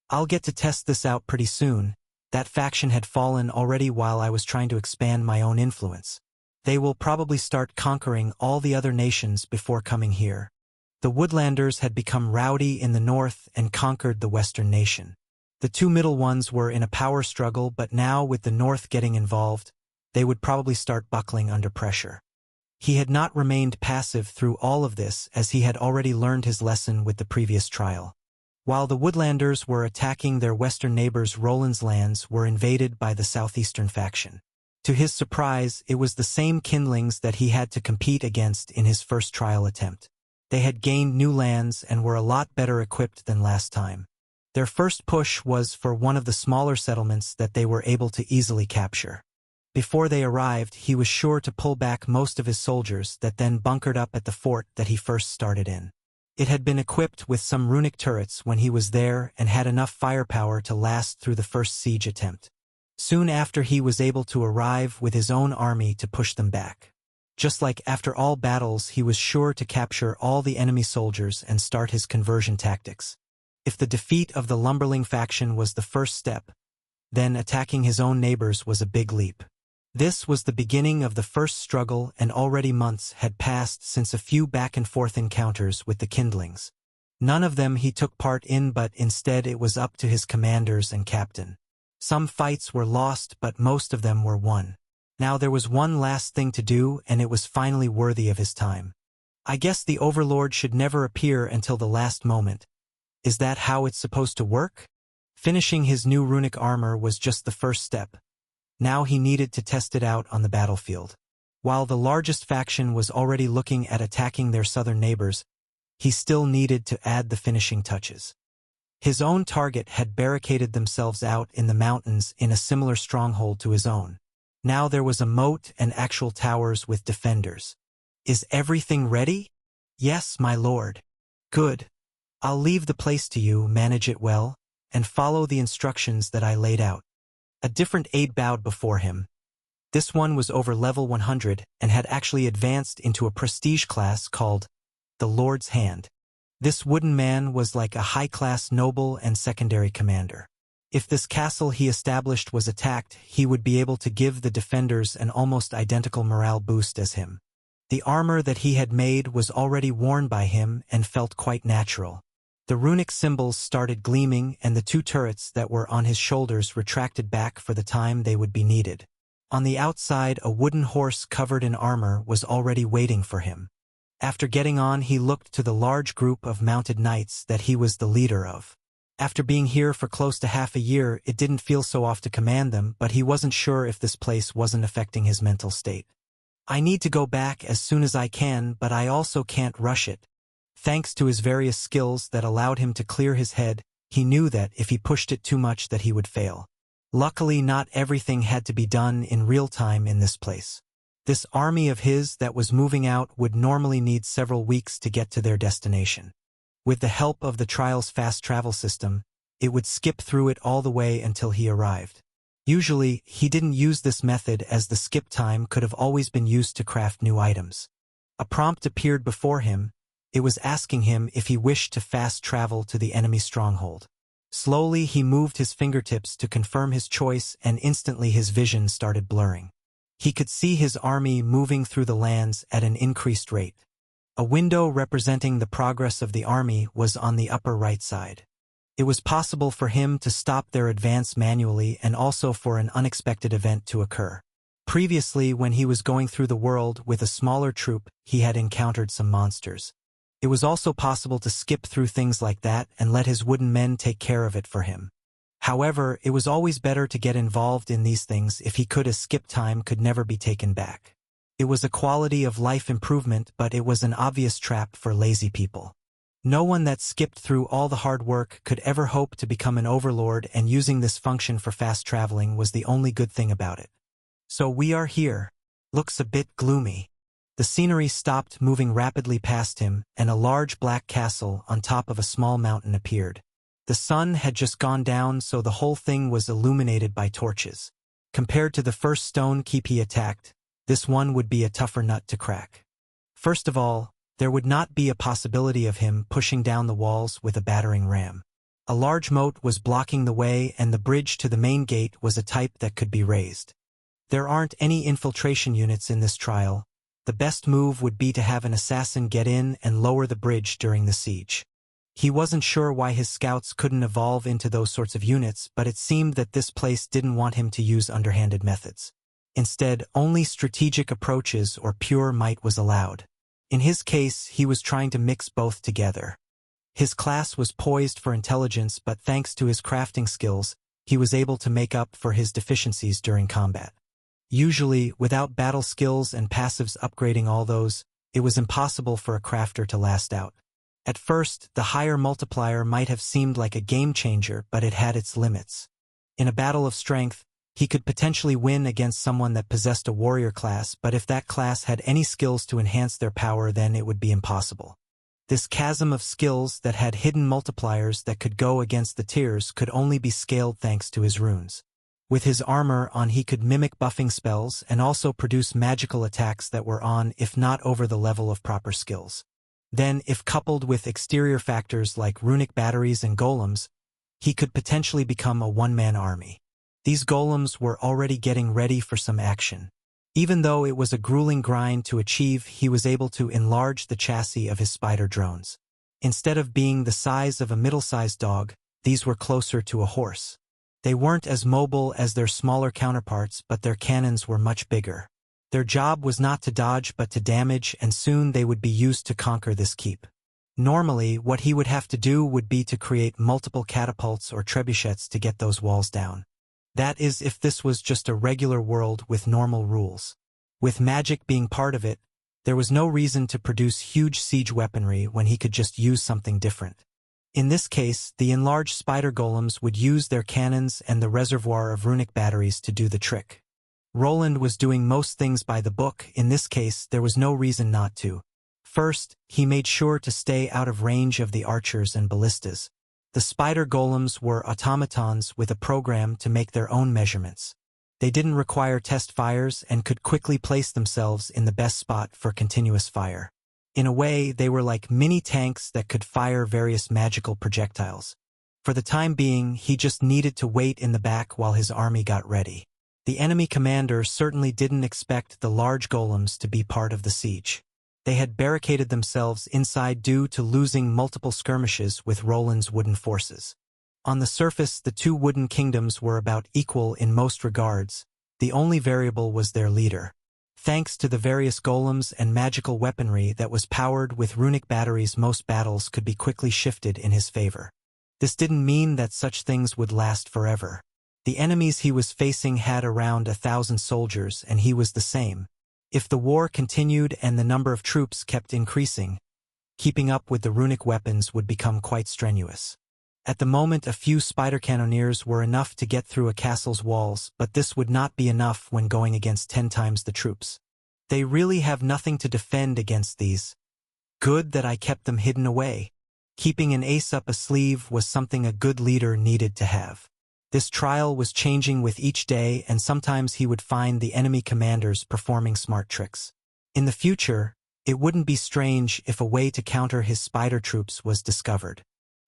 I'll get to test this out pretty soon. That faction had fallen already while I was trying to expand my own influence. They will probably start conquering all the other nations before coming here. The Woodlanders had become rowdy in the north and conquered the western nation. The 2 middle ones were in a power struggle, but now with the north getting involved, they would probably start buckling under pressure. He had not remained passive through all of this, as he had already learned his lesson with the previous trial. While the Woodlanders were attacking their western neighbors, Roland's lands were invaded by the southeastern faction. To his surprise, it was the same kindlings that he had to compete against in his first trial attempt. They had gained new lands and were a lot better equipped than last time. Their first push was for one of the smaller settlements that they were able to easily capture. Before they arrived, he was sure to pull back most of his soldiers that then bunkered up at the fort that he first started in. It had been equipped with some runic turrets when he was there and had enough firepower to last through the first siege attempt. Soon after, he was able to arrive with his own army to push them back. Just like after all battles, he was sure to capture all the enemy soldiers and start his conversion tactics. If the defeat of the Lumberling faction was the first step, then attacking his own neighbors was a big leap. This was the beginning of the first struggle, and already months had passed since a few back-and-forth encounters with the kindlings. None of them he took part in, but instead it was up to his commanders and captain. Some fights were lost, but most of them were won. Now there was one last thing to do, and it was finally worthy of his time. I guess the Overlord should never appear until the last moment. Is that how it's supposed to work? Finishing his new runic armor was just the first step. Now he needed to test it out on the battlefield. While the largest faction was already looking at attacking their southern neighbors, he still needed to add the finishing touches. His own target had barricaded themselves out in the mountains in a similar stronghold to his own. Now there was a moat and actual towers with defenders. Is everything ready? Yes, my lord. Good. I'll leave the place to you, manage it well, and follow the instructions that I laid out. A different aide bowed before him. This one was over level 100 and had actually advanced into a prestige class called the Lord's Hand. This wooden man was like a high-class noble and secondary commander. If this castle he established was attacked, he would be able to give the defenders an almost identical morale boost as him. The armor that he had made was already worn by him and felt quite natural. The runic symbols started gleaming and the two turrets that were on his shoulders retracted back for the time they would be needed. On the outside, a wooden horse covered in armor was already waiting for him. After getting on, he looked to the large group of mounted knights that he was the leader of. After being here for close to half a year, it didn't feel so off to command them, but he wasn't sure if this place wasn't affecting his mental state. I need to go back as soon as I can, but I also can't rush it. Thanks to his various skills that allowed him to clear his head, he knew that if he pushed it too much that he would fail. Luckily, not everything had to be done in real time in this place. This army of his that was moving out would normally need several weeks to get to their destination. With the help of the trial's fast travel system, it would skip through it all the way until he arrived. Usually, he didn't use this method as the skip time could have always been used to craft new items. A prompt appeared before him. It was asking him if he wished to fast travel to the enemy stronghold. Slowly, he moved his fingertips to confirm his choice, and instantly his vision started blurring. He could see his army moving through the lands at an increased rate. A window representing the progress of the army was on the upper right side. It was possible for him to stop their advance manually and also for an unexpected event to occur. Previously, when he was going through the world with a smaller troop, he had encountered some monsters. It was also possible to skip through things like that and let his wooden men take care of it for him. However, it was always better to get involved in these things if he could, as skip time could never be taken back. It was a quality of life improvement, but it was an obvious trap for lazy people. No one that skipped through all the hard work could ever hope to become an overlord, and using this function for fast traveling was the only good thing about it. So we are here. Looks a bit gloomy. The scenery stopped moving rapidly past him, and a large black castle on top of a small mountain appeared. The sun had just gone down, so the whole thing was illuminated by torches. Compared to the first stone keep he attacked, this one would be a tougher nut to crack. First of all, there would not be a possibility of him pushing down the walls with a battering ram. A large moat was blocking the way, and the bridge to the main gate was a type that could be raised. There aren't any infiltration units in this trial. The best move would be to have an assassin get in and lower the bridge during the siege. He wasn't sure why his scouts couldn't evolve into those sorts of units, but it seemed that this place didn't want him to use underhanded methods. Instead, only strategic approaches or pure might was allowed. In his case, he was trying to mix both together. His class was poised for intelligence, but thanks to his crafting skills, he was able to make up for his deficiencies during combat. Usually, without battle skills and passives upgrading all those, it was impossible for a crafter to last out. At first, the higher multiplier might have seemed like a game changer, but it had its limits. In a battle of strength, he could potentially win against someone that possessed a warrior class, but if that class had any skills to enhance their power, then it would be impossible. This chasm of skills that had hidden multipliers that could go against the tiers could only be scaled thanks to his runes. With his armor on, he could mimic buffing spells and also produce magical attacks that were on, if not over the level of proper skills. Then, if coupled with exterior factors like runic batteries and golems, he could potentially become a one-man army. These golems were already getting ready for some action. Even though it was a grueling grind to achieve, he was able to enlarge the chassis of his spider drones. Instead of being the size of a middle-sized dog, these were closer to a horse. They weren't as mobile as their smaller counterparts, but their cannons were much bigger. Their job was not to dodge but to damage, and soon they would be used to conquer this keep. Normally, what he would have to do would be to create multiple catapults or trebuchets to get those walls down. That is, if this was just a regular world with normal rules. With magic being part of it, there was no reason to produce huge siege weaponry when he could just use something different. In this case, the enlarged spider golems would use their cannons and the reservoir of runic batteries to do the trick. Roland was doing most things by the book. In this case, there was no reason not to. First, he made sure to stay out of range of the archers and ballistas. The spider golems were automatons with a program to make their own measurements. They didn't require test fires and could quickly place themselves in the best spot for continuous fire. In a way, they were like mini tanks that could fire various magical projectiles. For the time being, he just needed to wait in the back while his army got ready. The enemy commander certainly didn't expect the large golems to be part of the siege. They had barricaded themselves inside due to losing multiple skirmishes with Roland's wooden forces. On the surface, the two wooden kingdoms were about equal in most regards. The only variable was their leader. Thanks to the various golems and magical weaponry that was powered with runic batteries, most battles could be quickly shifted in his favor. This didn't mean that such things would last forever. The enemies he was facing had around 1,000 soldiers, and he was the same. If the war continued and the number of troops kept increasing, keeping up with the runic weapons would become quite strenuous. At the moment, a few spider cannoneers were enough to get through a castle's walls, but this would not be enough when going against 10 times the troops. They really have nothing to defend against these. Good that I kept them hidden away. Keeping an ace up a sleeve was something a good leader needed to have. This trial was changing with each day, and sometimes he would find the enemy commanders performing smart tricks. In the future, it wouldn't be strange if a way to counter his spider troops was discovered.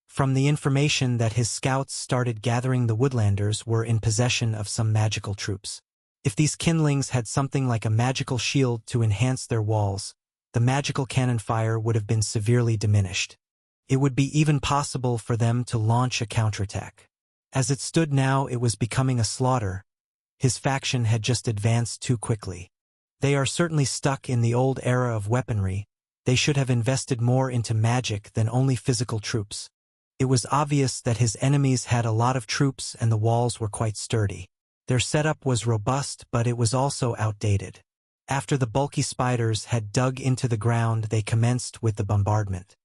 From the information that his scouts started gathering, the woodlanders were in possession of some magical troops. If these kindlings had something like a magical shield to enhance their walls, the magical cannon fire would have been severely diminished. It would be even possible for them to launch a counterattack. As it stood now, it was becoming a slaughter. His faction had just advanced too quickly. They are certainly stuck in the old era of weaponry. They should have invested more into magic than only physical troops. It was obvious that his enemies had a lot of troops and the walls were quite sturdy. Their setup was robust, but it was also outdated. After the bulky spiders had dug into the ground, they commenced with the bombardment.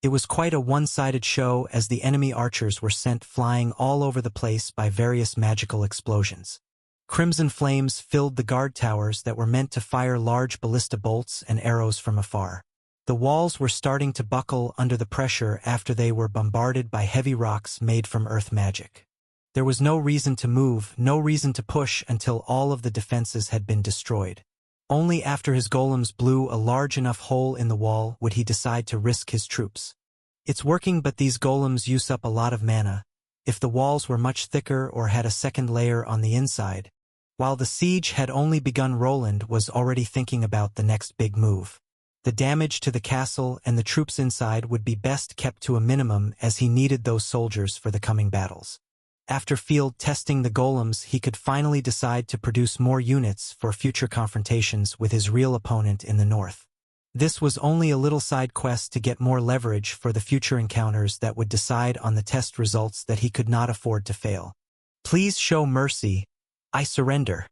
It was quite a one-sided show, as the enemy archers were sent flying all over the place by various magical explosions. Crimson flames filled the guard towers that were meant to fire large ballista bolts and arrows from afar. The walls were starting to buckle under the pressure after they were bombarded by heavy rocks made from earth magic. There was no reason to move, no reason to push until all of the defenses had been destroyed. Only after his golems blew a large enough hole in the wall would he decide to risk his troops. It's working, but these golems use up a lot of mana. If the walls were much thicker or had a second layer on the inside. While the siege had only begun, Roland was already thinking about the next big move. The damage to the castle and the troops inside would be best kept to a minimum, as he needed those soldiers for the coming battles. After field testing the golems, he could finally decide to produce more units for future confrontations with his real opponent in the north. This was only a little side quest to get more leverage for the future encounters that would decide on the test results that he could not afford to fail. Please show mercy. I surrender.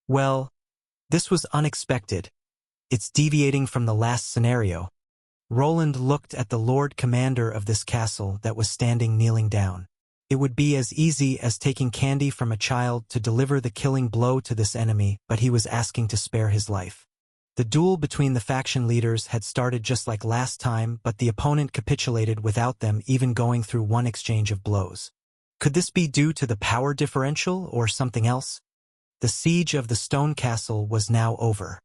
Well, this was unexpected. It's deviating from the last scenario. Roland looked at the Lord Commander of this castle that was standing kneeling down. It would be as easy as taking candy from a child to deliver the killing blow to this enemy, but he was asking to spare his life. The duel between the faction leaders had started just like last time, but the opponent capitulated without them even going through one exchange of blows. Could this be due to the power differential or something else? The siege of the stone castle was now over.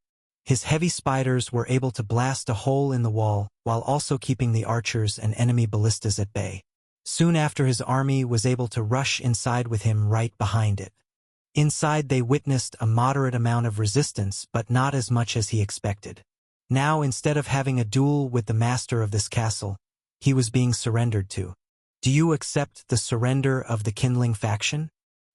His heavy spiders were able to blast a hole in the wall, while also keeping the archers and enemy ballistas at bay. Soon after, his army was able to rush inside with him right behind it. Inside, they witnessed a moderate amount of resistance, but not as much as he expected. Now, instead of having a duel with the master of this castle, he was being surrendered to. Do you accept the surrender of the kindling faction?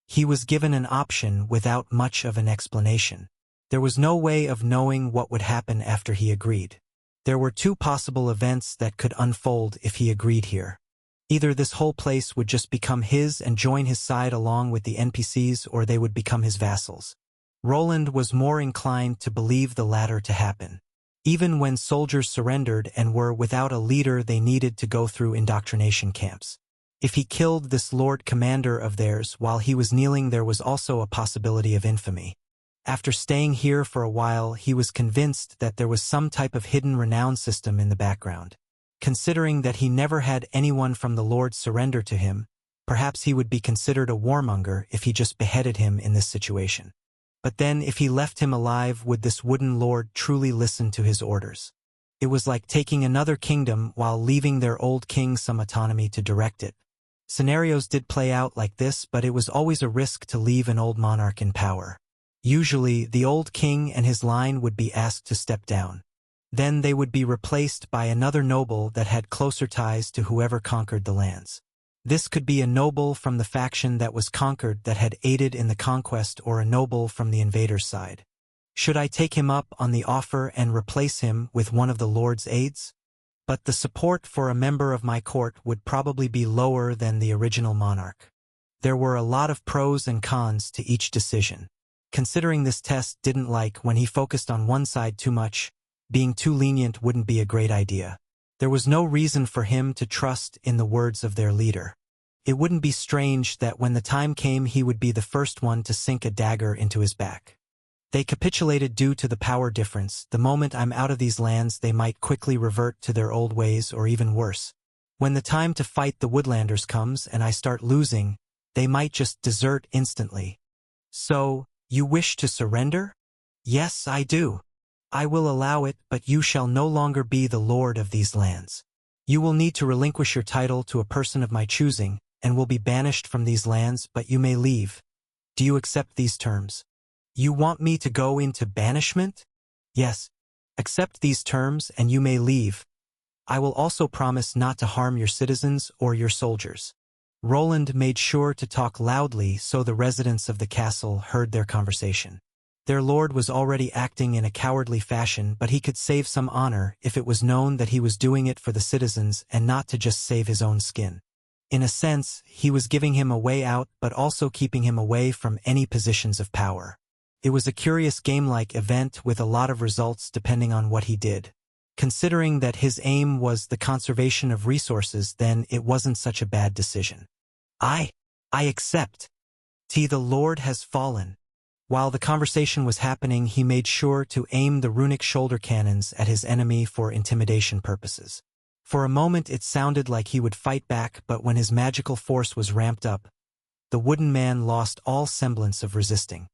He was given an option without much of an explanation. There was no way of knowing what would happen after he agreed. There were two possible events that could unfold if he agreed here. Either this whole place would just become his and join his side along with the NPCs, or they would become his vassals. Roland was more inclined to believe the latter to happen. Even when soldiers surrendered and were without a leader, they needed to go through indoctrination camps. If he killed this Lord Commander of theirs while he was kneeling, there was also a possibility of infamy. After staying here for a while, he was convinced that there was some type of hidden renown system in the background. Considering that he never had anyone from the Lord surrender to him, perhaps he would be considered a warmonger if he just beheaded him in this situation. But then, if he left him alive, would this wooden lord truly listen to his orders? It was like taking another kingdom while leaving their old king some autonomy to direct it. Scenarios did play out like this, but it was always a risk to leave an old monarch in power. Usually, the old king and his line would be asked to step down. Then they would be replaced by another noble that had closer ties to whoever conquered the lands. This could be a noble from the faction that was conquered that had aided in the conquest, or a noble from the invader's side. Should I take him up on the offer and replace him with one of the Lord's aides? But the support for a member of my court would probably be lower than the original monarch. There were a lot of pros and cons to each decision. Considering this test didn't like when he focused on one side too much, being too lenient wouldn't be a great idea. There was no reason for him to trust in the words of their leader. It wouldn't be strange that when the time came he would be the first one to sink a dagger into his back. They capitulated due to the power difference. The moment I'm out of these lands, they might quickly revert to their old ways, or even worse. When the time to fight the Woodlanders comes and I start losing, they might just desert instantly. So, you wish to surrender? Yes, I do. I will allow it, but you shall no longer be the lord of these lands. You will need to relinquish your title to a person of my choosing, and will be banished from these lands, but you may leave. Do you accept these terms? You want me to go into banishment? Yes. Accept these terms and you may leave. I will also promise not to harm your citizens or your soldiers. Roland made sure to talk loudly so the residents of the castle heard their conversation. Their lord was already acting in a cowardly fashion, but he could save some honor if it was known that he was doing it for the citizens and not to just save his own skin. In a sense, he was giving him a way out, but also keeping him away from any positions of power. It was a curious game-like event with a lot of results depending on what he did. Considering that his aim was the conservation of resources, then it wasn't such a bad decision. I accept. The Lord has fallen. While the conversation was happening, he made sure to aim the runic shoulder cannons at his enemy for intimidation purposes. For a moment it sounded like he would fight back, but when his magical force was ramped up, the wooden man lost all semblance of resisting.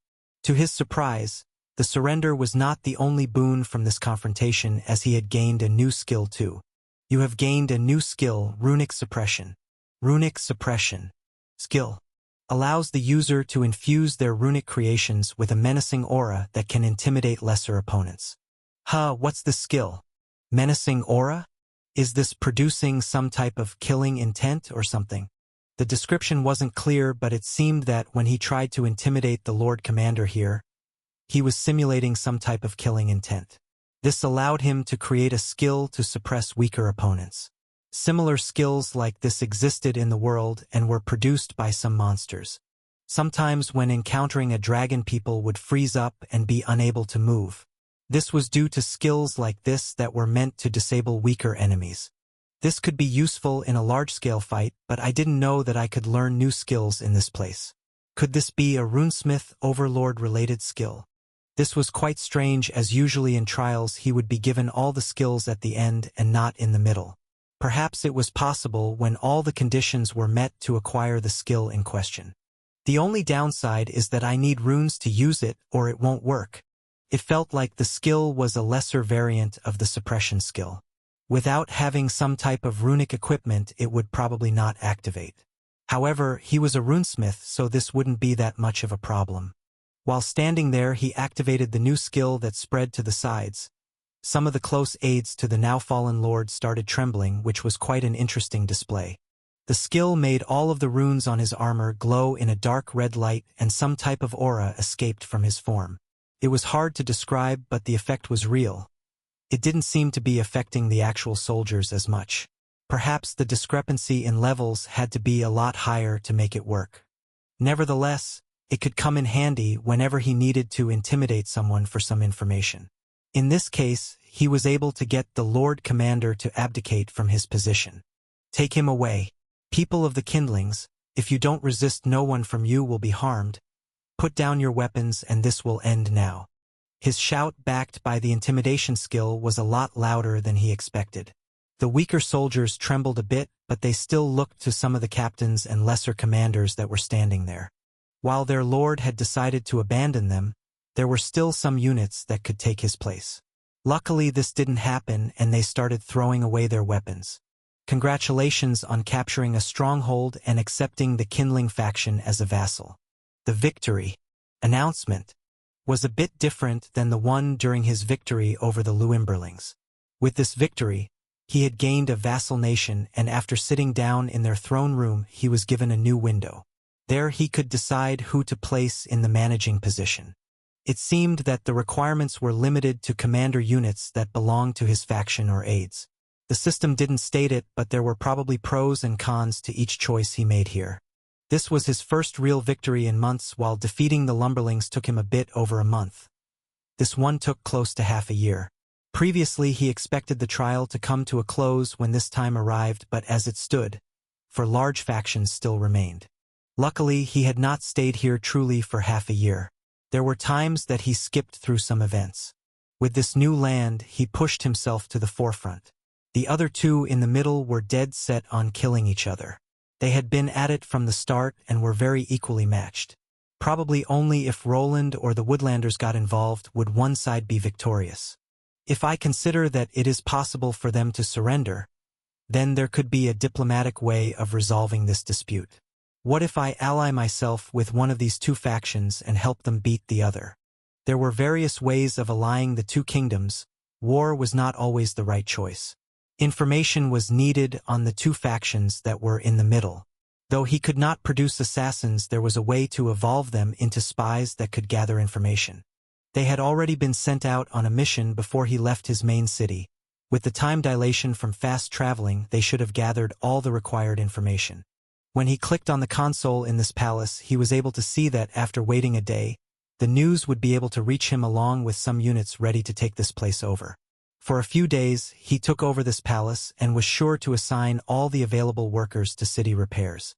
To his surprise, the surrender was not the only boon from this confrontation, as he had gained a new skill too. You have gained a new skill, Runic Suppression. Runic Suppression skill allows the user to infuse their runic creations with a menacing aura that can intimidate lesser opponents. What's the skill? Menacing aura? Is this producing some type of killing intent or something? The description wasn't clear, but it seemed that when he tried to intimidate the Lord Commander here, he was simulating some type of killing intent. This allowed him to create a skill to suppress weaker opponents. Similar skills like this existed in the world and were produced by some monsters. Sometimes when encountering a dragon, people would freeze up and be unable to move. This was due to skills like this that were meant to disable weaker enemies. This could be useful in a large-scale fight, but I didn't know that I could learn new skills in this place. Could this be a runesmith overlord-related skill? This was quite strange, as usually in trials he would be given all the skills at the end and not in the middle. Perhaps it was possible when all the conditions were met to acquire the skill in question. The only downside is that I need runes to use it or it won't work. It felt like the skill was a lesser variant of the suppression skill. Without having some type of runic equipment, it would probably not activate. However, he was a runesmith, so this wouldn't be that much of a problem. While standing there, he activated the new skill that spread to the sides. Some of the close aides to the now fallen lord started trembling, which was quite an interesting display. The skill made all of the runes on his armor glow in a dark red light, and some type of aura escaped from his form. It was hard to describe, but the effect was real. It didn't seem to be affecting the actual soldiers as much. Perhaps the discrepancy in levels had to be a lot higher to make it work. Nevertheless, it could come in handy whenever he needed to intimidate someone for some information. In this case, he was able to get the Lord Commander to abdicate from his position. Take him away. People of the kindlings, if you don't resist, no one from you will be harmed. Put down your weapons and this will end now. His shout, backed by the intimidation skill, was a lot louder than he expected. The weaker soldiers trembled a bit, but they still looked to some of the captains and lesser commanders that were standing there. While their lord had decided to abandon them, there were still some units that could take his place. Luckily, this didn't happen and they started throwing away their weapons. Congratulations on capturing a stronghold and accepting the Kindling faction as a vassal. The victory announcement was a bit different than the one during his victory over the Luimberlings. With this victory, he had gained a vassal nation, and after sitting down in their throne room, he was given a new window. There he could decide who to place in the managing position. It seemed that the requirements were limited to commander units that belonged to his faction or aides. The system didn't state it, but there were probably pros and cons to each choice he made here. This was his first real victory in months, while defeating the Lumberlings took him a bit over a month. This one took close to half a year. Previously, he expected the trial to come to a close when this time arrived, but as it stood, for large factions still remained. Luckily, he had not stayed here truly for half a year. There were times that he skipped through some events. With this new land, he pushed himself to the forefront. The other two in the middle were dead set on killing each other. They had been at it from the start and were very equally matched. Probably only if Roland or the Woodlanders got involved would one side be victorious. If I consider that it is possible for them to surrender, then there could be a diplomatic way of resolving this dispute. What if I ally myself with one of these two factions and help them beat the other? There were various ways of allying the two kingdoms. War was not always the right choice. Information was needed on the two factions that were in the middle. Though he could not produce assassins, there was a way to evolve them into spies that could gather information. They had already been sent out on a mission before he left his main city. With the time dilation from fast traveling, they should have gathered all the required information. When he clicked on the console in this palace, he was able to see that after waiting a day, the news would be able to reach him along with some units ready to take this place over. For a few days, he took over this palace and was sure to assign all the available workers to city repairs.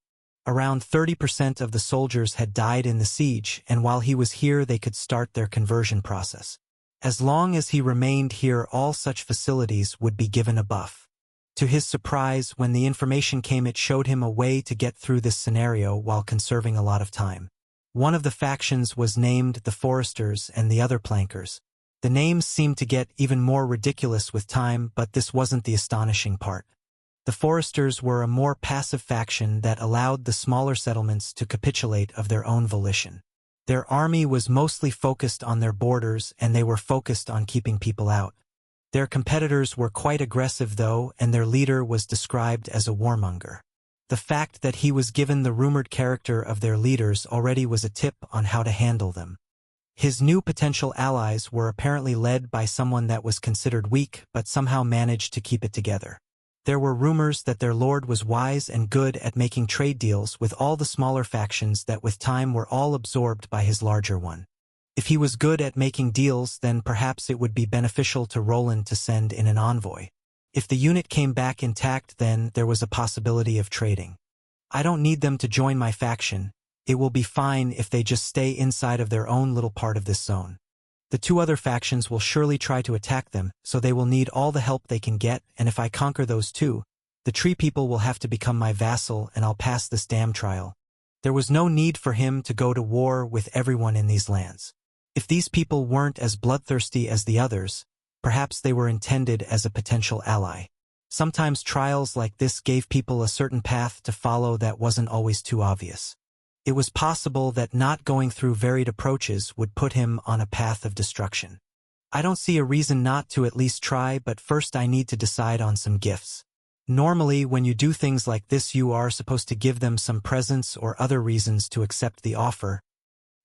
Around 30% of the soldiers had died in the siege, and while he was here they could start their conversion process. As long as he remained here, all such facilities would be given a buff. To his surprise, when the information came, it showed him a way to get through this scenario while conserving a lot of time. One of the factions was named the Foresters and the other Plankers. The names seemed to get even more ridiculous with time, but this wasn't the astonishing part. The Foresters were a more passive faction that allowed the smaller settlements to capitulate of their own volition. Their army was mostly focused on their borders, and they were focused on keeping people out. Their competitors were quite aggressive though, and their leader was described as a warmonger. The fact that he was given the rumored character of their leaders already was a tip on how to handle them. His new potential allies were apparently led by someone that was considered weak but somehow managed to keep it together. There were rumors that their lord was wise and good at making trade deals with all the smaller factions that with time were all absorbed by his larger one. If he was good at making deals, then perhaps it would be beneficial to Roland to send in an envoy. If the unit came back intact, then there was a possibility of trading. I don't need them to join my faction. It will be fine if they just stay inside of their own little part of this zone. The two other factions will surely try to attack them, so they will need all the help they can get, and if I conquer those two, the tree people will have to become my vassal and I'll pass this damn trial. There was no need for him to go to war with everyone in these lands. If these people weren't as bloodthirsty as the others, perhaps they were intended as a potential ally. Sometimes trials like this gave people a certain path to follow that wasn't always too obvious. It was possible that not going through varied approaches would put him on a path of destruction. I don't see a reason not to at least try, but first I need to decide on some gifts. Normally, when you do things like this, you are supposed to give them some presents or other reasons to accept the offer.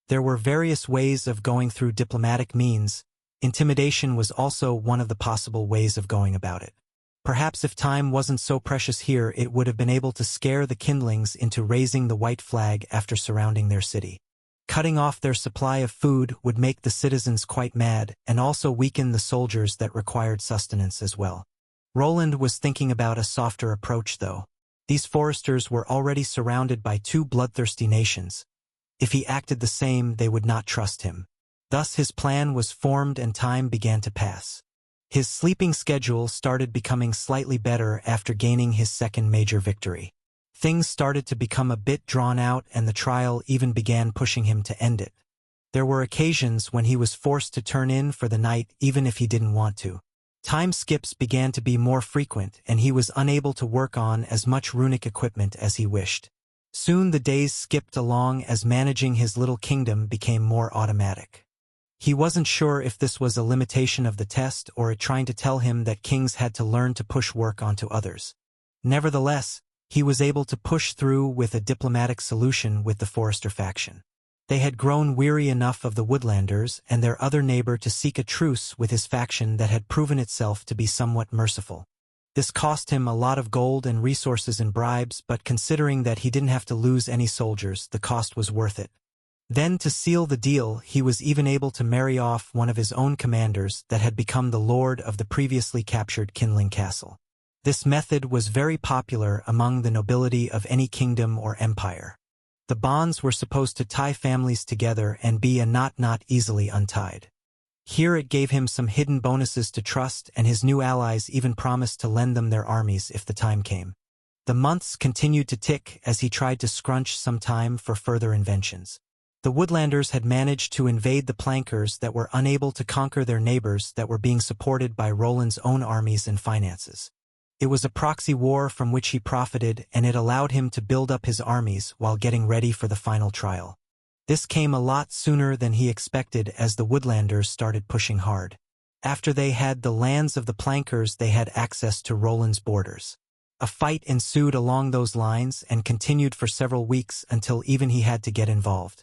There were various ways of going through diplomatic means. Intimidation was also one of the possible ways of going about it. Perhaps if time wasn't so precious here, it would have been able to scare the Kindlings into raising the white flag after surrounding their city. Cutting off their supply of food would make the citizens quite mad and also weaken the soldiers that required sustenance as well. Roland was thinking about a softer approach though. These foresters were already surrounded by two bloodthirsty nations. If he acted the same, they would not trust him. Thus his plan was formed and time began to pass. His sleeping schedule started becoming slightly better after gaining his second major victory. Things started to become a bit drawn out and the trial even began pushing him to end it. There were occasions when he was forced to turn in for the night even if he didn't want to. Time skips began to be more frequent and he was unable to work on as much runic equipment as he wished. Soon the days skipped along as managing his little kingdom became more automatic. He wasn't sure if this was a limitation of the test or it trying to tell him that kings had to learn to push work onto others. Nevertheless, he was able to push through with a diplomatic solution with the Forester faction. They had grown weary enough of the Woodlanders and their other neighbor to seek a truce with his faction that had proven itself to be somewhat merciful. This cost him a lot of gold and resources in bribes, but considering that he didn't have to lose any soldiers, the cost was worth it. Then, to seal the deal, he was even able to marry off one of his own commanders that had become the lord of the previously captured Kindling Castle. This method was very popular among the nobility of any kingdom or empire. The bonds were supposed to tie families together and be a knot not easily untied. Here it gave him some hidden bonuses to trust, and his new allies even promised to lend them their armies if the time came. The months continued to tick as he tried to scrunch some time for further inventions. The Woodlanders had managed to invade the Plankers that were unable to conquer their neighbors that were being supported by Roland's own armies and finances. It was a proxy war from which he profited, and it allowed him to build up his armies while getting ready for the final trial. This came a lot sooner than he expected as the Woodlanders started pushing hard. After they had the lands of the Plankers, they had access to Roland's borders. A fight ensued along those lines and continued for several weeks until even he had to get involved.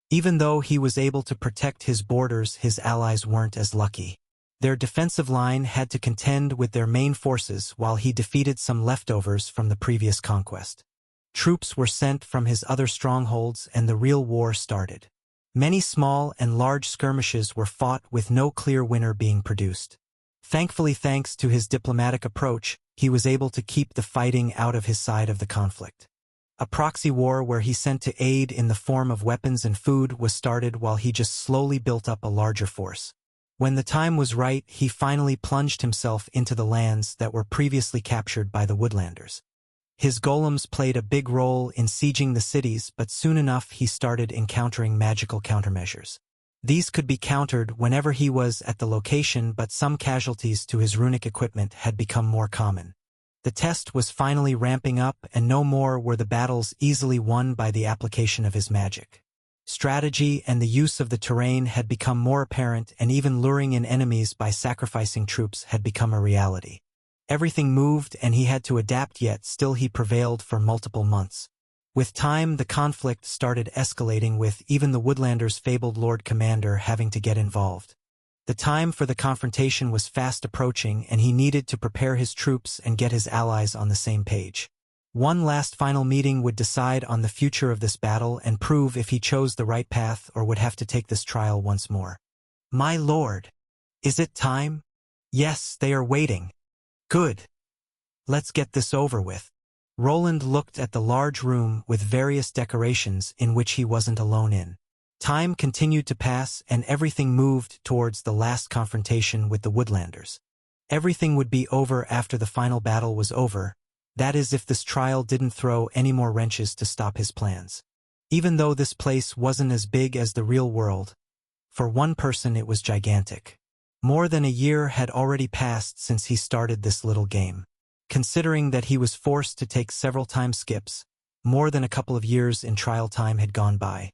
Even though he was able to protect his borders, his allies weren't as lucky. Their defensive line had to contend with their main forces while he defeated some leftovers from the previous conquest. Troops were sent from his other strongholds and the real war started. Many small and large skirmishes were fought with no clear winner being produced. Thankfully, thanks to his diplomatic approach, he was able to keep the fighting out of his side of the conflict. A proxy war where he sent to aid in the form of weapons and food was started while he just slowly built up a larger force. When the time was right, he finally plunged himself into the lands that were previously captured by the Woodlanders. His golems played a big role in sieging the cities, but soon enough he started encountering magical countermeasures. These could be countered whenever he was at the location, but some casualties to his runic equipment had become more common. The test was finally ramping up, and no more were the battles easily won by the application of his magic. Strategy and the use of the terrain had become more apparent, and even luring in enemies by sacrificing troops had become a reality. Everything moved and he had to adapt, yet still he prevailed for multiple months. With time, the conflict started escalating, with even the Woodlanders' fabled Lord Commander having to get involved. The time for the confrontation was fast approaching, and he needed to prepare his troops and get his allies on the same page. One last final meeting would decide on the future of this battle and prove if he chose the right path or would have to take this trial once more. "My lord, is it time?" "Yes, they are waiting." "Good. Let's get this over with." Roland looked at the large room with various decorations in which he wasn't alone in. Time continued to pass and everything moved towards the last confrontation with the Woodlanders. Everything would be over after the final battle was over, that is if this trial didn't throw any more wrenches to stop his plans. Even though this place wasn't as big as the real world, for one person it was gigantic. More than a year had already passed since he started this little game. Considering that he was forced to take several time skips, more than a couple of years in trial time had gone by.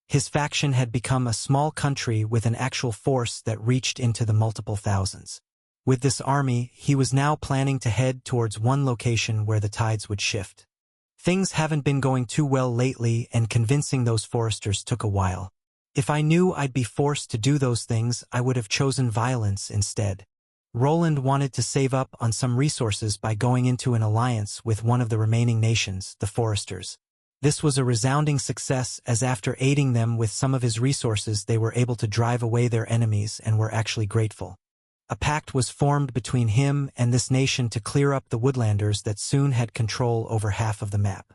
His faction had become a small country with an actual force that reached into the multiple thousands. With this army, he was now planning to head towards one location where the tides would shift. Things haven't been going too well lately, and convincing those foresters took a while. If I knew I'd be forced to do those things, I would have chosen violence instead. Roland wanted to save up on some resources by going into an alliance with one of the remaining nations, the Foresters. This was a resounding success, as after aiding them with some of his resources they were able to drive away their enemies and were actually grateful. A pact was formed between him and this nation to clear up the Woodlanders that soon had control over half of the map.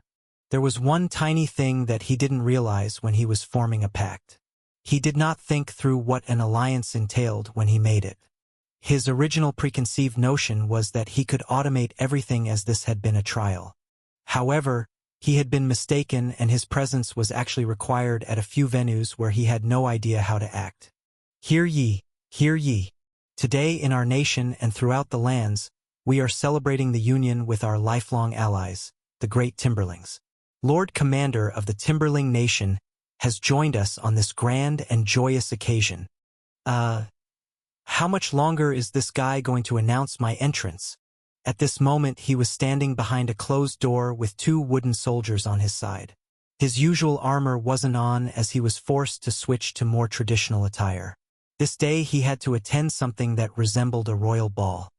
There was one tiny thing that he didn't realize when he was forming a pact. He did not think through what an alliance entailed when he made it. His original preconceived notion was that he could automate everything as this had been a trial. However, he had been mistaken, and his presence was actually required at a few venues where he had no idea how to act. Hear ye, hear ye. Today in our nation and throughout the lands, we are celebrating the union with our lifelong allies, the great Timberlings. Lord Commander of the Timberling Nation has joined us on this grand and joyous occasion. How much longer is this guy going to announce my entrance? At this moment he was standing behind a closed door with 2 wooden soldiers on his side. His usual armor wasn't on, as he was forced to switch to more traditional attire. This day he had to attend something that resembled a royal ball.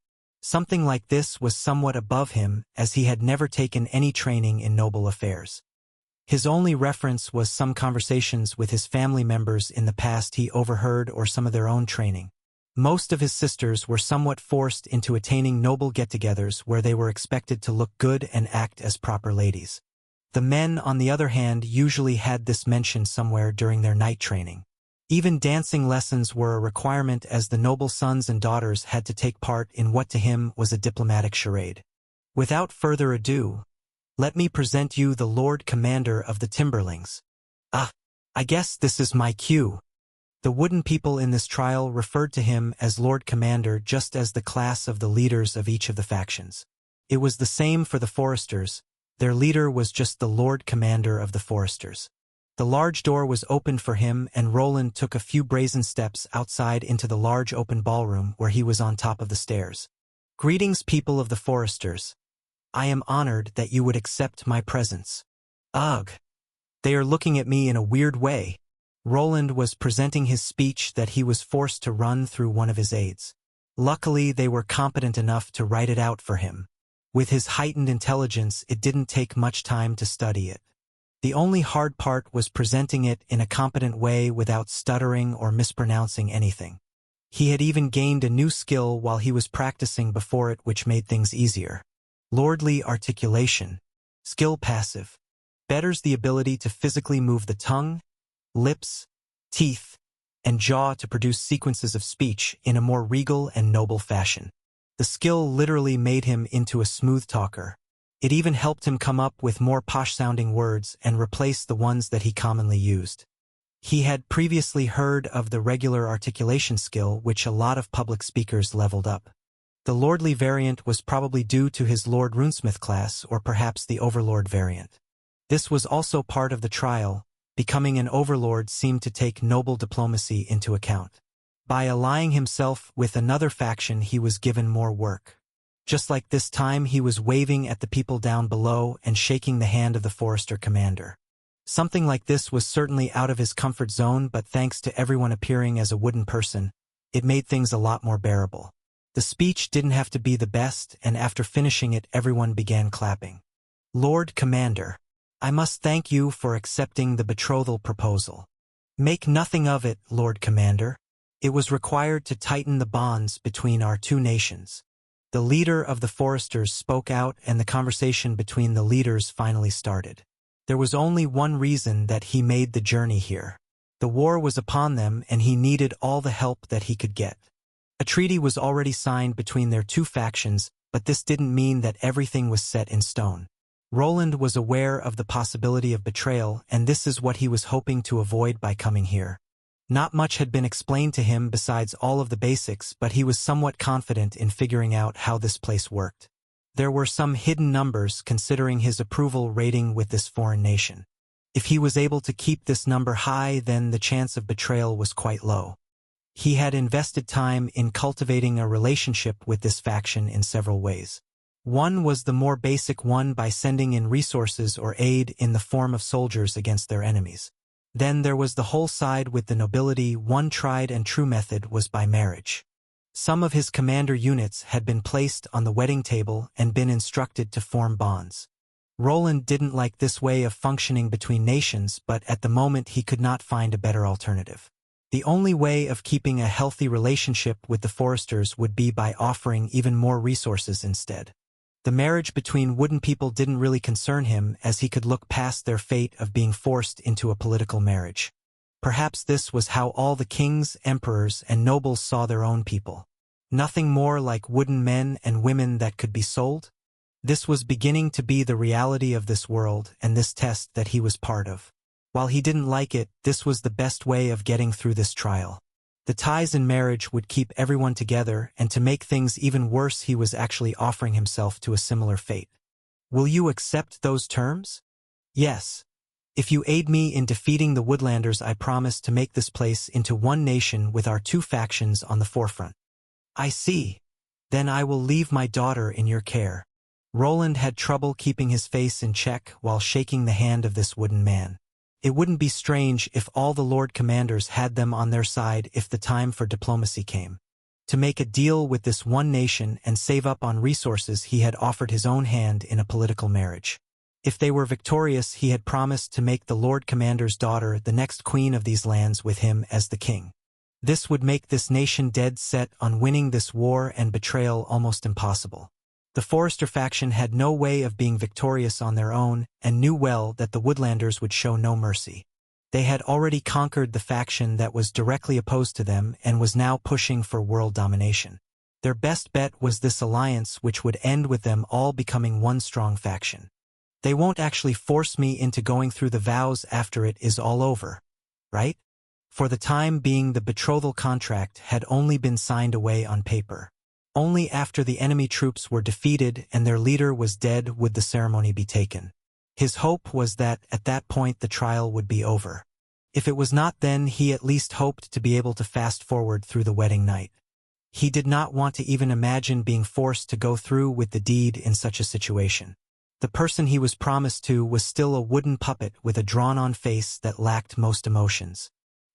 Something like this was somewhat above him, as he had never taken any training in noble affairs. His only reference was some conversations with his family members in the past he overheard, or some of their own training. Most of his sisters were somewhat forced into attaining noble get-togethers where they were expected to look good and act as proper ladies. The men, on the other hand, usually had this mentioned somewhere during their night training. Even dancing lessons were a requirement, as the noble sons and daughters had to take part in what to him was a diplomatic charade. Without further ado, let me present you the Lord Commander of the Timberlings. I guess this is my cue. The wooden people in this trial referred to him as Lord Commander, just as the class of the leaders of each of the factions. It was the same for the Foresters. Their leader was just the Lord Commander of the Foresters. The large door was opened for him, and Roland took a few brazen steps outside into the large open ballroom where he was on top of the stairs. Greetings, people of the Foresters. I am honored that you would accept my presence. Ugh. They are looking at me in a weird way. Roland was presenting his speech that he was forced to run through one of his aides. Luckily, they were competent enough to write it out for him. With his heightened intelligence, it didn't take much time to study it. The only hard part was presenting it in a competent way without stuttering or mispronouncing anything. He had even gained a new skill while he was practicing before it, which made things easier. Lordly articulation. Skill passive. Betters the ability to physically move the tongue, lips, teeth, and jaw to produce sequences of speech in a more regal and noble fashion. The skill literally made him into a smooth talker. It even helped him come up with more posh-sounding words and replace the ones that he commonly used. He had previously heard of the regular articulation skill, which a lot of public speakers leveled up. The lordly variant was probably due to his Lord Runesmith class, or perhaps the Overlord variant. This was also part of the trial. Becoming an overlord seemed to take noble diplomacy into account. By allying himself with another faction, he was given more work. Just like this time, he was waving at the people down below and shaking the hand of the Forester commander. Something like this was certainly out of his comfort zone, but thanks to everyone appearing as a wooden person, it made things a lot more bearable. The speech didn't have to be the best, and after finishing it, everyone began clapping. Lord Commander, I must thank you for accepting the betrothal proposal. Make nothing of it, Lord Commander. It was required to tighten the bonds between our 2 nations. The leader of the Foresters spoke out, and the conversation between the leaders finally started. There was only one reason that he made the journey here. The war was upon them, and he needed all the help that he could get. A treaty was already signed between their 2 factions, but this didn't mean that everything was set in stone. Roland was aware of the possibility of betrayal, and this is what he was hoping to avoid by coming here. Not much had been explained to him besides all of the basics, but he was somewhat confident in figuring out how this place worked. There were some hidden numbers considering his approval rating with this foreign nation. If he was able to keep this number high, then the chance of betrayal was quite low. He had invested time in cultivating a relationship with this faction in several ways. One was the more basic one, by sending in resources or aid in the form of soldiers against their enemies. Then there was the whole side with the nobility. One tried and true method was by marriage. Some of his commander units had been placed on the wedding table and been instructed to form bonds. Roland didn't like this way of functioning between nations, but at the moment he could not find a better alternative. The only way of keeping a healthy relationship with the Foresters would be by offering even more resources instead. The marriage between wooden people didn't really concern him, as he could look past their fate of being forced into a political marriage. Perhaps this was how all the kings, emperors, and nobles saw their own people. Nothing more like wooden men and women that could be sold? This was beginning to be the reality of this world and this test that he was part of. While he didn't like it, this was the best way of getting through this trial. The ties in marriage would keep everyone together, and to make things even worse, he was actually offering himself to a similar fate. Will you accept those terms? Yes. If you aid me in defeating the Woodlanders, I promise to make this place into one nation with our two factions on the forefront. I see. Then I will leave my daughter in your care. Roland had trouble keeping his face in check while shaking the hand of this wooden man. It wouldn't be strange if all the Lord Commanders had them on their side if the time for diplomacy came. To make a deal with this one nation and save up on resources, he had offered his own hand in a political marriage. If they were victorious, he had promised to make the Lord Commander's daughter the next queen of these lands with him as the king. This would make this nation dead set on winning this war and betrayal almost impossible. The Forester faction had no way of being victorious on their own, and knew well that the Woodlanders would show no mercy. They had already conquered the faction that was directly opposed to them and was now pushing for world domination. Their best bet was this alliance, which would end with them all becoming one strong faction. They won't actually force me into going through the vows after it is all over, right? For the time being, the betrothal contract had only been signed away on paper. Only after the enemy troops were defeated and their leader was dead would the ceremony be taken. His hope was that at that point the trial would be over. If it was not, then he at least hoped to be able to fast forward through the wedding night. He did not want to even imagine being forced to go through with the deed in such a situation. The person he was promised to was still a wooden puppet with a drawn-on face that lacked most emotions.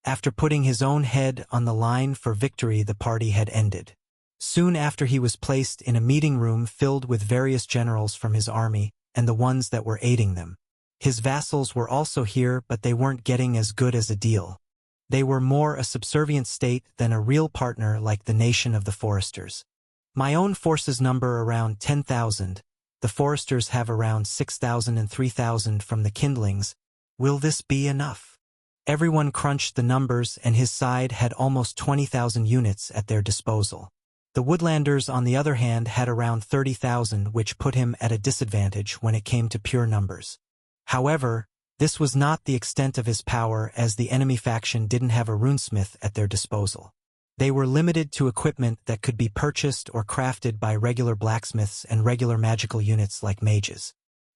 After putting his own head on the line for victory, the party had ended. Soon after, he was placed in a meeting room filled with various generals from his army and the ones that were aiding them. His vassals were also here, but they weren't getting as good as a deal. They were more a subservient state than a real partner like the nation of the Foresters. My own forces number around 10,000. The Foresters have around 6,000 and 3,000 from the kindlings. Will this be enough? Everyone crunched the numbers, and his side had almost 20,000 units at their disposal. The Woodlanders, on the other hand, had around 30,000, which put him at a disadvantage when it came to pure numbers. However, this was not the extent of his power, as the enemy faction didn't have a runesmith at their disposal. They were limited to equipment that could be purchased or crafted by regular blacksmiths and regular magical units like mages.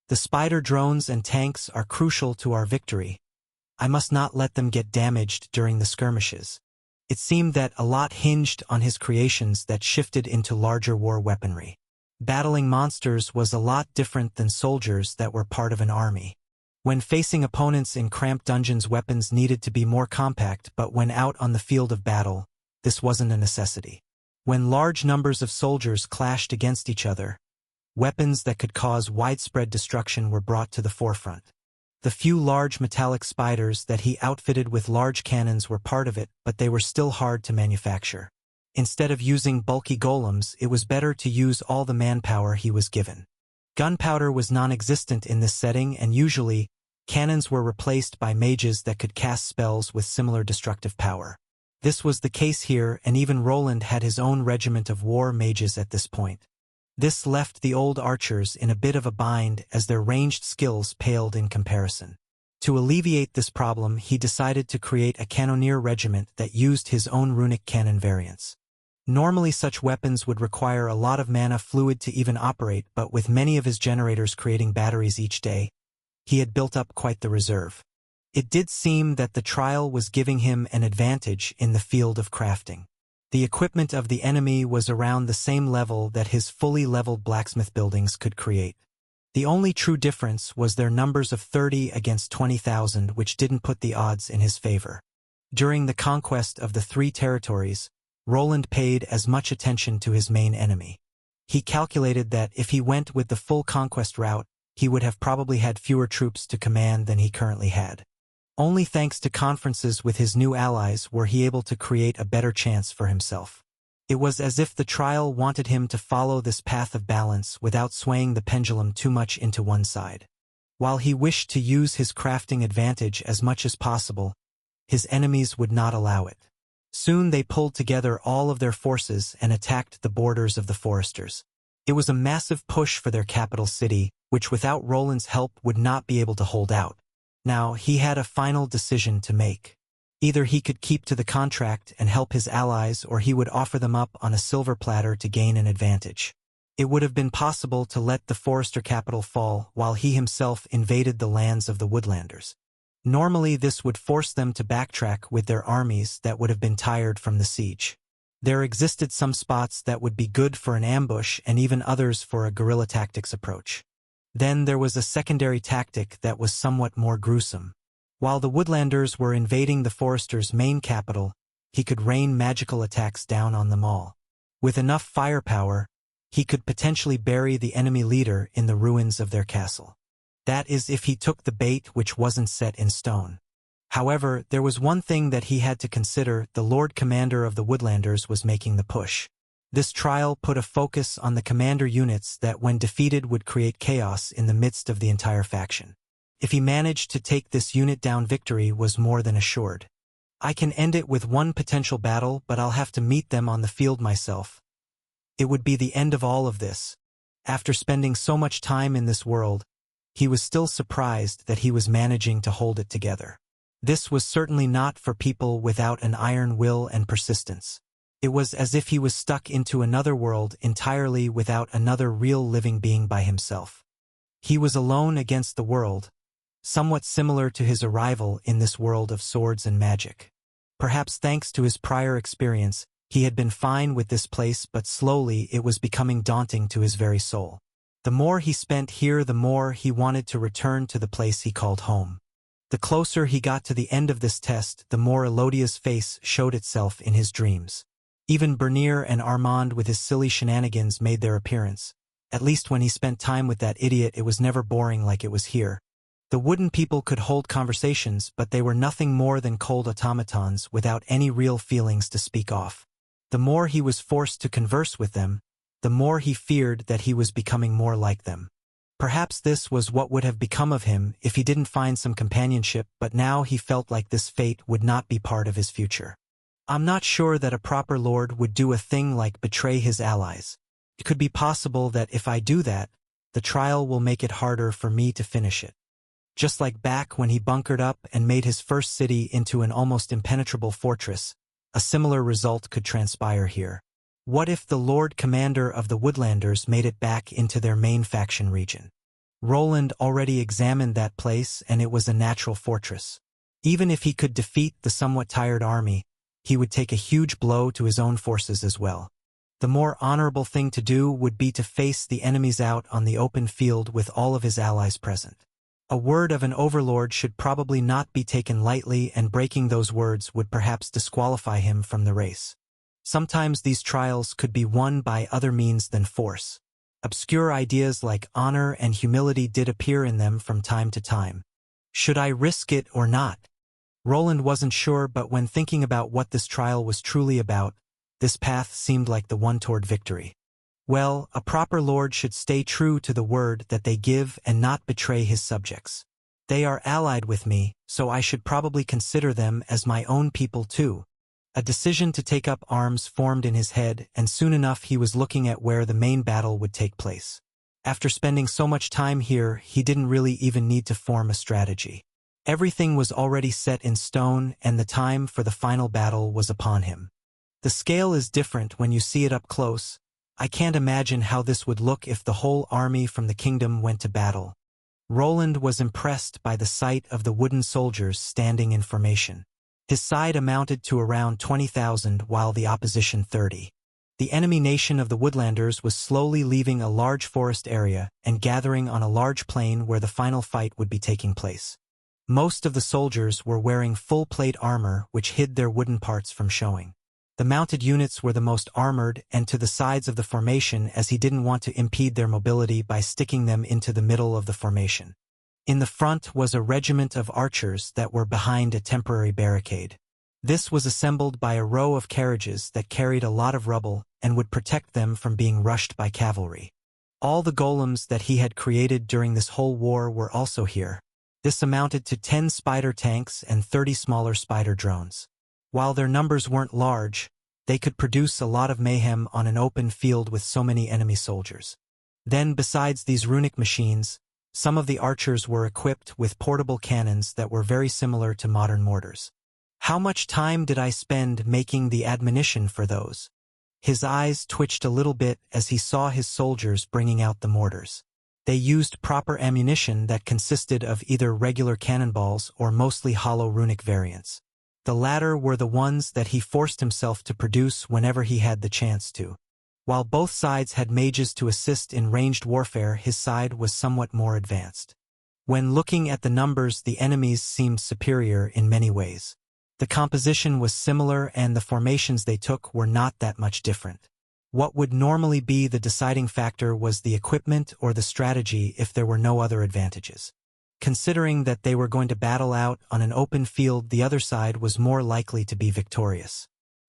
The spider drones and tanks are crucial to our victory. I must not let them get damaged during the skirmishes. It seemed that a lot hinged on his creations that shifted into larger war weaponry. Battling monsters was a lot different than soldiers that were part of an army. When facing opponents in cramped dungeons, weapons needed to be more compact, but when out on the field of battle, this wasn't a necessity. When large numbers of soldiers clashed against each other, weapons that could cause widespread destruction were brought to the forefront. The few large metallic spiders that he outfitted with large cannons were part of it, but they were still hard to manufacture. Instead of using bulky golems, it was better to use all the manpower he was given. Gunpowder was non-existent in this setting, and usually, cannons were replaced by mages that could cast spells with similar destructive power. This was the case here, and even Roland had his own regiment of war mages at this point. This left the old archers in a bit of a bind, as their ranged skills paled in comparison. To alleviate this problem, he decided to create a cannoneer regiment that used his own runic cannon variants. Normally such weapons would require a lot of mana fluid to even operate, but with many of his generators creating batteries each day, he had built up quite the reserve. It did seem that the trial was giving him an advantage in the field of crafting. The equipment of the enemy was around the same level that his fully leveled blacksmith buildings could create. The only true difference was their numbers of 30 against 20,000, which didn't put the odds in his favor. During the conquest of the 3 territories, Roland paid as much attention to his main enemy. He calculated that if he went with the full conquest route, he would have probably had fewer troops to command than he currently had. Only thanks to conferences with his new allies were he able to create a better chance for himself. It was as if the trial wanted him to follow this path of balance without swaying the pendulum too much into one side. While he wished to use his crafting advantage as much as possible, his enemies would not allow it. Soon they pulled together all of their forces and attacked the borders of the foresters. It was a massive push for their capital city, which without Roland's help would not be able to hold out. Now he had a final decision to make. Either he could keep to the contract and help his allies, or he would offer them up on a silver platter to gain an advantage. It would have been possible to let the forester capital fall while he himself invaded the lands of the Woodlanders. Normally this would force them to backtrack with their armies that would have been tired from the siege. There existed some spots that would be good for an ambush and even others for a guerrilla tactics approach. Then there was a secondary tactic that was somewhat more gruesome. While the Woodlanders were invading the Forester's main capital, he could rain magical attacks down on them all. With enough firepower, he could potentially bury the enemy leader in the ruins of their castle. That is if he took the bait which wasn't set in stone. However, there was one thing that he had to consider: the Lord Commander of the Woodlanders was making the push. This trial put a focus on the commander units that when defeated would create chaos in the midst of the entire faction. If he managed to take this unit down, victory was more than assured. I can end it with one potential battle, but I'll have to meet them on the field myself. It would be the end of all of this. After spending so much time in this world, he was still surprised that he was managing to hold it together. This was certainly not for people without an iron will and persistence. It was as if he was stuck into another world entirely without another real living being by himself. He was alone against the world, somewhat similar to his arrival in this world of swords and magic. Perhaps thanks to his prior experience, he had been fine with this place, but slowly it was becoming daunting to his very soul. The more he spent here, the more he wanted to return to the place he called home. The closer he got to the end of this test, the more Elodia's face showed itself in his dreams. Even Bernier and Armand with his silly shenanigans made their appearance. At least when he spent time with that idiot, it was never boring like it was here. The wooden people could hold conversations, but they were nothing more than cold automatons without any real feelings to speak of. The more he was forced to converse with them, the more he feared that he was becoming more like them. Perhaps this was what would have become of him if he didn't find some companionship, but now he felt like this fate would not be part of his future. I'm not sure that a proper lord would do a thing like betray his allies. It could be possible that if I do that, the trial will make it harder for me to finish it. Just like back when he bunkered up and made his first city into an almost impenetrable fortress, a similar result could transpire here. What if the Lord Commander of the Woodlanders made it back into their main faction region? Roland already examined that place, and it was a natural fortress. Even if he could defeat the somewhat tired army, he would take a huge blow to his own forces as well. The more honorable thing to do would be to face the enemies out on the open field with all of his allies present. A word of an overlord should probably not be taken lightly, and breaking those words would perhaps disqualify him from the race. Sometimes these trials could be won by other means than force. Obscure ideas like honor and humility did appear in them from time to time. Should I risk it or not? Roland wasn't sure, but when thinking about what this trial was truly about, this path seemed like the one toward victory. Well, a proper lord should stay true to the word that they give and not betray his subjects. They are allied with me, so I should probably consider them as my own people too. A decision to take up arms formed in his head, and soon enough he was looking at where the main battle would take place. After spending so much time here, he didn't really even need to form a strategy. Everything was already set in stone, and the time for the final battle was upon him. The scale is different when you see it up close. I can't imagine how this would look if the whole army from the kingdom went to battle. Roland was impressed by the sight of the wooden soldiers standing in formation. His side amounted to around 20,000, while the opposition 30. The enemy nation of the Woodlanders was slowly leaving a large forest area and gathering on a large plain where the final fight would be taking place. Most of the soldiers were wearing full-plate armor which hid their wooden parts from showing. The mounted units were the most armored and to the sides of the formation, as he didn't want to impede their mobility by sticking them into the middle of the formation. In the front was a regiment of archers that were behind a temporary barricade. This was assembled by a row of carriages that carried a lot of rubble and would protect them from being rushed by cavalry. All the golems that he had created during this whole war were also here. This amounted to 10 spider tanks and 30 smaller spider drones. While their numbers weren't large, they could produce a lot of mayhem on an open field with so many enemy soldiers. Then, besides these runic machines, some of the archers were equipped with portable cannons that were very similar to modern mortars. How much time did I spend making the admonition for those? His eyes twitched a little bit as he saw his soldiers bringing out the mortars. They used proper ammunition that consisted of either regular cannonballs or mostly hollow runic variants. The latter were the ones that he forced himself to produce whenever he had the chance to. While both sides had mages to assist in ranged warfare, his side was somewhat more advanced. When looking at the numbers, the enemies seemed superior in many ways. The composition was similar and the formations they took were not that much different. What would normally be the deciding factor was the equipment or the strategy if there were no other advantages. Considering that they were going to battle out on an open field, the other side was more likely to be victorious.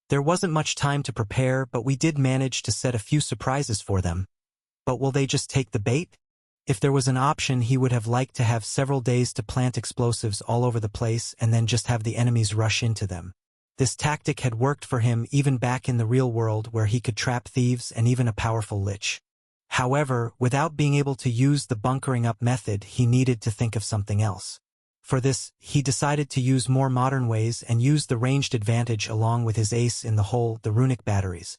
There wasn't much time to prepare, but we did manage to set a few surprises for them. But will they just take the bait? If there was an option, he would have liked to have several days to plant explosives all over the place and then just have the enemies rush into them. This tactic had worked for him even back in the real world, where he could trap thieves and even a powerful lich. However, without being able to use the bunkering up method, he needed to think of something else. For this, he decided to use more modern ways and use the ranged advantage along with his ace in the hole, the runic batteries.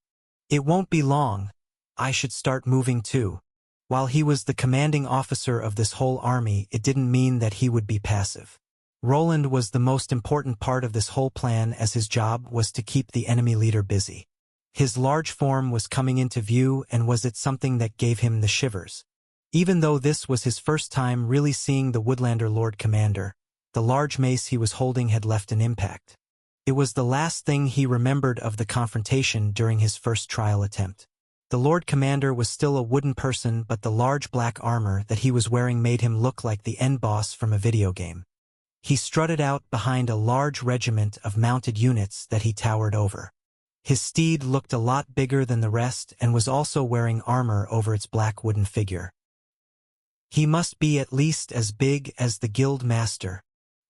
It won't be long. I should start moving too. While he was the commanding officer of this whole army, it didn't mean that he would be passive. Roland was the most important part of this whole plan, as his job was to keep the enemy leader busy. His large form was coming into view, and was it something that gave him the shivers? Even though this was his first time really seeing the Woodlander Lord Commander, the large mace he was holding had left an impact. It was the last thing he remembered of the confrontation during his first trial attempt. The Lord Commander was still a wooden person, but the large black armor that he was wearing made him look like the end boss from a video game. He strutted out behind a large regiment of mounted units that he towered over. His steed looked a lot bigger than the rest and was also wearing armor over its black wooden figure. He must be at least as big as the guild master.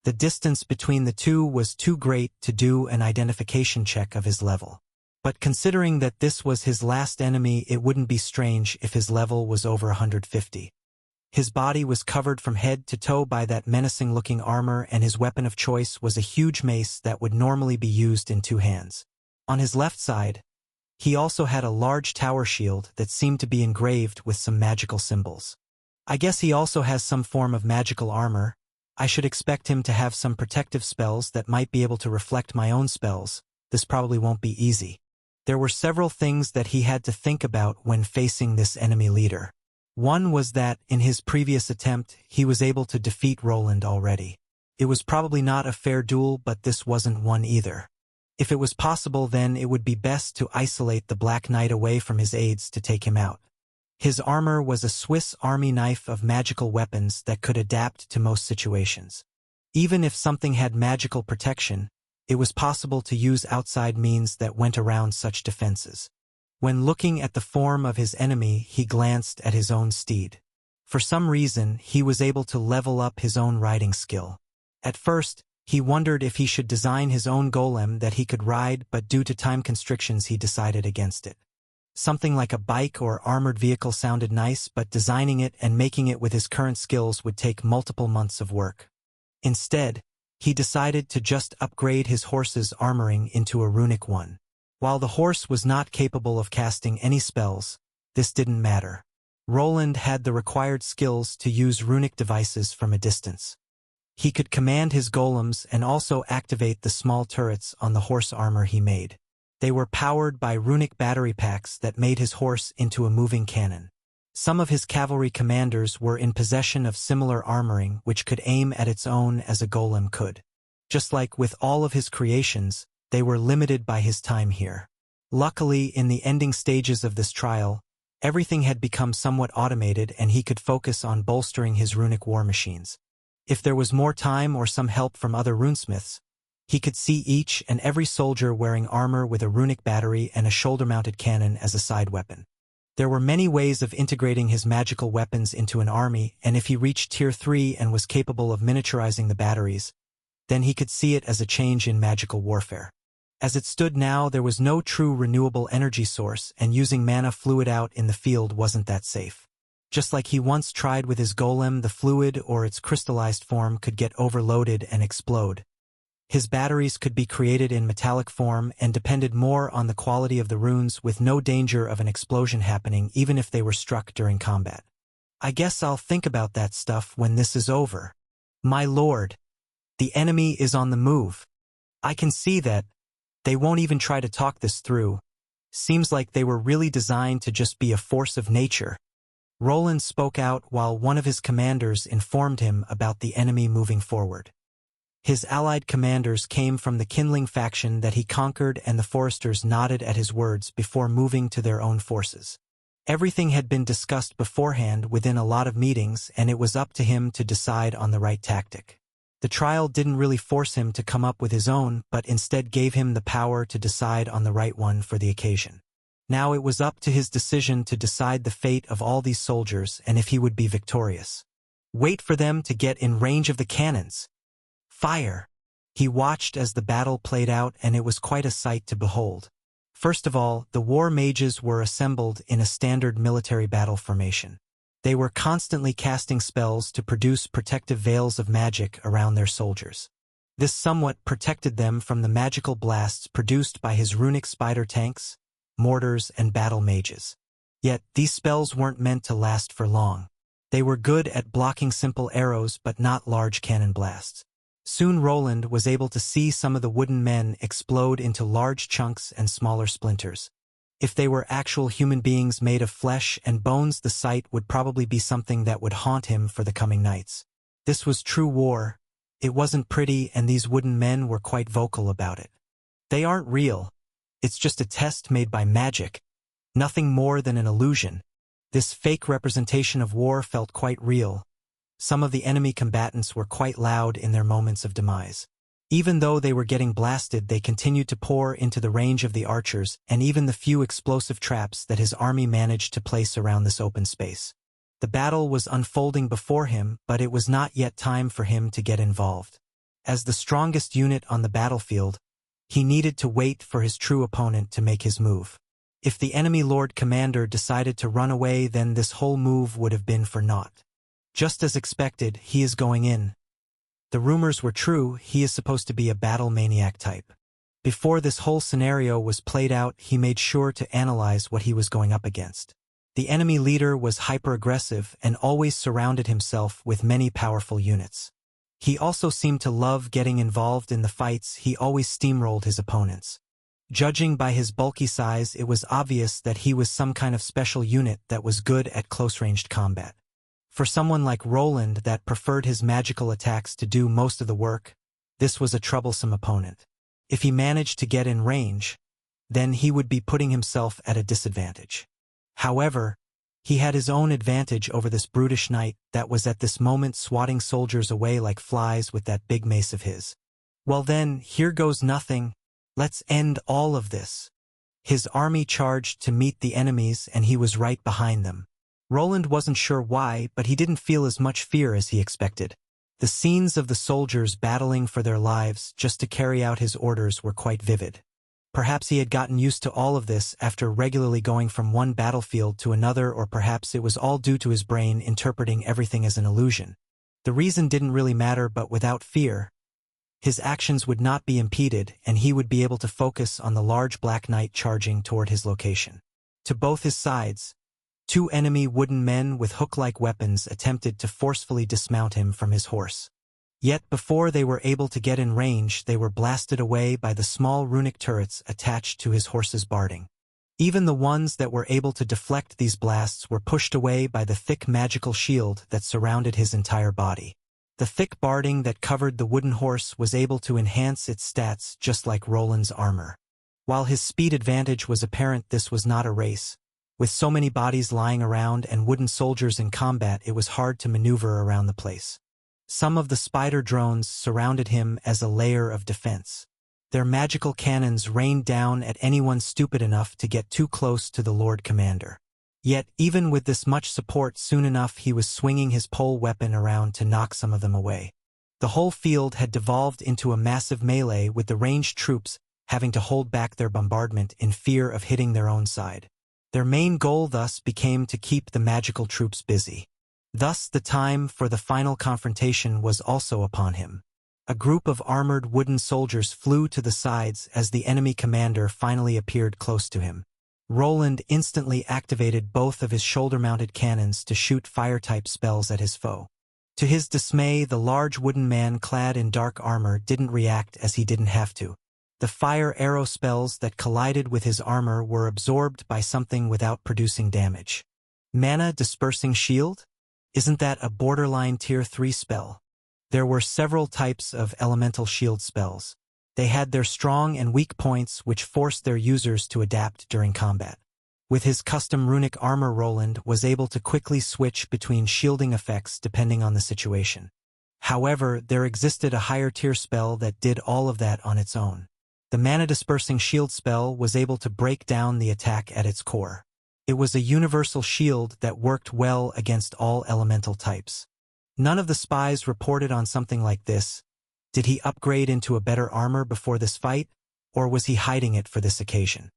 The distance between the two was too great to do an identification check of his level. But considering that this was his last enemy, it wouldn't be strange if his level was over 150. His body was covered from head to toe by that menacing-looking armor, and his weapon of choice was a huge mace that would normally be used in 2 hands. On his left side, he also had a large tower shield that seemed to be engraved with some magical symbols. I guess he also has some form of magical armor. I should expect him to have some protective spells that might be able to reflect my own spells. This probably won't be easy. There were several things that he had to think about when facing this enemy leader. One was that, in his previous attempt, he was able to defeat Roland already. It was probably not a fair duel, but this wasn't one either. If it was possible, then it would be best to isolate the Black Knight away from his aides to take him out. His armor was a Swiss army knife of magical weapons that could adapt to most situations. Even if something had magical protection, it was possible to use outside means that went around such defenses. When looking at the form of his enemy, he glanced at his own steed. For some reason, he was able to level up his own riding skill. At first, he wondered if he should design his own golem that he could ride, but due to time constrictions he decided against it. Something like a bike or armored vehicle sounded nice, but designing it and making it with his current skills would take multiple months of work. Instead, he decided to just upgrade his horse's armoring into a runic one. While the horse was not capable of casting any spells, this didn't matter. Roland had the required skills to use runic devices from a distance. He could command his golems and also activate the small turrets on the horse armor he made. They were powered by runic battery packs that made his horse into a moving cannon. Some of his cavalry commanders were in possession of similar armoring which could aim at its own as a golem could. Just like with all of his creations, they were limited by his time here. Luckily, in the ending stages of this trial, everything had become somewhat automated and he could focus on bolstering his runic war machines. If there was more time or some help from other runesmiths, He could see each and every soldier wearing armor with a runic battery and a shoulder-mounted cannon as a side weapon. There were many ways of integrating his magical weapons into an army, and if he reached Tier 3 and was capable of miniaturizing the batteries, then he could see it as a change in magical warfare. As it stood now, there was no true renewable energy source, and using mana fluid out in the field wasn't that safe. Just like he once tried with his golem, the fluid or its crystallized form could get overloaded and explode. His batteries could be created in metallic form and depended more on the quality of the runes, with no danger of an explosion happening even if they were struck during combat. I guess I'll think about that stuff when this is over. My lord, the enemy is on the move. I can see that. They won't even try to talk this through. Seems like they were really designed to just be a force of nature. Roland spoke out while one of his commanders informed him about the enemy moving forward. His allied commanders came from the Kindling faction that he conquered, and the foresters nodded at his words before moving to their own forces. Everything had been discussed beforehand within a lot of meetings, and it was up to him to decide on the right tactic. The trial didn't really force him to come up with his own, but instead gave him the power to decide on the right one for the occasion. Now it was up to his decision to decide the fate of all these soldiers and if he would be victorious. Wait for them to get in range of the cannons. Fire! He watched as the battle played out, and it was quite a sight to behold. First of all, the war mages were assembled in a standard military battle formation. They were constantly casting spells to produce protective veils of magic around their soldiers. This somewhat protected them from the magical blasts produced by his runic spider tanks, mortars, and battle mages. Yet, these spells weren't meant to last for long. They were good at blocking simple arrows but not large cannon blasts. Soon Roland was able to see some of the wooden men explode into large chunks and smaller splinters. If they were actual human beings made of flesh and bones, the sight would probably be something that would haunt him for the coming nights. This was true war. It wasn't pretty, and these wooden men were quite vocal about it. They aren't real. It's just a test made by magic. Nothing more than an illusion. This fake representation of war felt quite real. Some of the enemy combatants were quite loud in their moments of demise. Even though they were getting blasted, they continued to pour into the range of the archers and even the few explosive traps that his army managed to place around this open space. The battle was unfolding before him, but it was not yet time for him to get involved. As the strongest unit on the battlefield, he needed to wait for his true opponent to make his move. If the enemy Lord Commander decided to run away, then this whole move would have been for naught. Just as expected, he is going in. The rumors were true. He is supposed to be a battle maniac type. Before this whole scenario was played out, he made sure to analyze what he was going up against. The enemy leader was hyper-aggressive and always surrounded himself with many powerful units. He also seemed to love getting involved in the fights. He always steamrolled his opponents. Judging by his bulky size, it was obvious that he was some kind of special unit that was good at close-ranged combat. For someone like Roland that preferred his magical attacks to do most of the work, this was a troublesome opponent. If he managed to get in range, then he would be putting himself at a disadvantage. However, he had his own advantage over this brutish knight that was at this moment swatting soldiers away like flies with that big mace of his. Well then, here goes nothing. Let's end all of this. His army charged to meet the enemies, and he was right behind them. Roland wasn't sure why, but he didn't feel as much fear as he expected. The scenes of the soldiers battling for their lives just to carry out his orders were quite vivid. Perhaps he had gotten used to all of this after regularly going from one battlefield to another, or perhaps it was all due to his brain interpreting everything as an illusion. The reason didn't really matter, but without fear, his actions would not be impeded, and he would be able to focus on the large black knight charging toward his location. To both his sides, two enemy wooden men with hook-like weapons attempted to forcefully dismount him from his horse. Yet before they were able to get in range, they were blasted away by the small runic turrets attached to his horse's barding. Even the ones that were able to deflect these blasts were pushed away by the thick magical shield that surrounded his entire body. The thick barding that covered the wooden horse was able to enhance its stats just like Roland's armor. While his speed advantage was apparent, this was not a race. With so many bodies lying around and wooden soldiers in combat, it was hard to maneuver around the place. Some of the spider drones surrounded him as a layer of defense. Their magical cannons rained down at anyone stupid enough to get too close to the Lord Commander. Yet, even with this much support, soon enough he was swinging his pole weapon around to knock some of them away. The whole field had devolved into a massive melee, with the ranged troops having to hold back their bombardment in fear of hitting their own side. Their main goal thus became to keep the magical troops busy. Thus the time for the final confrontation was also upon him. A group of armored wooden soldiers flew to the sides as the enemy commander finally appeared close to him. Roland instantly activated both of his shoulder-mounted cannons to shoot fire-type spells at his foe. To his dismay, the large wooden man clad in dark armor didn't react, as he didn't have to. The fire arrow spells that collided with his armor were absorbed by something without producing damage. Mana Dispersing Shield? Isn't that a borderline Tier 3 spell? There were several types of elemental shield spells. They had their strong and weak points, which forced their users to adapt during combat. With his custom runic armor, Roland was able to quickly switch between shielding effects depending on the situation. However, there existed a higher tier spell that did all of that on its own. The Mana Dispersing Shield spell was able to break down the attack at its core. It was a universal shield that worked well against all elemental types. None of the spies reported on something like this. Did he upgrade into a better armor before this fight, or was he hiding it for this occasion?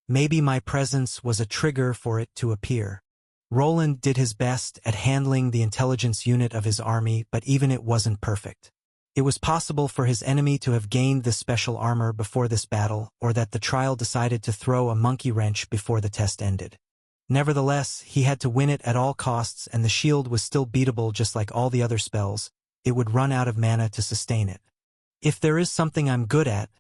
Maybe my presence was a trigger for it to appear. Roland did his best at handling the intelligence unit of his army, but even it wasn't perfect. It was possible for his enemy to have gained this special armor before this battle, or that the trial decided to throw a monkey wrench before the test ended. Nevertheless, he had to win it at all costs, and the shield was still beatable just like all the other spells. It would run out of mana to sustain it. If there is something I'm good at,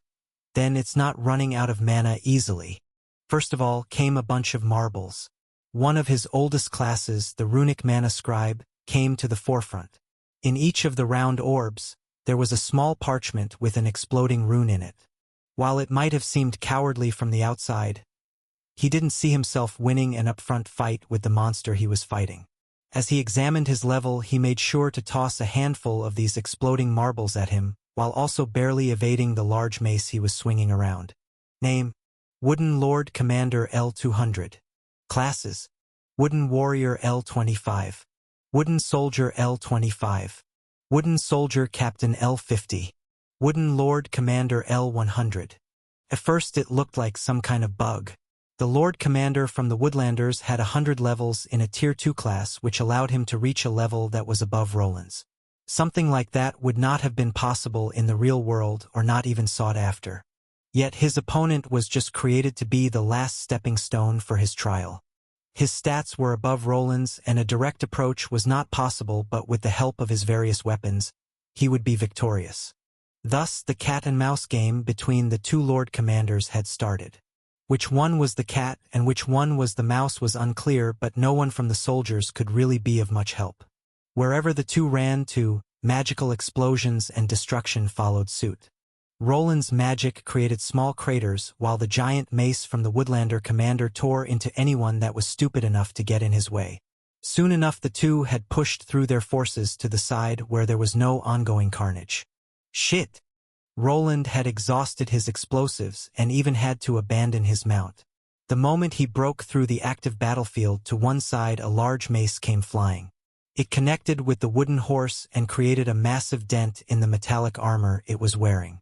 then it's not running out of mana easily. First of all came a bunch of marbles. One of his oldest classes, the Runic Mana Scribe, came to the forefront. In each of the round orbs, there was a small parchment with an exploding rune in it. While it might have seemed cowardly from the outside, he didn't see himself winning an upfront fight with the monster he was fighting. As he examined his level, he made sure to toss a handful of these exploding marbles at him, while also barely evading the large mace he was swinging around. Name: Wooden Lord Commander L200. Classes: Wooden Warrior L25. Wooden Soldier L25. Wooden Soldier Captain L50. Wooden Lord Commander L100. At first it looked like some kind of bug. The Lord Commander from the Woodlanders had 100 levels in a Tier 2 class, which allowed him to reach a level that was above Roland's. Something like that would not have been possible in the real world, or not even sought after. Yet his opponent was just created to be the last stepping stone for his trial. His stats were above Roland's, and a direct approach was not possible, but with the help of his various weapons, he would be victorious. Thus the cat-and-mouse game between the two Lord Commanders had started. Which one was the cat and which one was the mouse was unclear, but no one from the soldiers could really be of much help. Wherever the two ran to, magical explosions and destruction followed suit. Roland's magic created small craters, while the giant mace from the Woodlander commander tore into anyone that was stupid enough to get in his way. Soon enough the two had pushed through their forces to the side where there was no ongoing carnage. Shit! Roland had exhausted his explosives and even had to abandon his mount. The moment he broke through the active battlefield, to one side a large mace came flying. It connected with the wooden horse and created a massive dent in the metallic armor it was wearing.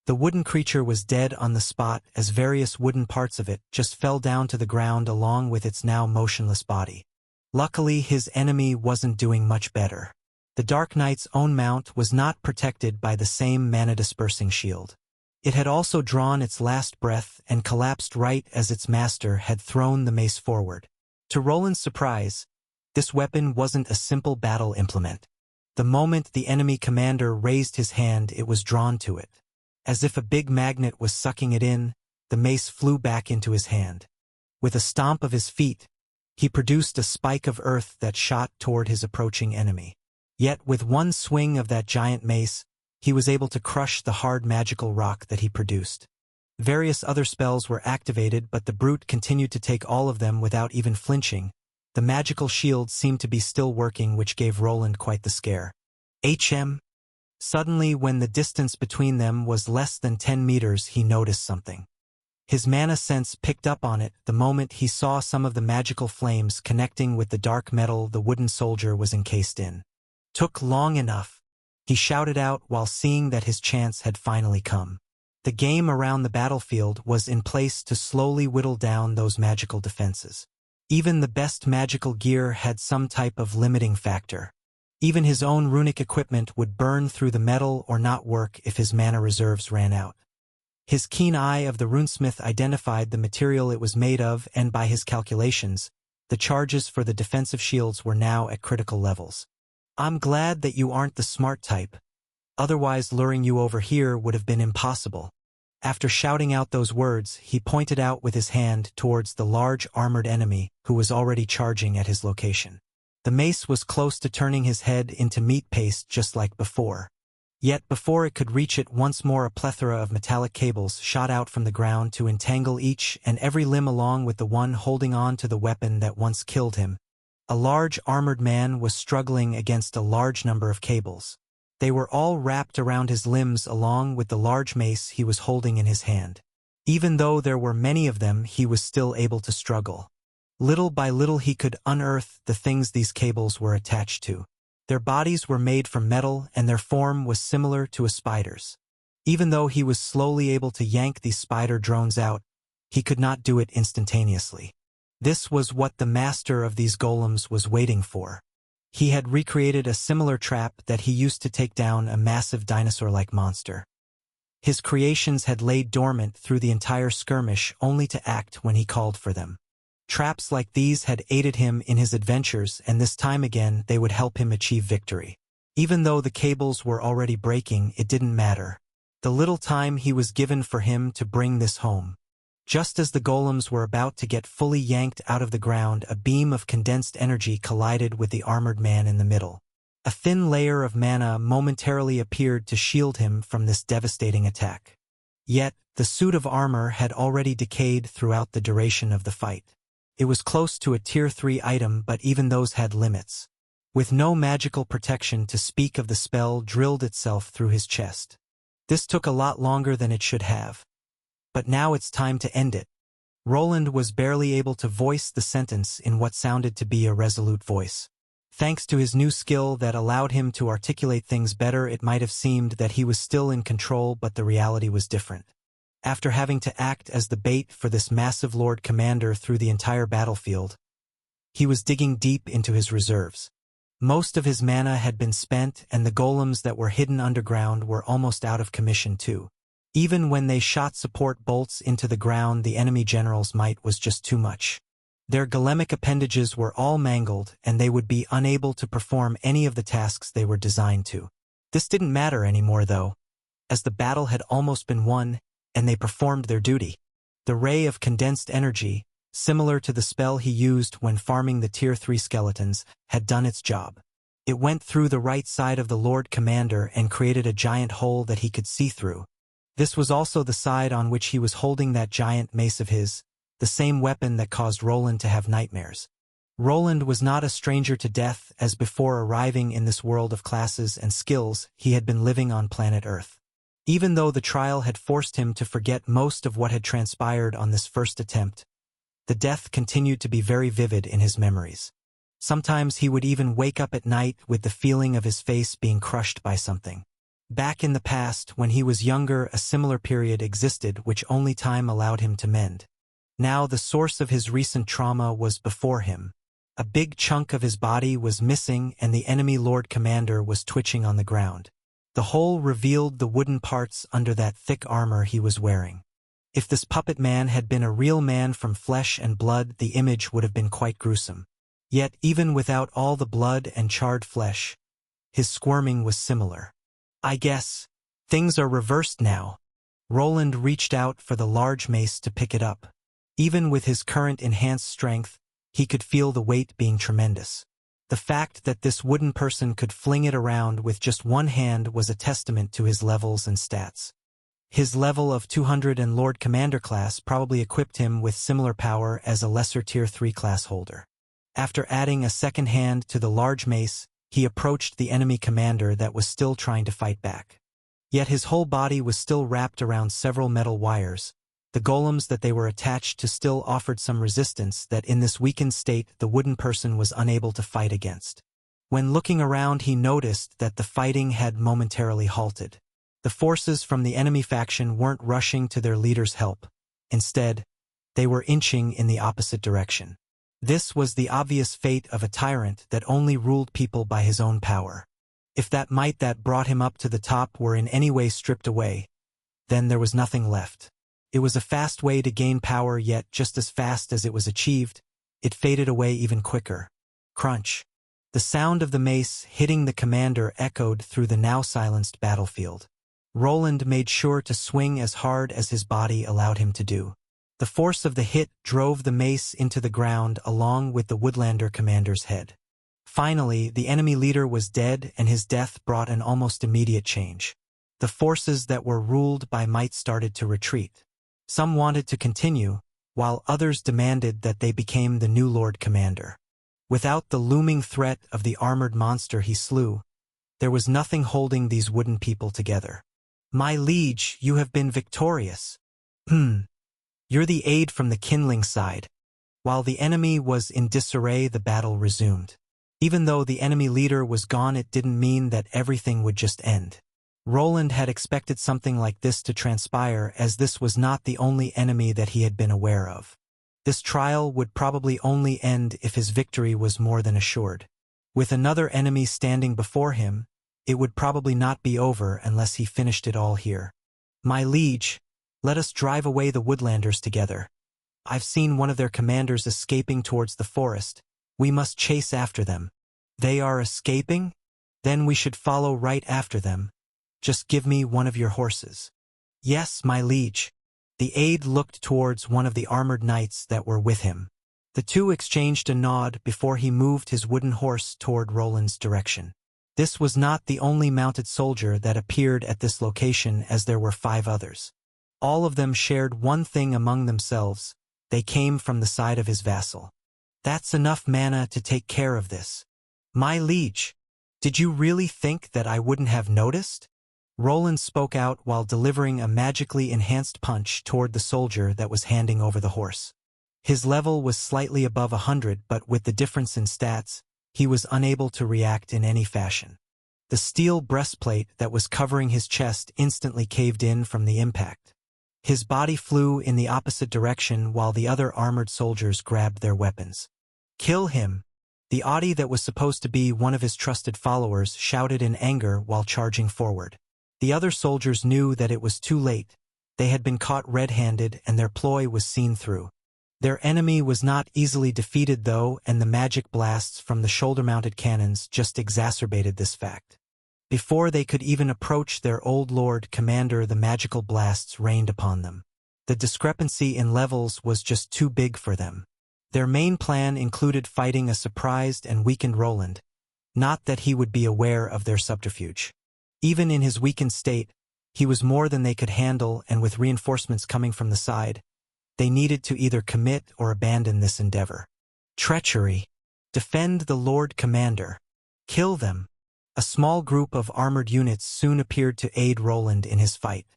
The wooden creature was dead on the spot, as various wooden parts of it just fell down to the ground along with its now motionless body. Luckily, his enemy wasn't doing much better. The Dark Knight's own mount was not protected by the same mana-dispersing shield. It had also drawn its last breath and collapsed right as its master had thrown the mace forward. To Roland's surprise, this weapon wasn't a simple battle implement. The moment the enemy commander raised his hand, it was drawn to it. As if a big magnet was sucking it in, the mace flew back into his hand. With a stomp of his feet, he produced a spike of earth that shot toward his approaching enemy. Yet with one swing of that giant mace, he was able to crush the hard magical rock that he produced. Various other spells were activated, but the brute continued to take all of them without even flinching. The magical shield seemed to be still working, which gave Roland quite the scare. Suddenly, when the distance between them was less than 10 meters, he noticed something. His mana sense picked up on it the moment he saw some of the magical flames connecting with the dark metal the wooden soldier was encased in. "Took long enough," he shouted out while seeing that his chance had finally come. The game around the battlefield was in place to slowly whittle down those magical defenses. Even the best magical gear had some type of limiting factor. Even his own runic equipment would burn through the metal or not work if his mana reserves ran out. His keen eye of the runesmith identified the material it was made of, and by his calculations, the charges for the defensive shields were now at critical levels. "I'm glad that you aren't the smart type. Otherwise luring you over here would have been impossible." After shouting out those words, he pointed out with his hand towards the large armored enemy who was already charging at his location. The mace was close to turning his head into meat paste just like before. Yet before it could reach it, once more a plethora of metallic cables shot out from the ground to entangle each and every limb along with the one holding on to the weapon that once killed him. A large armored man was struggling against a large number of cables. They were all wrapped around his limbs along with the large mace he was holding in his hand. Even though there were many of them, he was still able to struggle. Little by little he could unearth the things these cables were attached to. Their bodies were made from metal and their form was similar to a spider's. Even though he was slowly able to yank these spider drones out, he could not do it instantaneously. This was what the master of these golems was waiting for. He had recreated a similar trap that he used to take down a massive dinosaur-like monster. His creations had laid dormant through the entire skirmish only to act when he called for them. Traps like these had aided him in his adventures, and this time again they would help him achieve victory. Even though the cables were already breaking, it didn't matter. The little time he was given for him to bring this home. Just as the golems were about to get fully yanked out of the ground, a beam of condensed energy collided with the armored man in the middle. A thin layer of mana momentarily appeared to shield him from this devastating attack. Yet, the suit of armor had already decayed throughout the duration of the fight. It was close to a Tier 3 item, but even those had limits. With no magical protection to speak of, the spell drilled itself through his chest. This took a lot longer than it should have. But now it's time to end it. Roland was barely able to voice the sentence in what sounded to be a resolute voice. Thanks to his new skill that allowed him to articulate things better, it might have seemed that he was still in control, but the reality was different. After having to act as the bait for this massive Lord Commander through the entire battlefield, he was digging deep into his reserves. Most of his mana had been spent, and the golems that were hidden underground were almost out of commission too. Even when they shot support bolts into the ground, the enemy general's might was just too much. Their golemic appendages were all mangled, and they would be unable to perform any of the tasks they were designed to. This didn't matter anymore though, as the battle had almost been won, and they performed their duty. The ray of condensed energy, similar to the spell he used when farming the Tier 3 skeletons, had done its job. It went through the right side of the Lord Commander and created a giant hole that he could see through. This was also the side on which he was holding that giant mace of his, the same weapon that caused Roland to have nightmares. Roland was not a stranger to death, as before arriving in this world of classes and skills, he had been living on planet Earth. Even though the trial had forced him to forget most of what had transpired on this first attempt, the death continued to be very vivid in his memories. Sometimes he would even wake up at night with the feeling of his face being crushed by something. Back in the past, when he was younger, a similar period existed which only time allowed him to mend. Now the source of his recent trauma was before him. A big chunk of his body was missing, and the enemy Lord Commander was twitching on the ground. The hole revealed the wooden parts under that thick armor he was wearing. If this puppet man had been a real man from flesh and blood, the image would have been quite gruesome. Yet, even without all the blood and charred flesh, his squirming was similar. I guess things are reversed now. Roland reached out for the large mace to pick it up. Even with his current enhanced strength, he could feel the weight being tremendous. The fact that this wooden person could fling it around with just one hand was a testament to his levels and stats. His level of 200 and Lord Commander class probably equipped him with similar power as a lesser Tier 3 class holder. After adding a second hand to the large mace, he approached the enemy commander that was still trying to fight back. Yet his whole body was still wrapped around several metal wires. The golems that they were attached to still offered some resistance that in this weakened state the wooden person was unable to fight against. When looking around, he noticed that the fighting had momentarily halted. The forces from the enemy faction weren't rushing to their leader's help. Instead, they were inching in the opposite direction. This was the obvious fate of a tyrant that only ruled people by his own power. If that might that brought him up to the top were in any way stripped away, then there was nothing left. It was a fast way to gain power, yet just as fast as it was achieved, it faded away even quicker. Crunch. The sound of the mace hitting the commander echoed through the now silenced battlefield. Roland made sure to swing as hard as his body allowed him to do. The force of the hit drove the mace into the ground along with the Woodlander commander's head. Finally, the enemy leader was dead, and his death brought an almost immediate change. The forces that were ruled by might started to retreat. Some wanted to continue, while others demanded that they became the new Lord Commander. Without the looming threat of the armored monster he slew, there was nothing holding these wooden people together. "My liege, you have been victorious." You're the aide from the kindling side. While the enemy was in disarray, the battle resumed. Even though the enemy leader was gone, it didn't mean that everything would just end. Roland had expected something like this to transpire, as this was not the only enemy that he had been aware of. This trial would probably only end if his victory was more than assured. With another enemy standing before him, it would probably not be over unless he finished it all here. "My liege, let us drive away the Woodlanders together. I've seen one of their commanders escaping towards the forest. We must chase after them." "They are escaping? Then we should follow right after them. Just give me one of your horses." "Yes, my liege." The aide looked towards one of the armored knights that were with him. The two exchanged a nod before he moved his wooden horse toward Roland's direction. This was not the only mounted soldier that appeared at this location, as there were 5 others. All of them shared one thing among themselves: they came from the side of his vassal. "That's enough mana to take care of this." "My liege, did you really think that I wouldn't have noticed?" Roland spoke out while delivering a magically enhanced punch toward the soldier that was handing over the horse. His level was slightly above 100, but with the difference in stats, he was unable to react in any fashion. The steel breastplate that was covering his chest instantly caved in from the impact. His body flew in the opposite direction while the other armored soldiers grabbed their weapons. "Kill him!" The Audi that was supposed to be one of his trusted followers shouted in anger while charging forward. The other soldiers knew that it was too late. They had been caught red-handed, and their ploy was seen through. Their enemy was not easily defeated, though, and the magic blasts from the shoulder-mounted cannons just exacerbated this fact. Before they could even approach their old Lord Commander, the magical blasts rained upon them. The discrepancy in levels was just too big for them. Their main plan included fighting a surprised and weakened Roland, not that he would be aware of their subterfuge. Even in his weakened state, he was more than they could handle, and with reinforcements coming from the side, they needed to either commit or abandon this endeavor. Treachery. Defend the Lord Commander. Kill them. A small group of armored units soon appeared to aid Roland in his fight.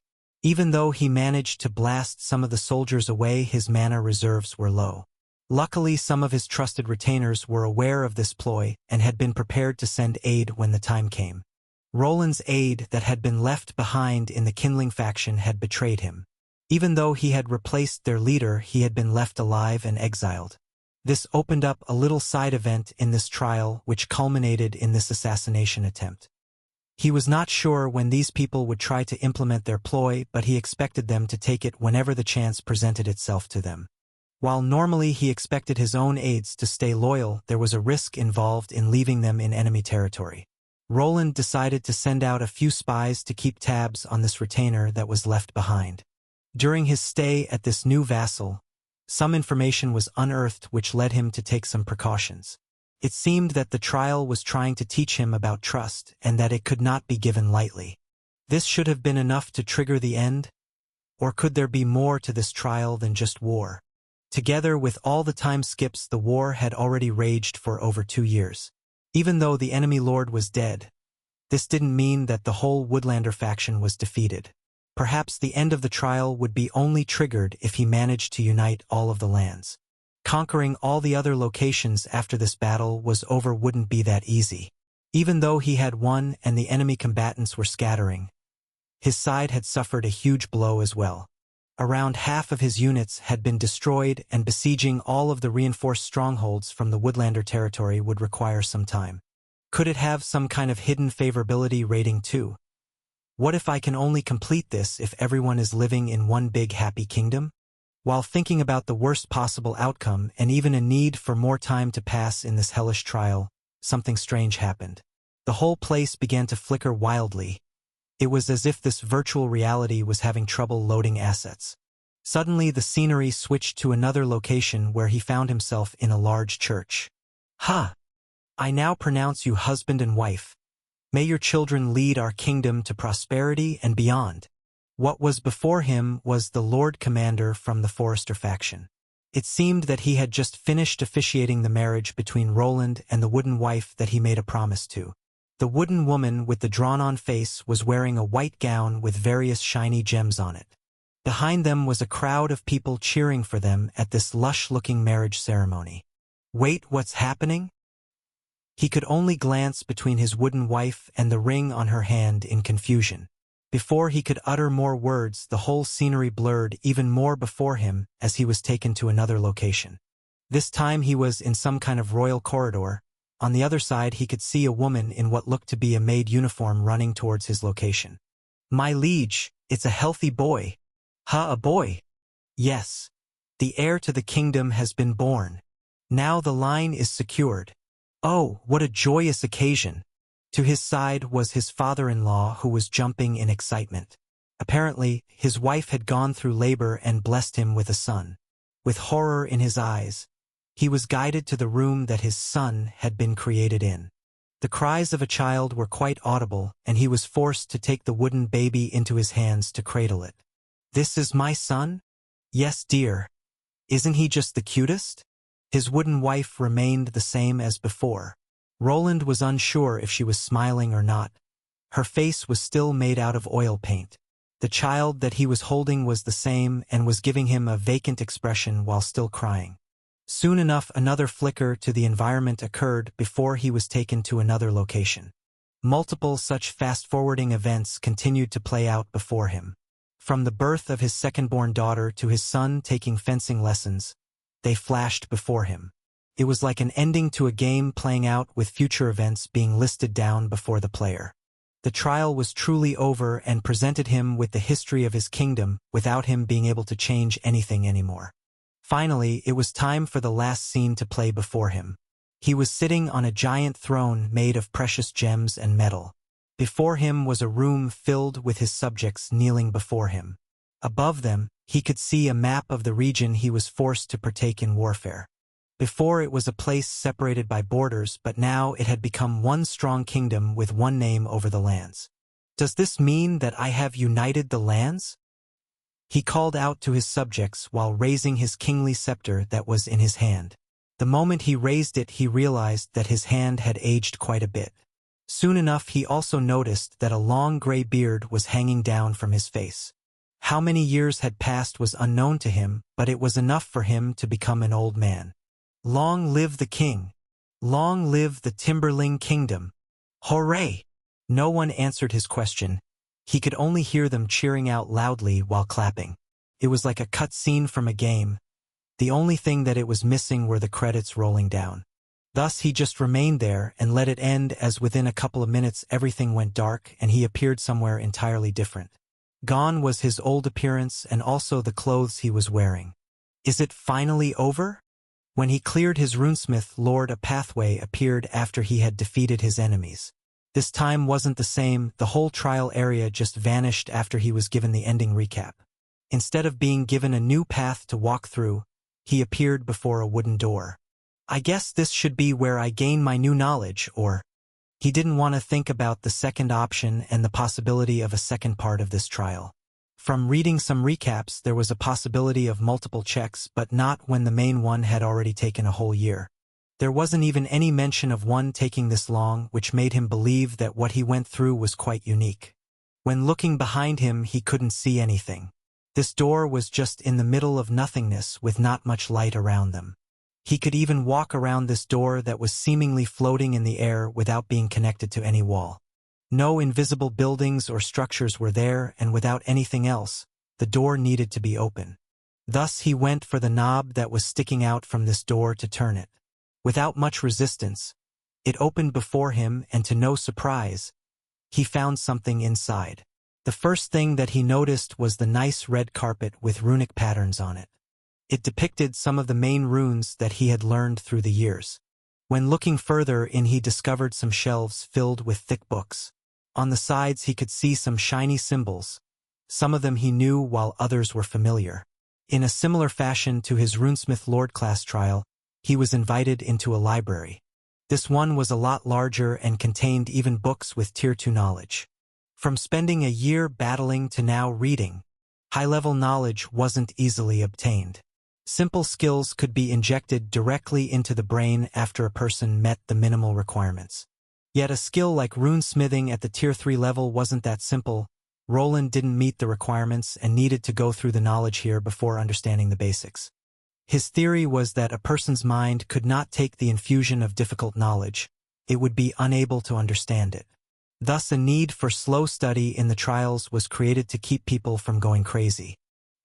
Even though he managed to blast some of the soldiers away, his mana reserves were low. Luckily, some of his trusted retainers were aware of this ploy and had been prepared to send aid when the time came. Roland's aide that had been left behind in the kindling faction had betrayed him. Even though he had replaced their leader, he had been left alive and exiled. This opened up a little side event in this trial, which culminated in this assassination attempt. He was not sure when these people would try to implement their ploy, but he expected them to take it whenever the chance presented itself to them. While normally he expected his own aides to stay loyal, there was a risk involved in leaving them in enemy territory. Roland decided to send out a few spies to keep tabs on this retainer that was left behind. During his stay at this new vassal, some information was unearthed which led him to take some precautions. It seemed that the trial was trying to teach him about trust and that it could not be given lightly. This should have been enough to trigger the end? Or could there be more to this trial than just war? Together with all the time skips, the war had already raged for over 2 years. Even though the enemy lord was dead, this didn't mean that the whole Woodlander faction was defeated. Perhaps the end of the trial would be only triggered if he managed to unite all of the lands. Conquering all the other locations after this battle was over wouldn't be that easy. Even though he had won and the enemy combatants were scattering, his side had suffered a huge blow as well. Around half of his units had been destroyed, and besieging all of the reinforced strongholds from the Woodlander territory would require some time. Could it have some kind of hidden favorability rating too? What if I can only complete this if everyone is living in one big happy kingdom? While thinking about the worst possible outcome and even a need for more time to pass in this hellish trial, something strange happened. The whole place began to flicker wildly. It was as if this virtual reality was having trouble loading assets. Suddenly the scenery switched to another location where he found himself in a large church. "Ha! I now pronounce you husband and wife. May your children lead our kingdom to prosperity and beyond." What was before him was the Lord Commander from the Forester faction. It seemed that he had just finished officiating the marriage between Roland and the wooden wife that he made a promise to. The wooden woman with the drawn-on face was wearing a white gown with various shiny gems on it. Behind them was a crowd of people cheering for them at this lush-looking marriage ceremony. Wait, what's happening? He could only glance between his wooden wife and the ring on her hand in confusion. Before he could utter more words, the whole scenery blurred even more before him as he was taken to another location. This time he was in some kind of royal corridor. On the other side he could see a woman in what looked to be a maid uniform running towards his location. "My liege, it's a healthy boy." "Huh, a boy?" "Yes. The heir to the kingdom has been born. Now the line is secured." Oh, what a joyous occasion! To his side was his father-in-law, who was jumping in excitement. Apparently, his wife had gone through labor and blessed him with a son. With horror in his eyes, he was guided to the room that his son had been created in. The cries of a child were quite audible, and he was forced to take the wooden baby into his hands to cradle it. "This is my son?" "Yes, dear. Isn't he just the cutest?" His wooden wife remained the same as before. Roland was unsure if she was smiling or not. Her face was still made out of oil paint. The child that he was holding was the same and was giving him a vacant expression while still crying. Soon enough, another flicker to the environment occurred before he was taken to another location. Multiple such fast-forwarding events continued to play out before him. From the birth of his second-born daughter to his son taking fencing lessons, they flashed before him. It was like an ending to a game playing out with future events being listed down before the player. The trial was truly over and presented him with the history of his kingdom without him being able to change anything anymore. Finally, it was time for the last scene to play before him. He was sitting on a giant throne made of precious gems and metal. Before him was a room filled with his subjects kneeling before him. Above them, he could see a map of the region he was forced to partake in warfare. Before it was a place separated by borders, but now it had become one strong kingdom with one name over the lands. "Does this mean that I have united the lands?" He called out to his subjects while raising his kingly scepter that was in his hand. The moment he raised it, he realized that his hand had aged quite a bit. Soon enough, he also noticed that a long gray beard was hanging down from his face. How many years had passed was unknown to him, but it was enough for him to become an old man. Long live the king! Long live the Timberling Kingdom! Hooray! No one answered his question. He could only hear them cheering out loudly while clapping. It was like a cut scene from a game. The only thing that it was missing were the credits rolling down. Thus he just remained there and let it end as within a couple of minutes everything went dark and he appeared somewhere entirely different. Gone was his old appearance and also the clothes he was wearing. Is it finally over? When he cleared his runesmith lord, a pathway appeared after he had defeated his enemies. This time wasn't the same. The whole trial area just vanished after he was given the ending recap. Instead of being given a new path to walk through, he appeared before a wooden door. "I guess this should be where I gain my new knowledge," or he didn't want to think about the second option and the possibility of a second part of this trial. From reading some recaps, there was a possibility of multiple checks, but not when the main one had already taken a whole year. There wasn't even any mention of one taking this long, which made him believe that what he went through was quite unique. When looking behind him, he couldn't see anything. This door was just in the middle of nothingness with not much light around them. He could even walk around this door that was seemingly floating in the air without being connected to any wall. No invisible buildings or structures were there, and without anything else, the door needed to be open. Thus he went for the knob that was sticking out from this door to turn it. Without much resistance, it opened before him, and to no surprise, he found something inside. The first thing that he noticed was the nice red carpet with runic patterns on it. It depicted some of the main runes that he had learned through the years. When looking further in, he discovered some shelves filled with thick books. On the sides he could see some shiny symbols. Some of them he knew while others were familiar. In a similar fashion to his runesmith lord class trial, he was invited into a library. This one was a lot larger and contained even books with tier 2 knowledge. From spending a year battling to now reading, high-level knowledge wasn't easily obtained. Simple skills could be injected directly into the brain after a person met the minimal requirements. Yet a skill like runesmithing at the tier 3 level wasn't that simple. Roland didn't meet the requirements and needed to go through the knowledge here before understanding the basics. His theory was that a person's mind could not take the infusion of difficult knowledge. It would be unable to understand it. Thus a need for slow study in the trials was created to keep people from going crazy.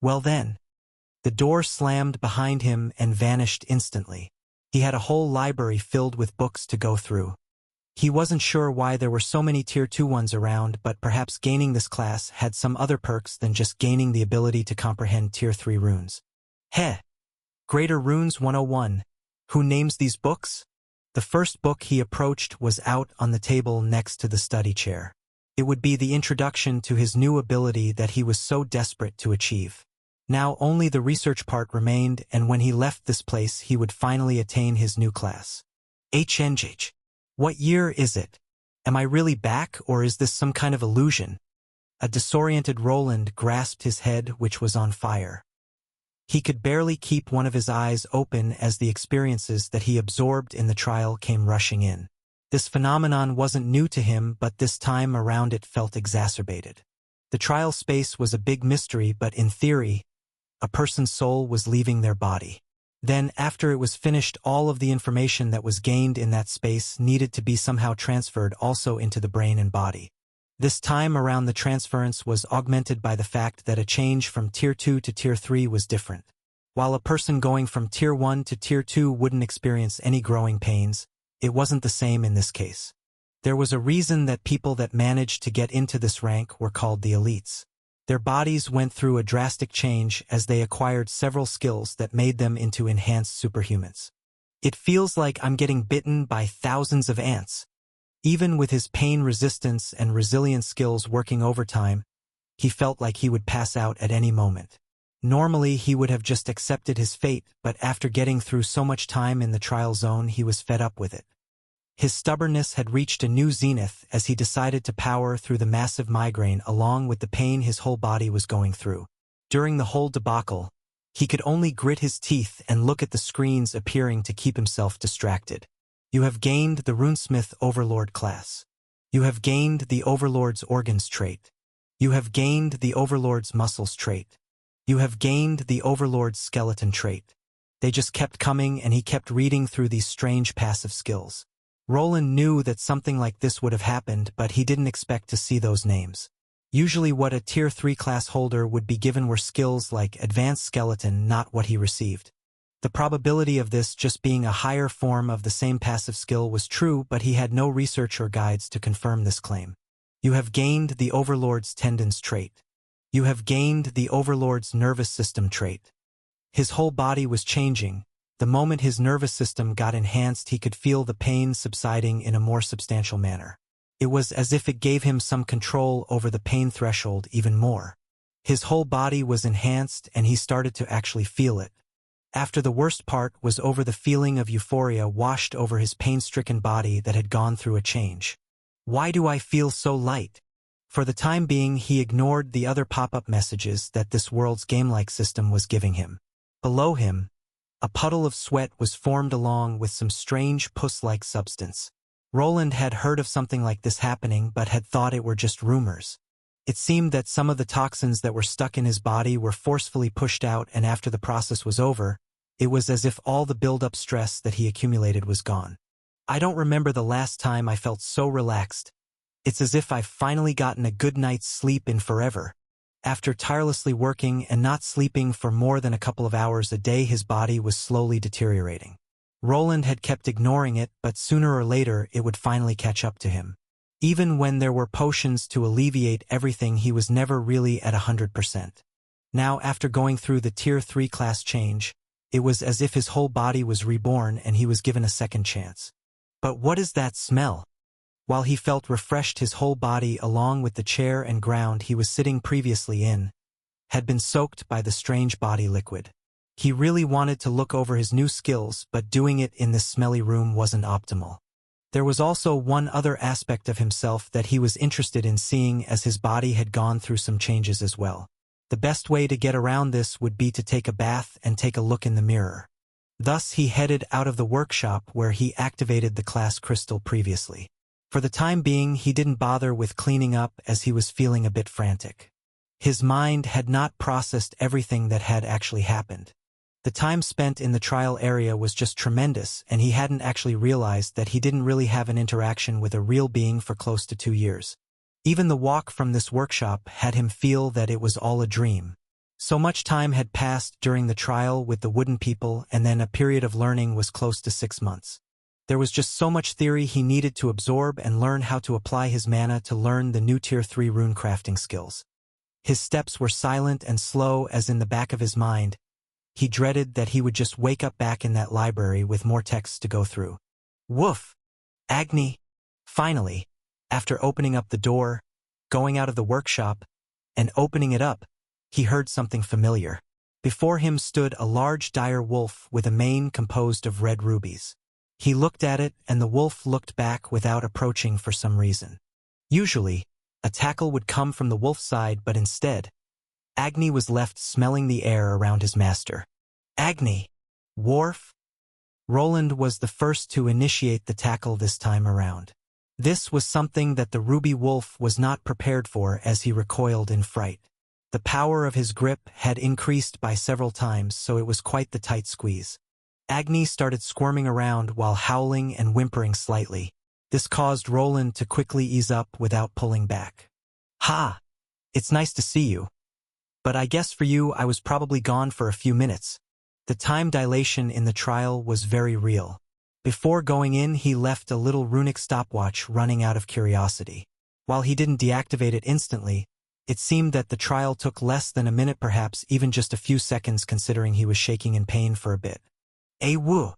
Well then, the door slammed behind him and vanished instantly. He had a whole library filled with books to go through. He wasn't sure why there were so many tier 2 ones around, but perhaps gaining this class had some other perks than just gaining the ability to comprehend tier 3 runes. Heh! Greater Runes 101. Who names these books? The first book he approached was out on the table next to the study chair. It would be the introduction to his new ability that he was so desperate to achieve. Now only the research part remained, and when he left this place he would finally attain his new class. HNH. What year is it? Am I really back, or is this some kind of illusion? A disoriented Roland grasped his head, which was on fire. He could barely keep one of his eyes open as the experiences that he absorbed in the trial came rushing in. This phenomenon wasn't new to him, but this time around it felt exacerbated. The trial space was a big mystery, but in theory, a person's soul was leaving their body. Then, after it was finished, all of the information that was gained in that space needed to be somehow transferred also into the brain and body. This time around, the transference was augmented by the fact that a change from tier 2 to tier 3 was different. While a person going from tier 1 to tier 2 wouldn't experience any growing pains, it wasn't the same in this case. There was a reason that people that managed to get into this rank were called the elites. Their bodies went through a drastic change as they acquired several skills that made them into enhanced superhumans. It feels like I'm getting bitten by thousands of ants. Even with his pain resistance and resilience skills working overtime, he felt like he would pass out at any moment. Normally he would have just accepted his fate, but after getting through so much time in the trial zone, he was fed up with it. His stubbornness had reached a new zenith as he decided to power through the massive migraine along with the pain his whole body was going through. During the whole debacle, he could only grit his teeth and look at the screens appearing to keep himself distracted. You have gained the Runesmith Overlord class. You have gained the Overlord's organs trait. You have gained the Overlord's muscles trait. You have gained the Overlord's skeleton trait. They just kept coming, and he kept reading through these strange passive skills. Roland knew that something like this would have happened, but he didn't expect to see those names. Usually what a tier 3 class holder would be given were skills like Advanced Skeleton, not what he received. The probability of this just being a higher form of the same passive skill was true, but he had no research or guides to confirm this claim. You have gained the Overlord's tendons trait. You have gained the Overlord's nervous system trait. His whole body was changing. The moment his nervous system got enhanced, he could feel the pain subsiding in a more substantial manner. It was as if it gave him some control over the pain threshold even more. His whole body was enhanced, and he started to actually feel it. After the worst part was over, the feeling of euphoria washed over his pain-stricken body that had gone through a change. Why do I feel so light? For the time being, he ignored the other pop-up messages that this world's game-like system was giving him. Below him, A puddle of sweat was formed along with some strange pus-like substance. Roland had heard of something like this happening but had thought it were just rumors. It seemed that some of the toxins that were stuck in his body were forcefully pushed out, and after the process was over, it was as if all the build-up stress that he accumulated was gone. I don't remember the last time I felt so relaxed. It's as if I've finally gotten a good night's sleep in forever. After tirelessly working and not sleeping for more than a couple of hours a day, his body was slowly deteriorating. Roland had kept ignoring it, but sooner or later it would finally catch up to him. Even when there were potions to alleviate everything, he was never really at 100%. Now, after going through the Tier 3 class change, it was as if his whole body was reborn and he was given a second chance. But what is that smell? While he felt refreshed, his whole body, along with the chair and ground he was sitting previously in, had been soaked by the strange body liquid. He really wanted to look over his new skills, but doing it in this smelly room wasn't optimal. There was also one other aspect of himself that he was interested in seeing, as his body had gone through some changes as well. The best way to get around this would be to take a bath and take a look in the mirror. Thus he headed out of the workshop where he activated the class crystal previously. For the time being, he didn't bother with cleaning up as he was feeling a bit frantic. His mind had not processed everything that had actually happened. The time spent in the trial area was just tremendous, and he hadn't actually realized that he didn't really have an interaction with a real being for close to 2 years. Even the walk from this workshop had him feel that it was all a dream. So much time had passed during the trial with the wooden people, and then a period of learning was close to 6 months. There was just so much theory he needed to absorb and learn how to apply his mana to learn the new Tier 3 rune crafting skills. His steps were silent and slow, as in the back of his mind, he dreaded that he would just wake up back in that library with more texts to go through. Woof! Agni! Finally, after opening up the door, going out of the workshop, and opening it up, he heard something familiar. Before him stood a large dire wolf with a mane composed of red rubies. He looked at it, and the wolf looked back without approaching for some reason. Usually, a tackle would come from the wolf's side, but instead, Agni was left smelling the air around his master. Agni! Worf! Roland was the first to initiate the tackle this time around. This was something that the ruby wolf was not prepared for, as he recoiled in fright. The power of his grip had increased by several times, so it was quite the tight squeeze. Agni started squirming around while howling and whimpering slightly. This caused Roland to quickly ease up without pulling back. Ha! It's nice to see you. But I guess for you I was probably gone for a few minutes. The time dilation in the trial was very real. Before going in, he left a little runic stopwatch running out of curiosity. While he didn't deactivate it instantly, it seemed that the trial took less than a minute, perhaps even just a few seconds, considering he was shaking in pain for a bit. Woo!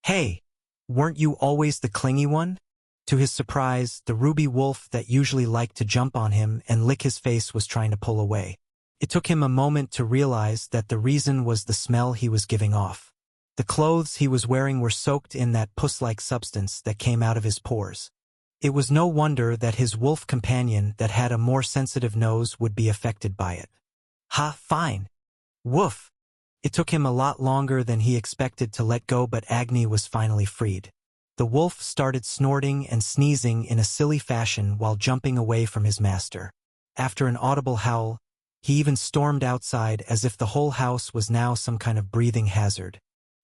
Hey! Weren't you always the clingy one? To his surprise, the ruby wolf that usually liked to jump on him and lick his face was trying to pull away. It took him a moment to realize that the reason was the smell he was giving off. The clothes he was wearing were soaked in that pus-like substance that came out of his pores. It was no wonder that his wolf companion that had a more sensitive nose would be affected by it. Ha, fine. Woof. It took him a lot longer than he expected to let go, but Agni was finally freed. The wolf started snorting and sneezing in a silly fashion while jumping away from his master. After an audible howl, he even stormed outside as if the whole house was now some kind of breathing hazard.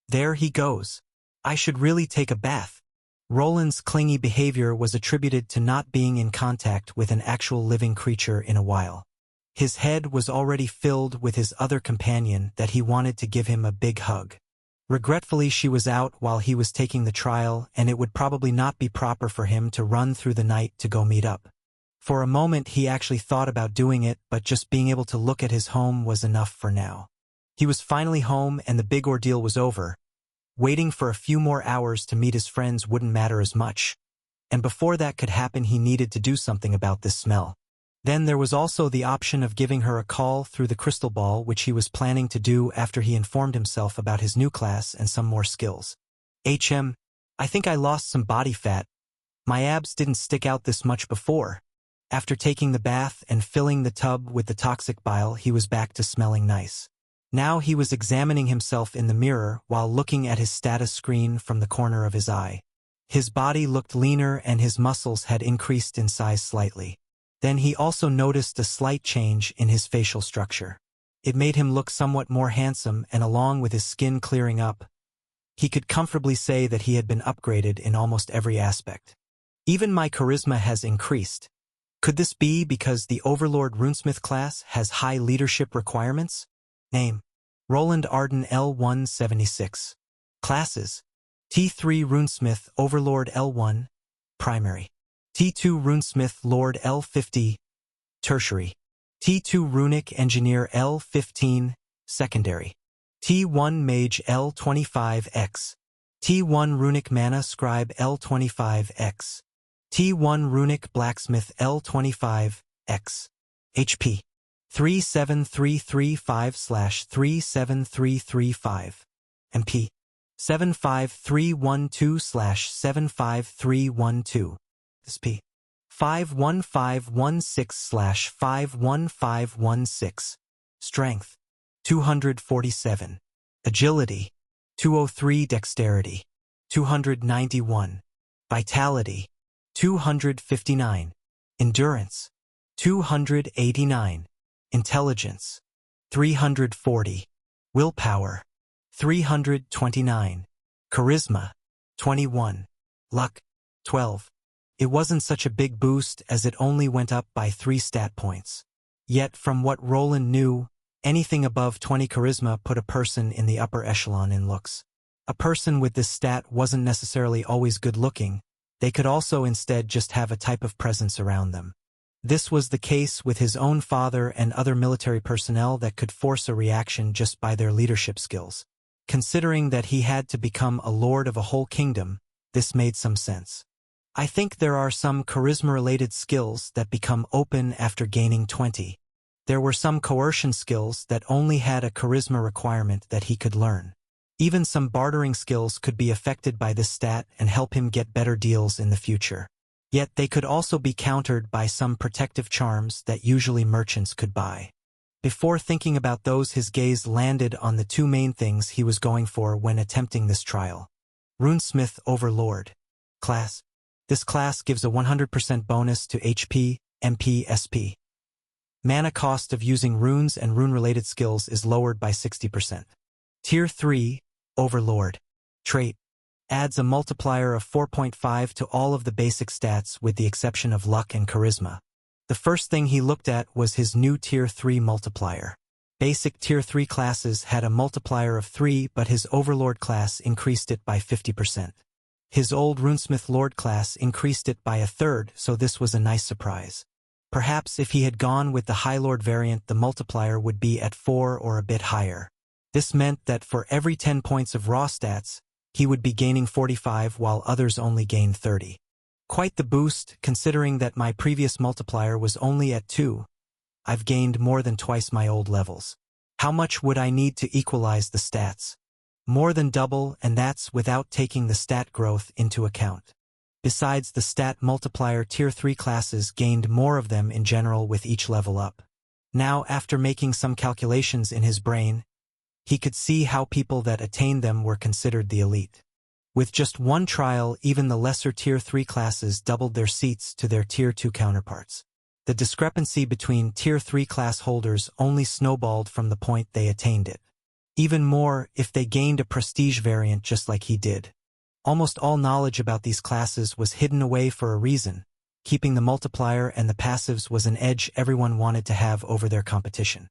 There he goes. I should really take a bath. Roland's clingy behavior was attributed to not being in contact with an actual living creature in a while. His head was already filled with his other companion that he wanted to give him a big hug. Regretfully, she was out while he was taking the trial, and it would probably not be proper for him to run through the night to go meet up. For a moment he actually thought about doing it, but just being able to look at his home was enough for now. He was finally home and the big ordeal was over. Waiting for a few more hours to meet his friends wouldn't matter as much. And before that could happen, he needed to do something about this smell. Then there was also the option of giving her a call through the crystal ball, which he was planning to do after he informed himself about his new class and some more skills. I think I lost some body fat. My abs didn't stick out this much before. After taking the bath and filling the tub with the toxic bile, he was back to smelling nice. Now he was examining himself in the mirror while looking at his status screen from the corner of his eye. His body looked leaner and his muscles had increased in size slightly. Then he also noticed a slight change in his facial structure. It made him look somewhat more handsome, and along with his skin clearing up, he could comfortably say that he had been upgraded in almost every aspect. Even my charisma has increased. Could this be because the Overlord Runesmith class has high leadership requirements? Name: Roland Arden L176. Classes: T3 Runesmith Overlord L1, Primary. T2 Runesmith Lord L50, Tertiary. T2 Runic Engineer L15, Secondary. T1 Mage L25X. T1 Runic Mana Scribe L25X. T1 Runic Blacksmith L25X. HP: 37335/37335. MP: 75312/75312. SP: 51516/51516. Strength: 247. Agility: 203. Dexterity: 291. Vitality: 259. Endurance: 289. Intelligence: 340. Willpower: 329. Charisma: 21. Luck: 12. It wasn't such a big boost as it only went up by 3 stat points. Yet from what Roland knew, anything above 20 charisma put a person in the upper echelon in looks. A person with this stat wasn't necessarily always good-looking. They could also instead just have a type of presence around them. This was the case with his own father and other military personnel that could force a reaction just by their leadership skills. Considering that he had to become a lord of a whole kingdom, this made some sense. I think there are some charisma-related skills that become open after gaining 20. There were some coercion skills that only had a charisma requirement that he could learn. Even some bartering skills could be affected by this stat and help him get better deals in the future. Yet they could also be countered by some protective charms that usually merchants could buy. Before thinking about those, his gaze landed on the 2 main things he was going for when attempting this trial. Runesmith Overlord. Class: this class gives a 100% bonus to HP, MP, SP. Mana cost of using runes and rune-related skills is lowered by 60%. Tier 3, Overlord. Trait: adds a multiplier of 4.5 to all of the basic stats with the exception of luck and charisma. The first thing he looked at was his new Tier 3 multiplier. Basic Tier 3 classes had a multiplier of 3, but his Overlord class increased it by 50%. His old Runesmith Lord class increased it by 1/3, so this was a nice surprise. Perhaps if he had gone with the High Lord variant, the multiplier would be at 4 or a bit higher. This meant that for every 10 points of raw stats, he would be gaining 45 while others only gained 30. Quite the boost, considering that my previous multiplier was only at 2. I've gained more than twice my old levels. How much would I need to equalize the stats? More than double, and that's without taking the stat growth into account. Besides the stat multiplier, Tier 3 classes gained more of them in general with each level up. Now, after making some calculations in his brain, he could see how people that attained them were considered the elite. With just one trial, even the lesser Tier 3 classes doubled their seats to their Tier 2 counterparts. The discrepancy between Tier 3 class holders only snowballed from the point they attained it. Even more if they gained a prestige variant just like he did. Almost all knowledge about these classes was hidden away for a reason. Keeping the multiplier and the passives was an edge everyone wanted to have over their competition.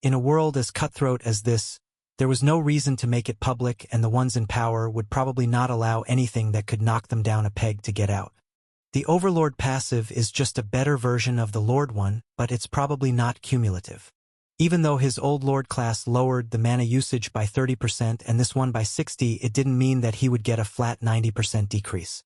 In a world as cutthroat as this, there was no reason to make it public, and the ones in power would probably not allow anything that could knock them down a peg to get out. The Overlord passive is just a better version of the Lord one, but it's probably not cumulative. Even though his old Lord class lowered the mana usage by 30% and this one by 60%, it didn't mean that he would get a flat 90% decrease.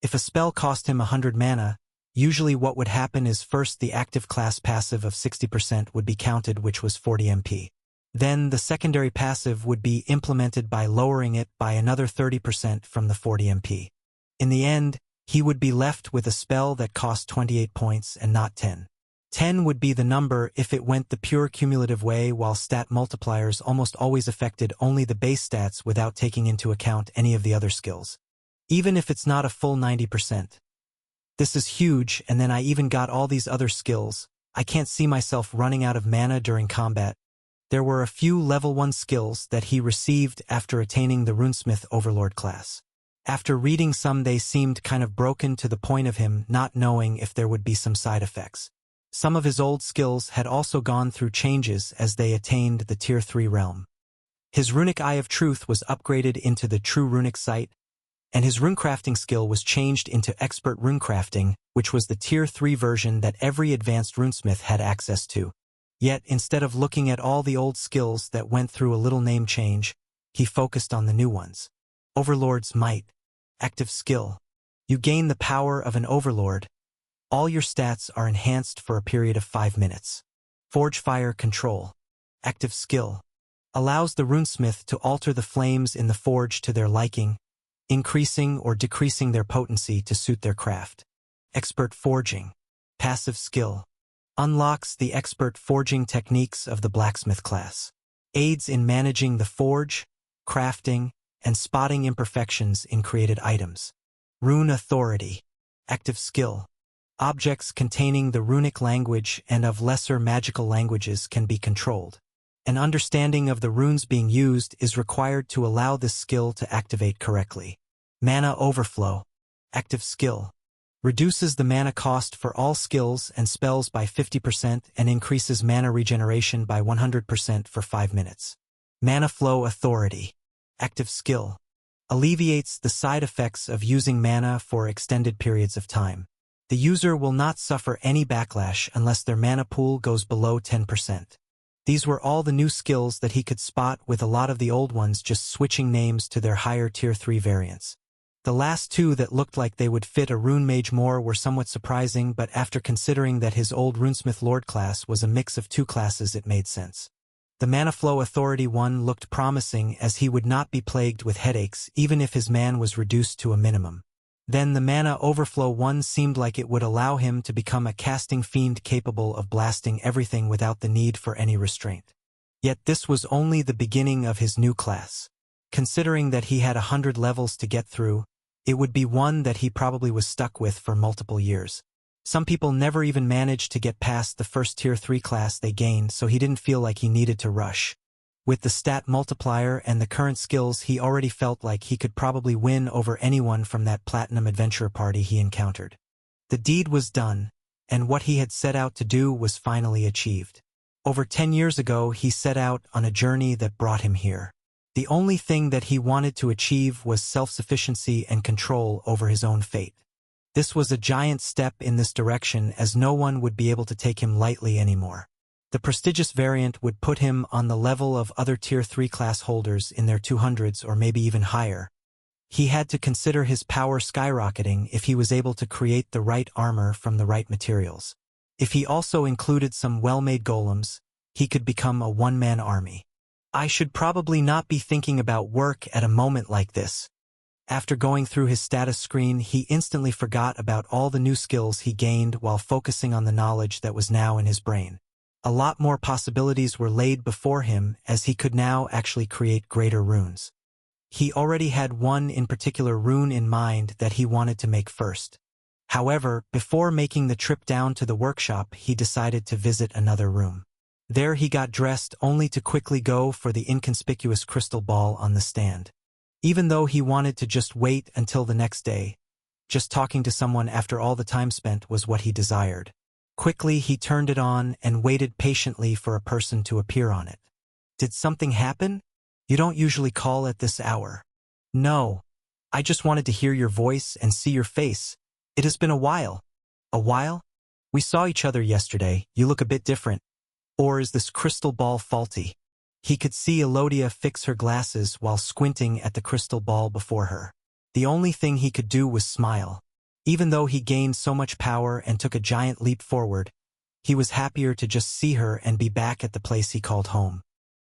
If a spell cost him 100 mana, usually what would happen is first the active class passive of 60% would be counted, which was 40 MP. Then the secondary passive would be implemented by lowering it by another 30% from the 40 MP. In the end, he would be left with a spell that cost 28 points and not 10. 10 would be the number if it went the pure cumulative way, while stat multipliers almost always affected only the base stats without taking into account any of the other skills. Even if it's not a full 90%. This is huge, and then I even got all these other skills. I can't see myself running out of mana during combat. There were a few level 1 skills that he received after attaining the Runesmith Overlord class. After reading some, they seemed kind of broken to the point of him not knowing if there would be some side effects. Some of his old skills had also gone through changes as they attained the Tier 3 realm. His Runic Eye of Truth was upgraded into the True Runic Sight, and his runecrafting skill was changed into Expert Runecrafting, which was the Tier 3 version that every advanced runesmith had access to. Yet, instead of looking at all the old skills that went through a little name change, he focused on the new ones. Overlord's Might. Active skill. You gain the power of an overlord. All your stats are enhanced for a period of 5 minutes. Forge Fire Control. Active skill. Allows the runesmith to alter the flames in the forge to their liking, increasing or decreasing their potency to suit their craft. Expert Forging. Passive skill. Unlocks the expert forging techniques of the blacksmith class. Aids in managing the forge, crafting, and spotting imperfections in created items. Rune Authority. Active skill. Objects containing the runic language and of lesser magical languages can be controlled. An understanding of the runes being used is required to allow this skill to activate correctly. Mana Overflow. Active skill. Reduces the mana cost for all skills and spells by 50% and increases mana regeneration by 100% for 5 minutes. Mana Flow Authority. Active skill. Alleviates the side effects of using mana for extended periods of time. The user will not suffer any backlash unless their mana pool goes below 10%. These were all the new skills that he could spot, with a lot of the old ones just switching names to their higher Tier 3 variants. The last two that looked like they would fit a Rune Mage more were somewhat surprising, but after considering that his old Runesmith Lord class was a mix of 2 classes, it made sense. The Mana Flow Authority one looked promising, as he would not be plagued with headaches even if his man was reduced to a minimum. Then the Mana Overflow one seemed like it would allow him to become a casting fiend capable of blasting everything without the need for any restraint. Yet this was only the beginning of his new class. Considering that he had 100 levels to get through, it would be one that he probably was stuck with for multiple years. Some people never even managed to get past the first Tier 3 class they gained, so he didn't feel like he needed to rush. With the stat multiplier and the current skills, he already felt like he could probably win over anyone from that Platinum Adventure party he encountered. The deed was done, and what he had set out to do was finally achieved. Over 10 years ago, he set out on a journey that brought him here. The only thing that he wanted to achieve was self-sufficiency and control over his own fate. This was a giant step in this direction, as no one would be able to take him lightly anymore. The prestigious variant would put him on the level of other Tier 3 class holders in their 200s or maybe even higher. He had to consider his power skyrocketing if he was able to create the right armor from the right materials. If he also included some well-made golems, he could become a one-man army. I should probably not be thinking about work at a moment like this. After going through his status screen, he instantly forgot about all the new skills he gained while focusing on the knowledge that was now in his brain. A lot more possibilities were laid before him, as he could now actually create greater runes. He already had one in particular rune in mind that he wanted to make first. However, before making the trip down to the workshop, he decided to visit another room. There he got dressed only to quickly go for the inconspicuous crystal ball on the stand. Even though he wanted to just wait until the next day, just talking to someone after all the time spent was what he desired. Quickly he turned it on and waited patiently for a person to appear on it. Did something happen? You don't usually call at this hour. No. I just wanted to hear your voice and see your face. It has been a while. A while? We saw each other yesterday. You look a bit different. Or is this crystal ball faulty? He could see Elodia fix her glasses while squinting at the crystal ball before her. The only thing he could do was smile. Even though he gained so much power and took a giant leap forward, he was happier to just see her and be back at the place he called home.